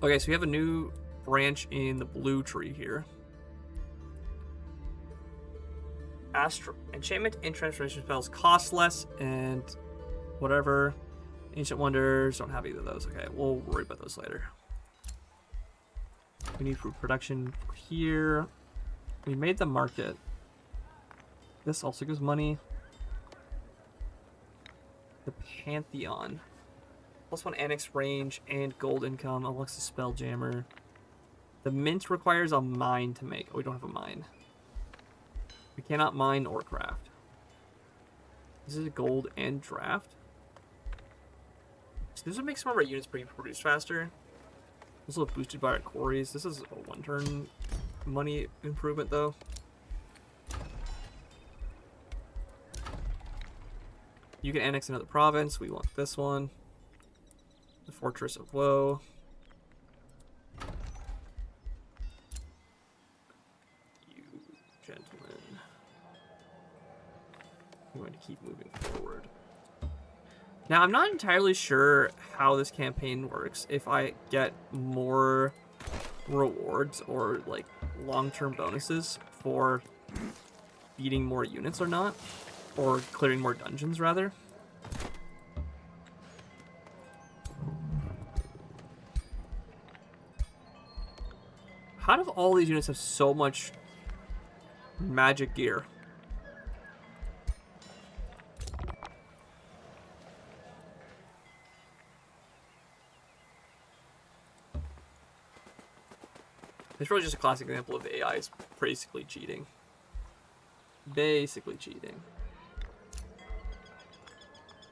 Okay, so we have a new branch in the blue tree here. Enchantment and transformation spells cost less, and whatever. Ancient Wonders, don't have either of those. Okay, we'll worry about those later. We need food production here. We made the market. This also gives money. The Pantheon. +1 annex range and gold income. Alexa Spelljammer. The mint requires a mine to make. Oh, we don't have a mine. We cannot mine or craft. This is gold and draft. So this would make some of our units produce faster. Also boosted by our quarries. This is a one-turn money improvement though. You can annex another province. We want this one. The Fortress of Woe. You gentlemen. I'm going to keep moving forward. Now, I'm not entirely sure how this campaign works. If I get more rewards or like long-term bonuses for beating more units or not. Or clearing more dungeons, rather. How do all these units have so much magic gear? It's really just a classic example of the AI is basically cheating. Basically cheating.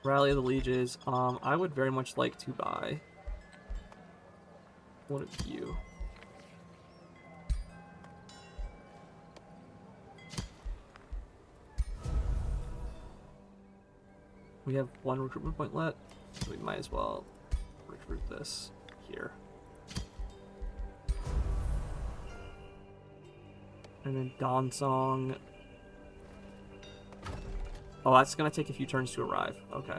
Rally of the Lieges. I would very much like to buy one of you. We have one recruitment point left, so we might as well recruit this here. And then Dawnsong. Oh, that's going to take a few turns to arrive. Okay.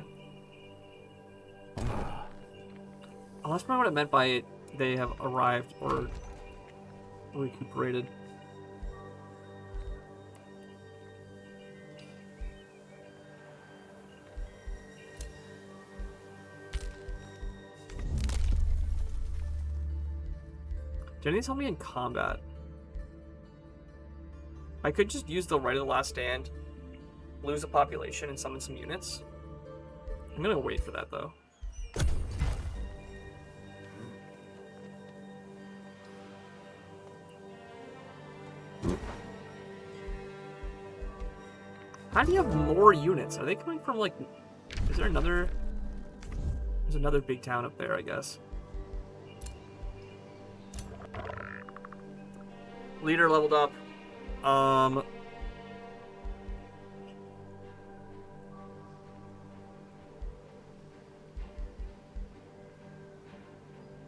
Oh, that's probably what it meant by it. They have arrived or recuperated. Did any tell me in combat? I could just use the Right of the Last Stand, lose a population, and summon some units. I'm gonna wait for that though. How do you have more units? Are they coming from like... Is there another... There's another big town up there, I guess. Leader leveled up.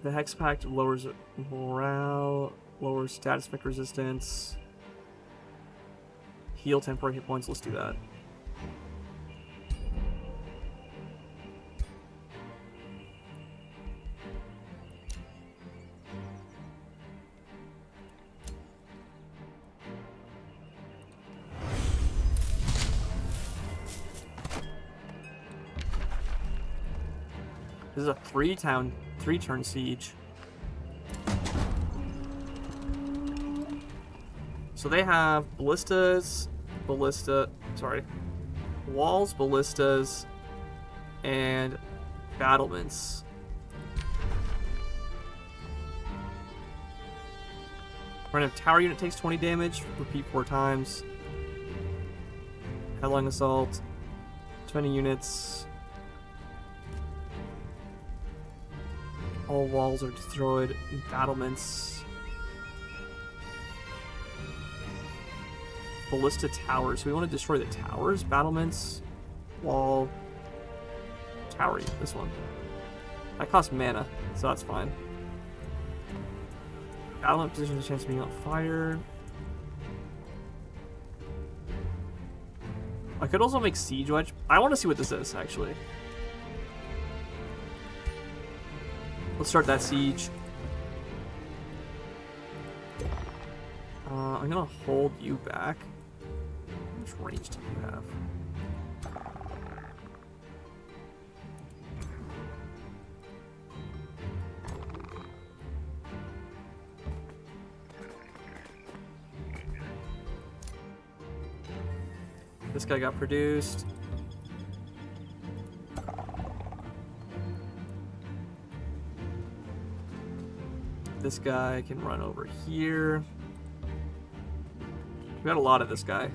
The Hex Pact lowers morale, lowers status effect resistance. heal temporary hit points. Let's do that. This is a 3-turn siege. So they have ballistas, walls, ballistas, and battlements. Random tower unit takes 20 damage, repeat 4 times. Headlong assault, 20 units. All walls are destroyed. Battlements. Ballista towers. So we want to destroy the towers. Battlements. Wall. Tower. This one. That costs mana, so that's fine. Battlement position has a chance of being on fire. I could also make siege wedge. I want to see what this is, actually. Let's start that siege. I'm gonna hold you back. How much range do you have? This guy got produced. This guy can run over here. We got a lot of this guy.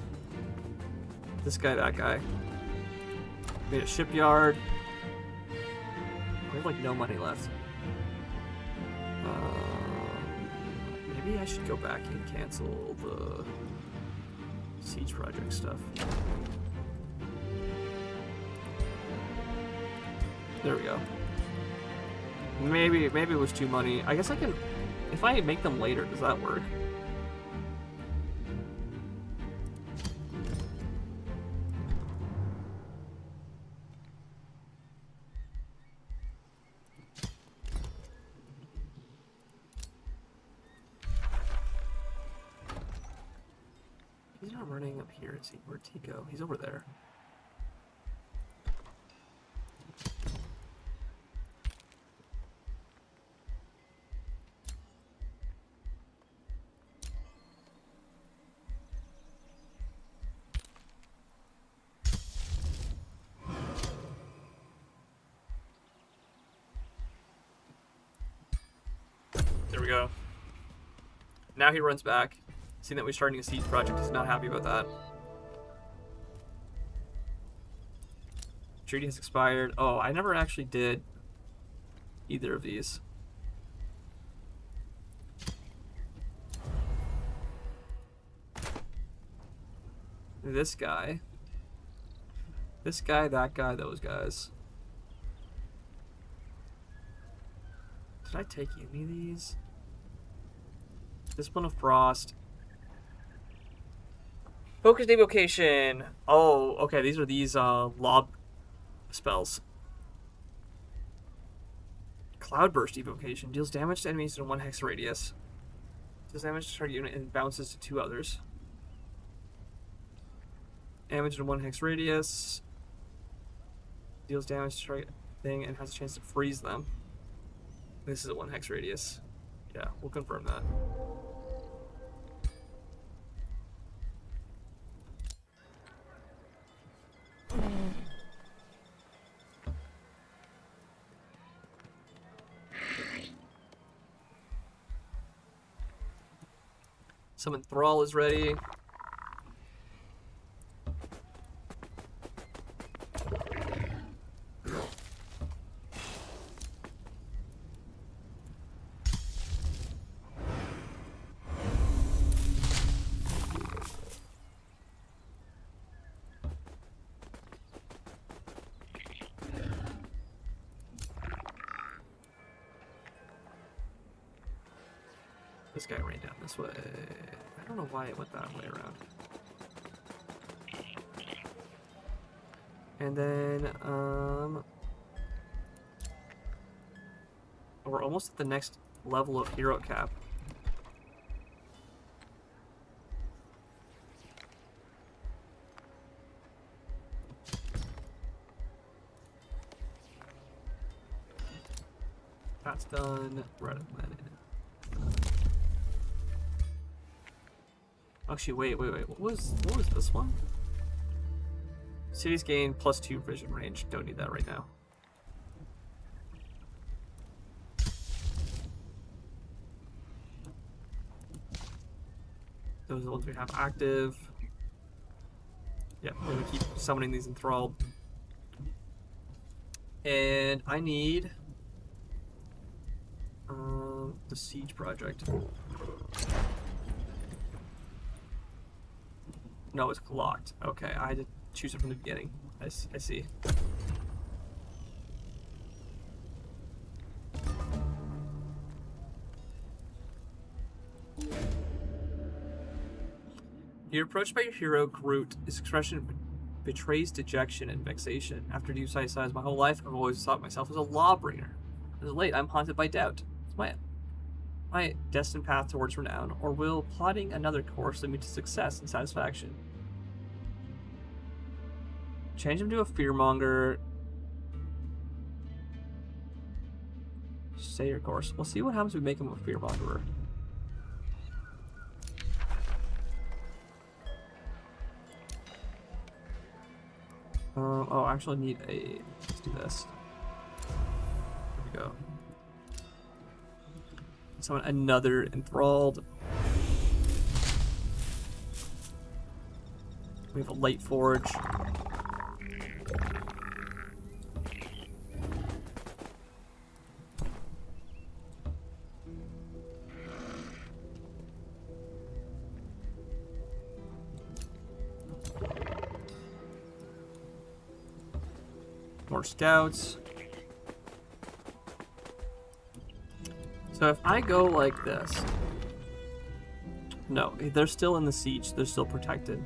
This guy, that guy. Made a shipyard. We have like no money left. Maybe I should go back and cancel the siege project stuff. There we go. Maybe it was too money. I guess I can, if I make them later, does that work? He's not running up here, is he? Where'd he go? He's over there. There we go. Now he runs back. Seeing that we're starting a siege project, he's not happy about that. Treaty has expired. Oh, I never actually did either of these. This guy, that guy, those guys. Did I take any of these? Discipline of Frost. Focus Evocation. Oh, okay. These are these lob spells. Cloudburst Evocation deals damage to enemies in 1 hex radius. Does damage to target unit and bounces to 2 others. Damage in 1 hex radius. Deals damage to target thing and has a chance to freeze them. This is a 1 hex radius. Yeah, we'll confirm that. Summon Thrall is ready. This guy ran down this way. I don't know why it went that way around. And then, we're almost at the next level of hero cap. That's done. Red Planet. Actually, wait. What was this one? Cities gain +2 vision range. Don't need that right now. Those are the ones we have active. Yeah, we're gonna keep summoning these enthralled. And I need the siege project. No, it's locked. Okay, I had to choose it from the beginning. I see. You're approached by your hero, Groot. His expression betrays dejection and vexation. After you size my whole life, I've always thought myself as a lawbringer. As of late, I'm haunted by doubt. It's my destined path towards renown, or will plotting another course lead me to success and satisfaction? Change him to a fearmonger. Say your course. We'll see what happens if we make him a fearmongerer. Oh, I actually need a... Let's do this. There we go. Summon another enthralled. We have a light forge. More scouts. So if I go like this, no, they're still in the siege. They're still protected.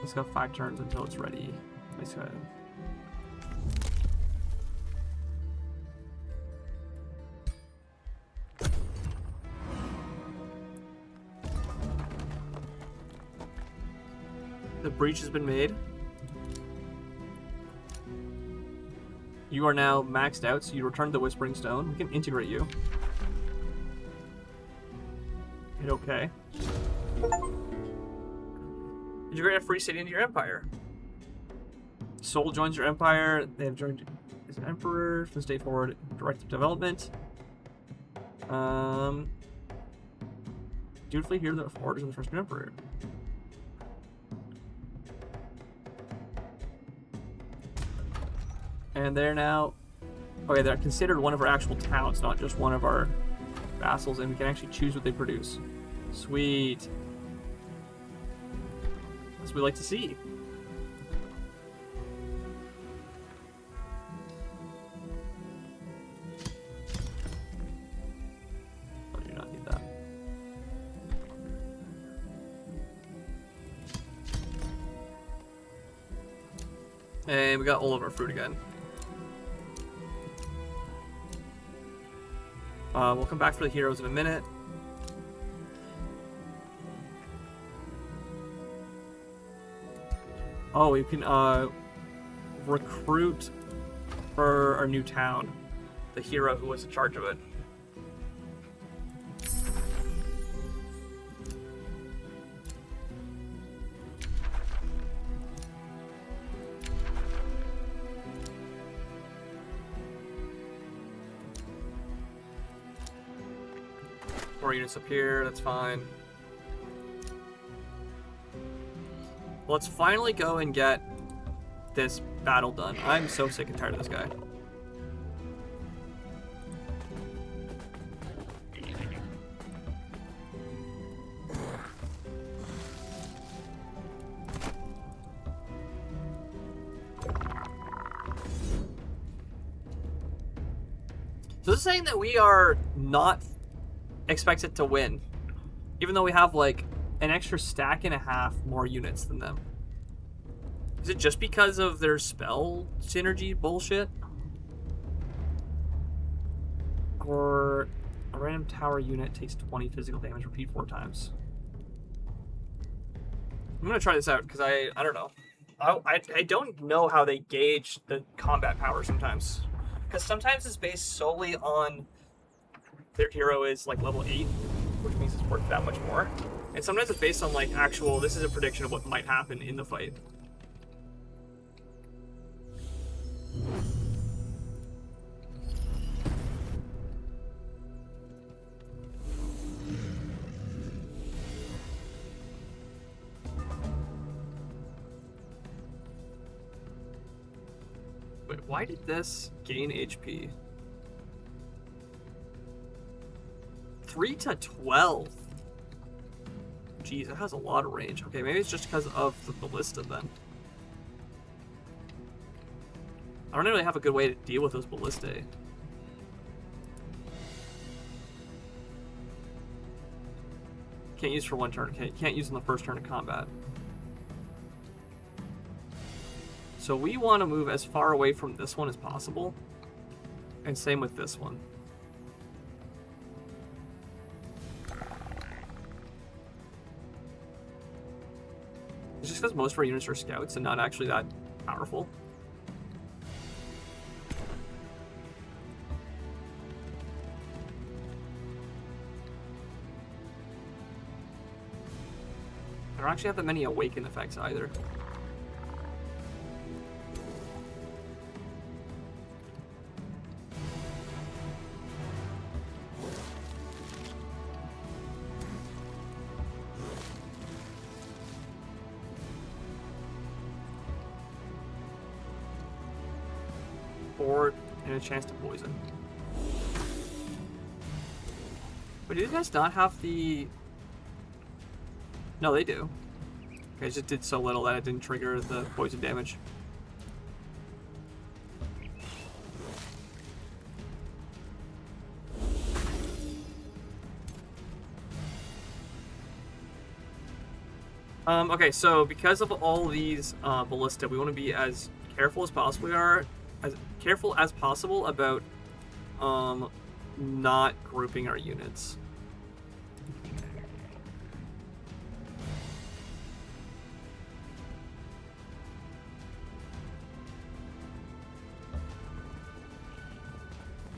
Let's go 5 turns until it's ready. Let's go ahead. The breach has been made. You are now maxed out, so you return the Whispering Stone. We can integrate you. Hit OK. Integrate a free city into your empire. Soul joins your empire. They have joined as an emperor from this day forward. Directive development. Dutifully hear the orders of the first emperor. And they're now... Okay, they're considered one of our actual towns, not just one of our vassals, and we can actually choose what they produce. Sweet. That's what we like to see. I do not need that. And we got all of our fruit again. We'll come back for the heroes in a minute. Oh, we can recruit for our new town the hero who was in charge of it. More units up here, that's fine. Let's finally go and get this battle done. I'm so sick and tired of this guy. So this is saying that we are not expected to win, even though we have like an extra stack and a half more units than them. Is it just because of their spell synergy bullshit? Or a random tower unit takes 20 physical damage, repeat 4 times. I'm gonna try this out because I don't know. I don't know how they gauge the combat power sometimes. Because sometimes it's based solely on their hero is like level 8, which means it's worth that much more. And sometimes it's based on like actual, this is a prediction of what might happen in the fight. Wait, why did this gain HP? 3 to 12. Jeez, it has a lot of range. Okay, maybe it's just because of the ballista then. I don't really have a good way to deal with those ballistae. Can't use for one turn. Can't use in the first turn of combat. So we want to move as far away from this one as possible. And same with this one. It's just because most of our units are scouts and not actually that powerful. I don't actually have that many awaken effects either. And a chance to poison. But do these guys not have the... No, they do. Okay, it just did so little that it didn't trigger the poison damage. Okay, so because of all these ballista, we want to be as careful as possible. We are as careful as possible about not grouping our units.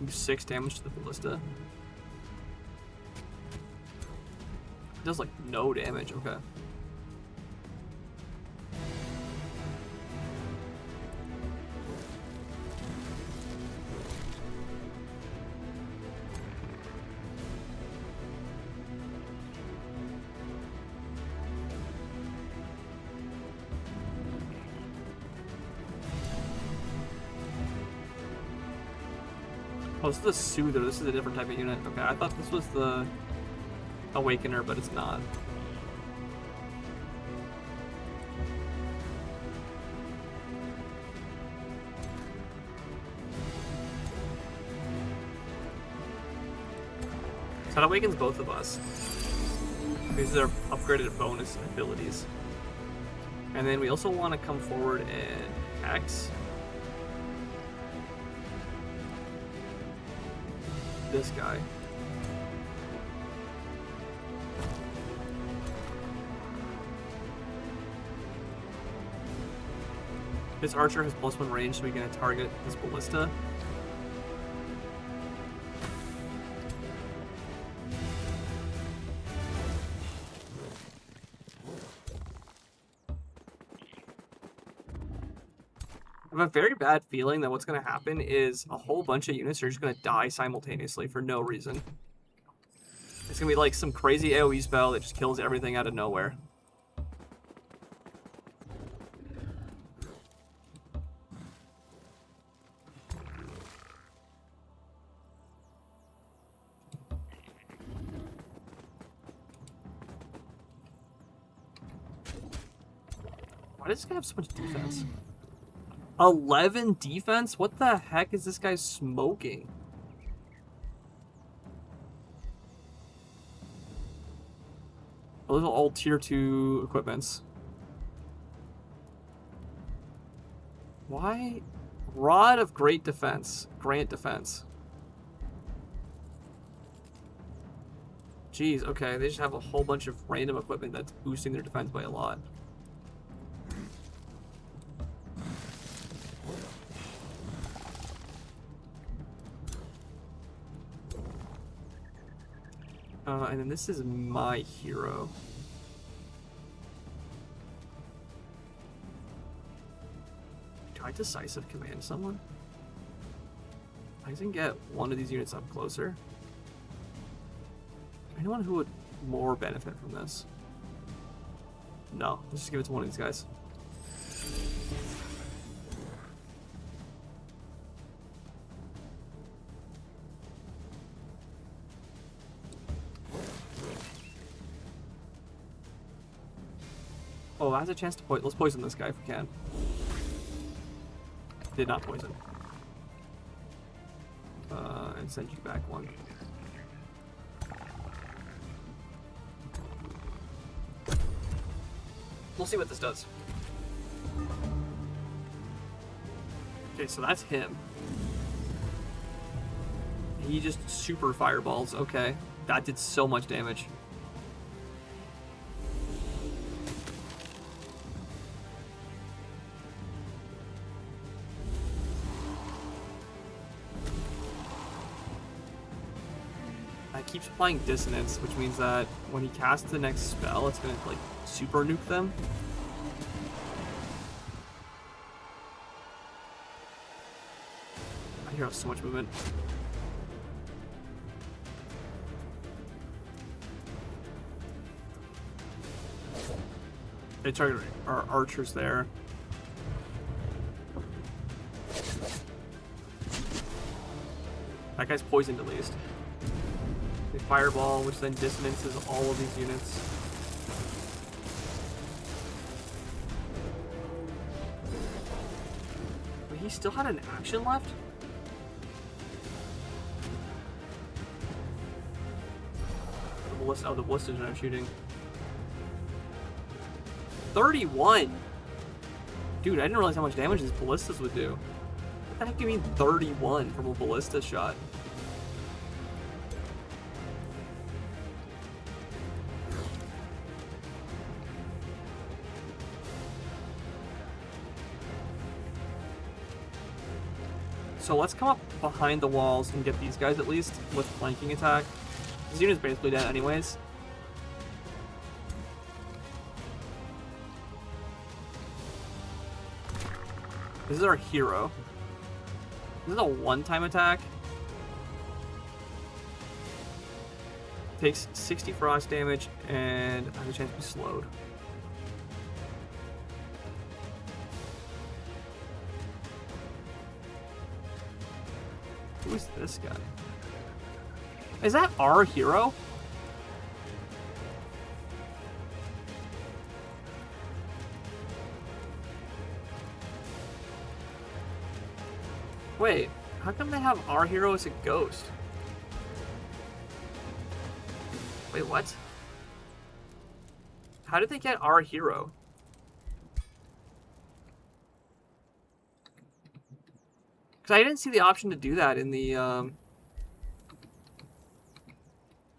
Do 6 damage to the ballista. It does like no damage, okay. Oh, this is the Soother. This is a different type of unit. Okay, I thought this was the Awakener, but it's not. So that awakens both of us. These are upgraded bonus abilities. And then we also want to come forward and X. This guy. This archer has +1 range, so we can target this ballista. I have a very bad feeling that what's going to happen is a whole bunch of units are just going to die simultaneously for no reason. It's going to be like some crazy AoE spell that just kills everything out of nowhere. Why does this guy have so much defense? 11 defense? What the heck is this guy smoking? Oh, those are all tier 2 equipments. Why? Rod of Great Defense. Grant Defense. Jeez, okay. They just have a whole bunch of random equipment that's boosting their defense by a lot. And then this is my hero. Do I decisive command someone? I can get one of these units up closer. Anyone who would more benefit from this? No, let's just give it to one of these guys. Oh, that has a chance to poison. Let's poison this guy if we can. Did not poison. And send you back one. We'll see what this does. Okay, so that's him. He just super fireballs. Okay, that did so much damage. Keeps applying dissonance, which means that when he casts the next spell, it's gonna like super nuke them. I hear so much movement. They target our archers there. That guy's poisoned at least. Fireball, which then dissonances all of these units. Wait, he still had an action left? The ballistas that I'm shooting. 31! Dude, I didn't realize how much damage these ballistas would do. What the heck do you mean 31 from a ballista shot? So let's come up behind the walls and get these guys at least with flanking attack. This unit's basically dead anyways. This is our hero. This is a one-time attack. Takes 60 frost damage and has a chance to be slowed. Who is this guy? Is that our hero? Wait, how come they have our hero as a ghost? Wait, what? How did they get our hero? Because I didn't see the option to do that in the,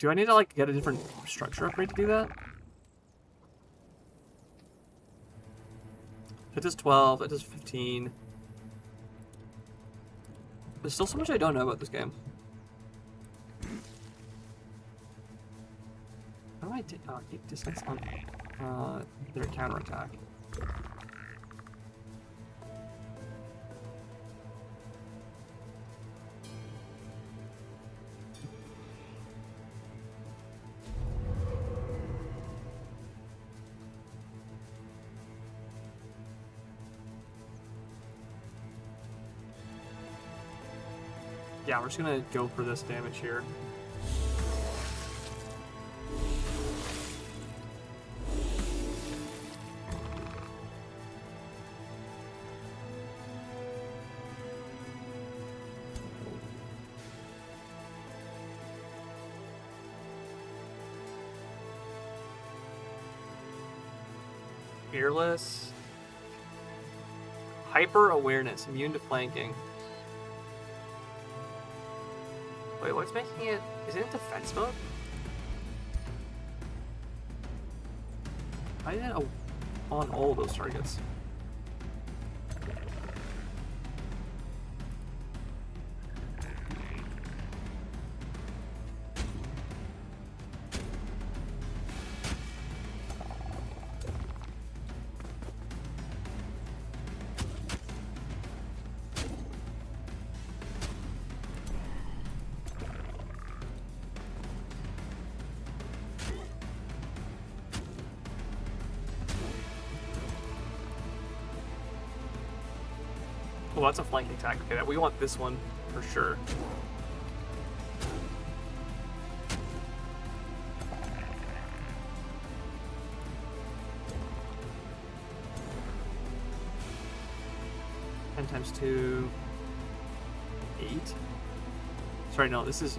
Do I need to, like, get a different structure upgrade to do that? It does 12, it does 15. There's still so much I don't know about this game. How do I take distance on their counterattack? Yeah, we're just gonna go for this damage here. Fearless. Hyper awareness, immune to flanking. Wait, what's making it? Is it in defense mode? I did it on all those targets. Oh, that's a flanking attack. Okay, we want this one for sure. Times 2, 8. Sorry, no, this is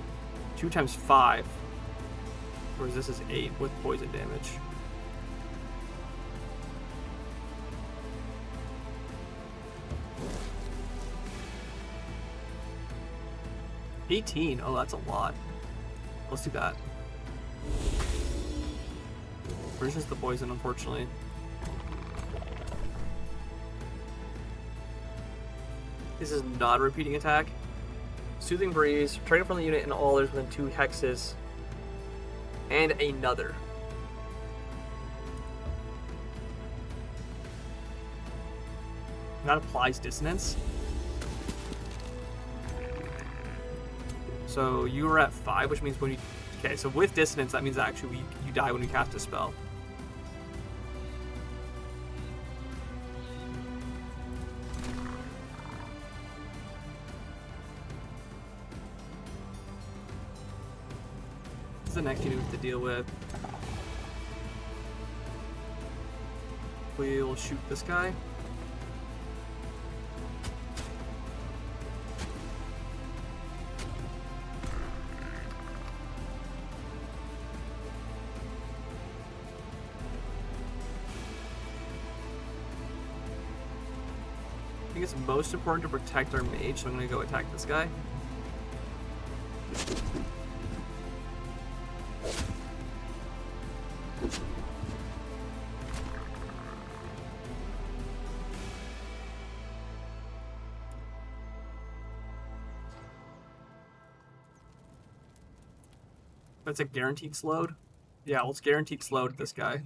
2 times 5. Whereas this is 8 with poison damage. $18. Oh, that's a lot. Let's do that. Where's just the poison, unfortunately. This is not a repeating attack. Soothing Breeze, trigger from the unit and all others within 2 hexes. And another. That applies dissonance. So you are at 5, which means when you... Okay, so with dissonance, that means actually you die when you cast a spell. This is the next unit we have to deal with. We'll shoot this guy. I think it's most important to protect our mage, so I'm going to go attack this guy. That's a guaranteed slowed? Yeah, let's guaranteed slowed this guy.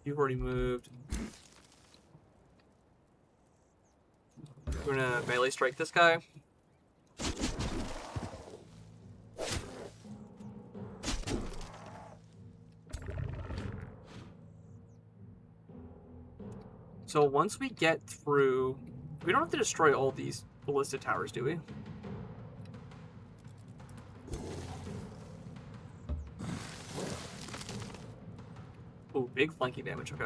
You've already moved. We're gonna melee strike this guy. So once we get through, we don't have to destroy all these ballista towers, do we? Oh, big flanking damage, okay.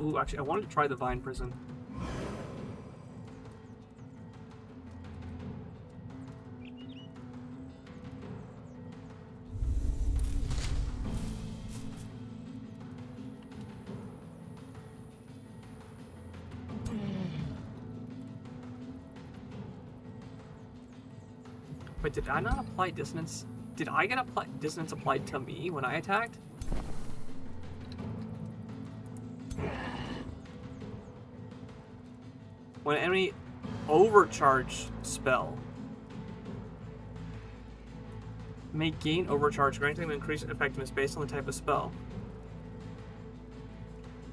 Ooh, actually, I wanted to try the Vine Prison. Wait, did I not apply dissonance? Did I get dissonance applied to me when I attacked? When an enemy overcharge spell may gain overcharge, granting them increased effectiveness based on the type of spell.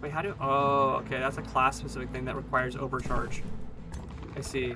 Wait, how do... Oh, okay, that's a class-specific thing that requires overcharge. I see.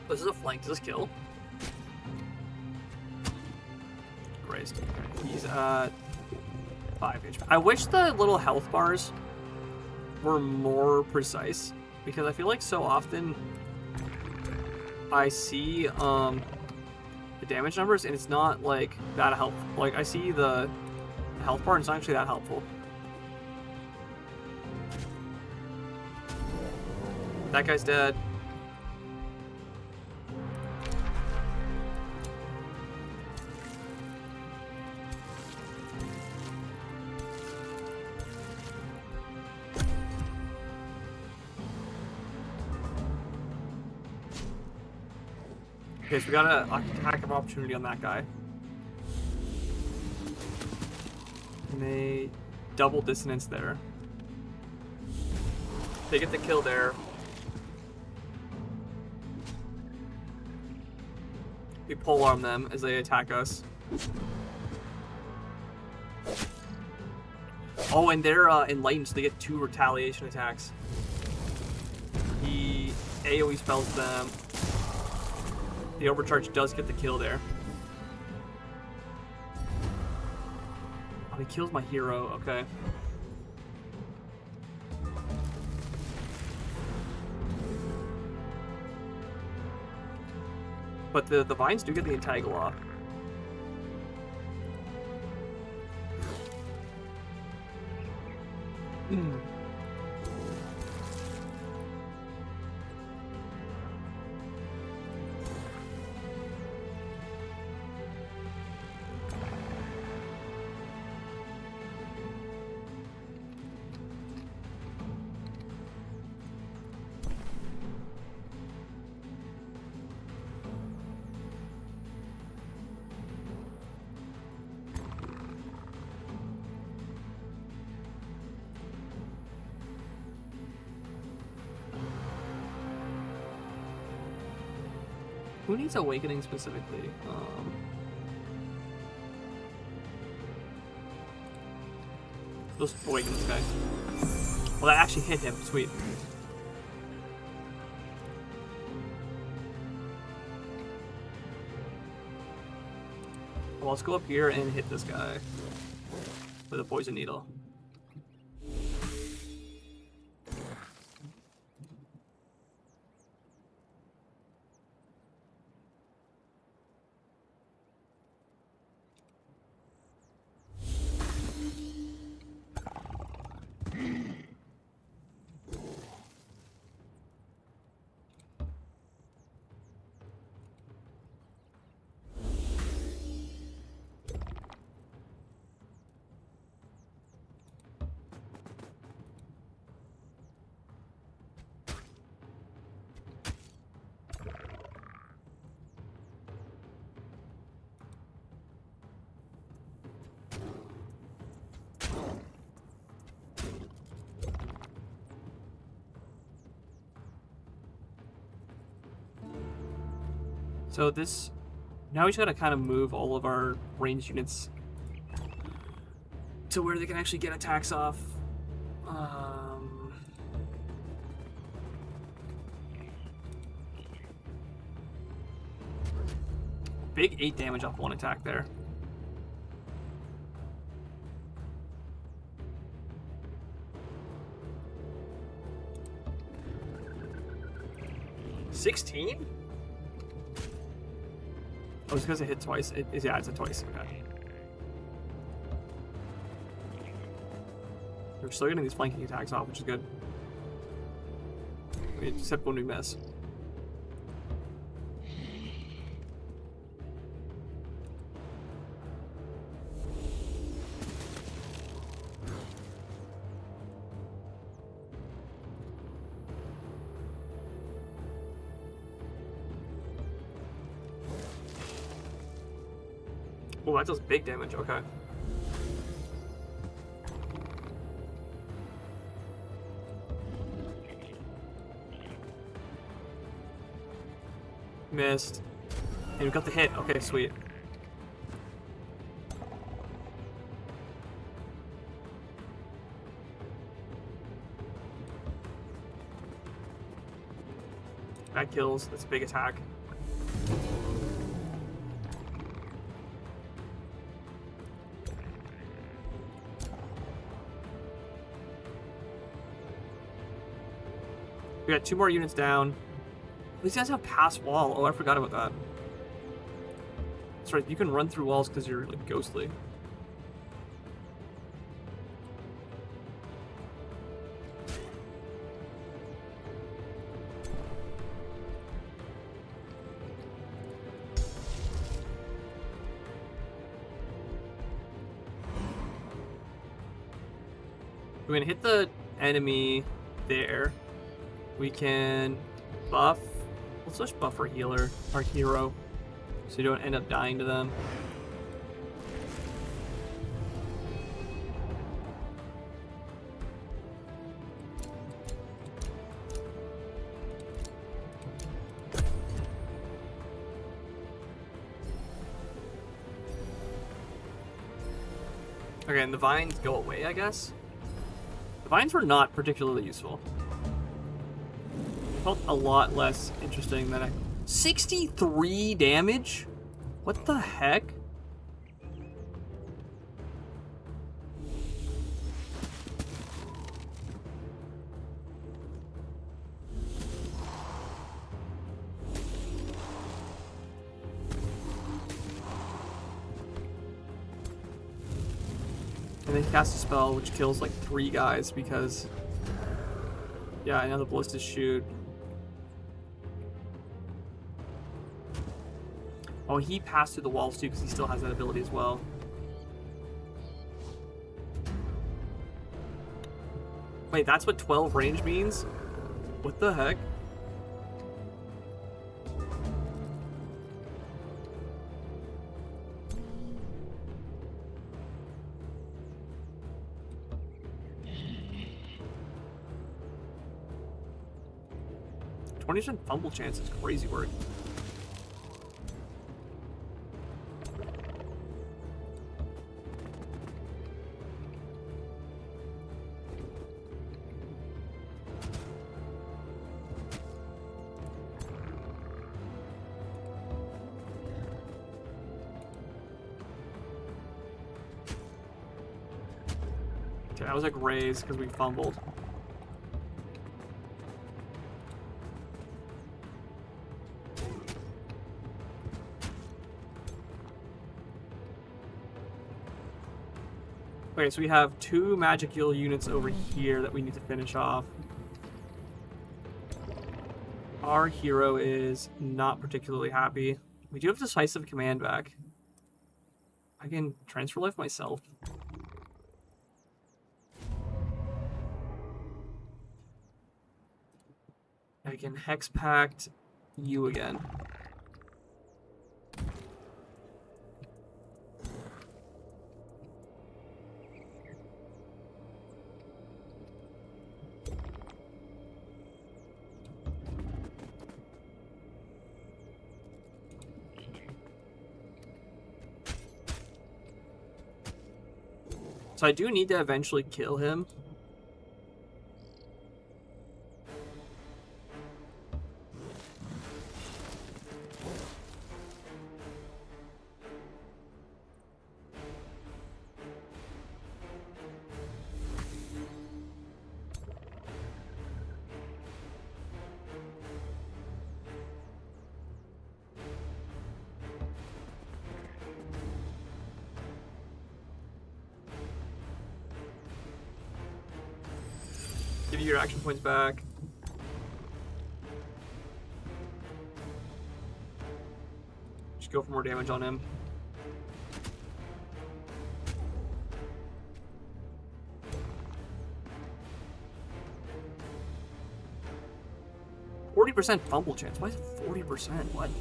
This is a flank. Does this kill? Grazed. He's at 5 HP. I wish the little health bars were more precise, because I feel like so often I see the damage numbers and it's not like that helpful. Like I see the health bar and it's not actually that helpful. That guy's dead. Okay, so we got an attack of opportunity on that guy. And they double dissonance there. They get the kill there. We polearm them as they attack us. Oh, and they're enlightened, so they get 2 retaliation attacks. He AoE spells them. The overcharge does get the kill there. Oh, he kills my hero. Okay. But the vines do get the entangle off. Who needs awakening specifically? Let's awaken this guy. Well, that actually hit him. Sweet. Well, let's go up here and hit this guy with a poison needle. So this, now we just gotta kind of move all of our ranged units to where they can actually get attacks off. Big 8 damage off 1 attack there. $16? Oh, it's because it hit twice. Yeah, it's a twice. Okay. We're still getting these flanking attacks off, which is good. Except when we miss. Oh, that does big damage. Okay. Missed. And we got the hit. Okay, sweet. That kills. That's a big attack. We got 2 more units down. These guys have pass wall. Oh, I forgot about that. That's right, you can run through walls because you're like ghostly. We're gonna hit the enemy there. We can buff. Let's just buff our healer, our hero, so you don't end up dying to them. Okay, and the vines go away, I guess. The vines were not particularly useful. It felt a lot less interesting than 63 damage? What the heck? And then cast a spell which kills like 3 guys because... Yeah, another ballistic shoot. Oh, he passed through the walls too because he still has that ability as well. Wait, that's what 12 range means? What the heck? .20% fumble chance is crazy work. Okay, that was like raise because we fumbled. Okay, so we have 2 magic heal units over here that we need to finish off. Our hero is not particularly happy. We do have decisive command back. I can transfer life myself. I can hex pact you again. So I do need to eventually kill him. Give you your action points back. Just go for more damage on him. %40 fumble chance. Why is it 40%? What?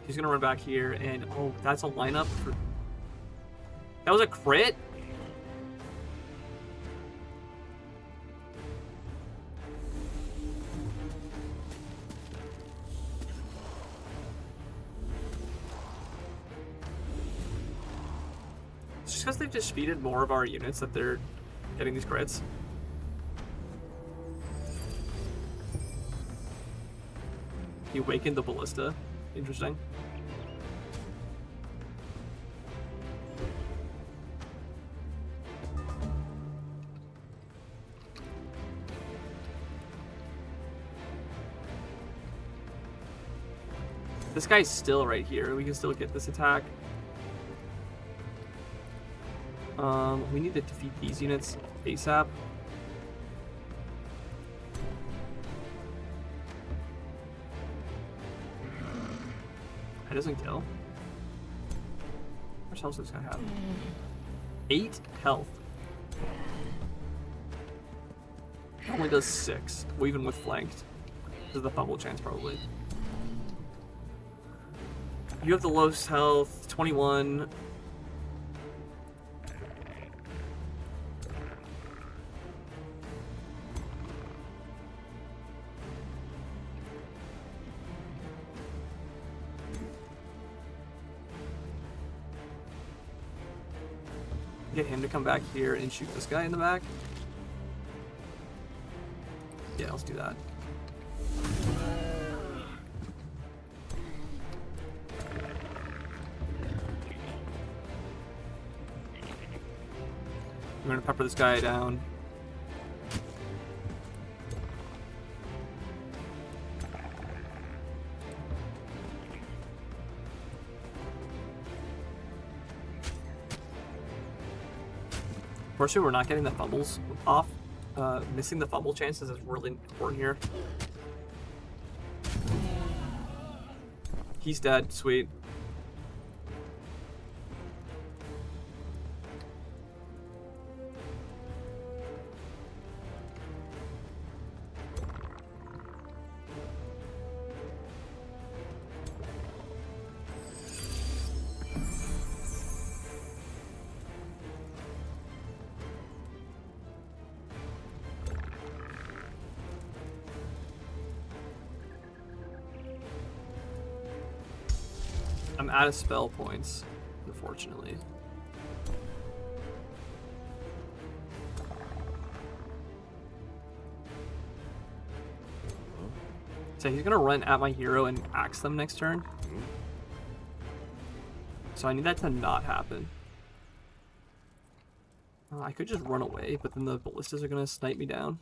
He's gonna run back here, and oh, that's a lineup for... That was a crit? It's just because they've defeated more of our units that they're getting these crits. He awakened the ballista. Interesting. This guy's still right here. We can still get this attack. We need to defeat these units ASAP. That doesn't kill. How much health does this guy have? 8 health. Only does 6, even with flanked. This is the fumble chance, probably. You have the lowest health, 21. Get him to come back here and shoot this guy in the back. Yeah, let's do that. I'm gonna pepper this guy down. Unfortunately, we're not getting the fumbles off. Missing the fumble chances is really important here. He's dead. Sweet. I'm out of spell points, unfortunately. So he's gonna run at my hero and axe them next turn. So I need that to not happen. I could just run away, but then the ballistas are gonna snipe me down.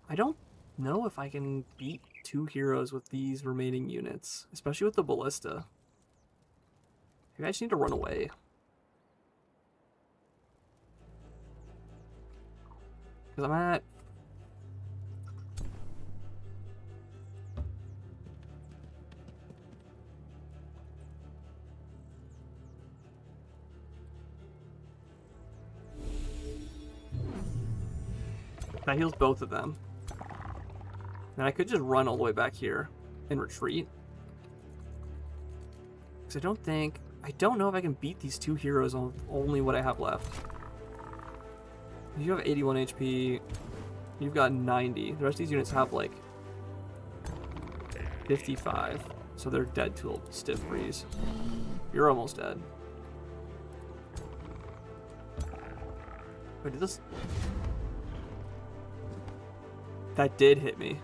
I don't know if I can beat 2 heroes with these remaining units, especially with the ballista. Maybe I just need to run away. Because I'm at... That heals both of them. And I could just run all the way back here and retreat. Because I don't know if I can beat these 2 heroes on only what I have left. You have 81 HP. You've got 90. The rest of these units have like 55. So they're dead to a stiff freeze. You're almost dead. Wait, did this... That did hit me.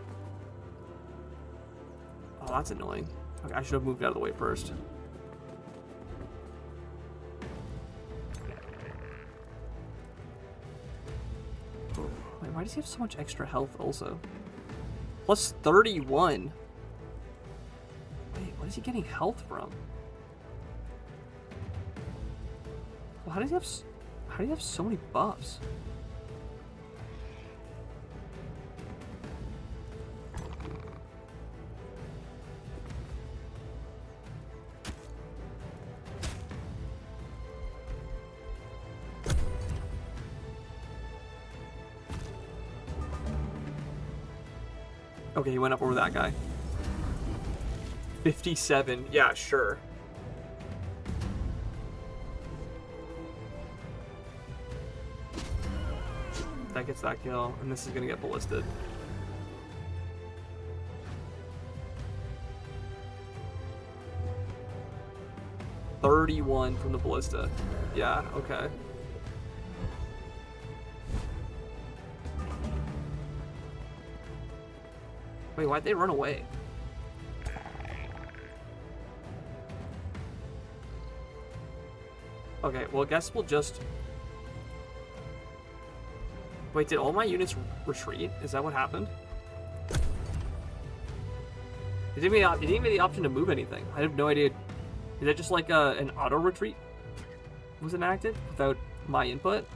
Oh, that's annoying. Okay, I should have moved out of the way first. Wait, why does he have so much extra health also? Plus 31. Wait, what is he getting health from? Well, how does he have so many buffs? Okay, he went up over that guy. 57. Yeah, sure. That gets that kill, and this is gonna get ballisted. 31 from the ballista. Yeah, okay. Wait, why'd they run away? Okay, well, I guess we'll just... Wait, did all my units retreat? Is that what happened? It didn't give me the option to move anything. I have no idea. Is that just like an auto retreat was enacted without my input?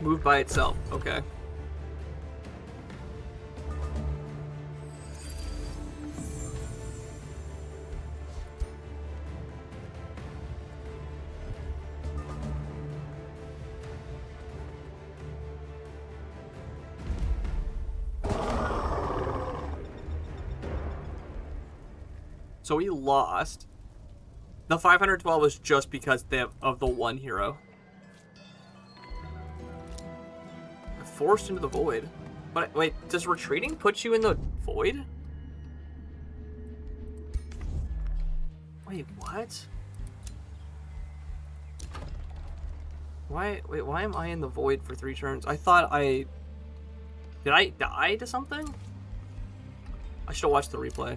Moved by itself. Okay. So we lost. The 512 was just because of the one hero. Forced into the void. But wait, does retreating put you in the void? Wait, what? Why am I in the void for 3 turns? I thought did I die to something? I should have watched the replay.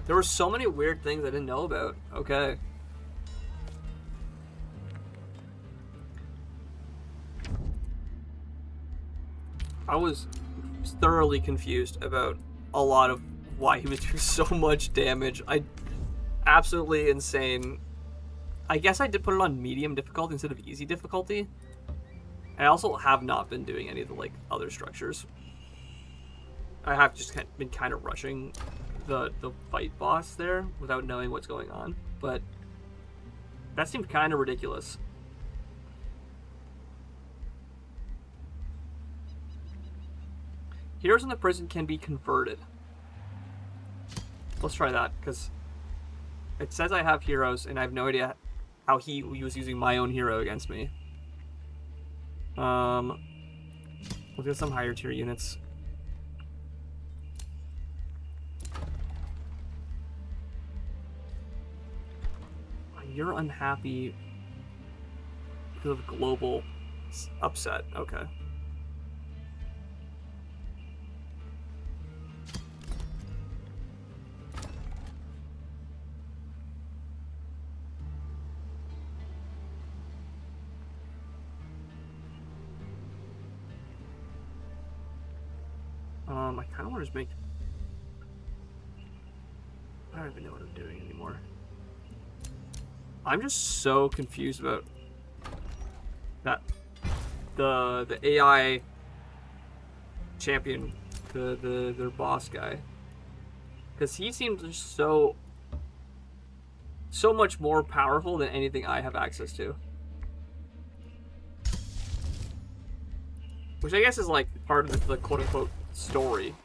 There were so many weird things I didn't know about. Okay. I was thoroughly confused about a lot of why he was doing so much damage. Absolutely insane. I guess I did put it on medium difficulty instead of easy difficulty. I also have not been doing any of the other structures. I have just been kind of rushing the fight boss there without knowing what's going on, but that seemed kind of ridiculous. Heroes in the prison can be converted. Let's try that, because it says I have heroes, and I have no idea how he was using my own hero against me. We'll get some higher tier units. You're unhappy because of global upset. Okay. I kind of want to just make... I don't even know what I'm doing anymore. I'm just so confused about that. The AI champion, their boss guy, because he seems just so much more powerful than anything I have access to. Which I guess is part of the quote-unquote story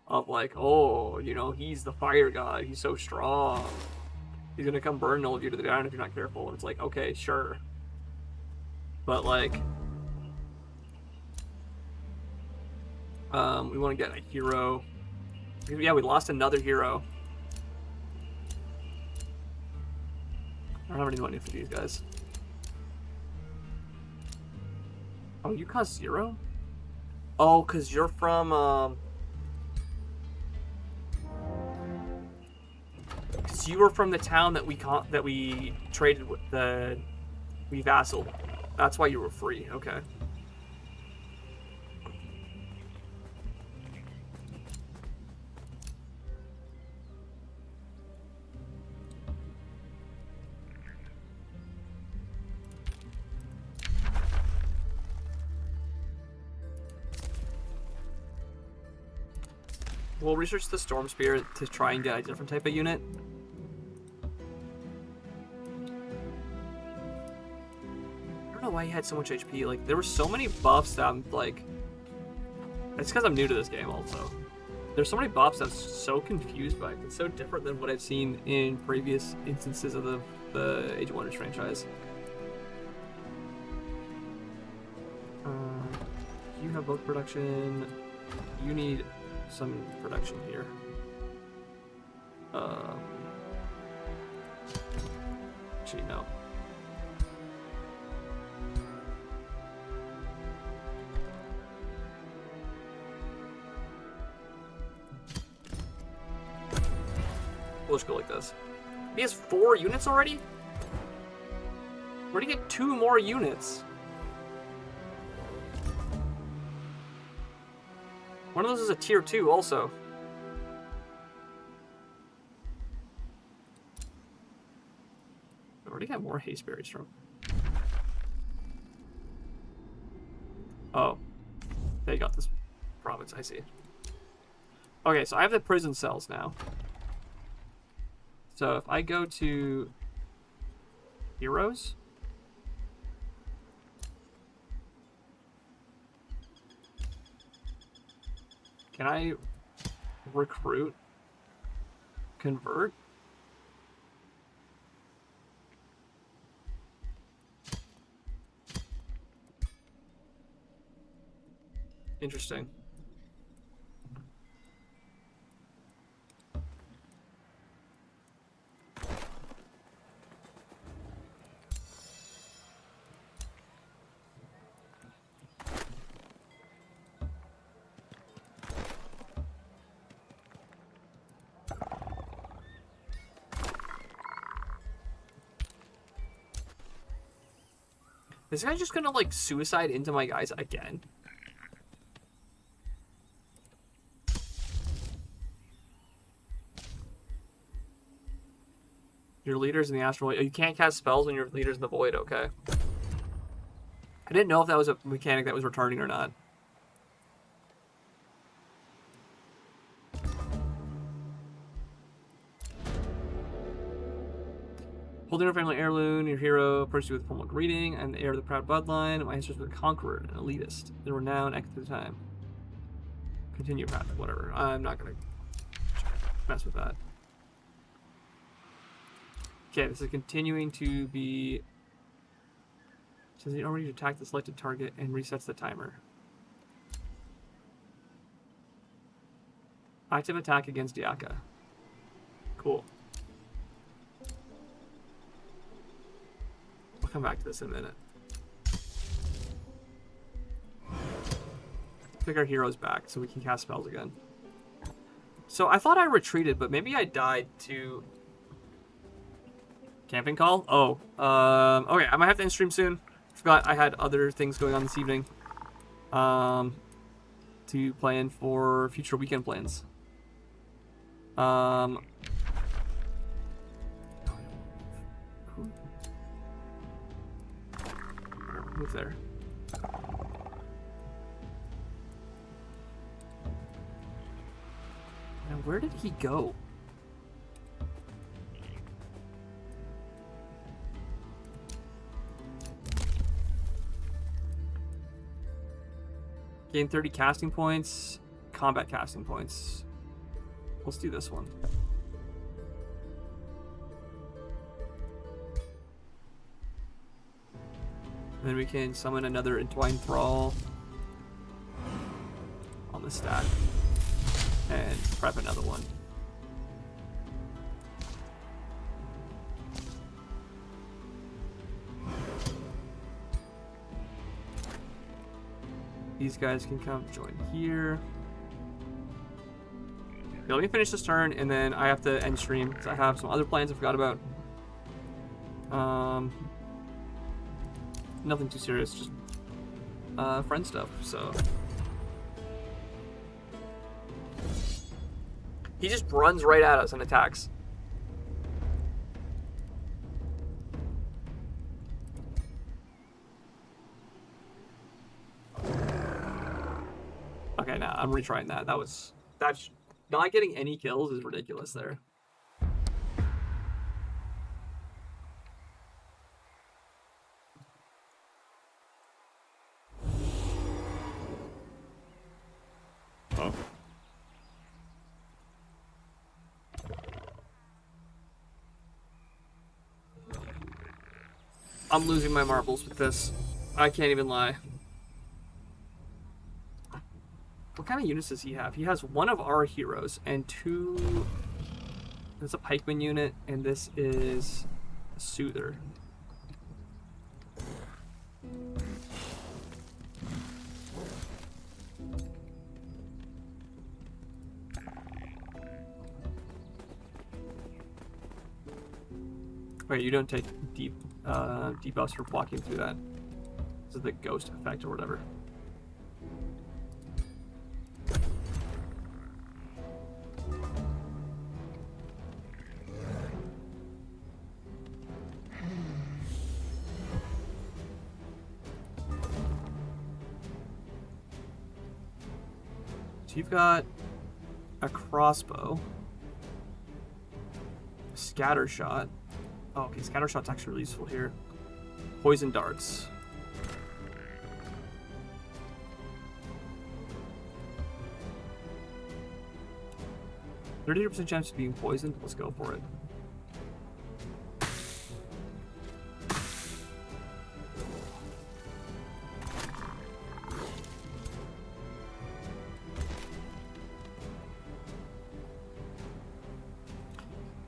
of oh, he's the fire god, he's so strong, he's gonna come burn all of you to the ground if you're not careful. And it's okay, sure, but we want to get a hero. Yeah, we lost another hero. I don't have any money for these guys. Oh, you cost 0? Oh, because you're from, because you were from the town that we traded with, we vassaled. That's why you were free. Okay. We'll research the Storm Spear to try and get a different type of unit. I don't know why he had so much HP. There were so many buffs that I'm it's because I'm new to this game also. There's so many buffs I'm so confused by. It's so different than what I've seen in previous instances of the Age of Wonders franchise. You have both production. You need some production here. Actually, no. We'll just go like this. He has 4 units already? Where'd he get 2 more units? One of those is a tier 2 also. Where'd he get more haste berries from? Oh. They got this province, I see. Okay, so I have the prison cells now. So if I go to heroes, can I recruit, convert? Interesting. This guy's just gonna, like, suicide into my guys again. Your leader's in the astral void. You can't cast spells when your leader's in the void, okay. I didn't know if that was a mechanic that was returning or not. Holding your family heirloom, your hero approached you with formal greeting, and the heir of the proud bloodline. My ancestors were the conqueror, an elitist. They were now an at the time. Continue your path, whatever. I'm not gonna mess with that. Okay, this is continuing to be. It says you already attacked the selected target and resets the timer. Active attack against Diaka. Cool. We'll come back to this in a minute. Pick our heroes back so we can cast spells again. So I thought I retreated, but maybe I died to camping call. Oh, okay. I might have to end stream soon. Forgot I had other things going on this evening. To plan for future weekend plans. Move there. Now, where did he go? Gain 30 casting points, combat casting points. Let's do this one. Then we can summon another Entwined Thrall on the stack and prep another one. These guys can come join here. Okay, let me finish this turn and then I have to end stream because I have some other plans I forgot about. Nothing too serious, just friend stuff, so. He just runs right at us and attacks. Okay, now I'm retrying that. That's not getting any kills is ridiculous there. Huh? I'm losing my marbles with this. I can't even lie. What kind of units does he have? He has one of our heroes and two... This is a pikeman unit, and this is a soother. Wait, you don't take debuffs for walking through that. This is the ghost effect or whatever. So you've got a crossbow, scatter shot. Oh, okay, scatter shot's actually really useful here. Poison darts. %30 chance of being poisoned. Let's go for it.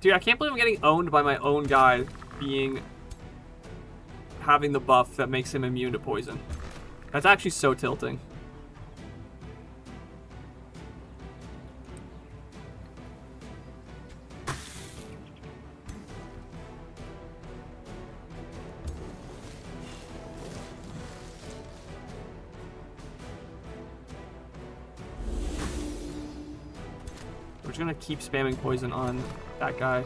Dude, I can't believe I'm getting owned by my own guy having the buff that makes him immune to poison. That's actually so tilting. We're just gonna keep spamming poison on that guy.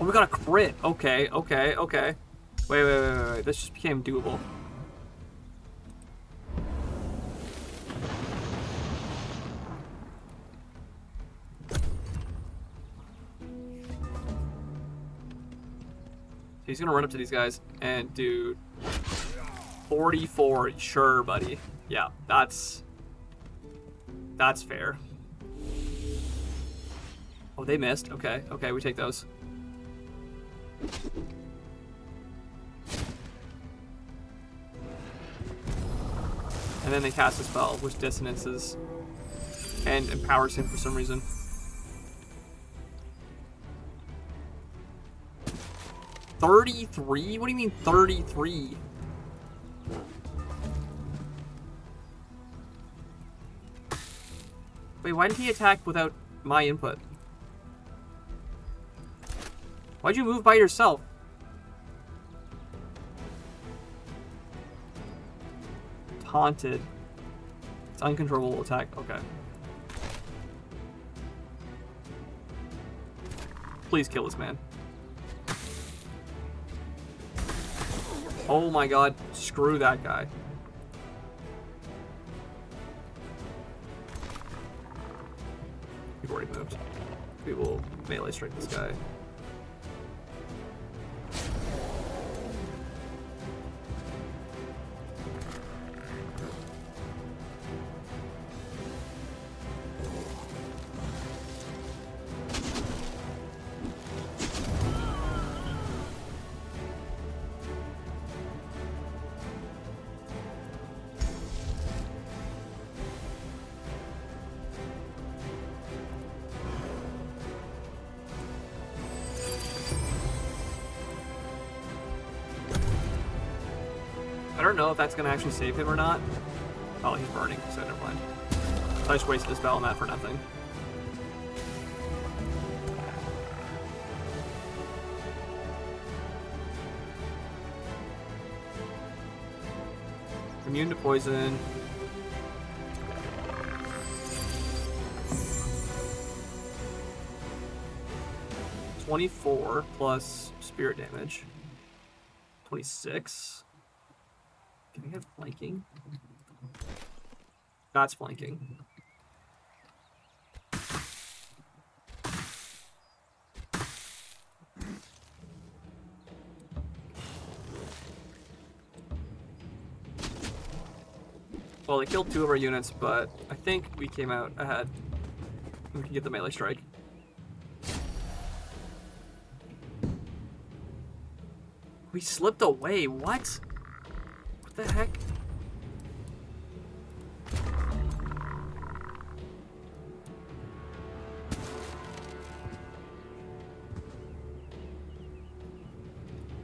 Oh, we got a crit. Okay, okay, okay. Wait. This just became doable. He's gonna run up to these guys and do 44. Sure, buddy. Yeah, that's fair. Oh, they missed. Okay, okay, we take those. And then they cast a spell, which dissonances and empowers him for some reason. $33? What do you mean 33? Wait, why did he attack without my input? Why'd you move by yourself? Taunted. It's uncontrollable attack. Okay. Please kill this man. Oh my god. Screw that guy. We've already moved. We will melee strike this guy. I don't know if that's going to actually save him or not. Oh, he's burning, so never mind. I just wasted a spell on that for nothing. Immune to poison. $24 plus spirit damage. 26. Can I get flanking? That's flanking. Well, they killed 2 of our units, but I think we came out ahead. We can get the melee strike. We slipped away. What? What the heck?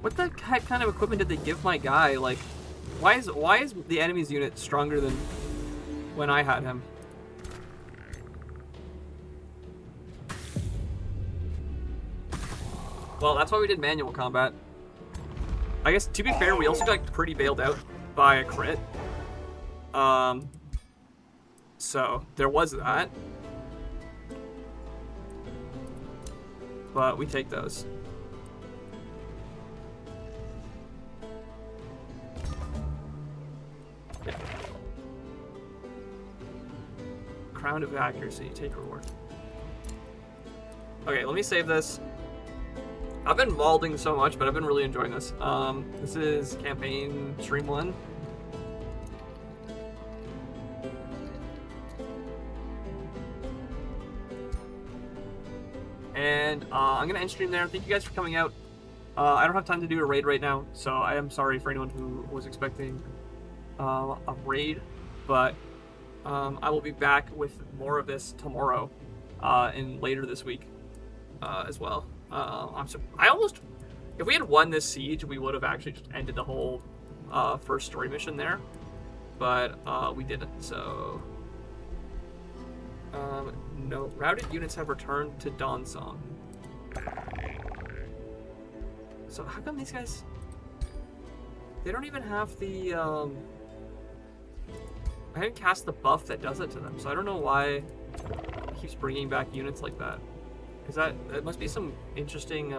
What the heck kind of equipment did they give my guy? Like, why is the enemy's unit stronger than when I had him? Well, that's why we did manual combat. I guess, to be fair, we also got pretty bailed out by a crit. So, there was that. But we take those. Yeah. Crown of Accuracy, take reward. Okay, let me save this. I've been malding so much, but I've been really enjoying this. This is campaign stream 1. And I'm gonna end stream there. Thank you guys for coming out. I don't have time to do a raid right now, so I am sorry for anyone who was expecting a raid, but I will be back with more of this tomorrow and later this week as well. I almost, if we had won this siege, we would have actually just ended the whole first story mission there, but we didn't. So no, routed units have returned to Dawnsong. So how come these guys, they don't even have the I didn't cast the buff that does it to them, so I don't know why it keeps bringing back units like that. Because that must be some interesting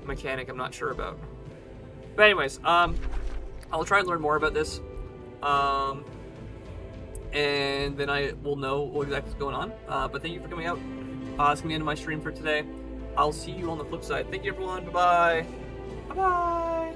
mechanic I'm not sure about. But anyways, I'll try and learn more about this. And then I will know what exactly is going on. But thank you for coming out. It's going to be the end of my stream for today. I'll see you on the flip side. Thank you, everyone. Bye-bye. Bye-bye.